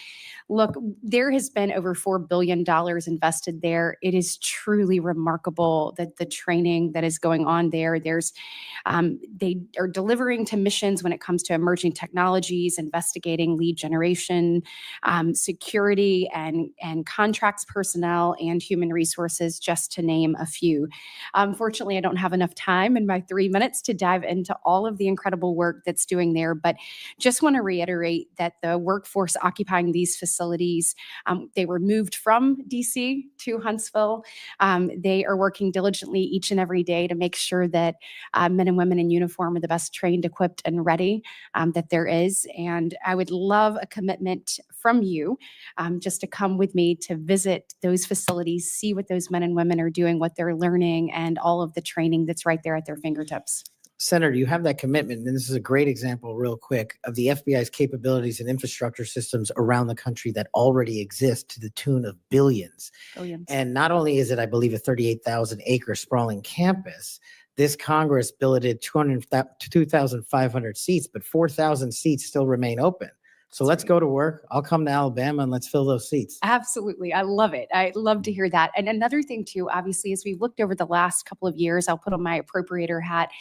Look, there has been over $4 billion invested there. It is truly remarkable that the training that is going on there. They are delivering to missions when it comes to emerging technologies, investigating lead generation, security, and contracts personnel and human resources, just to name a few. Unfortunately, I don't have enough time in my 3 minutes to dive into all of the incredible work that's doing there, but just want to reiterate that the workforce occupying these facilities, they were moved from DC to Huntsville. They are working diligently each and every day to make sure that men and women in uniform are the best trained, equipped, and ready that there is. And I would love a commitment from you just to come with me to visit those facilities, see what those men and women are doing, what they're learning, and all of the training that's right there at their fingertips. Senator, you have that commitment, and this is a great example, real quick, of the FBI's capabilities and infrastructure systems around the country that already exist to the tune of billions. And not only is it, I believe, a 38,000-acre sprawling campus, this Congress billeted 2,500 seats, but 4,000 seats still remain open. So let's go to work. I'll come to Alabama and let's fill those seats. Absolutely. I love it. I love to hear that. And another thing too, obviously, as we've looked over the last couple of years, I'll put on my appropriator hat.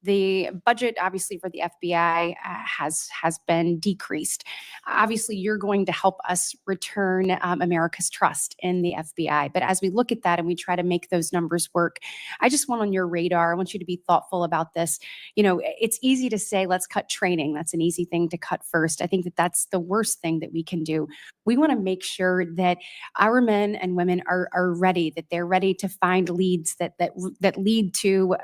The budget, obviously, for the FBI has been decreased. Obviously, you're going to help us return America's trust in the FBI. But as we look at that and we try to make those numbers work, I just want on your radar, I want you to be thoughtful about this. You know, it's easy to say, let's cut training. That's an easy thing to cut first. I think that that's the worst thing that we can do. We want to make sure that our men and women are ready, that they're ready to find leads that lead to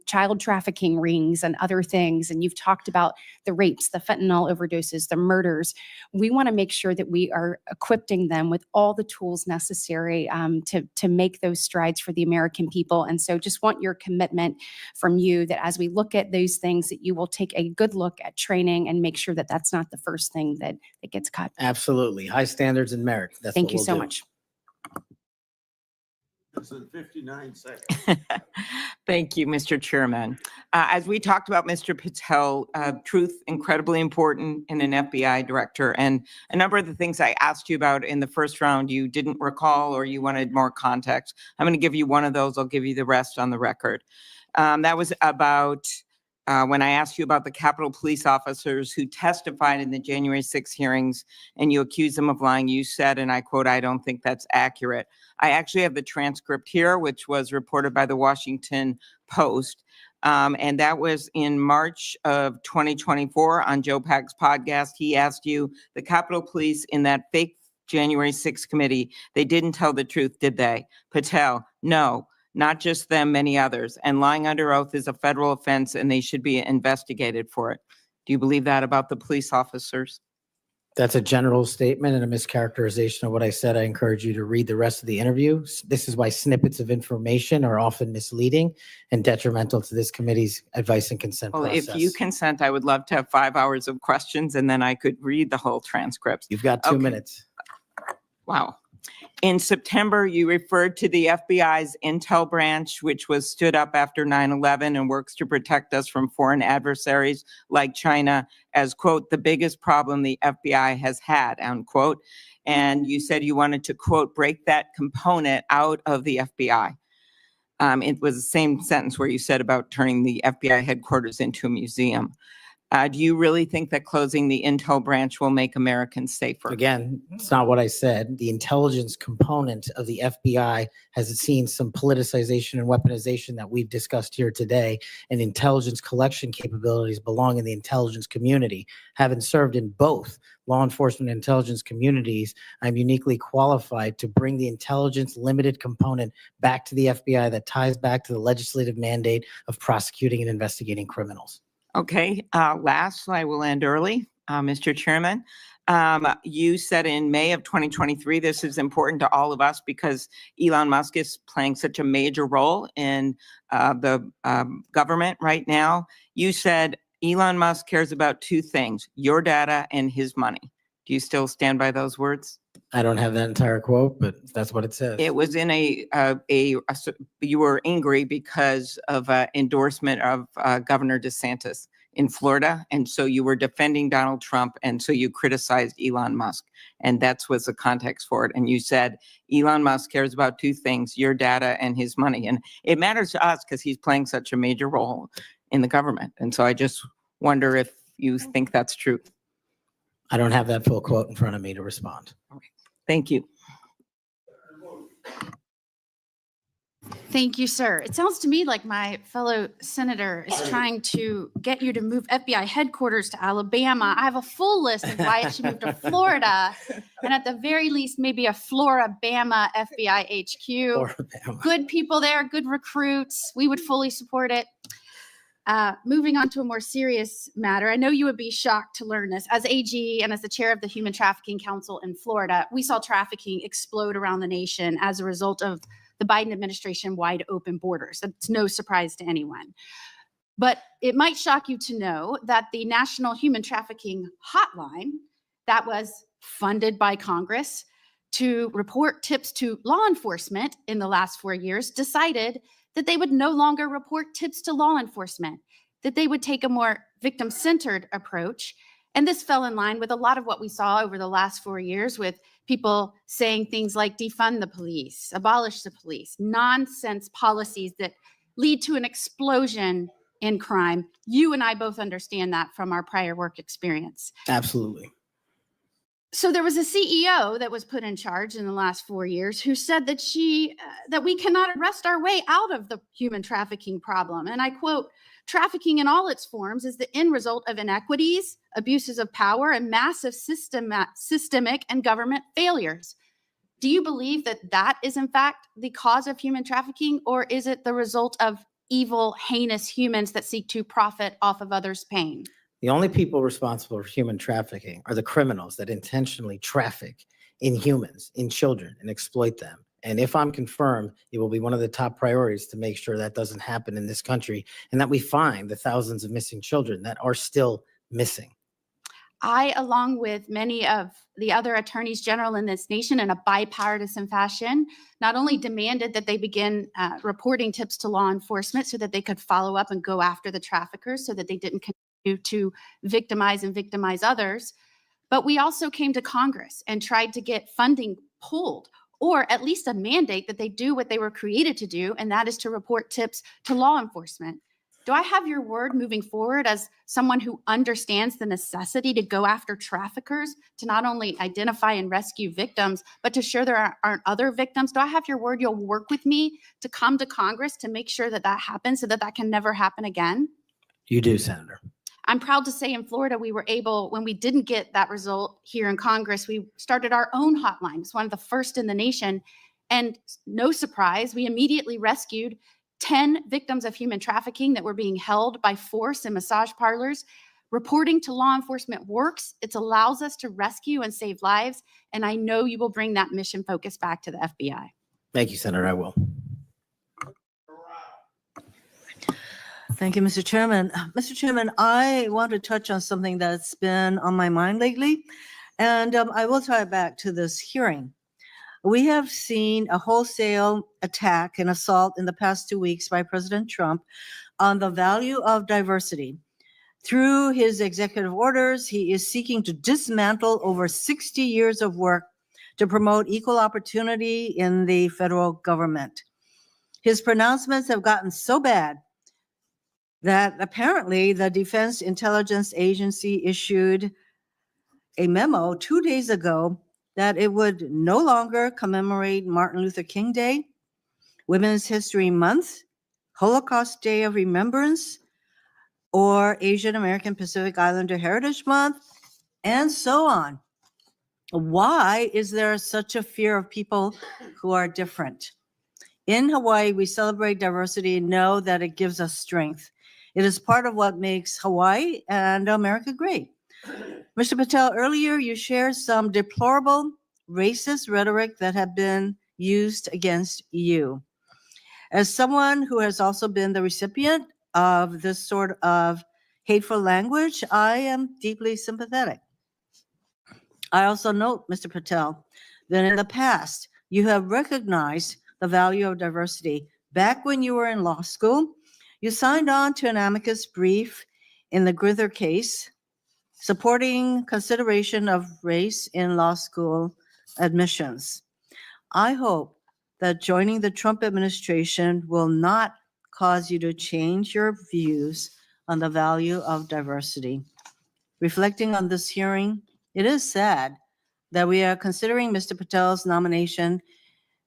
child trafficking rings and other things. And you've talked about the rapes, the fentanyl overdoses, the murders. We want to make sure that we are equipping them with all the tools necessary to make those strides for the American people. And so just want your commitment from you that as we look at those things, that you will take a good look at training and make sure that that's not the first thing that gets cut. Absolutely. High standards and merit. That's Thank what you we'll so do. much. It's in 59 seconds. Thank you, Mr. Chairman. As we talked about, Mr. Patel, truth, incredibly important in an FBI director. And a number of the things I asked you about in the first round, you didn't recall or you wanted more context. I'm going to give you one of those. I'll give you the rest on the record. That was about when I asked you about the Capitol Police officers who testified in the January 6 hearings and you accused them of lying. You said, and I quote, "I don't think that's accurate." I actually have the transcript here, which was reported by the Washington Post. And that was in March of 2024 on Joe Pack's podcast. He asked you, the Capitol Police in that fake January 6 committee, they didn't tell the truth, did they? Patel, no. Not just them, many others. And lying under oath is a federal offense and they should be investigated for it. Do you believe that about the police officers? That's a general statement and a mischaracterization of what I said. I encourage you to read the rest of the interview. This is why snippets of information are often misleading and detrimental to this committee's advice and consent Well, process. if you consent, I would love to have 5 hours of questions and then I could read the whole transcripts. You've got 2 minutes. Wow. In September, you referred to the FBI's intel branch, which was stood up after 9/11 and works to protect us from foreign adversaries like China as, quote, the biggest problem the FBI has had, unquote. And you said you wanted to, quote, break that component out of the FBI. It was the same sentence where you said about turning the FBI headquarters into a museum. Do you really think that closing the intel branch will make Americans safer? Again, it's not what I said. The intelligence component of the FBI has seen some politicization and weaponization that we've discussed here today, and intelligence collection capabilities belong in the intelligence community. Having served in both law enforcement and intelligence communities, I'm uniquely qualified to bring the intelligence limited component back to the FBI that ties back to the legislative mandate of prosecuting and investigating criminals. Okay, last, I will end early, Mr. Chairman. You said in May of 2023, this is important to all of us because Elon Musk is playing such a major role in the government right now. You said Elon Musk cares about two things, your data and his money. Do you still stand by those words? I don't have that entire quote, but that's what it says. It was in you were angry because of endorsement of Governor DeSantis in Florida. And so you were defending Donald Trump. And so you criticized Elon Musk. And that's was the context for it. And you said, Elon Musk cares about two things, your data and his money. And it matters to us because he's playing such a major role in the government. And so I just wonder if you think that's true. I don't have that full quote in front of me to respond. Thank you. Thank you, sir. It sounds to me like my fellow senator is trying to get you to move FBI headquarters to Alabama. I have a full list of why it should move to Florida, and at the very least, maybe a Florida-Bama FBI HQ. Florida-Bama. Good people there, good recruits. We would fully support it. Moving on to a more serious matter, I know you would be shocked to learn this. As AG and as the chair of the Human Trafficking Council in Florida, we saw trafficking explode around the nation as a result of the Biden administration wide open borders. That's no surprise to anyone. But it might shock you to know that the National Human Trafficking Hotline that was funded by Congress to report tips to law enforcement in the last 4 years decided that they would no longer report tips to law enforcement, that they would take a more victim-centered approach. And this fell in line with a lot of what we saw over the last 4 years with people saying things like defund the police, abolish the police, nonsense policies that lead to an explosion in crime. You and I both understand that from our prior work experience. Absolutely. So there was a CEO that was put in charge in the last 4 years who said that that we cannot arrest our way out of the human trafficking problem. And I quote, "Trafficking in all its forms is the end result of inequities, abuses of power, and massive systemic and government failures." Do you believe that that is in fact the cause of human trafficking, or is it the result of evil, heinous humans that seek to profit off of others' pain? The only people responsible for human trafficking are the criminals that intentionally traffic in humans, in children, and exploit them. And if I'm confirmed, it will be one of the top priorities to make sure that doesn't happen in this country and that we find the thousands of missing children that are still missing. I, along with many of the other attorneys general in this nation in a bipartisan fashion, not only demanded that they begin reporting tips to law enforcement so that they could follow up and go after the traffickers so that they didn't continue to victimize others, but we also came to Congress and tried to get funding pulled, or at least a mandate that they do what they were created to do, and that is to report tips to law enforcement. Do I have your word moving forward as someone who understands the necessity to go after traffickers, to not only identify and rescue victims, but to ensure there aren't other victims? Do I have your word you'll work with me to come to Congress to make sure that that happens so that that can never happen again? You do, Senator. I'm proud to say in Florida, we were able, when we didn't get that result here in Congress, we started our own hotline. It's one of the first in the nation. And no surprise, we immediately rescued 10 victims of human trafficking that were being held by force in massage parlors. Reporting to law enforcement works. It allows us to rescue and save lives. And I know you will bring that mission focus back to the FBI. Thank you, Senator. I will. Thank you, Mr. Chairman. Mr. Chairman, I want to touch on something that's been on my mind lately, and I will tie it back to this hearing. We have seen a wholesale attack and assault in the past 2 weeks by President Trump on the value of diversity. Through his executive orders, he is seeking to dismantle over 60 years of work to promote equal opportunity in the federal government. His pronouncements have gotten so bad that apparently the Defense Intelligence Agency issued a memo 2 days ago that it would no longer commemorate Martin Luther King Day, Women's History Month, Holocaust Day of Remembrance, or Asian American Pacific Islander Heritage Month, and so on. Why is there such a fear of people who are different? In Hawaii, we celebrate diversity and know that it gives us strength. It is part of what makes Hawaii and America great. Mr. Patel, earlier you shared some deplorable racist rhetoric that had been used against you. As someone who has also been the recipient of this sort of hateful language, I am deeply sympathetic. I also note, Mr. Patel, that in the past, you have recognized the value of diversity. Back when you were in law school, you signed on to an amicus brief in the Grither case, supporting consideration of race in law school admissions. I hope that joining the Trump administration will not cause you to change your views on the value of diversity. Reflecting on this hearing, it is sad that we are considering Mr. Patel's nomination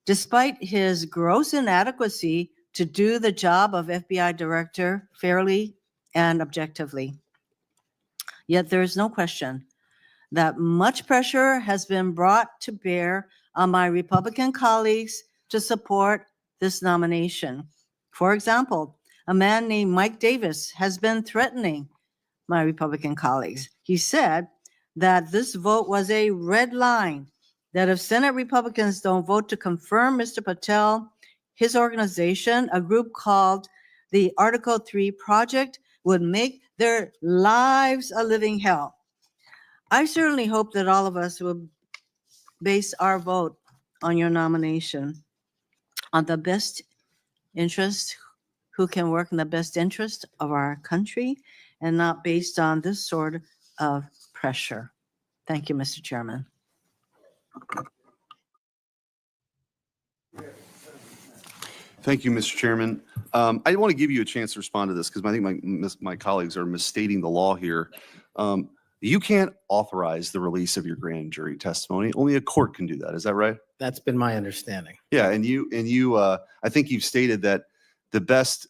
despite his gross inadequacy to do the job of FBI director fairly and objectively. Yet there is no question that much pressure has been brought to bear on my Republican colleagues to support this nomination. For example, a man named Mike Davis has been threatening my Republican colleagues. He said that this vote was a red line, that if Senate Republicans don't vote to confirm Mr. Patel, his organization, a group called the Article 3 Project, would make their lives a living hell. I certainly hope that all of us will base our vote on your nomination on the best interest, who can work in the best interest of our country, and not based on this sort of pressure. Thank you, Mr. Chairman. Thank you, Mr. Chairman. I want to give you a chance to respond to this because I think my colleagues are misstating the law here. You can't authorize the release of your grand jury testimony. Only a court can do that. Is that right? That's been my understanding. Yeah, and you, I think you've stated that the best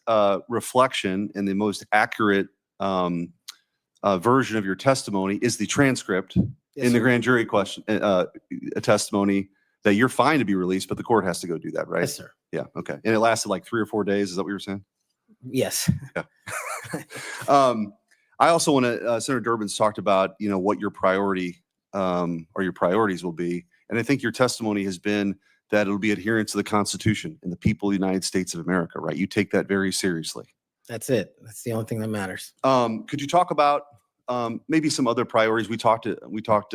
reflection and the most accurate version of your testimony is the transcript in the grand jury question testimony that you're fine to be released, but the court has to go do that, right? Yes, sir. Yeah. Okay. And it lasted like 3 or 4 days. Is that what you were saying? Yes. Yeah. I also want to, Senator Durbin's talked about, what your priority or your priorities will be. And I think your testimony has been that it'll be adherence to the Constitution and the people of the United States of America, right? You take that very seriously. That's it. That's the only thing that matters. Could you talk about maybe some other priorities? We talked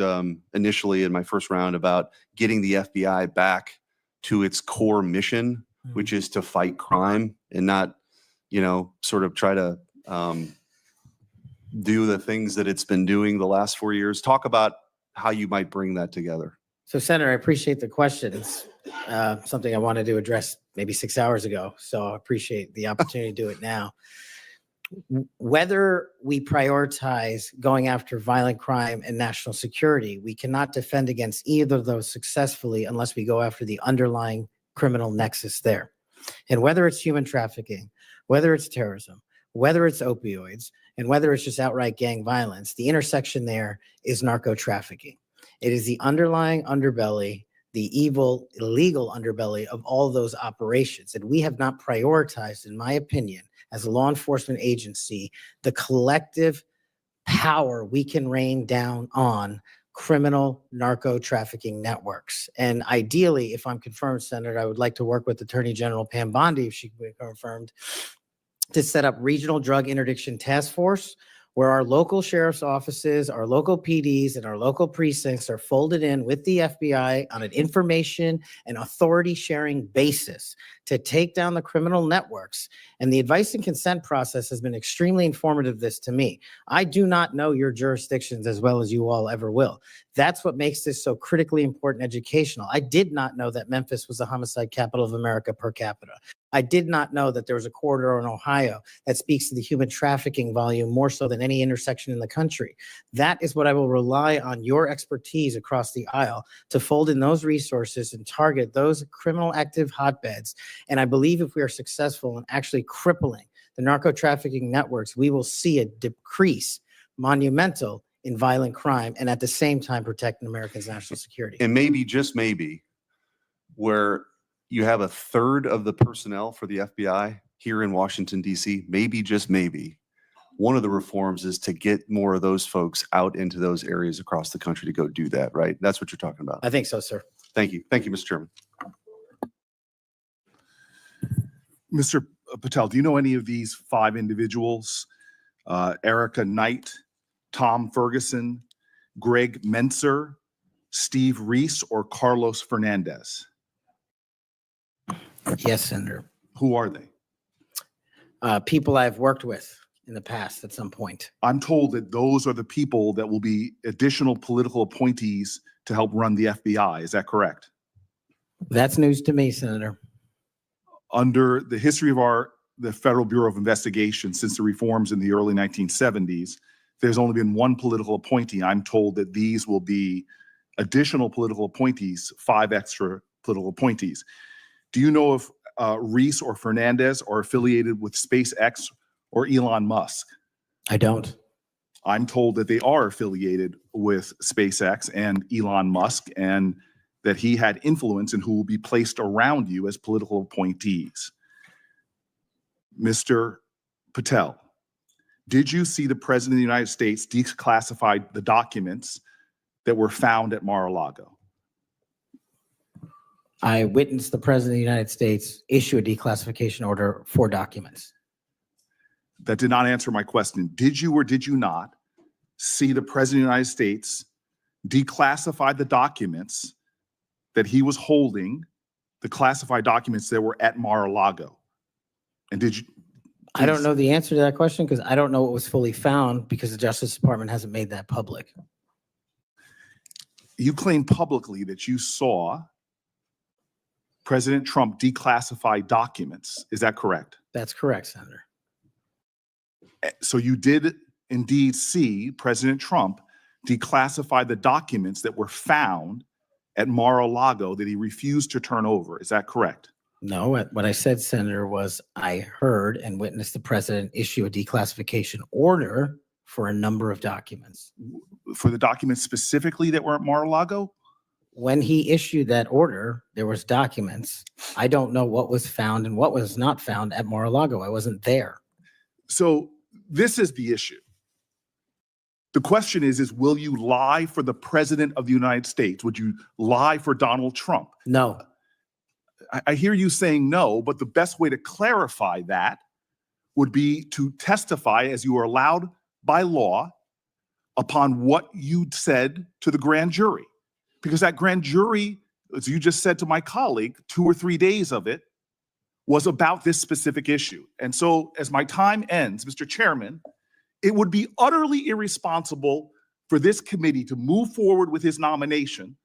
initially in my first round about getting the FBI back to its core mission, which is to fight crime and not, sort of try to do the things that it's been doing the last 4 years. Talk about how you might bring that together. So, Senator, I appreciate the question. It's something I wanted to address maybe 6 hours ago. So I appreciate the opportunity to do it now. Whether we prioritize going after violent crime and national security, we cannot defend against either of those successfully unless we go after the underlying criminal nexus there. And whether it's human trafficking, whether it's terrorism, whether it's opioids, and whether it's just outright gang violence, the intersection there is narco trafficking. It is the underlying underbelly, the evil, illegal underbelly of all those operations. And we have not prioritized, in my opinion, as a law enforcement agency, the collective power we can rain down on criminal narco trafficking networks. And ideally, if I'm confirmed, Senator, I would like to work with Attorney General Pam Bondi, if she can be confirmed, to set up regional drug interdiction task force where our local sheriff's offices, our local PDs, and our local precincts are folded in with the FBI on an information and authority sharing basis to take down the criminal networks. And the advice and consent process has been extremely informative to me. I do not know your jurisdictions as well as you all ever will. That's what makes this so critically important educational. I did not know that Memphis was the homicide capital of America per capita. I did not know that there was a corridor in Ohio that speaks to the human trafficking volume more so than any intersection in the country. That is what I will rely on your expertise across the aisle to fold in those resources and target those criminal active hotbeds. And I believe if we are successful in actually crippling the narco trafficking networks, we will see a decrease monumental in violent crime and at the same time protecting Americans' national security. And maybe, just maybe, where you have a third of the personnel for the FBI here in Washington, D.C., maybe, just maybe, one of the reforms is to get more of those folks out into those areas across the country to go do that, right? That's what you're talking about. I think so, sir. Thank you. Thank you, Mr. Chairman. Mr. Patel, do you know any of these 5 individuals? Erica Knight, Tom Ferguson, Greg Menser, Steve Reese, or Carlos Fernandez? Yes, Senator. Who are they? People I've worked with in the past at some point. I'm told that those are the people that will be additional political appointees to help run the FBI. Is that correct? That's news to me, Senator. Under the history of the Federal Bureau of Investigation since the reforms in the early 1970s, there's only been one political appointee. I'm told that these will be additional political appointees, 5 extra political appointees. Do you know if Reese or Fernandez are affiliated with SpaceX or Elon Musk? I don't. I'm told that they are affiliated with SpaceX and Elon Musk, and that he had influence in who will be placed around you as political appointees. Mr. Patel, did you see the President of the United States declassify the documents that were found at Mar-a-Lago? I witnessed the President of the United States issue a declassification order for documents. That did not answer my question. Did you or did you not see the President of the United States declassify the documents that he was holding, the classified documents that were at Mar-a-Lago? And did you? I don't know the answer to that question because I don't know what was fully found because the Justice Department hasn't made that public. You claim publicly that you saw President Trump declassify documents. Is that correct? That's correct, Senator. So you did indeed see President Trump declassify the documents that were found at Mar-a-Lago that he refused to turn over. Is that correct? No, what I said, Senator, was I heard and witnessed the president issue a declassification order for a number of documents. For the documents specifically that were at Mar-a-Lago? When he issued that order, there was documents. I don't know what was found and what was not found at Mar-a-Lago. I wasn't there. So this is the issue. The question is will you lie for the President of the United States? Would you lie for Donald Trump? No. I hear you saying no, but the best way to clarify that would be to testify as you are allowed by law upon what you said to the grand jury. Because that grand jury, as you just said to my colleague, 2 or 3 days of it was about this specific issue. And so as my time ends, Mr. Chairman, it would be utterly irresponsible for this committee to move forward with his nomination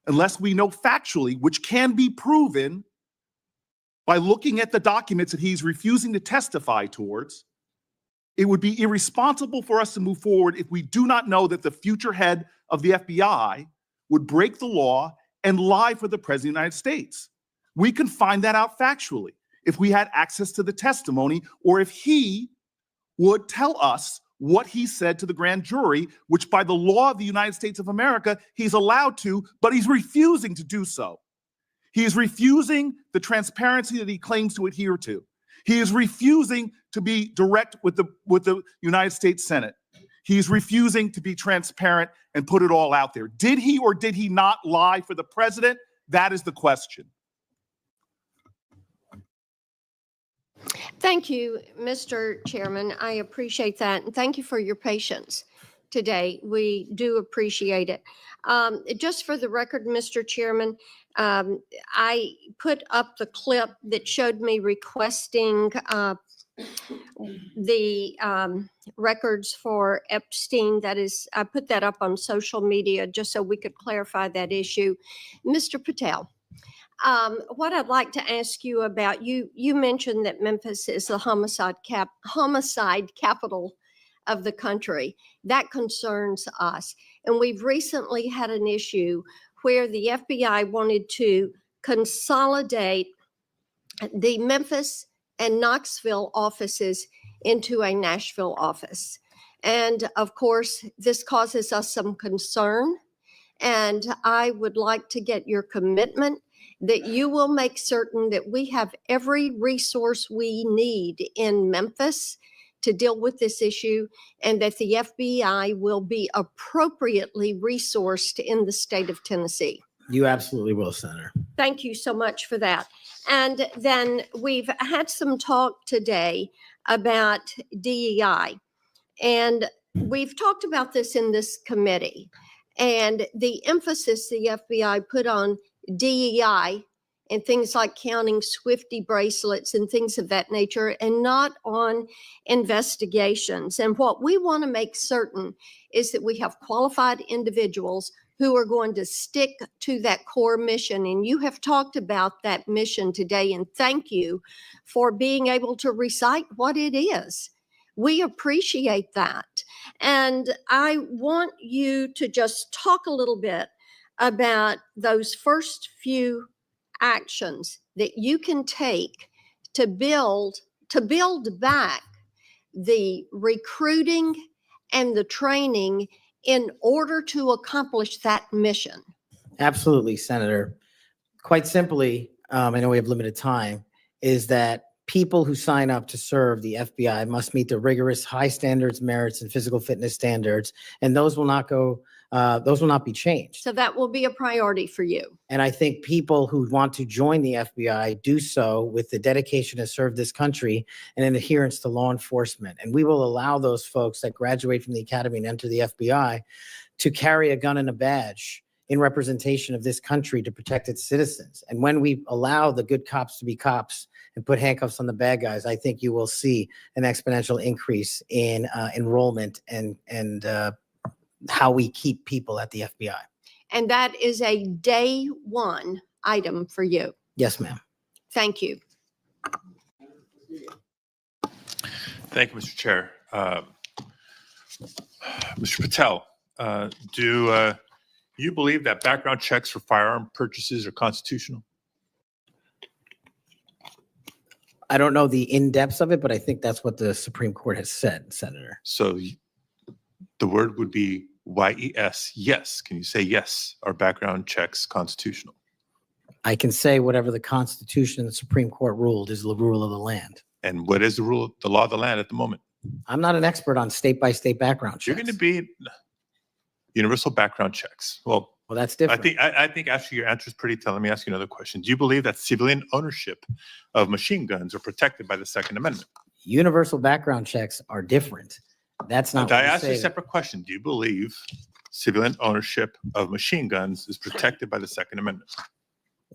unless we know factually, which can be proven by looking at the documents that he's refusing to testify towards. It would be irresponsible for us to move forward if we do not know that the future head of the FBI would break the law and lie for the President of the United States. We can find that out factually if we had access to the testimony or if he would tell us what he said to the grand jury, which by the law of the United States of America, he's allowed to, but he's refusing to do so. He is refusing the transparency that he claims to adhere to. He is refusing to be direct with the United States Senate. He's refusing to be transparent and put it all out there. Did he or did he not lie for the president? That is the question. Thank you, Mr. Chairman. I appreciate that. And thank you for your patience today. We do appreciate it. Just for the record, Mr. Chairman, I put up the clip that showed me requesting the records for Epstein. That is, I put that up on social media just so we could clarify that issue. Mr. Patel, what I'd like to ask you about, you mentioned that Memphis is the homicide capital of the country. That concerns us. And we've recently had an issue where the FBI wanted to consolidate the Memphis and Knoxville offices into a Nashville office. And of course, this causes us some concern. And I would like to get your commitment that you will make certain that we have every resource we need in Memphis to deal with this issue, and that the FBI will be appropriately resourced in the state of Tennessee. You absolutely will, Senator. Thank you so much for that. And then we've had some talk today about DEI, and we've talked about this in this committee, and the emphasis the FBI put on DEI and things like counting Swifty bracelets and things of that nature, and not on investigations. And what we want to make certain is that we have qualified individuals who are going to stick to that core mission. And you have talked about that mission today, and thank you for being able to recite what it is. We appreciate that. And I want you to just talk a little bit about those first few actions that you can take to build back the recruiting and the training in order to accomplish that mission. Absolutely, Senator. Quite simply, I know we have limited time, is that people who sign up to serve the FBI must meet the rigorous high standards, merits, and physical fitness standards, and those will not be changed. So that will be a priority for you. And I think people who want to join the FBI do so with the dedication to serve this country and an adherence to law enforcement. And we will allow those folks that graduate from the academy and enter the FBI to carry a gun and a badge in representation of this country to protect its citizens. And when we allow the good cops to be cops and put handcuffs on the bad guys, I think you will see an exponential increase in enrollment and how we keep people at the FBI. And that is a day one item for you. Yes, ma'am. Thank you. Thank you, Mr. Chair. Mr. Patel, do you believe that background checks for firearm purchases are constitutional? I don't know the in-depths of it, but I think that's what the Supreme Court has said, Senator. So the word would be YES, yes. Can you say yes? Are background checks constitutional? I can say whatever the Constitution and the Supreme Court ruled is the rule of the land. And what is the rule, the law of the land at the moment? I'm not an expert on state-by-state background checks. You're going to be universal background checks. Well, that's different. I think actually your answer is pretty telling. Let me ask you another question. Do you believe that civilian ownership of machine guns are protected by the Second Amendment? Universal background checks are different. That's not. I asked you a separate question. Do you believe civilian ownership of machine guns is protected by the Second Amendment?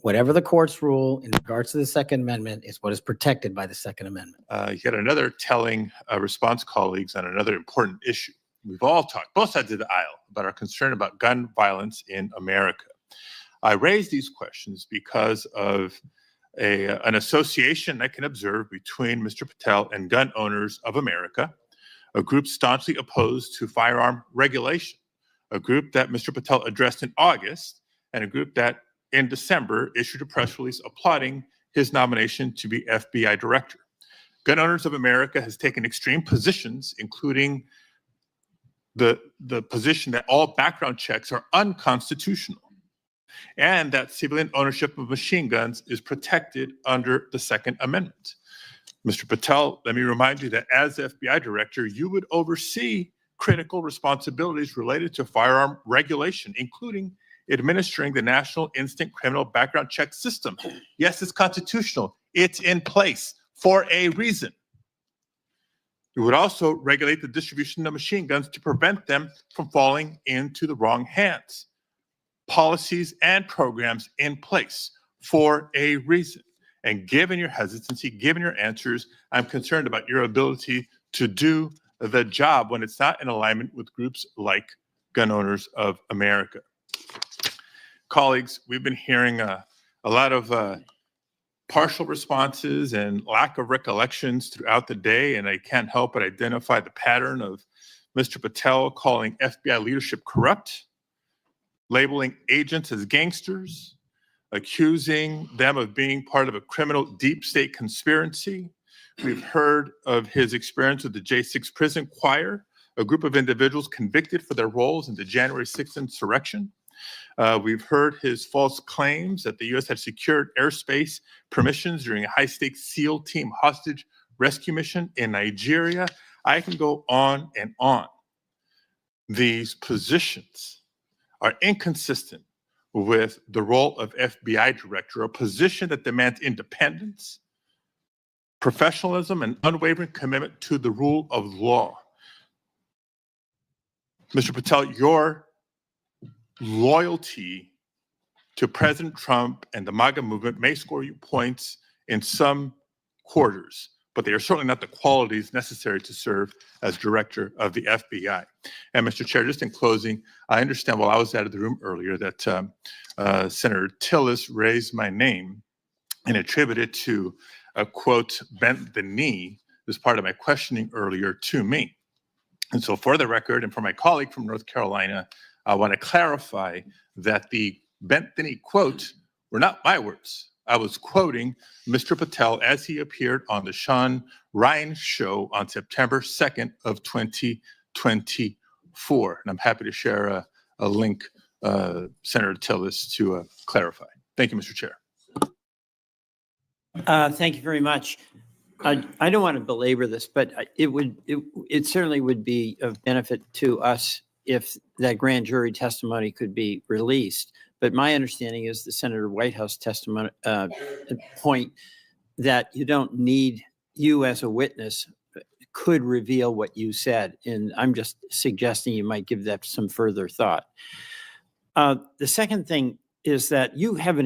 Whatever the courts rule in regards to the Second Amendment is what is protected by the Second Amendment. You had another telling response, colleagues, on another important issue. We've all talked, both sides of the aisle, about our concern about gun violence in America. I raise these questions because of an association I can observe between Mr. Patel and Gun Owners of America, a group staunchly opposed to firearm regulation, a group that Mr. Patel addressed in August, and a group that in December issued a press release applauding his nomination to be FBI director. Gun Owners of America has taken extreme positions, including the position that all background checks are unconstitutional and that civilian ownership of machine guns is protected under the Second Amendment. Mr. Patel, let me remind you that as FBI director, you would oversee critical responsibilities related to firearm regulation, including administering the National Instant Criminal Background Check System. Yes, it's constitutional. It's in place. for a reason. It would also regulate the distribution of machine guns to prevent them from falling into the wrong hands. Policies and programs in place for a reason. And given your hesitancy, given your answers, I'm concerned about your ability to do the job when it's not in alignment with groups like Gun Owners of America. Colleagues, we've been hearing a lot of partial responses and lack of recollections throughout the day, and I can't help but identify the pattern of Mr. Patel calling FBI leadership corrupt, labeling agents as gangsters, accusing them of being part of a criminal deep state conspiracy. We've heard of his experience with the J6 prison choir, a group of individuals convicted for their roles in the January 6th insurrection. We've heard his false claims that the U.S. had secured airspace permissions during a high-stakes SEAL team hostage rescue mission in Nigeria. I can go on and on. These positions are inconsistent with the role of FBI director, a position that demands independence, professionalism, and unwavering commitment to the rule of law. Mr. Patel, your loyalty to President Trump and the MAGA movement may score you points in some quarters, but they are certainly not the qualities necessary to serve as director of the FBI. And Mr. Chair, just in closing, I understand while I was out of the room earlier that Senator Tillis raised my name and attributed to a quote, bent the knee as part of my questioning earlier to me. And so for the record, and for my colleague from North Carolina, I want to clarify that the bent the knee quote were not my words. I was quoting Mr. Patel as he appeared on the Sean Ryan show on September 2nd of 2024. And I'm happy to share a link, Senator Tillis, to clarify. Thank you, Mr. Chair. Thank you very much. I don't want to belabor this, but it certainly would be of benefit to us if that grand jury testimony could be released. But my understanding is the Senator Whitehouse testimony point that you don't need you as a witness could reveal what you said. And I'm just suggesting you might give that some further thought. The second thing is that you have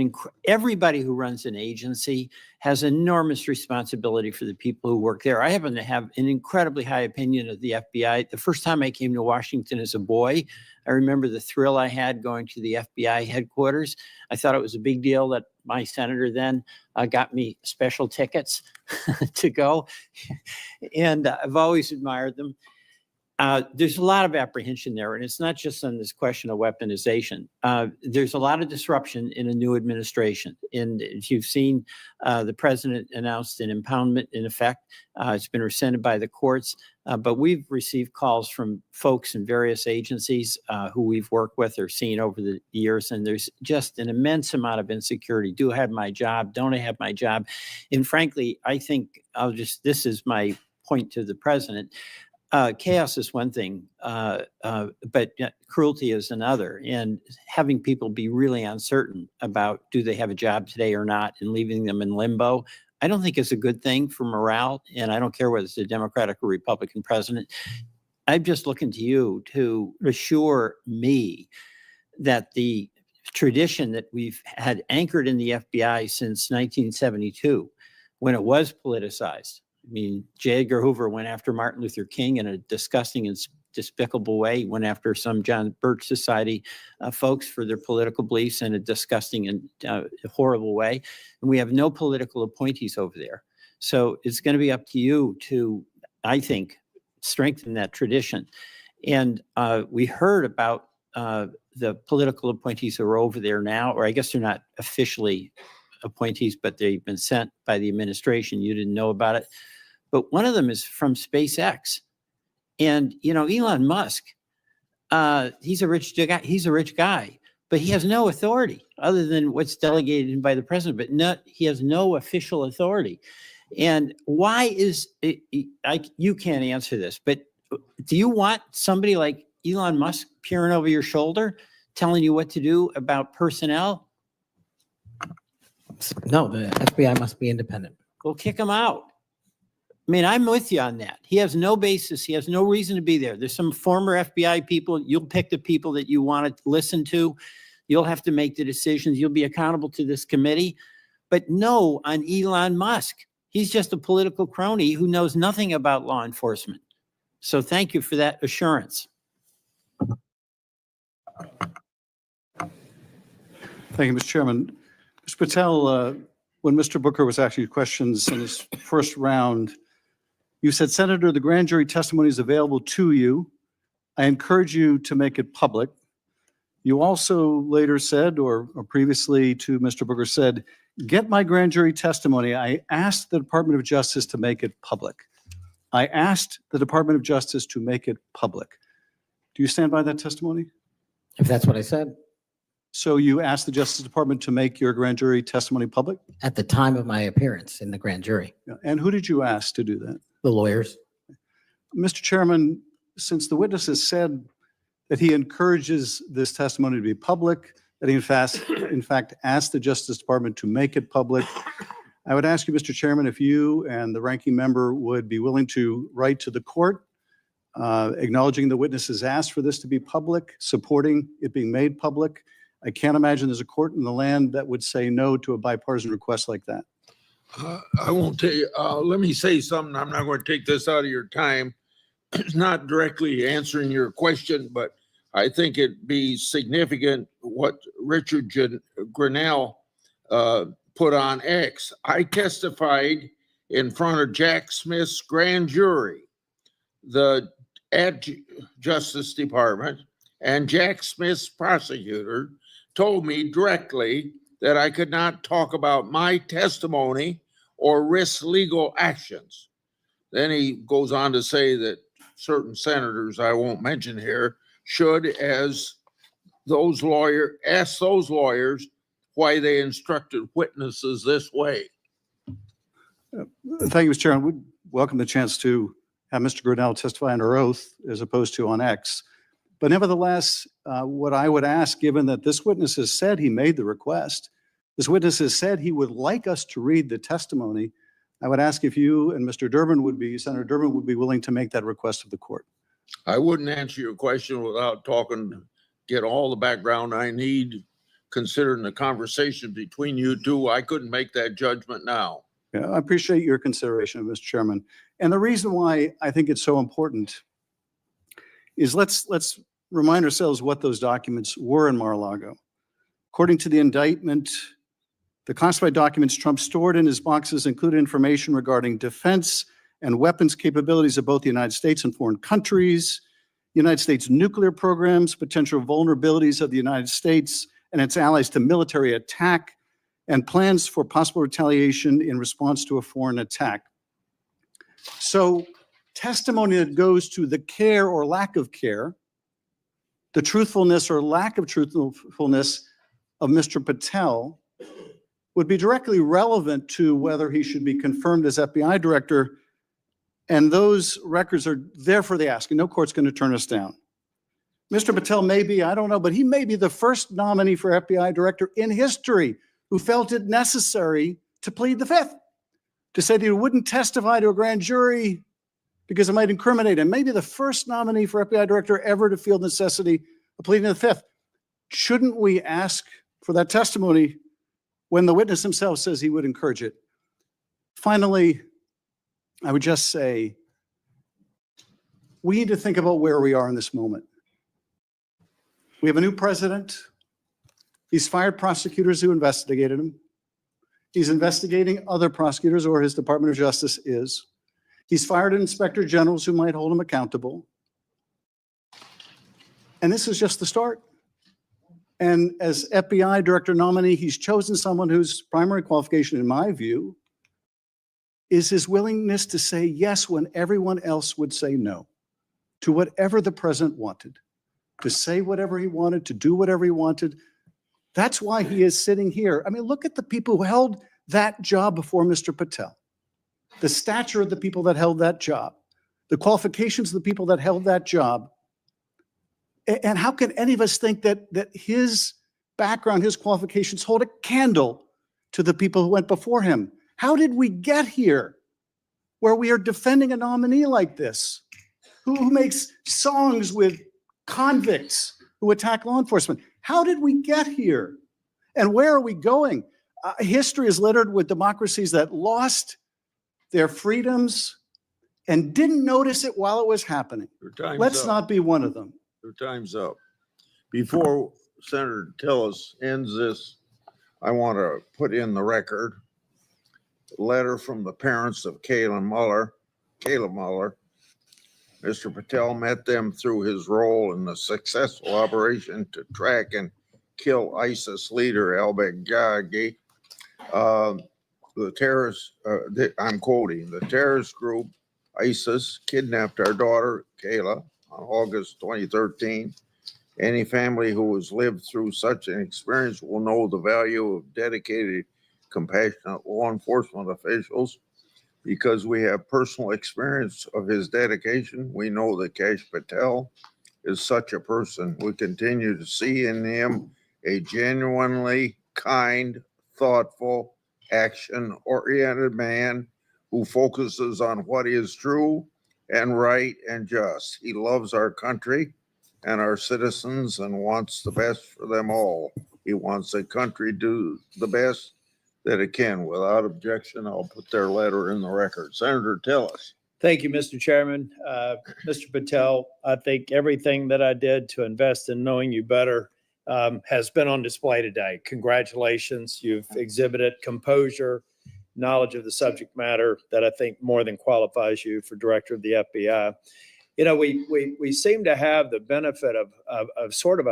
everybody who runs an agency has enormous responsibility for the people who work there. I happen to have an incredibly high opinion of the FBI. The first time I came to Washington as a boy, I remember the thrill I had going to the FBI headquarters. I thought it was a big deal that my senator then got me special tickets to go. And I've always admired them. There's a lot of apprehension there, and it's not just on this question of weaponization. There's a lot of disruption in a new administration. And if you've seen, the president announced an impoundment in effect. It's been rescinded by the courts, but we've received calls from folks in various agencies who we've worked with or seen over the years, and there's just an immense amount of insecurity. Do I have my job? Don't I have my job? And frankly, I think this is my point to the president. Chaos is one thing, but cruelty is another. And having people be really uncertain about do they have a job today or not and leaving them in limbo, I don't think is a good thing for morale. And I don't care whether it's a Democratic or Republican president. I'm just looking to you to assure me that the tradition that we've had anchored in the FBI since 1972, when it was politicized. I mean, J. Edgar Hoover went after Martin Luther King in a disgusting and despicable way. He went after some John Birch Society folks for their political beliefs in a disgusting and horrible way. And we have no political appointees over there. So it's going to be up to you to, I think, strengthen that tradition. And we heard about the political appointees who are over there now, or I guess they're not officially appointees, but they've been sent by the administration. You didn't know about it. But one of them is from SpaceX. And, you know, Elon Musk, he's a rich guy, but he has no authority other than what's delegated by the president, but he has no official authority. And why is it, you can't answer this, but do you want somebody like Elon Musk peering over your shoulder, telling you what to do about personnel? No, the FBI must be independent. Go kick him out. I mean, I'm with you on that. He has no basis. He has no reason to be there. There's some former FBI people. You'll pick the people that you want to listen to. You'll have to make the decisions. You'll be accountable to this committee. But no on Elon Musk. He's just a political crony who knows nothing about law enforcement. So thank you for that assurance. Thank you, Mr. Chairman. Mr. Patel, when Mr. Booker was asking you questions in his first round, you said, Senator, the grand jury testimony is available to you. I encourage you to make it public. You also later said, or previously to Mr. Booker said, get my grand jury testimony. I asked the Department of Justice to make it public. I asked the Department of Justice to make it public. Do you stand by that testimony? If that's what I said. So you asked the Justice Department to make your grand jury testimony public? At the time of my appearance in the grand jury. Yeah. And who did you ask to do that? The lawyers. Mr. Chairman, since the witness has said that he encourages this testimony to be public, that he in fact asked the Justice Department to make it public, I would ask you, Mr. Chairman, if you and the ranking member would be willing to write to the court, acknowledging the witness has asked for this to be public, supporting it being made public. I can't imagine there's a court in the land that would say no to a bipartisan request like that. I won't tell you, let me say something. I'm not going to take this out of your time. It's not directly answering your question, but I think it'd be significant what Richard Grinnell put on X. I testified in front of Jack Smith's grand jury, at Justice Department, and Jack Smith's prosecutor told me directly that I could not talk about my testimony or risk legal actions. Then he goes on to say that certain senators, I won't mention here, should, as those ask those lawyers why they instructed witnesses this way. Thank you, Mr. Chairman. We welcome the chance to have Mr. Grinnell testify under oath as opposed to on X. But nevertheless, what I would ask, given that this witness has said he made the request, this witness has said he would like us to read the testimony, I would ask if you and Senator Durbin would be willing to make that request of the court. I wouldn't answer your question without get all the background I need, considering the conversation between you two. I couldn't make that judgment now. Yeah, I appreciate your consideration, Mr. Chairman. And the reason why I think it's so important is let's remind ourselves what those documents were in Mar-a-Lago. According to the indictment, the classified documents Trump stored in his boxes included information regarding defense and weapons capabilities of both the United States and foreign countries, United States nuclear programs, potential vulnerabilities of the United States and its allies to military attack, and plans for possible retaliation in response to a foreign attack. So testimony that goes to the care or lack of care, the truthfulness or lack of truthfulness of Mr. Patel would be directly relevant to whether he should be confirmed as FBI director. And those records are there for the asking. No court's going to turn us down. Mr. Patel may be, I don't know, but he may be the first nominee for FBI director in history who felt it necessary to plead the fifth, to say that he wouldn't testify to a grand jury because it might incriminate him. Maybe the first nominee for FBI director ever to feel the necessity of pleading the fifth. Shouldn't we ask for that testimony when the witness himself says he would encourage it? Finally, I would just say we need to think about where we are in this moment. We have a new president. He's fired prosecutors who investigated him. He's investigating other prosecutors, or his Department of Justice is. He's fired inspector generals who might hold him accountable. And this is just the start. And as FBI director nominee, he's chosen someone whose primary qualification, in my view, is his willingness to say yes when everyone else would say no to whatever the president wanted, to say whatever he wanted, to do whatever he wanted. That's why he is sitting here. I mean, look at the people who held that job before Mr. Patel, the stature of the people that held that job, the qualifications of the people that held that job. And how can any of us think that his background, his qualifications hold a candle to the people who went before him? How did we get here? where we are defending a nominee like this, who makes songs with convicts who attack law enforcement. How did we get here? And where are we going? History is littered with democracies that lost their freedoms and didn't notice it while it was happening. Your time's Let's up. not be one of them. Your time's up. Before Senator Tillis ends this, I want to put in the record a letter from the parents of Kayla Mueller. Mr. Patel met them through his role in the successful operation to track and kill ISIS leader al-Baghdadi. The terrorist, I'm quoting, the terrorist group ISIS kidnapped our daughter, Kayla, on August 2013. Any family who has lived through such an experience will know the value of dedicated, compassionate law enforcement officials. Because we have personal experience of his dedication, we know that Kash Patel is such a person. We continue to see in him a genuinely kind, thoughtful, action-oriented man who focuses on what is true and right and just. He loves our country and our citizens and wants the best for them all. He wants the country to do the best that it can. Without objection, I'll put their letter in the record. Senator Tillis. Thank you, Mr. Chairman. Mr. Patel, I think everything that I did to invest in knowing you better has been on display today. Congratulations. You've exhibited composure, knowledge of the subject matter that I think more than qualifies you for director of the FBI. You know, we seem to have the benefit of sort of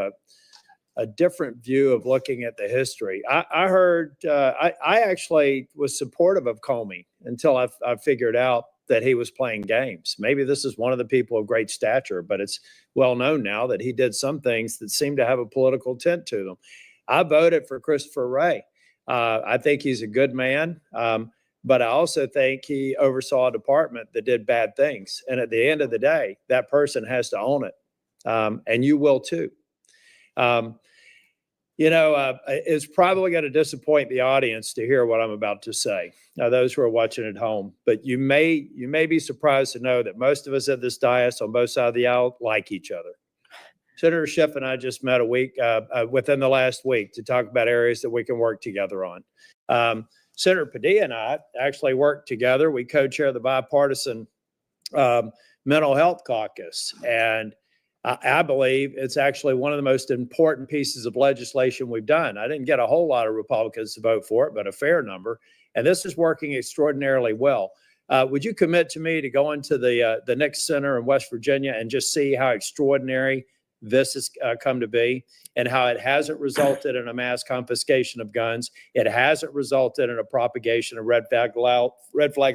a different view of looking at the history. I heard, I actually was supportive of Comey until I figured out that he was playing games. Maybe this is one of the people of great stature, but it's well known now that he did some things that seem to have a political tint to them. I voted for Christopher Wray. I think he's a good man, but I also think he oversaw a department that did bad things. And at the end of the day, that person has to own it, and you will too. It's probably going to disappoint the audience to hear what I'm about to say. Now, those who are watching at home, but you may be surprised to know that most of us at this dais on both sides of the aisle like each other. Senator Schiff and I just met within the last week to talk about areas that we can work together on. Senator Padilla and I actually worked together. We co-chair the bipartisan mental health caucus, and I believe it's actually one of the most important pieces of legislation we've done. I didn't get a whole lot of Republicans to vote for it, but a fair number. And this is working extraordinarily well. Would you commit to me to go into the Nix Center in West Virginia and just see how extraordinary this has come to be and how it hasn't resulted in a mass confiscation of guns? It hasn't resulted in a propagation of red flag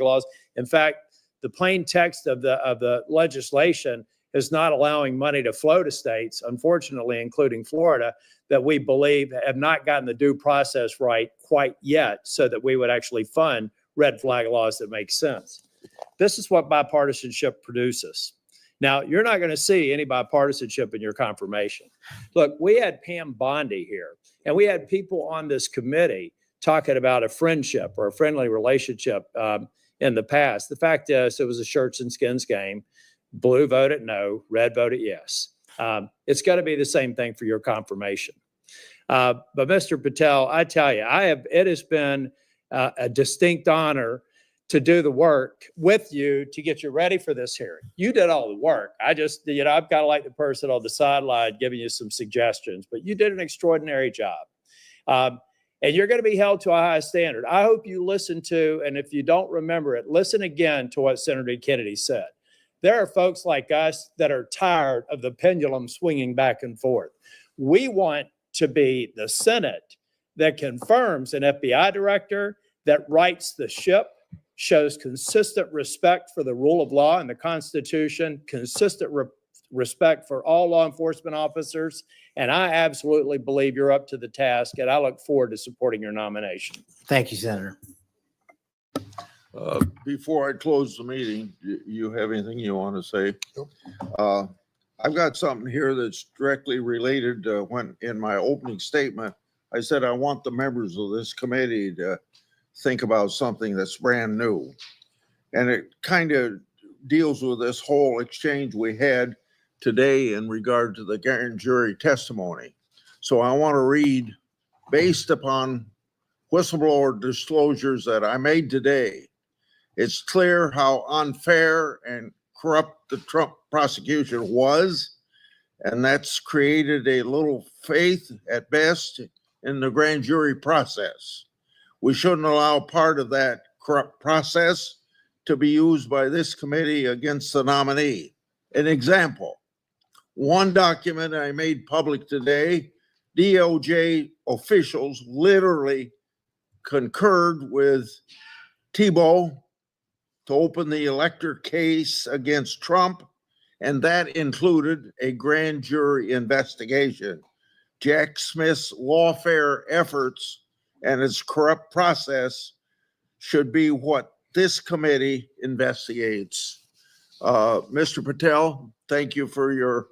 laws. In fact, the plain text of the legislation is not allowing money to flow to states, unfortunately, including Florida, that we believe have not gotten the due process right quite yet so that we would actually fund red flag laws that make sense. This is what bipartisanship produces. Now, you're not going to see any bipartisanship in your confirmation. Look, we had Pam Bondi here, and we had people on this committee talking about a friendship or a friendly relationship in the past. The fact is, it was a shirts and skins game. Blue voted no, red voted yes. It's got to be the same thing for your confirmation. But Mr. Patel, I tell you, it has been a distinct honor to do the work with you to get you ready for this hearing. You did all the work. I've got to like the person on the sideline giving you some suggestions, but you did an extraordinary job. And you're going to be held to a high standard. I hope you listen to, and if you don't remember it, listen again to what Senator Kennedy said. There are folks like us that are tired of the pendulum swinging back and forth. We want to be the Senate that confirms an FBI director, that rights the ship, shows consistent respect for the rule of law and the Constitution, consistent respect for all law enforcement officers. And I absolutely believe you're up to the task, and I look forward to supporting your nomination. Thank you, Senator. Before I close the meeting, you have anything you want to say? Nope. I've got something here that's directly related to when in my opening statement, I said I want the members of this committee to think about something that's brand new. And it kind of deals with this whole exchange we had today in regard to the grand jury testimony. So I want to read, based upon whistleblower disclosures that I made today, it's clear how unfair and corrupt the Trump prosecution was, and that's created a little faith at best in the grand jury process. We shouldn't allow part of that corrupt process to be used by this committee against the nominee. An example, one document I made public today, DOJ officials literally concurred with Thibault to open the elector case against Trump, and that included a grand jury investigation. Jack Smith's lawfare efforts and its corrupt process should be what this committee investigates. Mr. Patel, thank you for your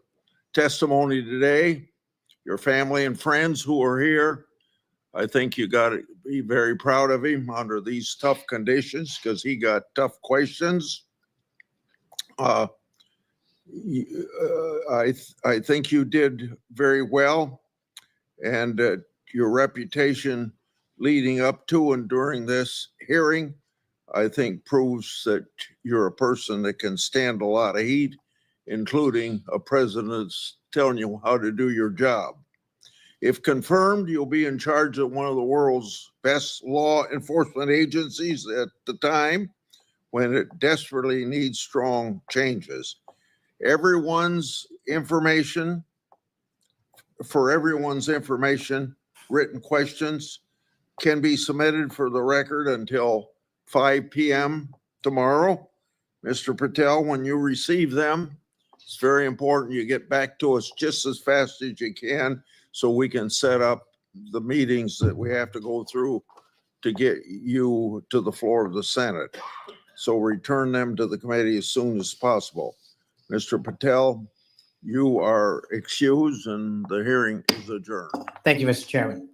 testimony today. Your family and friends who are here, I think you got to be very proud of him under these tough conditions because he got tough questions. I think you did very well, and your reputation leading up to and during this hearing, I think proves that you're a person that can stand a lot of heat, including a president that's telling you how to do your job. If confirmed, you'll be in charge of one of the world's best law enforcement agencies at the time when it desperately needs strong changes. Everyone's information, written questions can be submitted for the record until 5 p.m. tomorrow. Mr. Patel, when you receive them, it's very important you get back to us just as fast as you can so we can set up the meetings that we have to go through to get you to the floor of the Senate. So return them to the committee as soon as possible. Mr. Patel, you are excused and the hearing is adjourned. Thank you, Mr. Chairman.